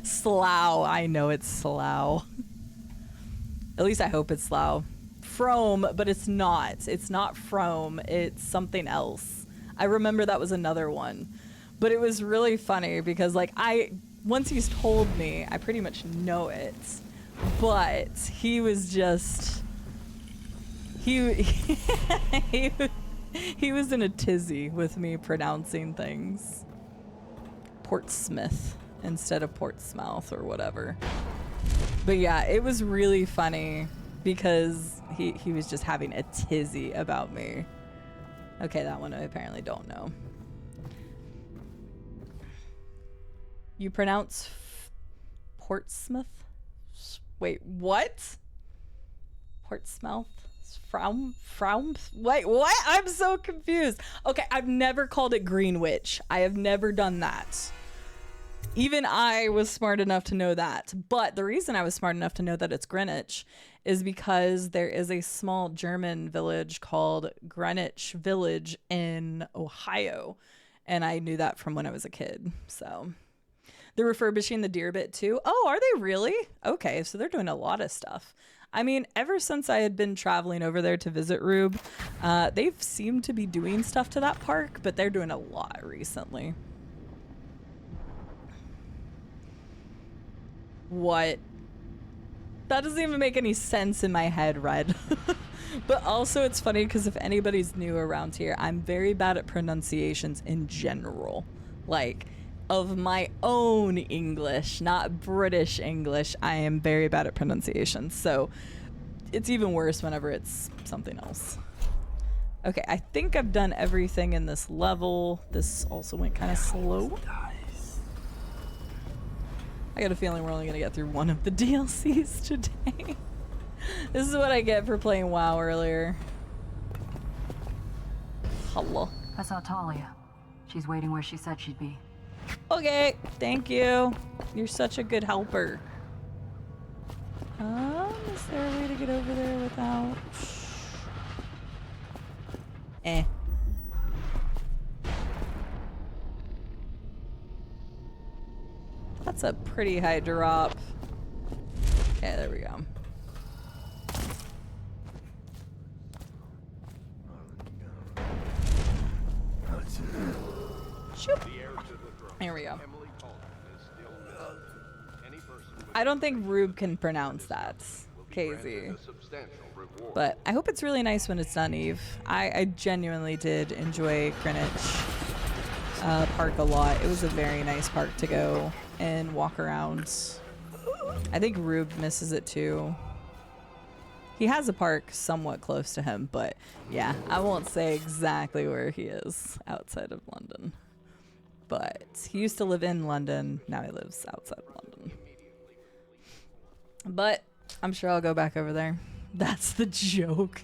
Slough. I know it's Slough. At least I hope it's Slough. Frome, but it's not. It's not Frome. It's something else. I remember that was another one. But it was really funny because, like, once he's told me, I pretty much know it. But he was just, he was in a tizzy with me pronouncing things Portsmouth instead of Portsmouth or whatever. But yeah, it was really funny because he was just having a tizzy about me. Okay, that one I apparently don't know. You pronounce Portsmouth? Wait, what? Portsmouth? Frown? Wait, what? I'm so confused. Okay, I've never called it Greenwich. I have never done that. Even I was smart enough to know that. But the reason I was smart enough to know that it's Greenwich is because there is a small German village called Greenwich Village in Ohio. And I knew that from when I was a kid, so... They're refurbishing the deer bit too. Oh, are they really? Okay, so they're doing a lot of stuff. I mean, ever since I had been traveling over there to visit Rube, they've seemed to be doing stuff to that park, but they're doing a lot recently. What? That doesn't even make any sense in my head, Red. But also it's funny because if anybody's new around here, I'm very bad at pronunciations in general. Like, of my own English, not British English. I am very bad at pronunciation, so it's even worse whenever it's something else. Okay, I think I've done everything in this level. This also went kind of slow. I got a feeling we're only going to get through one of the DLCs today. This is what I get for playing WoW earlier. Hello. I saw Talia. She's waiting where she said she'd be. Okay, thank you. You're such a good helper. Is there a way to get over there without... Eh. That's a pretty high drop. Okay, there we go. Shoop. Here we go. I don't think Rube can pronounce that, KZ. But I hope it's really nice when it's done, Eve. I genuinely did enjoy Greenwich Park a lot. It was a very nice park to go and walk around. I think Rube misses it too. He has a park somewhat close to him, but yeah, I won't say exactly where he is outside of London. But he used to live in London, now he lives outside of London. But I'm sure I'll go back over there. That's the joke.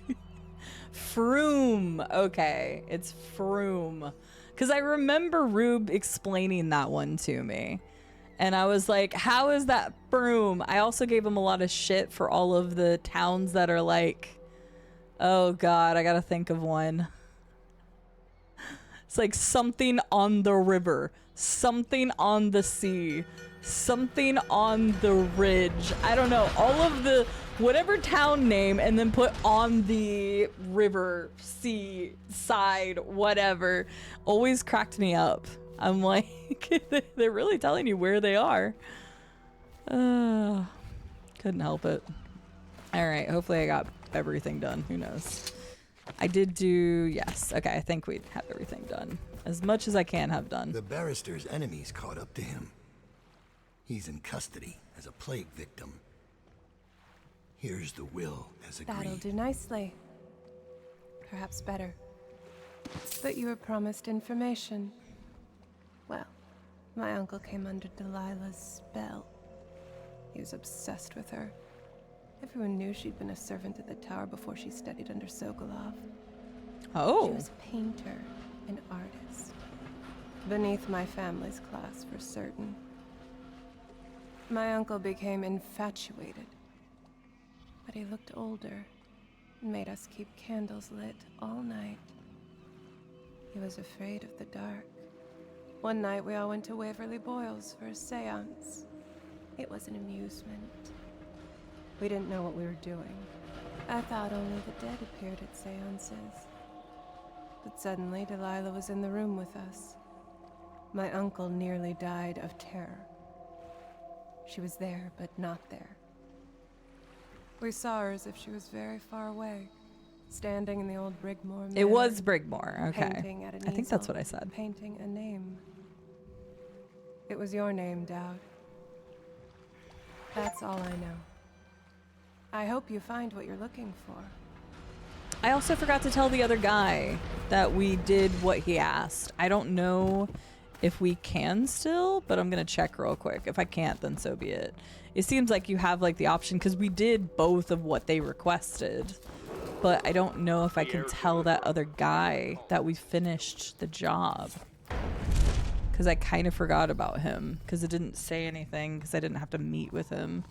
Froome. Okay, it's Froome. Because I remember Rube explaining that one to me. And I was like, how is that Froome? I also gave him a lot of shit for all of the towns that are like, oh God, I gotta think of one. It's like something on the river, something on the sea, something on the ridge. I don't know, all of the, whatever town name, and then put on the river, sea, side, whatever, always cracked me up. I'm like, they're really telling you where they are. Couldn't help it. All right, hopefully I got everything done. Who knows? I did do, yes. Okay, I think we have everything done. As much as I can have done. The barrister's enemies caught up to him. He's in custody as a plague victim. Here's the will as agreed. That'll do nicely. Perhaps better. But you were promised information. Well, my uncle came under Delilah's spell. He was obsessed with her. Everyone knew she'd been a servant at the tower before she studied under Sokolov. Oh. She was a painter, an artist. Beneath my family's class, for certain. My uncle became infatuated. But he looked older and made us keep candles lit all night. He was afraid of the dark. One night we all went to Waverly Boyle's for a seance. It was an amusement. We didn't know what we were doing. I thought only the dead appeared at seances. But suddenly Delilah was in the room with us. My uncle nearly died of terror. She was there, but not there. We saw her as if she was very far away, standing in the old Brigmore Manor. It was Brigmore, okay. Painting at an I think that's easel, what I said. Painting a name. It was your name, Dowd. That's all I know. I hope you find what you're looking for. I also forgot to tell the other guy that we did what he asked. I don't know if we can still, but I'm gonna check real quick. If I can't, then so be it. It seems like you have like the option, because we did both of what they requested, but I don't know if I can tell that other guy that we finished the job, because I kind of forgot about him, because it didn't say anything, because I didn't have to meet with him.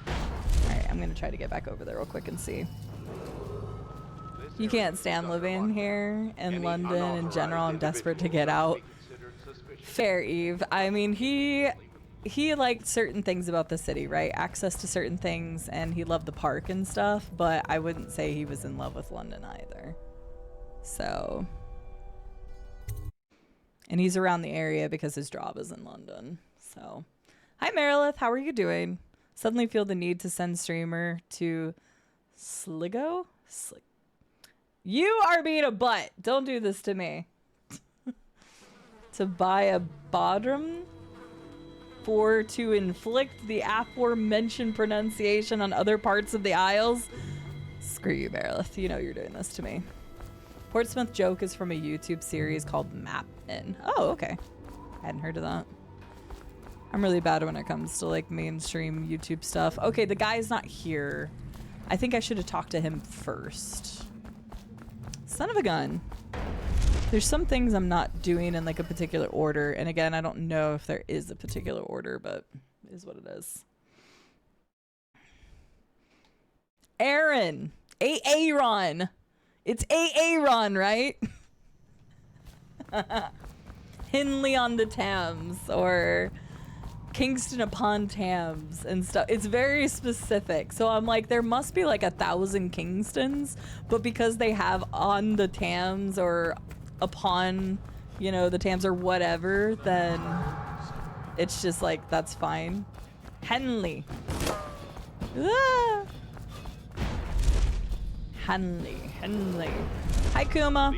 Alright, I'm gonna try to get back over there real quick and see. You can't stand living here in London in general. I'm desperate to get out. Fair, Eve. I mean, he liked certain things about the city, right? Access to certain things, and he loved the park and stuff, but I wouldn't say he was in love with London either. So, and he's around the area because his job is in London. So, hi Merilith, how are you doing? Suddenly feel the need to send streamer to Sligo? You are being a butt. Don't do this to me. to buy a bodrum for to inflict the aforementioned pronunciation on other parts of the Isles. Screw you, Merilith. You know you're doing this to me. Portsmouth joke is from a YouTube series called Map In. Oh, okay. Hadn't heard of that. I'm really bad when it comes to like mainstream YouTube stuff. Okay, the guy's not here. I think I should have talked to him first. Son of a gun. There's some things I'm not doing in like a particular order. And again, I don't know if there is a particular order, but it is what it is. Aaron. Aaron. It's Aaron, right? Henley on the Thames or Kingston upon Thames and stuff. It's very specific. So I'm like, there must be like 1,000 Kingstons, but because they have on the Thames or upon, you know, the Thames or whatever, then it's just like, that's fine. Henley. Ah. Henley. Hi, Kuma.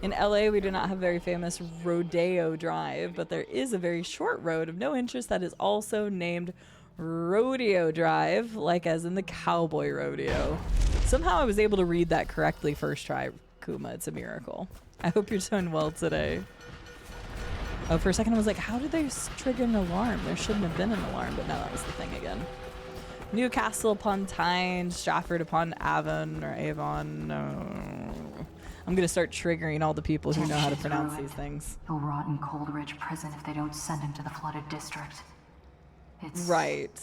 In LA, we do not have very famous Rodeo Drive, but there is a very short road of no interest that is also named Rodeo Drive, like as in the Cowboy Rodeo. Somehow I was able to read that correctly first try, Kuma. It's a miracle. I hope you're doing well today. Oh, for a second I was like, how did they trigger an alarm? There shouldn't have been an alarm, but no, that was the thing again. Newcastle upon Tyne, Stratford upon Avon or Avon. No. I'm gonna start triggering all the people who know how to pronounce these things. He'll rot in Coleridge prison if they don't send him to the flooded district. It's right.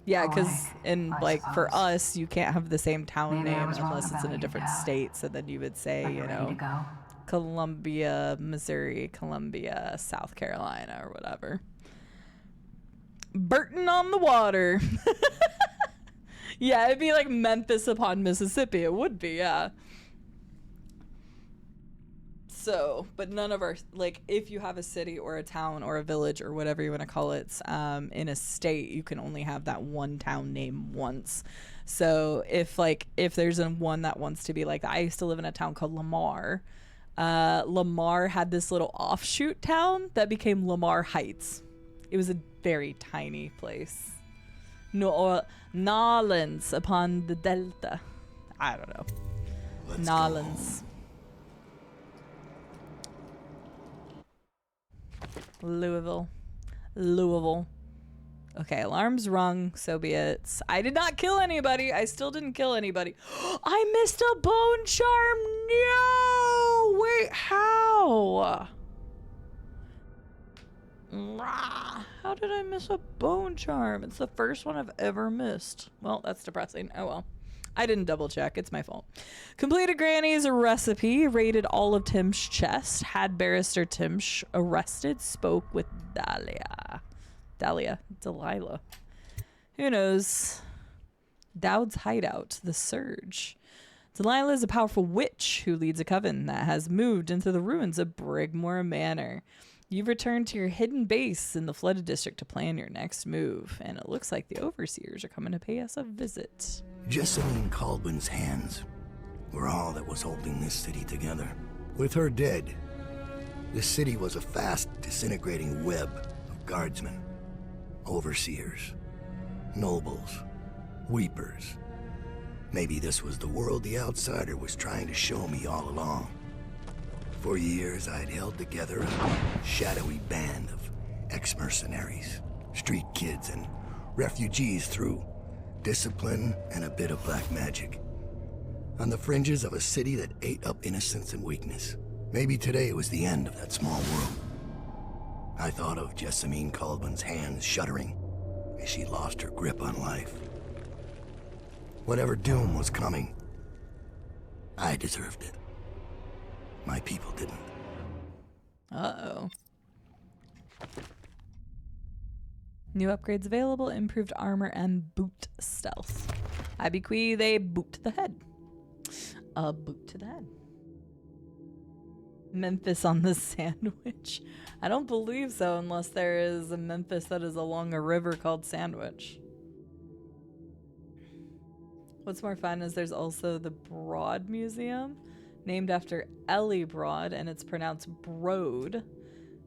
Yeah, because in like for us, you can't have the same town name unless it's in a different state. So then you would say, you know, Columbia, Missouri, Columbia, South Carolina, or whatever. Burton on the water. Yeah, it'd be like Memphis upon Mississippi. It would be, yeah. So, but none of our, like, if you have a city or a town or a village or whatever you want to call it, in a state, you can only have that one town name once. So if there's one that wants to be like, I used to live in a town called Lamar. Lamar had this little offshoot town that became Lamar Heights. It was a very tiny place. Nolans upon the Delta. I don't know. Nolans. Louisville. Okay, alarm's rung, so be it. I did not kill anybody. I still didn't kill anybody. I missed a bone charm. No! Wait, how? How did I miss a bone charm? It's the first one I've ever missed. Well, that's depressing. Oh well. I didn't double check. It's my fault. Completed Granny's recipe. Raided all of Tim's chest. Had Barrister Timsh arrested. Spoke with Delilah. Who knows? Dowd's hideout. The Surge. Delilah is a powerful witch who leads a coven that has moved into the ruins of Brigmore Manor. You've returned to your hidden base in the flooded district to plan your next move, and it looks like the overseers are coming to pay us a visit. Jessamine Caldwell's hands were all that was holding this city together. With her dead, this city was a fast disintegrating web of guardsmen, overseers, nobles, weepers. Maybe this was the world the outsider was trying to show me all along. For years, I'd held together a shadowy band of ex-mercenaries, street kids, and refugees through discipline and a bit of black magic. On the fringes of a city that ate up innocence and weakness. Maybe today was the end of that small world. I thought of Jessamine Caldwell's hands shuddering as she lost her grip on life. Whatever doom was coming, I deserved it. My people didn't. Uh-oh. New upgrades available, improved armor, and boot stealth. I bequeath a boot to the head. A boot to the head. Memphis on the sandwich. I don't believe so unless there is a Memphis that is along a river called Sandwich. What's more fun is there's also the Broad Museum, named after Ellie Broad, and it's pronounced Broad,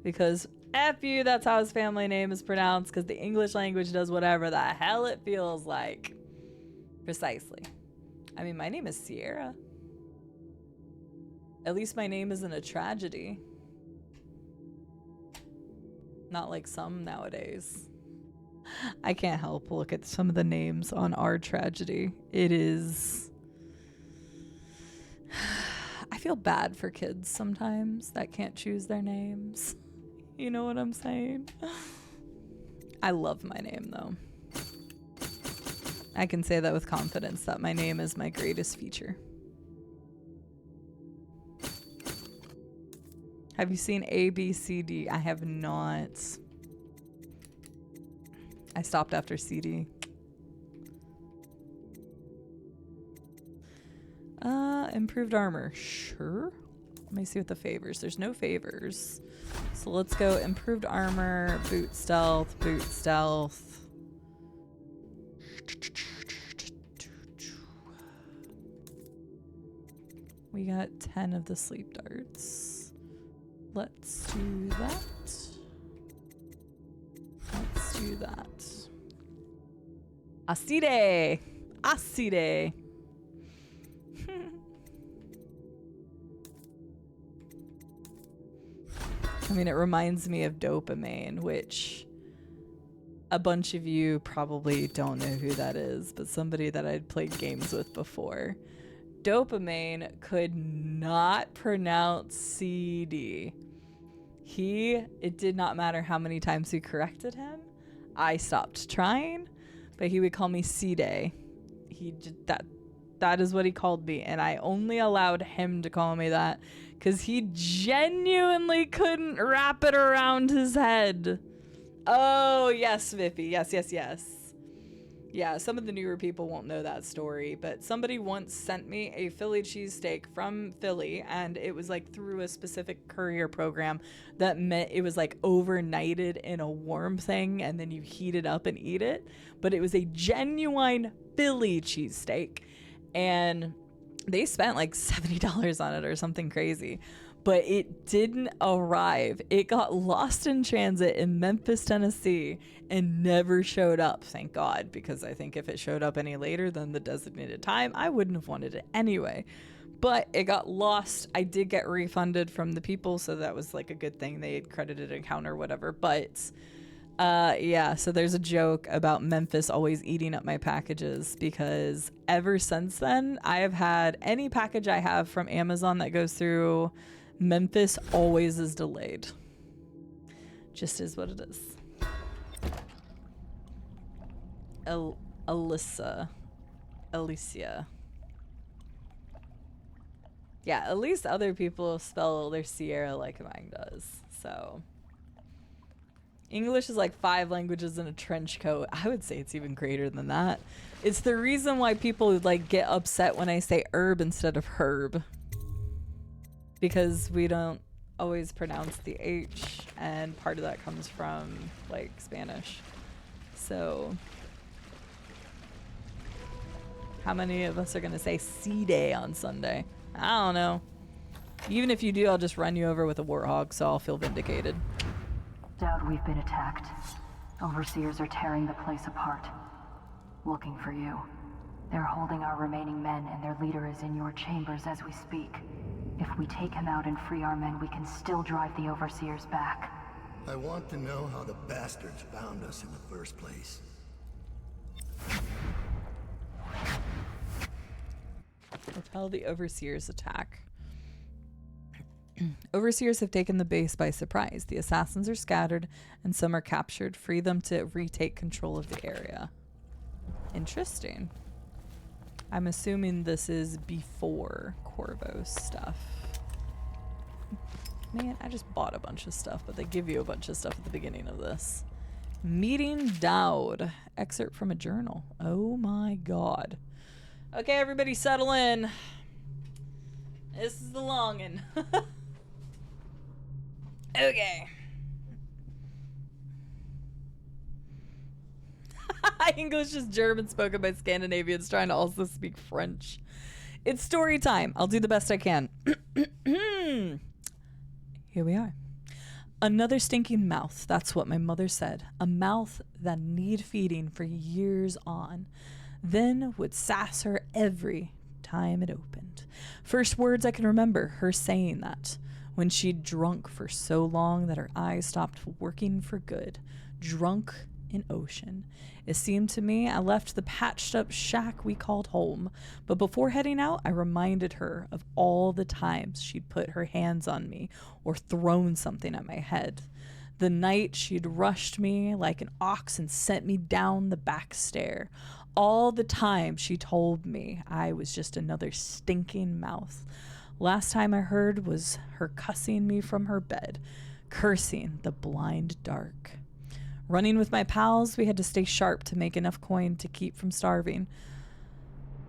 Because F you, that's how his family name is pronounced, because the English language does whatever the hell it feels like. Precisely. I mean, my name is Sierra. At least my name isn't a tragedy. Not like some nowadays. I can't help but look at some of the names on our tragedy. It is... I feel bad for kids sometimes that can't choose their names. You know what I'm saying? I love my name though. I can say that with confidence that my name is my greatest feature. Have you seen A, B, C, D? I have not. I stopped after CD. Improved armor. Sure. Let me see what the favors. There's no favors. So let's go improved armor, boot stealth, boot stealth. We got 10 of the sleep darts. Let's do that. Let's do that. Cide! Cide! I mean, it reminds me of dopamine, which a bunch of you probably don't know who that is, but somebody that I'd played games with before. Dopamine could not pronounce CD. It did not matter how many times we corrected him. I stopped trying, but he would call me Cide. That is what he called me, and I only allowed him to call me that because he genuinely couldn't wrap it around his head. Oh, yes, Vippy. Yes, yes, yes. Yeah, some of the newer people won't know that story, but somebody once sent me a Philly cheesesteak from Philly, and it was like through a specific courier program that meant it was like overnighted in a warm thing, and then you heat it up and eat it. But it was a genuine Philly cheesesteak, and they spent like $70 on it or something crazy. But it didn't arrive. It got lost in transit in Memphis, Tennessee, and never showed up, thank God, because I think if it showed up any later than the designated time, I wouldn't have wanted it anyway. But it got lost. I did get refunded from the people, so that was like a good thing. They had credited an account or whatever. But yeah, so there's a joke about Memphis always eating up my packages, because ever since then, I have had any package I have from Amazon that goes through Memphis always is delayed. Just is what it is. Alicia. Yeah, at least other people spell their Sierra like mine does. So English is like 5 languages in a trench coat. I would say it's even greater than that. It's the reason why people like get upset when I say herb instead of herb. Because we don't always pronounce the H, and part of that comes from like Spanish. So how many of us are gonna say Cide on Sunday? I don't know. Even if you do, I'll just run you over with a warthog, so I'll feel vindicated. Doubt we've been attacked. Overseers are tearing the place apart. Looking for you. They're holding our remaining men, and their leader is in your chambers as we speak. If we take him out and free our men, we can still drive the Overseers back. I want to know how the bastards found us in the first place. Repel the Overseers' attack. Overseers have taken the base by surprise. The assassins are scattered, and some are captured. Free them to retake control of the area. Interesting. I'm assuming this is before Corvo's stuff. Man, I just bought a bunch of stuff, but they give you a bunch of stuff at the beginning of this. Meeting Dowd. Excerpt from a journal. Oh my god. Okay, everybody settle in. This is the longin'. Okay. English is German spoken by Scandinavians trying to also speak French. It's story time. I'll do the best I can. Here we are. Another stinking mouth, that's what my mother said. A mouth that need feeding for years on. Then would sass her every time it opened. First words I can remember her saying that, when she'd drunk for so long that her eyes stopped working for good. Drunk in ocean. It seemed to me I left the patched up shack we called home, but before heading out I reminded her of all the times she'd put her hands on me or thrown something at my head. The night she'd rushed me like an ox and sent me down the back stair. All the time she told me I was just another stinking mouth. Last time I heard was her cussing me from her bed, cursing the blind dark. Running with my pals, we had to stay sharp to make enough coin to keep from starving.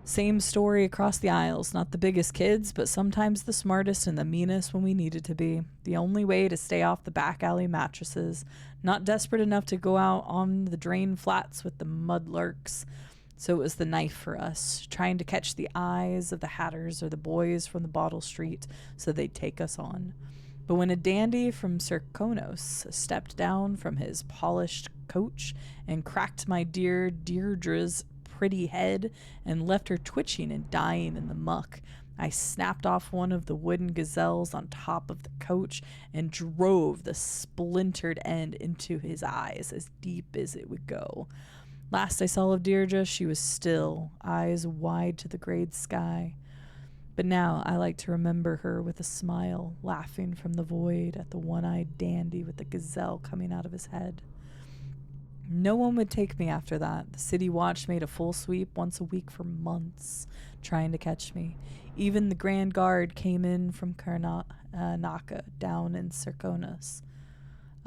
Same story across the aisles, not the biggest kids, but sometimes the smartest and the meanest when we needed to be. The only way to stay off the back alley mattresses, not desperate enough to go out on the drain flats with the mudlarks. So it was the knife for us, trying to catch the eyes of the hatters or the boys from the Bottle Street so they'd take us on. But when a dandy from Serkonos stepped down from his polished coach and cracked my dear Deirdre's pretty head and left her twitching and dying in the muck, I snapped off one of the wooden gazelles on top of the coach and drove the splintered end into his eyes as deep as it would go. Last I saw of Deirdre, she was still, eyes wide to the grayed sky. But now I like to remember her with a smile, laughing from the void at the one-eyed dandy with the gazelle coming out of his head. No one would take me after that. The city watch made a full sweep once a week for months, trying to catch me. Even the Grand Guard came in from Karnaka down in Serkonos.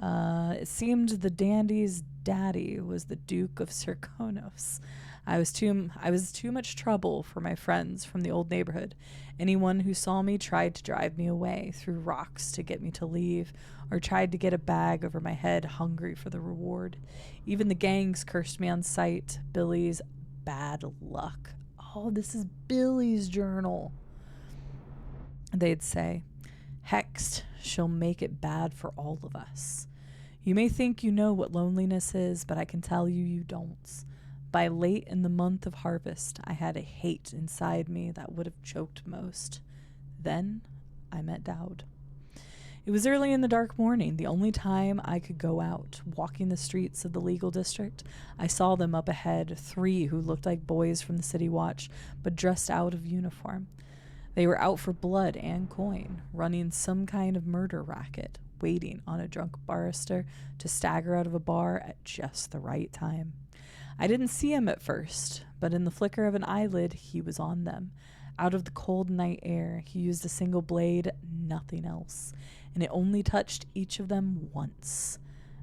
It seemed the dandy's daddy was the Duke of Serkonos. I was too much trouble for my friends from the old neighborhood. Anyone who saw me tried to drive me away, threw rocks to get me to leave, or tried to get a bag over my head, hungry for the reward. Even the gangs cursed me on sight. Billy's bad luck. Oh, this is Billy's journal. They'd say, hexed, she'll make it bad for all of us. You may think you know what loneliness is, but I can tell you you don't. By late in the month of harvest, I had a hate inside me that would have choked most. Then I met Dowd. It was early in the dark morning, the only time I could go out. Walking the streets of the legal district, I saw them up ahead, 3 who looked like boys from the city watch, but dressed out of uniform. They were out for blood and coin, running some kind of murder racket, waiting on a drunk barrister to stagger out of a bar at just the right time. I didn't see him at first, but in the flicker of an eyelid, he was on them. Out of the cold night air, he used a single blade, nothing else, and it only touched each of them once.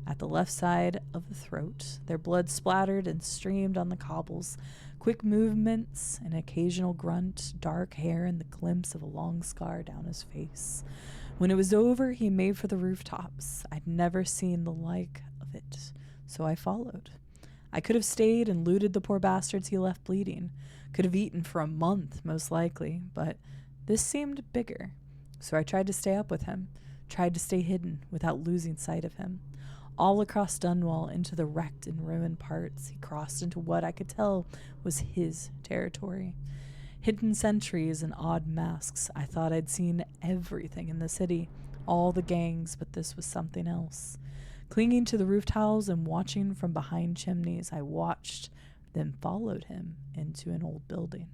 At the left side of the throat, their blood splattered and streamed on the cobbles. Quick movements, an occasional grunt, dark hair, and the glimpse of a long scar down his face. When it was over, he made for the rooftops. I'd never seen the like of it, so I followed. I could have stayed and looted the poor bastards he left bleeding. Could have eaten for a month, most likely, but this seemed bigger. So I tried to stay up with him, tried to stay hidden without losing sight of him. All across Dunwall into the wrecked and ruined parts, he crossed into what I could tell was his territory. Hidden sentries and odd masks. I thought I'd seen everything in the city, all the gangs, but this was something else. Clinging to the roof tiles and watching from behind chimneys, I watched, then followed him into an old building.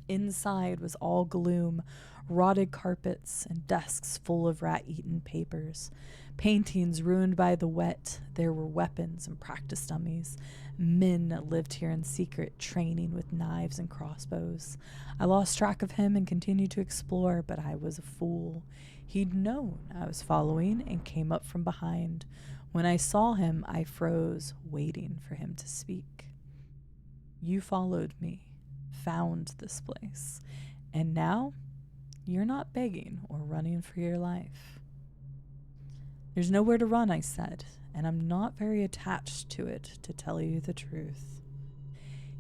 Inside was all gloom, rotted carpets and desks full of rat-eaten papers. Paintings ruined by the wet. There were weapons and practice dummies. Men lived here in secret, training with knives and crossbows. I lost track of him and continued to explore, but I was a fool. He'd known I was following and came up from behind. When I saw him, I froze, waiting for him to speak. You followed me, found this place, and now you're not begging or running for your life. There's nowhere to run, I said, and I'm not very attached to it, to tell you the truth.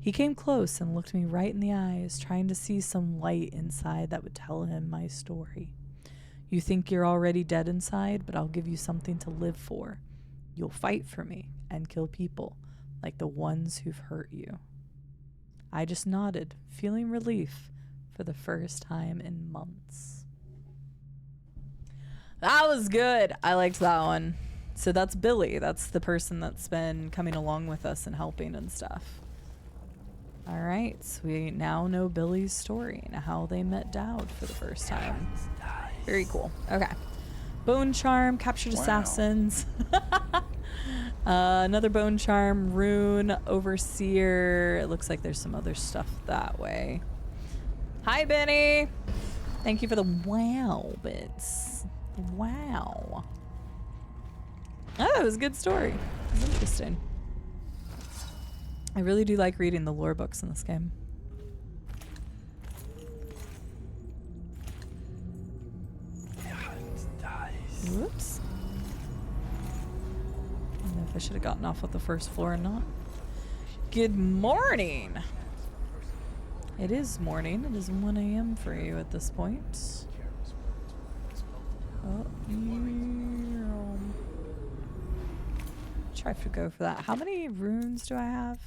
He came close and looked me right in the eyes, trying to see some light inside that would tell him my story. You think you're already dead inside, but I'll give you something to live for. You'll fight for me and kill people, like the ones who've hurt you. I just nodded, feeling relief for the first time in months. That was good. I liked that one. So that's Billy. That's the person that's been coming along with us and helping and stuff. All right, so we now know Billy's story and how they met Dowd for the first time. Very cool. Okay. Bone Charm, Captured Assassins. Another Bone Charm, Rune, Overseer. It looks like there's some other stuff that way. Hi, Benny. Thank you for the wow bits. Wow. Oh, it was a good story. It was interesting. I really do like reading the lore books in this game. Whoops. I don't know if I should have gotten off at the first floor or not. Good morning. It is morning. It is 1 a.m. for you at this point. Oh, try to go for that. How many runes do I have?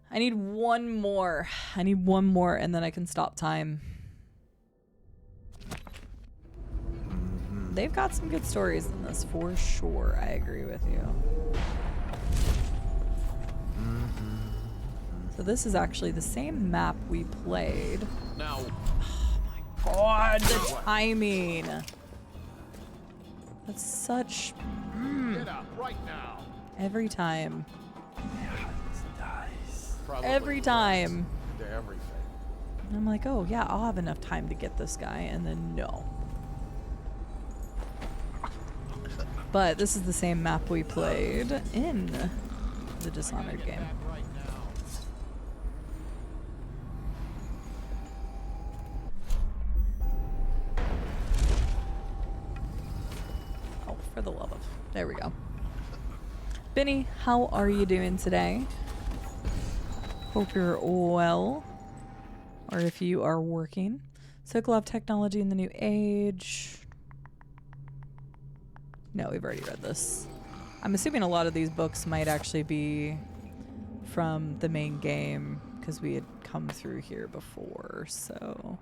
I need one more. I need one more and then I can stop time. They've got some good stories in this, for sure. I agree with you. So this is actually the same map we played. Now. Oh my god, the timing. That's such... Get up right now. Every time. Every time. Into everything. And I'm like, oh yeah, I'll have enough time to get this guy, and then no. But this is the same map we played in the Dishonored game. Oh, for the love of... There we go. Benny, how are you doing today? Hope you're well. Or if you are working. Sokolov Technology in the New Age. No, we've already read this. I'm assuming a lot of these books might actually be from the main game because we had come through here before, so...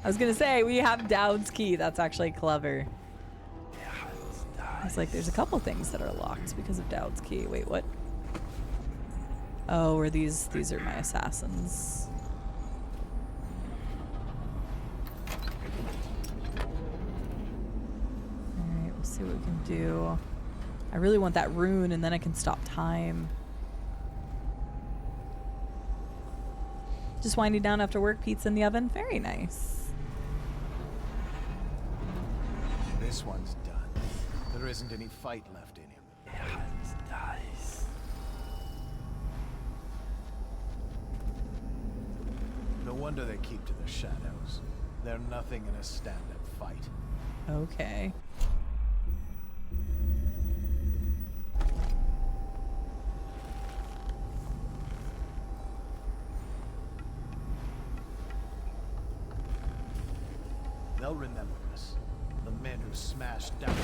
I was gonna say, we have Dowd's key. That's actually clever. It's like, there's a couple things that are locked because of Dowd's key. Wait, what? Oh, or these are my assassins. Alright, we'll see what we can do. I really want that rune and then I can stop time. Just winding down after work, pizza in the oven. Very nice. This one's done. There isn't any fight left in him. Nice. No wonder they keep to the shadows. They're nothing in a stand-up fight. Okay. They'll remember us. The men who smashed down.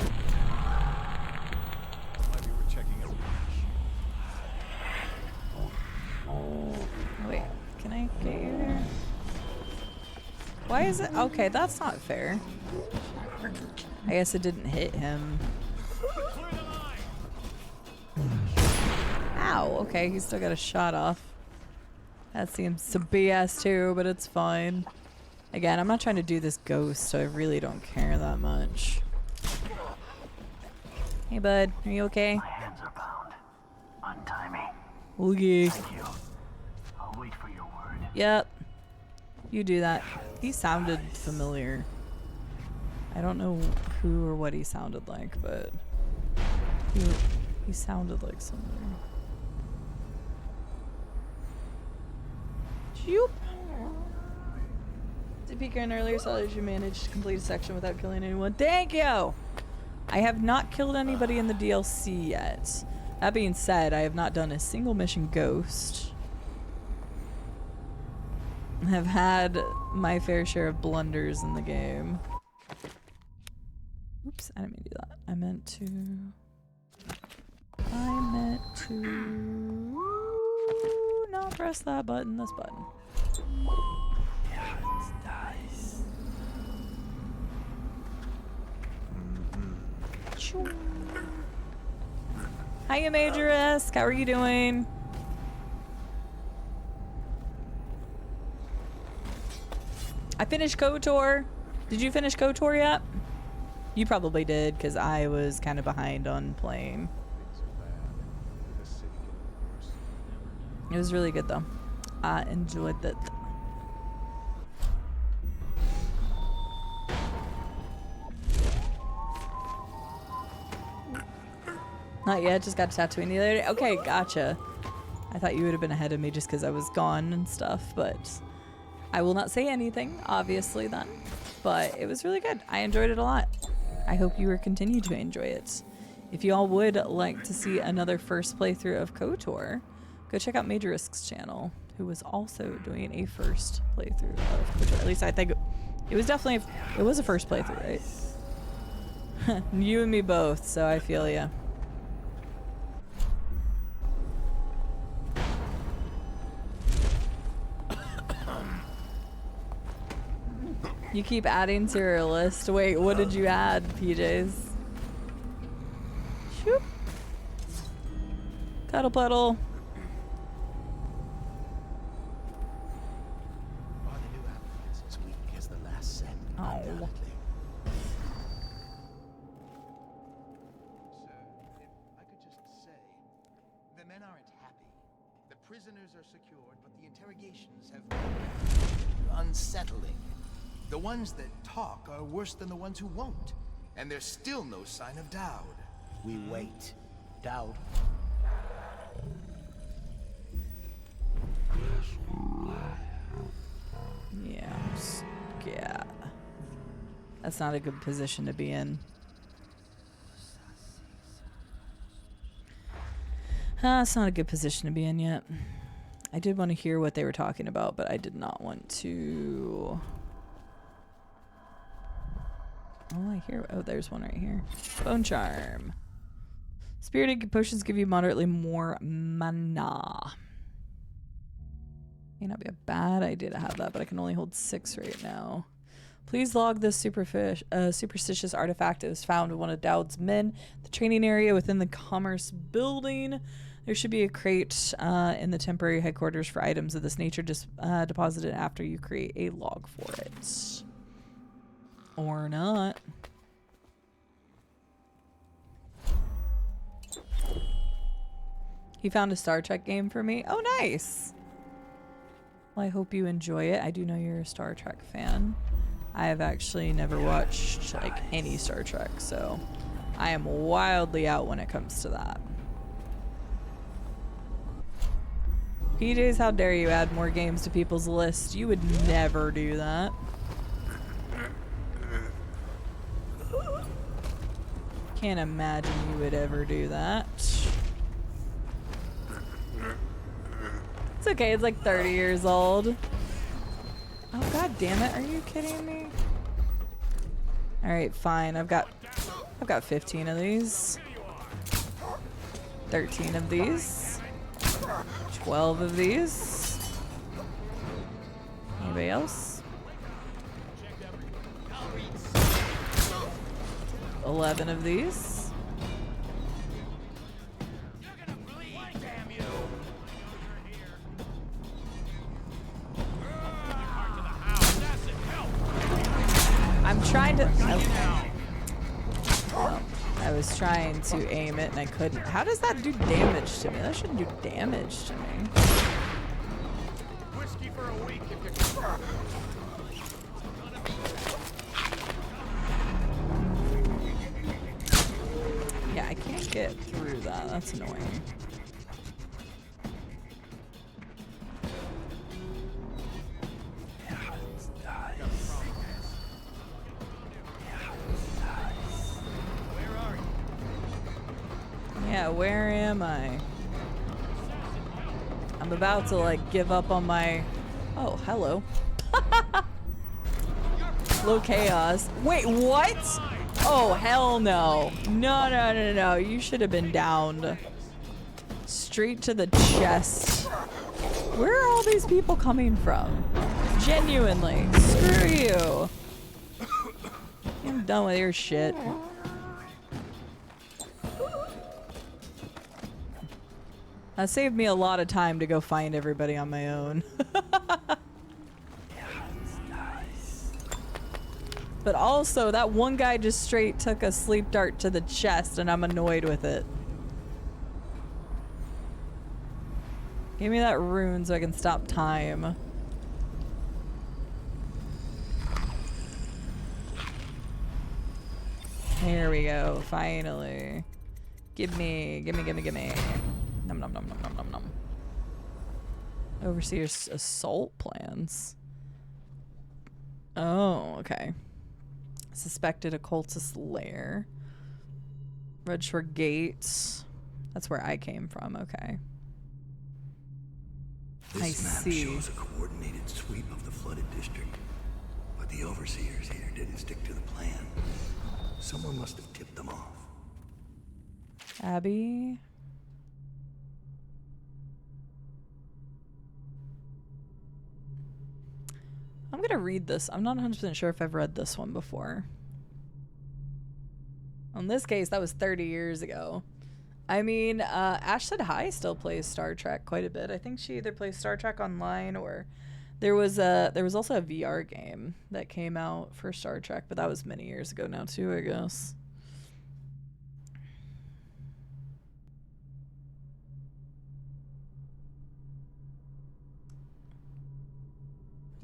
Why we were checking out. Wait, can I get you there? Why is it? Okay, that's not fair. I guess it didn't hit him. Ow, okay, he still got a shot off. That seems to BS too, but it's fine. Again, I'm not trying to do this ghost, so I really don't care that much. Hey, bud. Are you okay? My hands are bound. Untie me. Okay. Thank you. I'll wait for your word. Yep. You do that. He sounded familiar. I don't know who or what he sounded like, but he sounded like somebody. Shoop. To peek in earlier, saw that you managed to complete a section without killing anyone. Thank you! I have not killed anybody in the DLC yet. That being said, I have not done a single mission ghost. I've had my fair share of blunders in the game. Oops, I didn't mean to do that. I meant to not press that button, this button. Yeah, it's nice. Hiya, Majorisk. How are you doing? I finished KOTOR. Did you finish KOTOR yet? You probably did, because I was kind of behind on playing. It was really good, though. I enjoyed it. Not yet, just got to Tatooine the other day. Okay, gotcha. I thought you would have been ahead of me just because I was gone and stuff, but I will not say anything, obviously, then. But it was really good. I enjoyed it a lot. I hope you will continue to enjoy it. If you all would like to see another first playthrough of KOTOR, go check out Majorisk's channel, who was also doing a first playthrough of KOTOR. At least I think it was definitely, it was a first playthrough, right? You and me both, so I feel ya. You keep adding to your list. Wait, what did you add, PJs? Shoop. Cuddle puddle. Are the new applicants as weak as the last set? Oh. Undoubtedly. Sir, if I could just say, the men aren't happy. The prisoners are secured, but the interrogations have been unsettling. The ones that talk are worse than the ones who won't. And there's still no sign of Dowd. We wait. Dowd. Yeah. That's not a good position to be in. It's not a good position to be in yet. I did want to hear what they were talking about, but I did not want to... Oh, I hear... Oh, there's one right here. Bone Charm. Spirited potions give you moderately more mana. May not be a bad idea to have that, but I can only hold 6 right now. Please log this superstitious artifact. It was found in one of Dowd's men. The training area within the commerce building. There should be a crate in the temporary headquarters for items of this nature deposited after you create a log for it. Or not. He found a Star Trek game for me. Oh, nice. Well, I hope you enjoy it. I do know you're a Star Trek fan. I have actually never watched like any Star Trek, so I am wildly out when it comes to that. PJs, how dare you add more games to people's list? You would never do that. Can't imagine you would ever do that. It's okay, it's like 30 years old. Oh, god damn it, are you kidding me? Alright, fine. I've got 15 of these. 13 of these. 12 of these. Anybody else? 11 of these. I'm trying to... I was trying to aim it and I couldn't. How does that do damage to me? That shouldn't do damage to me. Whiskey for a week if you Yeah, I can't get through that. That's annoying. Yeah, where am I? I'm about to like give up on my... Oh, hello. Little chaos. Wait, what? Oh, hell no. No, no, no, no. You should have been downed. Straight to the chest. Where are all these people coming from? Genuinely. Screw you. I'm done with your shit. That saved me a lot of time to go find everybody on my own. But also, that one guy just straight took a sleep dart to the chest, and I'm annoyed with it. Give me that rune so I can stop time. Here we go, finally. Gimme. Nom nom nom nom nom nom nom. Overseer's assault plans. Oh, okay. Suspected occultist lair. Red Shore Gates. That's where I came from, okay. This map shows a coordinated sweep of the flooded district, but the overseers here didn't stick to the plan. Someone must have tipped them off. Abby. I'm gonna read this. I'm not 100% sure if I've read this one before. In this case, that was 30 years ago. I mean, Ash Said Hi still plays Star Trek quite a bit. I think she either plays Star Trek Online or there was also a VR game that came out for Star Trek, but that was many years ago now too, I guess.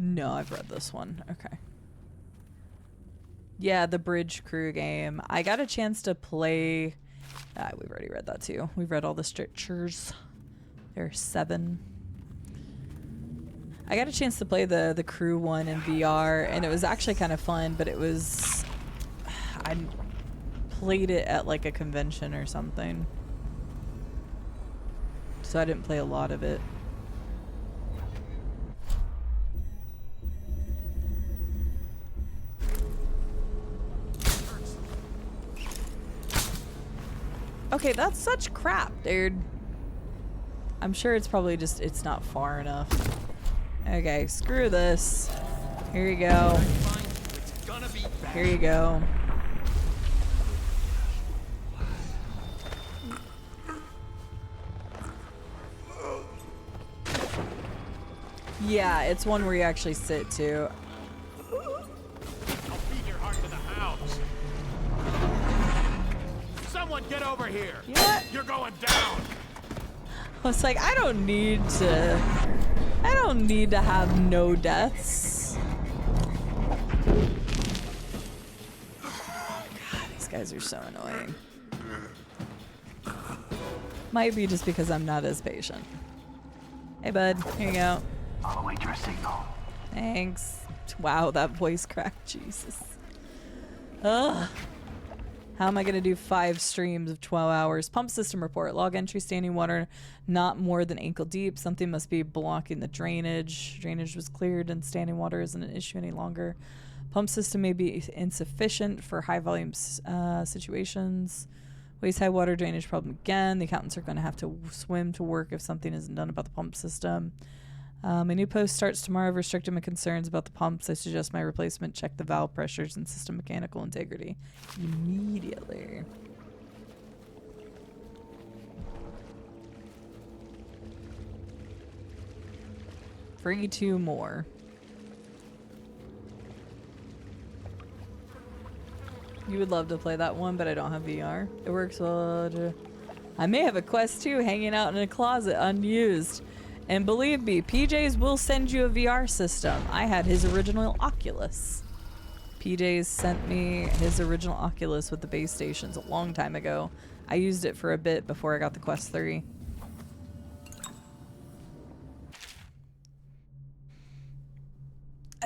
No, I've read this one. Okay. Yeah, the Bridge Crew game. I got a chance to play... we've already read that too. We've read all the strictures. There are 7. I got a chance to play the Crew one in VR, and it was actually kind of fun, but it was... I played it at like a convention or something. So I didn't play a lot of it. Okay, that's such crap, dude. I'm sure it's probably just, it's not far enough. Okay, screw this. Here you go. Here you go. Yeah, it's one where you actually sit too. Someone get over here! Yeah. You're going down! I was like, I don't need to have no deaths. God, these guys are so annoying. Might be just because I'm not as patient. Hey bud, here you go. I'll await your signal. Thanks. Wow, that voice crack, Jesus. Ugh. How am I going to do 5 streams of 12 hours? Pump system report. Log entry, standing water not more than ankle deep. Something must be blocking the drainage. Drainage was cleared and standing water isn't an issue any longer. Pump system may be insufficient for high volume situations. Waste high water drainage problem again. The accountants are going to have to swim to work if something isn't done about the pump system. A new post starts tomorrow. Restricted my concerns about the pumps. I suggest my replacement check the valve pressures and system mechanical integrity immediately. Free 2 more. You would love to play that one, but I don't have VR. It works well. I may have a Quest 2 hanging out in a closet unused. And believe me, PJs will send you a VR system. I had his original Oculus. PJs sent me his original Oculus with the base stations a long time ago. I used it for a bit before I got the Quest 3.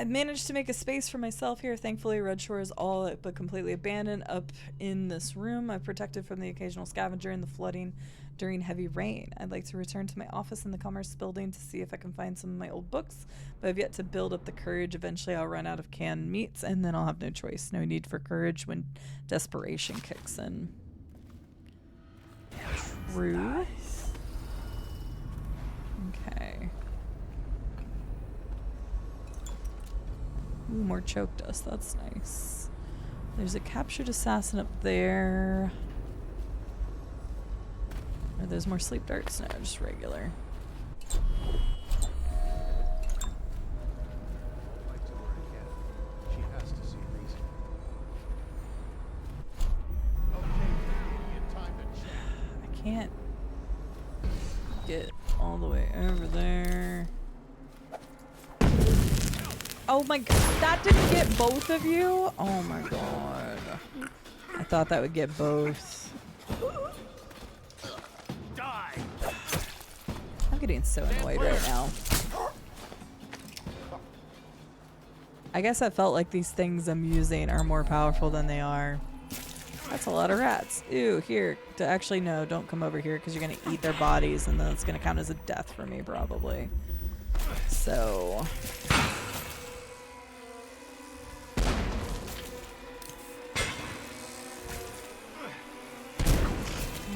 I managed to make a space for myself here. Thankfully, Red Shore is all but completely abandoned up in this room. I'm protected from the occasional scavenger and the flooding during heavy rain. I'd like to return to my office in the Commerce building to see if I can find some of my old books, but I've yet to build up the courage. Eventually, I'll run out of canned meats, and then I'll have no choice. No need for courage when desperation kicks in. True. Okay. Ooh, more choke dust. That's nice. There's a captured assassin up there. Are those more sleep darts? No, just regular. I can't get all the way over there. Oh my god, that didn't get both of you? Oh my god. I thought that would get both. I'm getting so annoyed right now. I guess I felt like these things I'm using are more powerful than they are. That's a lot of rats. Ew, here. Actually, no, don't come over here because you're going to eat their bodies and then it's going to count as a death for me, probably. So...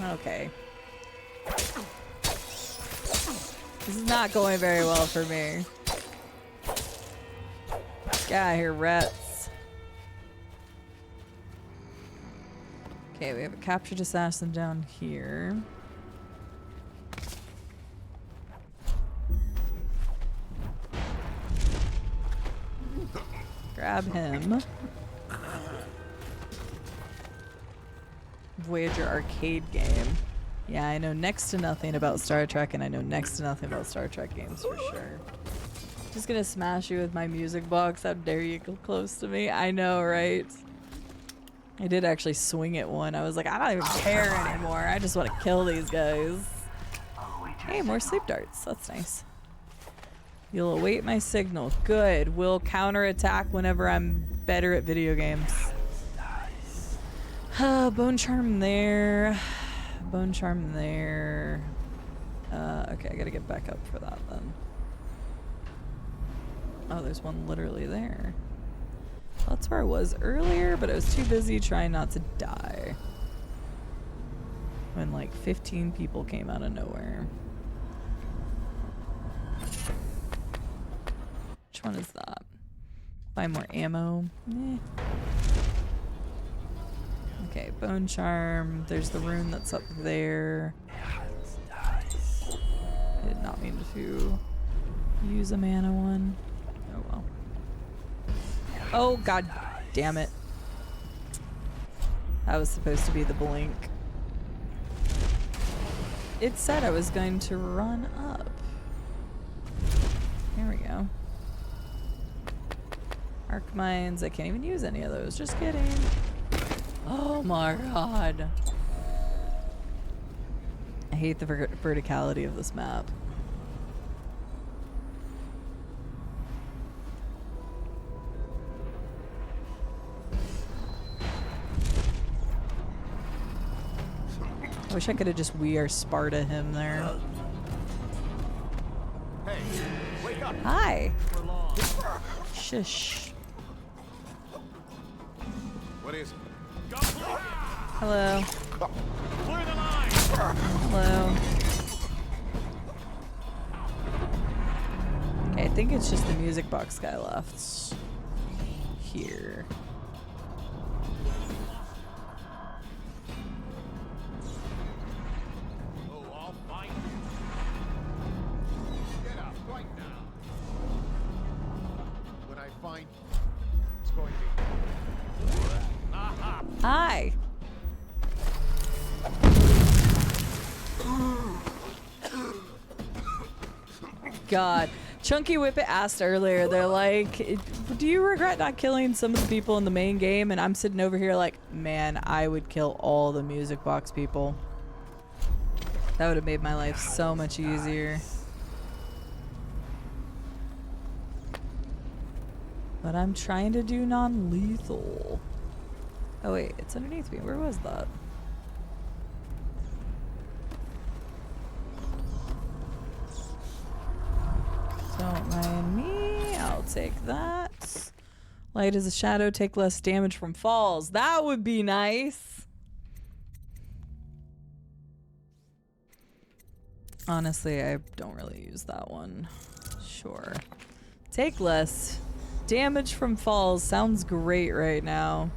Okay. This is not going very well for me. Get out of here, rats. Okay, we have a captured assassin down here. Grab him. Voyager arcade game. Yeah, I know next to nothing about Star Trek, and I know next to nothing about Star Trek games for sure. Just gonna smash you with my music box. How dare you go close to me? I know, right? I did actually swing at one. I was like, I don't even care anymore. I just want to kill these guys. Hey, more sleep darts. That's nice. You'll await my signal. Good. We'll counterattack whenever I'm better at video games. Bone charm there. Bone charm there. Okay, I gotta get back up for that then. Oh, there's one literally there. That's where I was earlier, but I was too busy trying not to die. When like 15 people came out of nowhere. Which one is that? Buy more ammo. Eh. Okay, bone charm. There's the rune that's up there. I did not mean to use a mana one. Oh well. Oh god damn it. That was supposed to be the blink. It said I was going to run up. Here we go. Arc mines. I can't even use any of those. Just kidding. Oh my god. I hate the verticality of this map. I wish I could have just We Are Sparta him there. Hey, wake up. Hi. Shush. What is it? Hello. Clear the line. Hello. Okay, I think it's just the music box guy left. Here. Oh, I'll find you. Get up right now. When I find you, it's going to be... Aha! Hi. God. Chunky Whippet asked earlier, they're like, do you regret not killing some of the people in the main game? And I'm sitting over here like, man, I would kill all the music box people. That would have made my life so much easier. But I'm trying to do non-lethal. Oh wait, it's underneath me. Where was that? Don't mind me. I'll take that. Light as a shadow, take less damage from falls. That would be nice. Honestly, I don't really use that one. Sure. Take less damage from falls sounds great right now.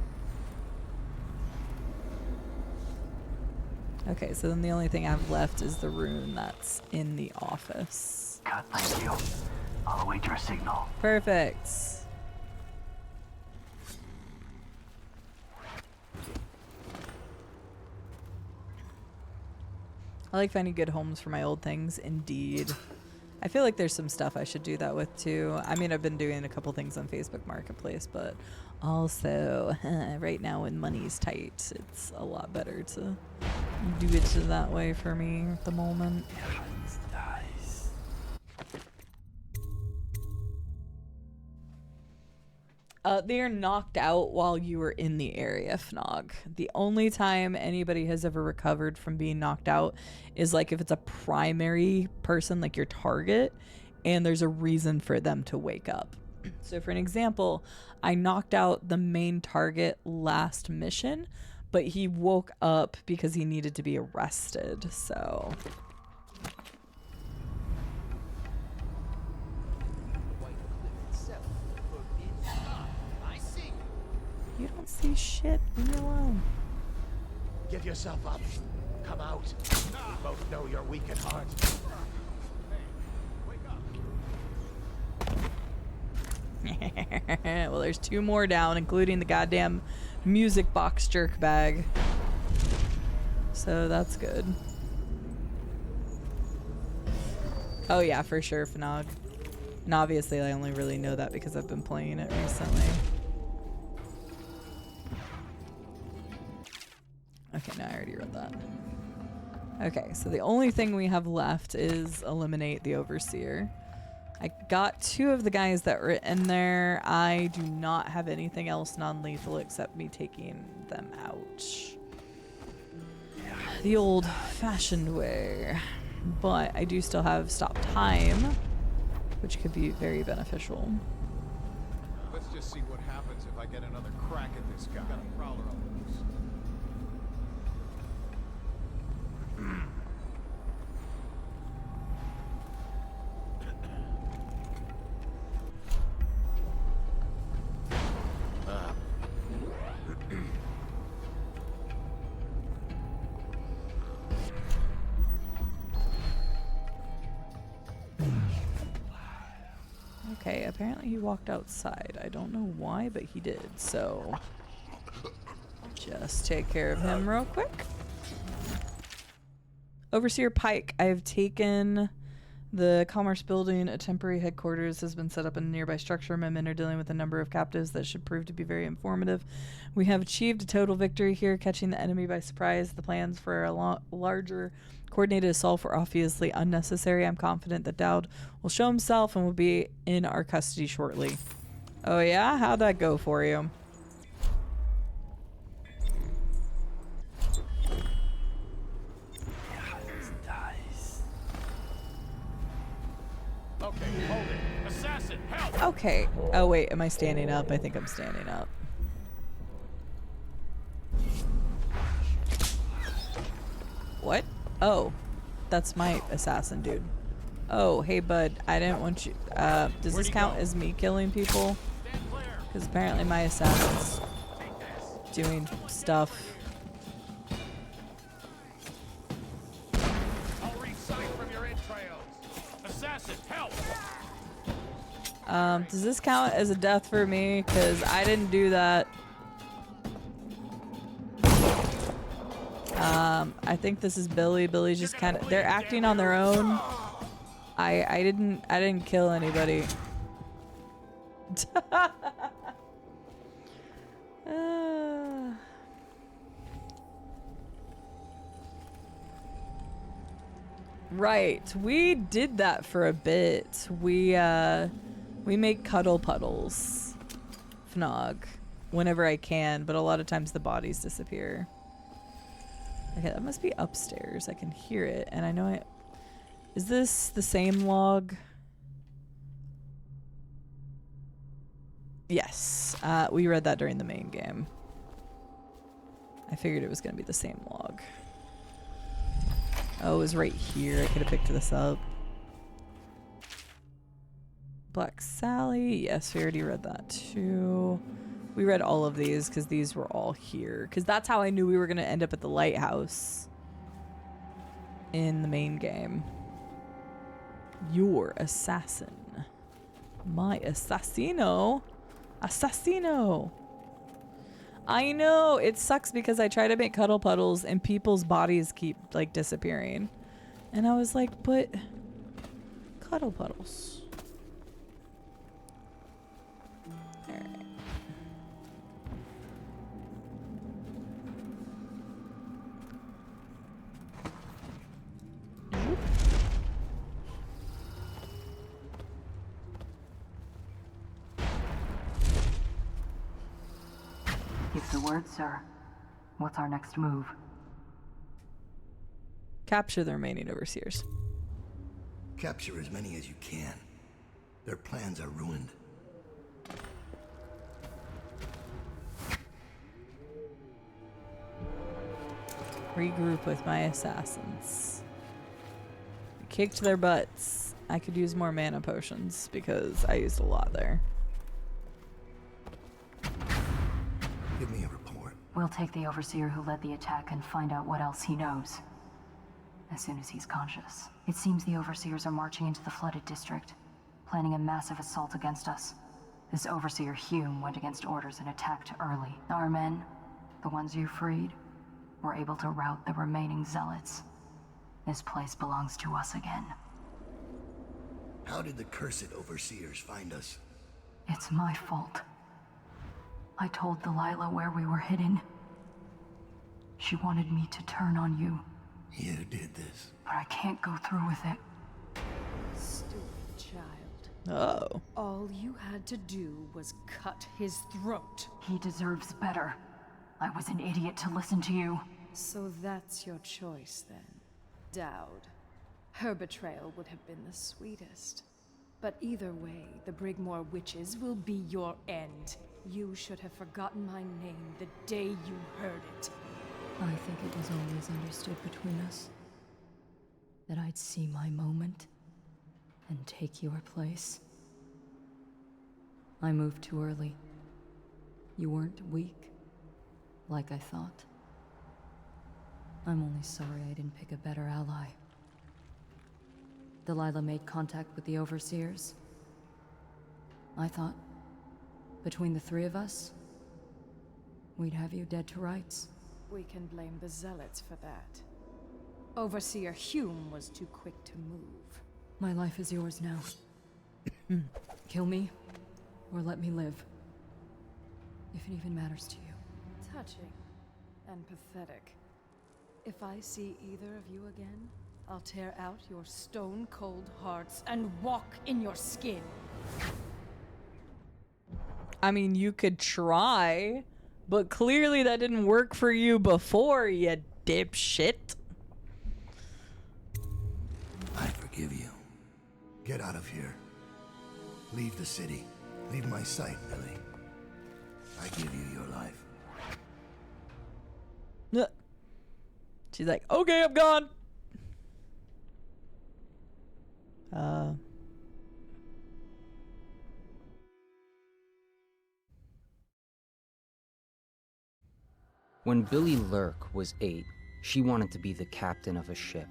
Okay, so then the only thing I have left is the rune that's in the office. Cut, thank you. I'll await your signal. Perfect. I like finding good homes for my old things, indeed. I feel like there's some stuff I should do that with too. I mean, I've been doing a couple things on Facebook Marketplace, but also right now when money's tight, it's a lot better to do it that way for me at the moment. They are knocked out while you were in the area, Fnog. The only time anybody has ever recovered from being knocked out is like if it's a primary person, like your target, and there's a reason for them to wake up. So for an example, I knocked out the main target last mission, but he woke up because he needed to be arrested, so... You don't see shit. Leave me alone. Get yourself up. Come out. We both know you're weak at heart. Well, there's 2 more down, including the goddamn music box jerk bag. So that's good. Oh yeah, for sure, Fnog. And obviously I only really know that because I've been playing it recently. Okay, no, I already read that. Okay, so the only thing we have left is eliminate the Overseer. I got 2 of the guys that were in there. I do not have anything else non-lethal except me taking them out. The old-fashioned way. But I do still have stop time, which could be very beneficial. Let's just see what happens if I get another crack at this guy. Got a prowler on the loose. Okay, apparently he walked outside. I don't know why, but he did, so just take care of him real quick. Overseer Pike, I have taken the Commerce Building. A temporary headquarters has been set up in a nearby structure. My men are dealing with a number of captives that should prove to be very informative. We have achieved a total victory here, catching the enemy by surprise. The plans for a larger coordinated assault were obviously unnecessary. I'm confident that Dowd will show himself and will be in our custody shortly. Oh yeah? How'd that go for you? Okay, hold it. Assassin, help! Okay. Oh wait, am I standing up? I think I'm standing up. What? Oh, that's my assassin dude. Oh, hey bud, I didn't want you. Does this count as me killing people? Because apparently my assassin's doing stuff. I'll read Cide from your entrails. Assassin, help! Does this count as a death for me? Because I didn't do that. I think this is Billy. Billy's just kind of, they're acting on their own. I didn't kill anybody. Right, we did that for a bit. We make cuddle puddles. Fnog whenever I can, but a lot of times the bodies disappear. Okay, that must be upstairs. I can hear it, and I know it. Is this the same log? Yes. We read that during the main game. I figured it was going to be the same log. Oh, it was right here. I could have picked this up. Black Sally. Yes, we already read that too. We read all of these because these were all here. Because that's how I knew we were going to end up at the lighthouse in the main game. Your assassin. My assassino. Assassino. I know. It sucks because I try to make cuddle puddles and people's bodies keep like disappearing. And I was like, but cuddle puddles. Alright. Give the word, sir. What's our next move? Capture the remaining overseers. Capture as many as you can. Their plans are ruined. Regroup with my assassins. Kicked their butts. I could use more mana potions because I used a lot there. Give me a report. We'll take the overseer who led the attack and find out what else he knows. As soon as he's conscious. It seems the overseers are marching into the flooded district, planning a massive assault against us. This overseer Hume went against orders and attacked early. Our men, the ones you freed, were able to rout the remaining zealots. This place belongs to us again. How did the cursed overseers find us? It's my fault. I told Delilah where we were hidden. She wanted me to turn on you. You did this. But I can't go through with it. Stupid child. Oh. All you had to do was cut his throat. He deserves better. I was an idiot to listen to you. So that's your choice then. Dowd. Her betrayal would have been the sweetest. But either way, the Brigmore witches will be your end. You should have forgotten my name the day you heard it. I think it was always understood between us that I'd see my moment and take your place. I moved too early. You weren't weak, like I thought. I'm only sorry I didn't pick a better ally. Delilah made contact with the overseers. I thought, between the three of us, we'd have you dead to rights. We can blame the zealots for that. Overseer Hume was too quick to move. My life is yours now. Kill me, or let me live. If it even matters to you. Touching and pathetic. If I see either of you again, I'll tear out your stone-cold hearts and walk in your skin. I mean, you could try, but clearly that didn't work for you before, you dipshit. I forgive you. Get out of here. Leave the city. Leave my sight, Billy. I give you your life. She's like, okay, I'm gone. When Billy Lurk was 8, she wanted to be the captain of a ship.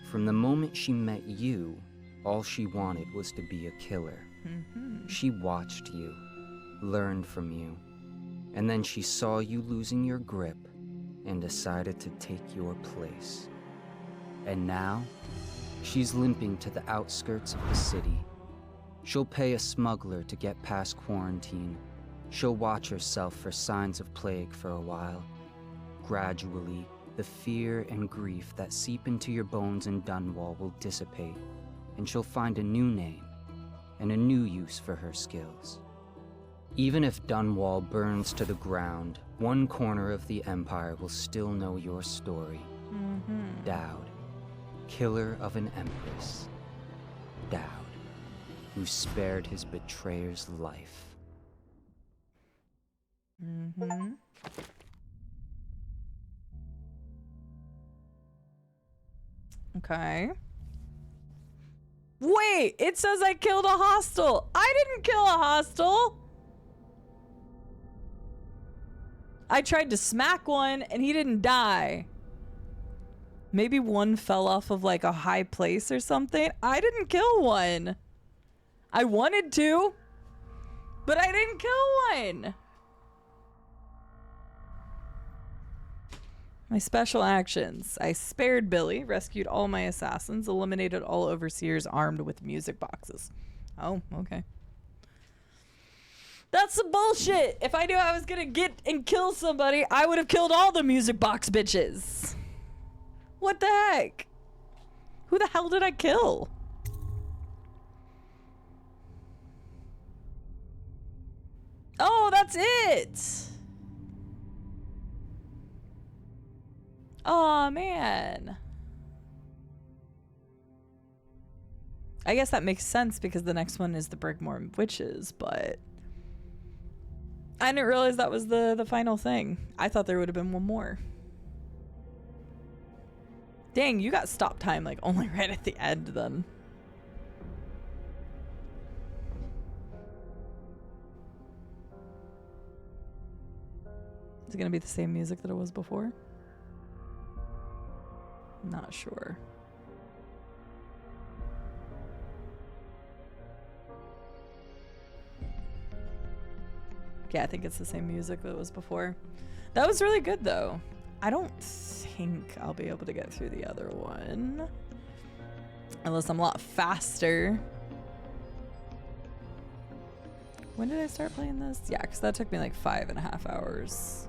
From the moment she met you, all she wanted was to be a killer. She watched you, learned from you, and then she saw you losing your grip and decided to take your place. And now, she's limping to the outskirts of the city. She'll pay a smuggler to get past quarantine. She'll watch herself for signs of plague for a while. Gradually, the fear and grief that seep into your bones in Dunwall will dissipate, and she'll find a new name and a new use for her skills. Even if Dunwall burns to the ground, one corner of the Empire will still know your story. Dowd, killer of an Empress. Dowd, who spared his betrayer's life. Okay. Wait, it says I killed a hostile. I didn't kill a hostile. I tried to smack one and he didn't die. Maybe one fell off of like a high place or something. I didn't kill one. I wanted to, but I didn't kill one. My special actions. I spared Billy, rescued all my assassins, eliminated all overseers armed with music boxes. Oh, okay. That's some bullshit. If I knew I was gonna get and kill somebody, I would have killed all the music box bitches. What the heck? Who the hell did I kill? Oh, that's it. Oh man. I guess that makes sense because the next one is the Brigmore Witches, but I didn't realize that was the final thing. I thought there would have been one more. Dang, you got stop time like only right at the end then. Is it gonna be the same music that it was before? Not sure. Yeah, I think it's the same music that was before. That was really good though. I don't think I'll be able to get through the other one. Unless I'm a lot faster. When did I start playing this? Yeah, because that took me like 5.5 hours.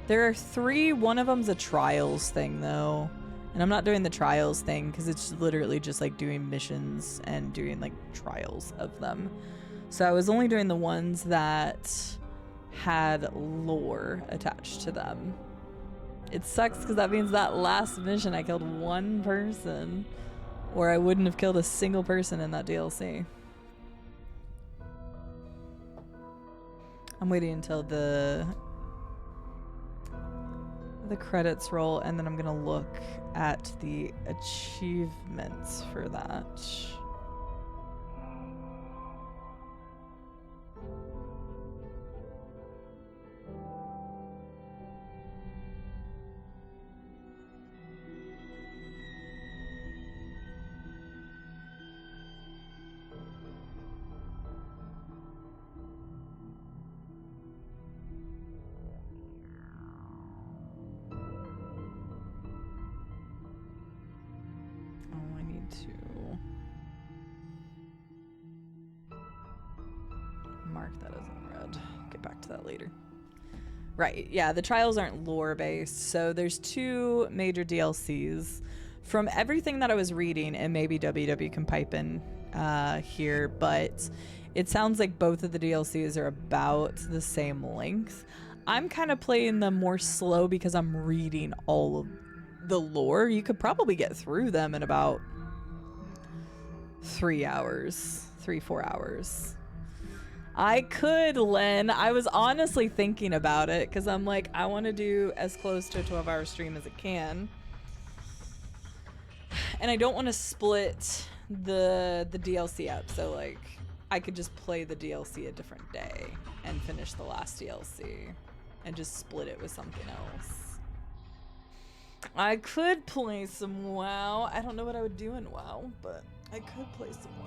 There are 3. One of them's a trials thing though. And I'm not doing the trials thing because it's literally just like doing missions and doing like trials of them. So I was only doing the ones that had lore attached to them. It sucks because that means that last mission I killed 1 person, or I wouldn't have killed a single person in that DLC. I'm waiting until the credits roll, and then I'm gonna look at the achievements for that. Mark that as unread. Get back to that later. Right, yeah, the trials aren't lore based, so there's 2 major DLCs. From everything that I was reading, and maybe WW can pipe in here, but it sounds like both of the DLCs are about the same length. I'm kind of playing them more slow because I'm reading all of the lore. You could probably get through them in about 3 hours, 3-4 hours. I could, Len. I was honestly thinking about it because I'm like, I want to do as close to a 12-hour stream as it can. And I don't want to split the DLC up. So like, I could just play the DLC a different day and finish the last DLC and just split it with something else. I could play some WoW. I don't know what I would do in WoW, but I could play some WoW.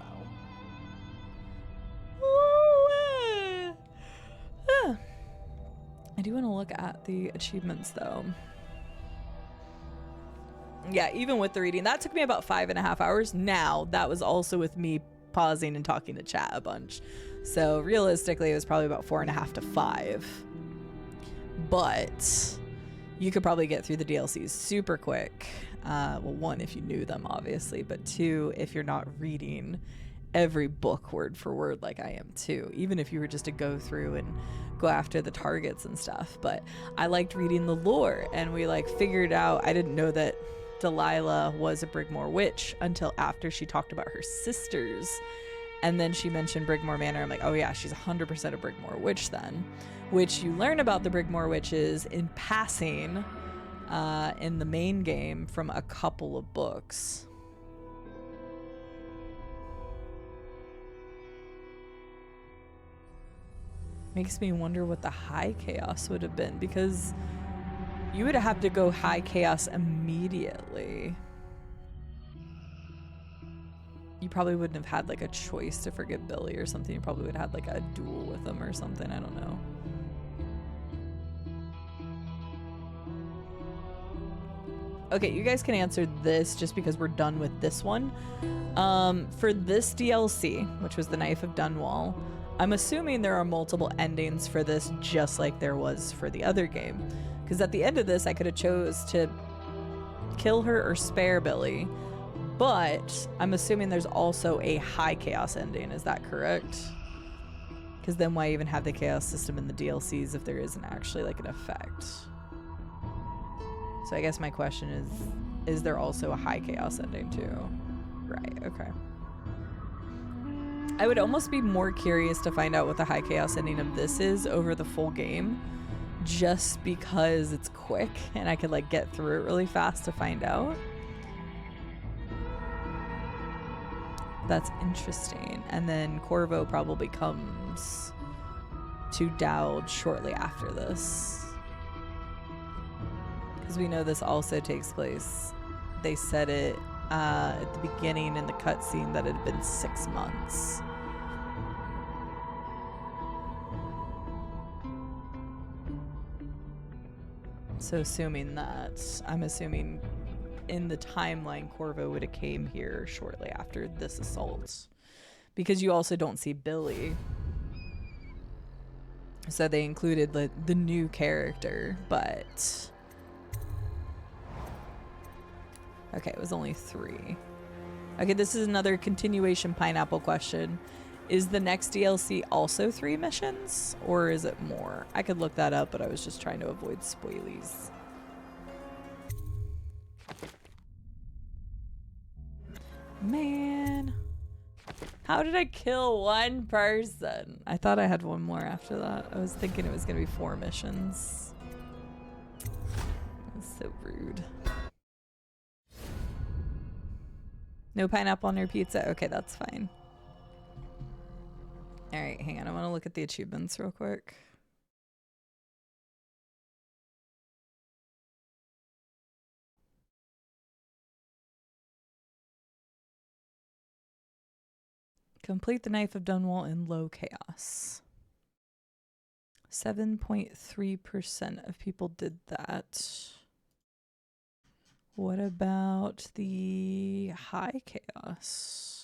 I do want to look at the achievements though. Yeah, even with the reading, that took me about 5.5 hours. Now, that was also with me pausing and talking to chat a bunch. So realistically, it was probably about 4.5 to 5. But you could probably get through the DLCs super quick. Well, one, if you knew them, obviously, but two, if you're not reading every book word for word like I am too, even if you were just to go through and go after the targets and stuff. But I liked reading the lore, and we like figured out, I didn't know that Delilah was a Brigmore witch until after she talked about her sisters, and then she mentioned Brigmore Manor. I'm like, oh yeah, she's 100% a Brigmore witch then, which you learn about the Brigmore witches in passing in the main game from a couple of books. Makes me wonder what the high chaos would have been, because you would have to go high chaos immediately. You probably wouldn't have had like a choice to forgive Billy or something. You probably would have had like a duel with him or something. I don't know. Okay, you guys can answer this just because we're done with this one. For this DLC, which was the Knife of Dunwall, I'm assuming there are multiple endings for this, just like there was for the other game. Because at the end of this, I could have chose to kill her or spare Billy, but I'm assuming there's also a high chaos ending. Is that correct? Because then why even have the chaos system in the DLCs if there isn't actually like an effect? So I guess my question is there also a high chaos ending too? Right, okay. I would almost be more curious to find out what the high chaos ending of this is over the full game, just because it's quick and I could like get through it really fast to find out. That's interesting. And then Corvo probably comes to Dowd shortly after this, because we know this also takes place. They said it at the beginning in the cutscene that it had been 6 months. So assuming that, I'm assuming in the timeline Corvo would have came here shortly after this assault, because you also don't see Billy. So they included the new character, but okay, it was only 3. Okay, this is another continuation pineapple question. Is the next DLC also 3 missions, or is it more? I could look that up, but I was just trying to avoid spoilies. Man, how did I kill 1 person? I thought I had 1 more after that. I was thinking it was gonna be 4 missions. That's so rude. No pineapple on your pizza? Okay, that's fine. Alright, hang on. I want to look at the achievements real quick. Complete the Knife of Dunwall in low chaos. 7.3% of people did that. What about the high chaos?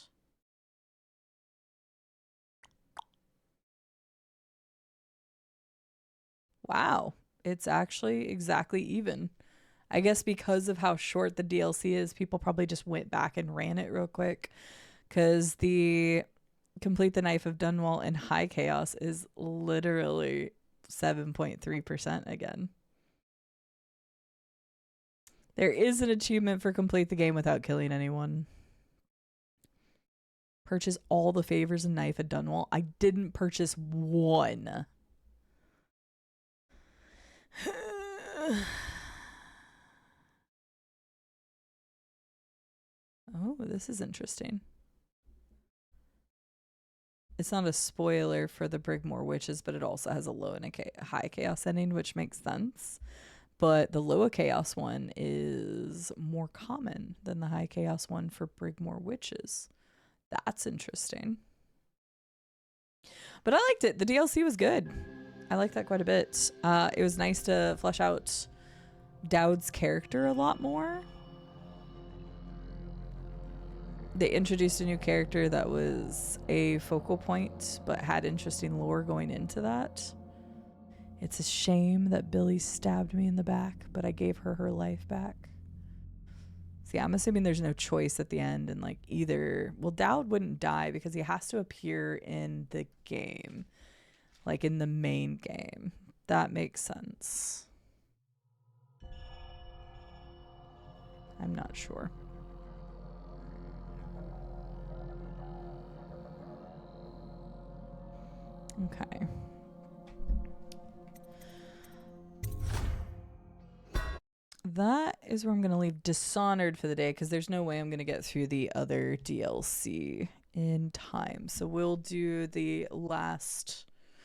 Wow, it's actually exactly even. I guess because of how short the DLC is, people probably just went back and ran it real quick, because the Complete the Knife of Dunwall in high chaos is literally 7.3% again. There is an achievement for complete the game without killing anyone. Purchase all the favors in Knife of Dunwall. I didn't purchase 1. Oh, this is interesting. It's not a spoiler for the Brigmore Witches, but it also has a low and a high chaos ending, which makes sense. But the low chaos one is more common than the high chaos one for Brigmore Witches. That's interesting. But I liked it. The DLC was good. I liked that quite a bit. It was nice to flesh out Dowd's character a lot more. They introduced a new character that was a focal point, but had interesting lore going into that. It's a shame that Billy stabbed me in the back, but I gave her her life back. See, I'm assuming there's no choice at the end, and like either, well, Dowd wouldn't die because he has to appear in the game, like in the main game. That makes sense. I'm not sure. Okay. That is where I'm going to leave Dishonored for the day because there's no way I'm going to get through the other DLC in time. So we'll do the last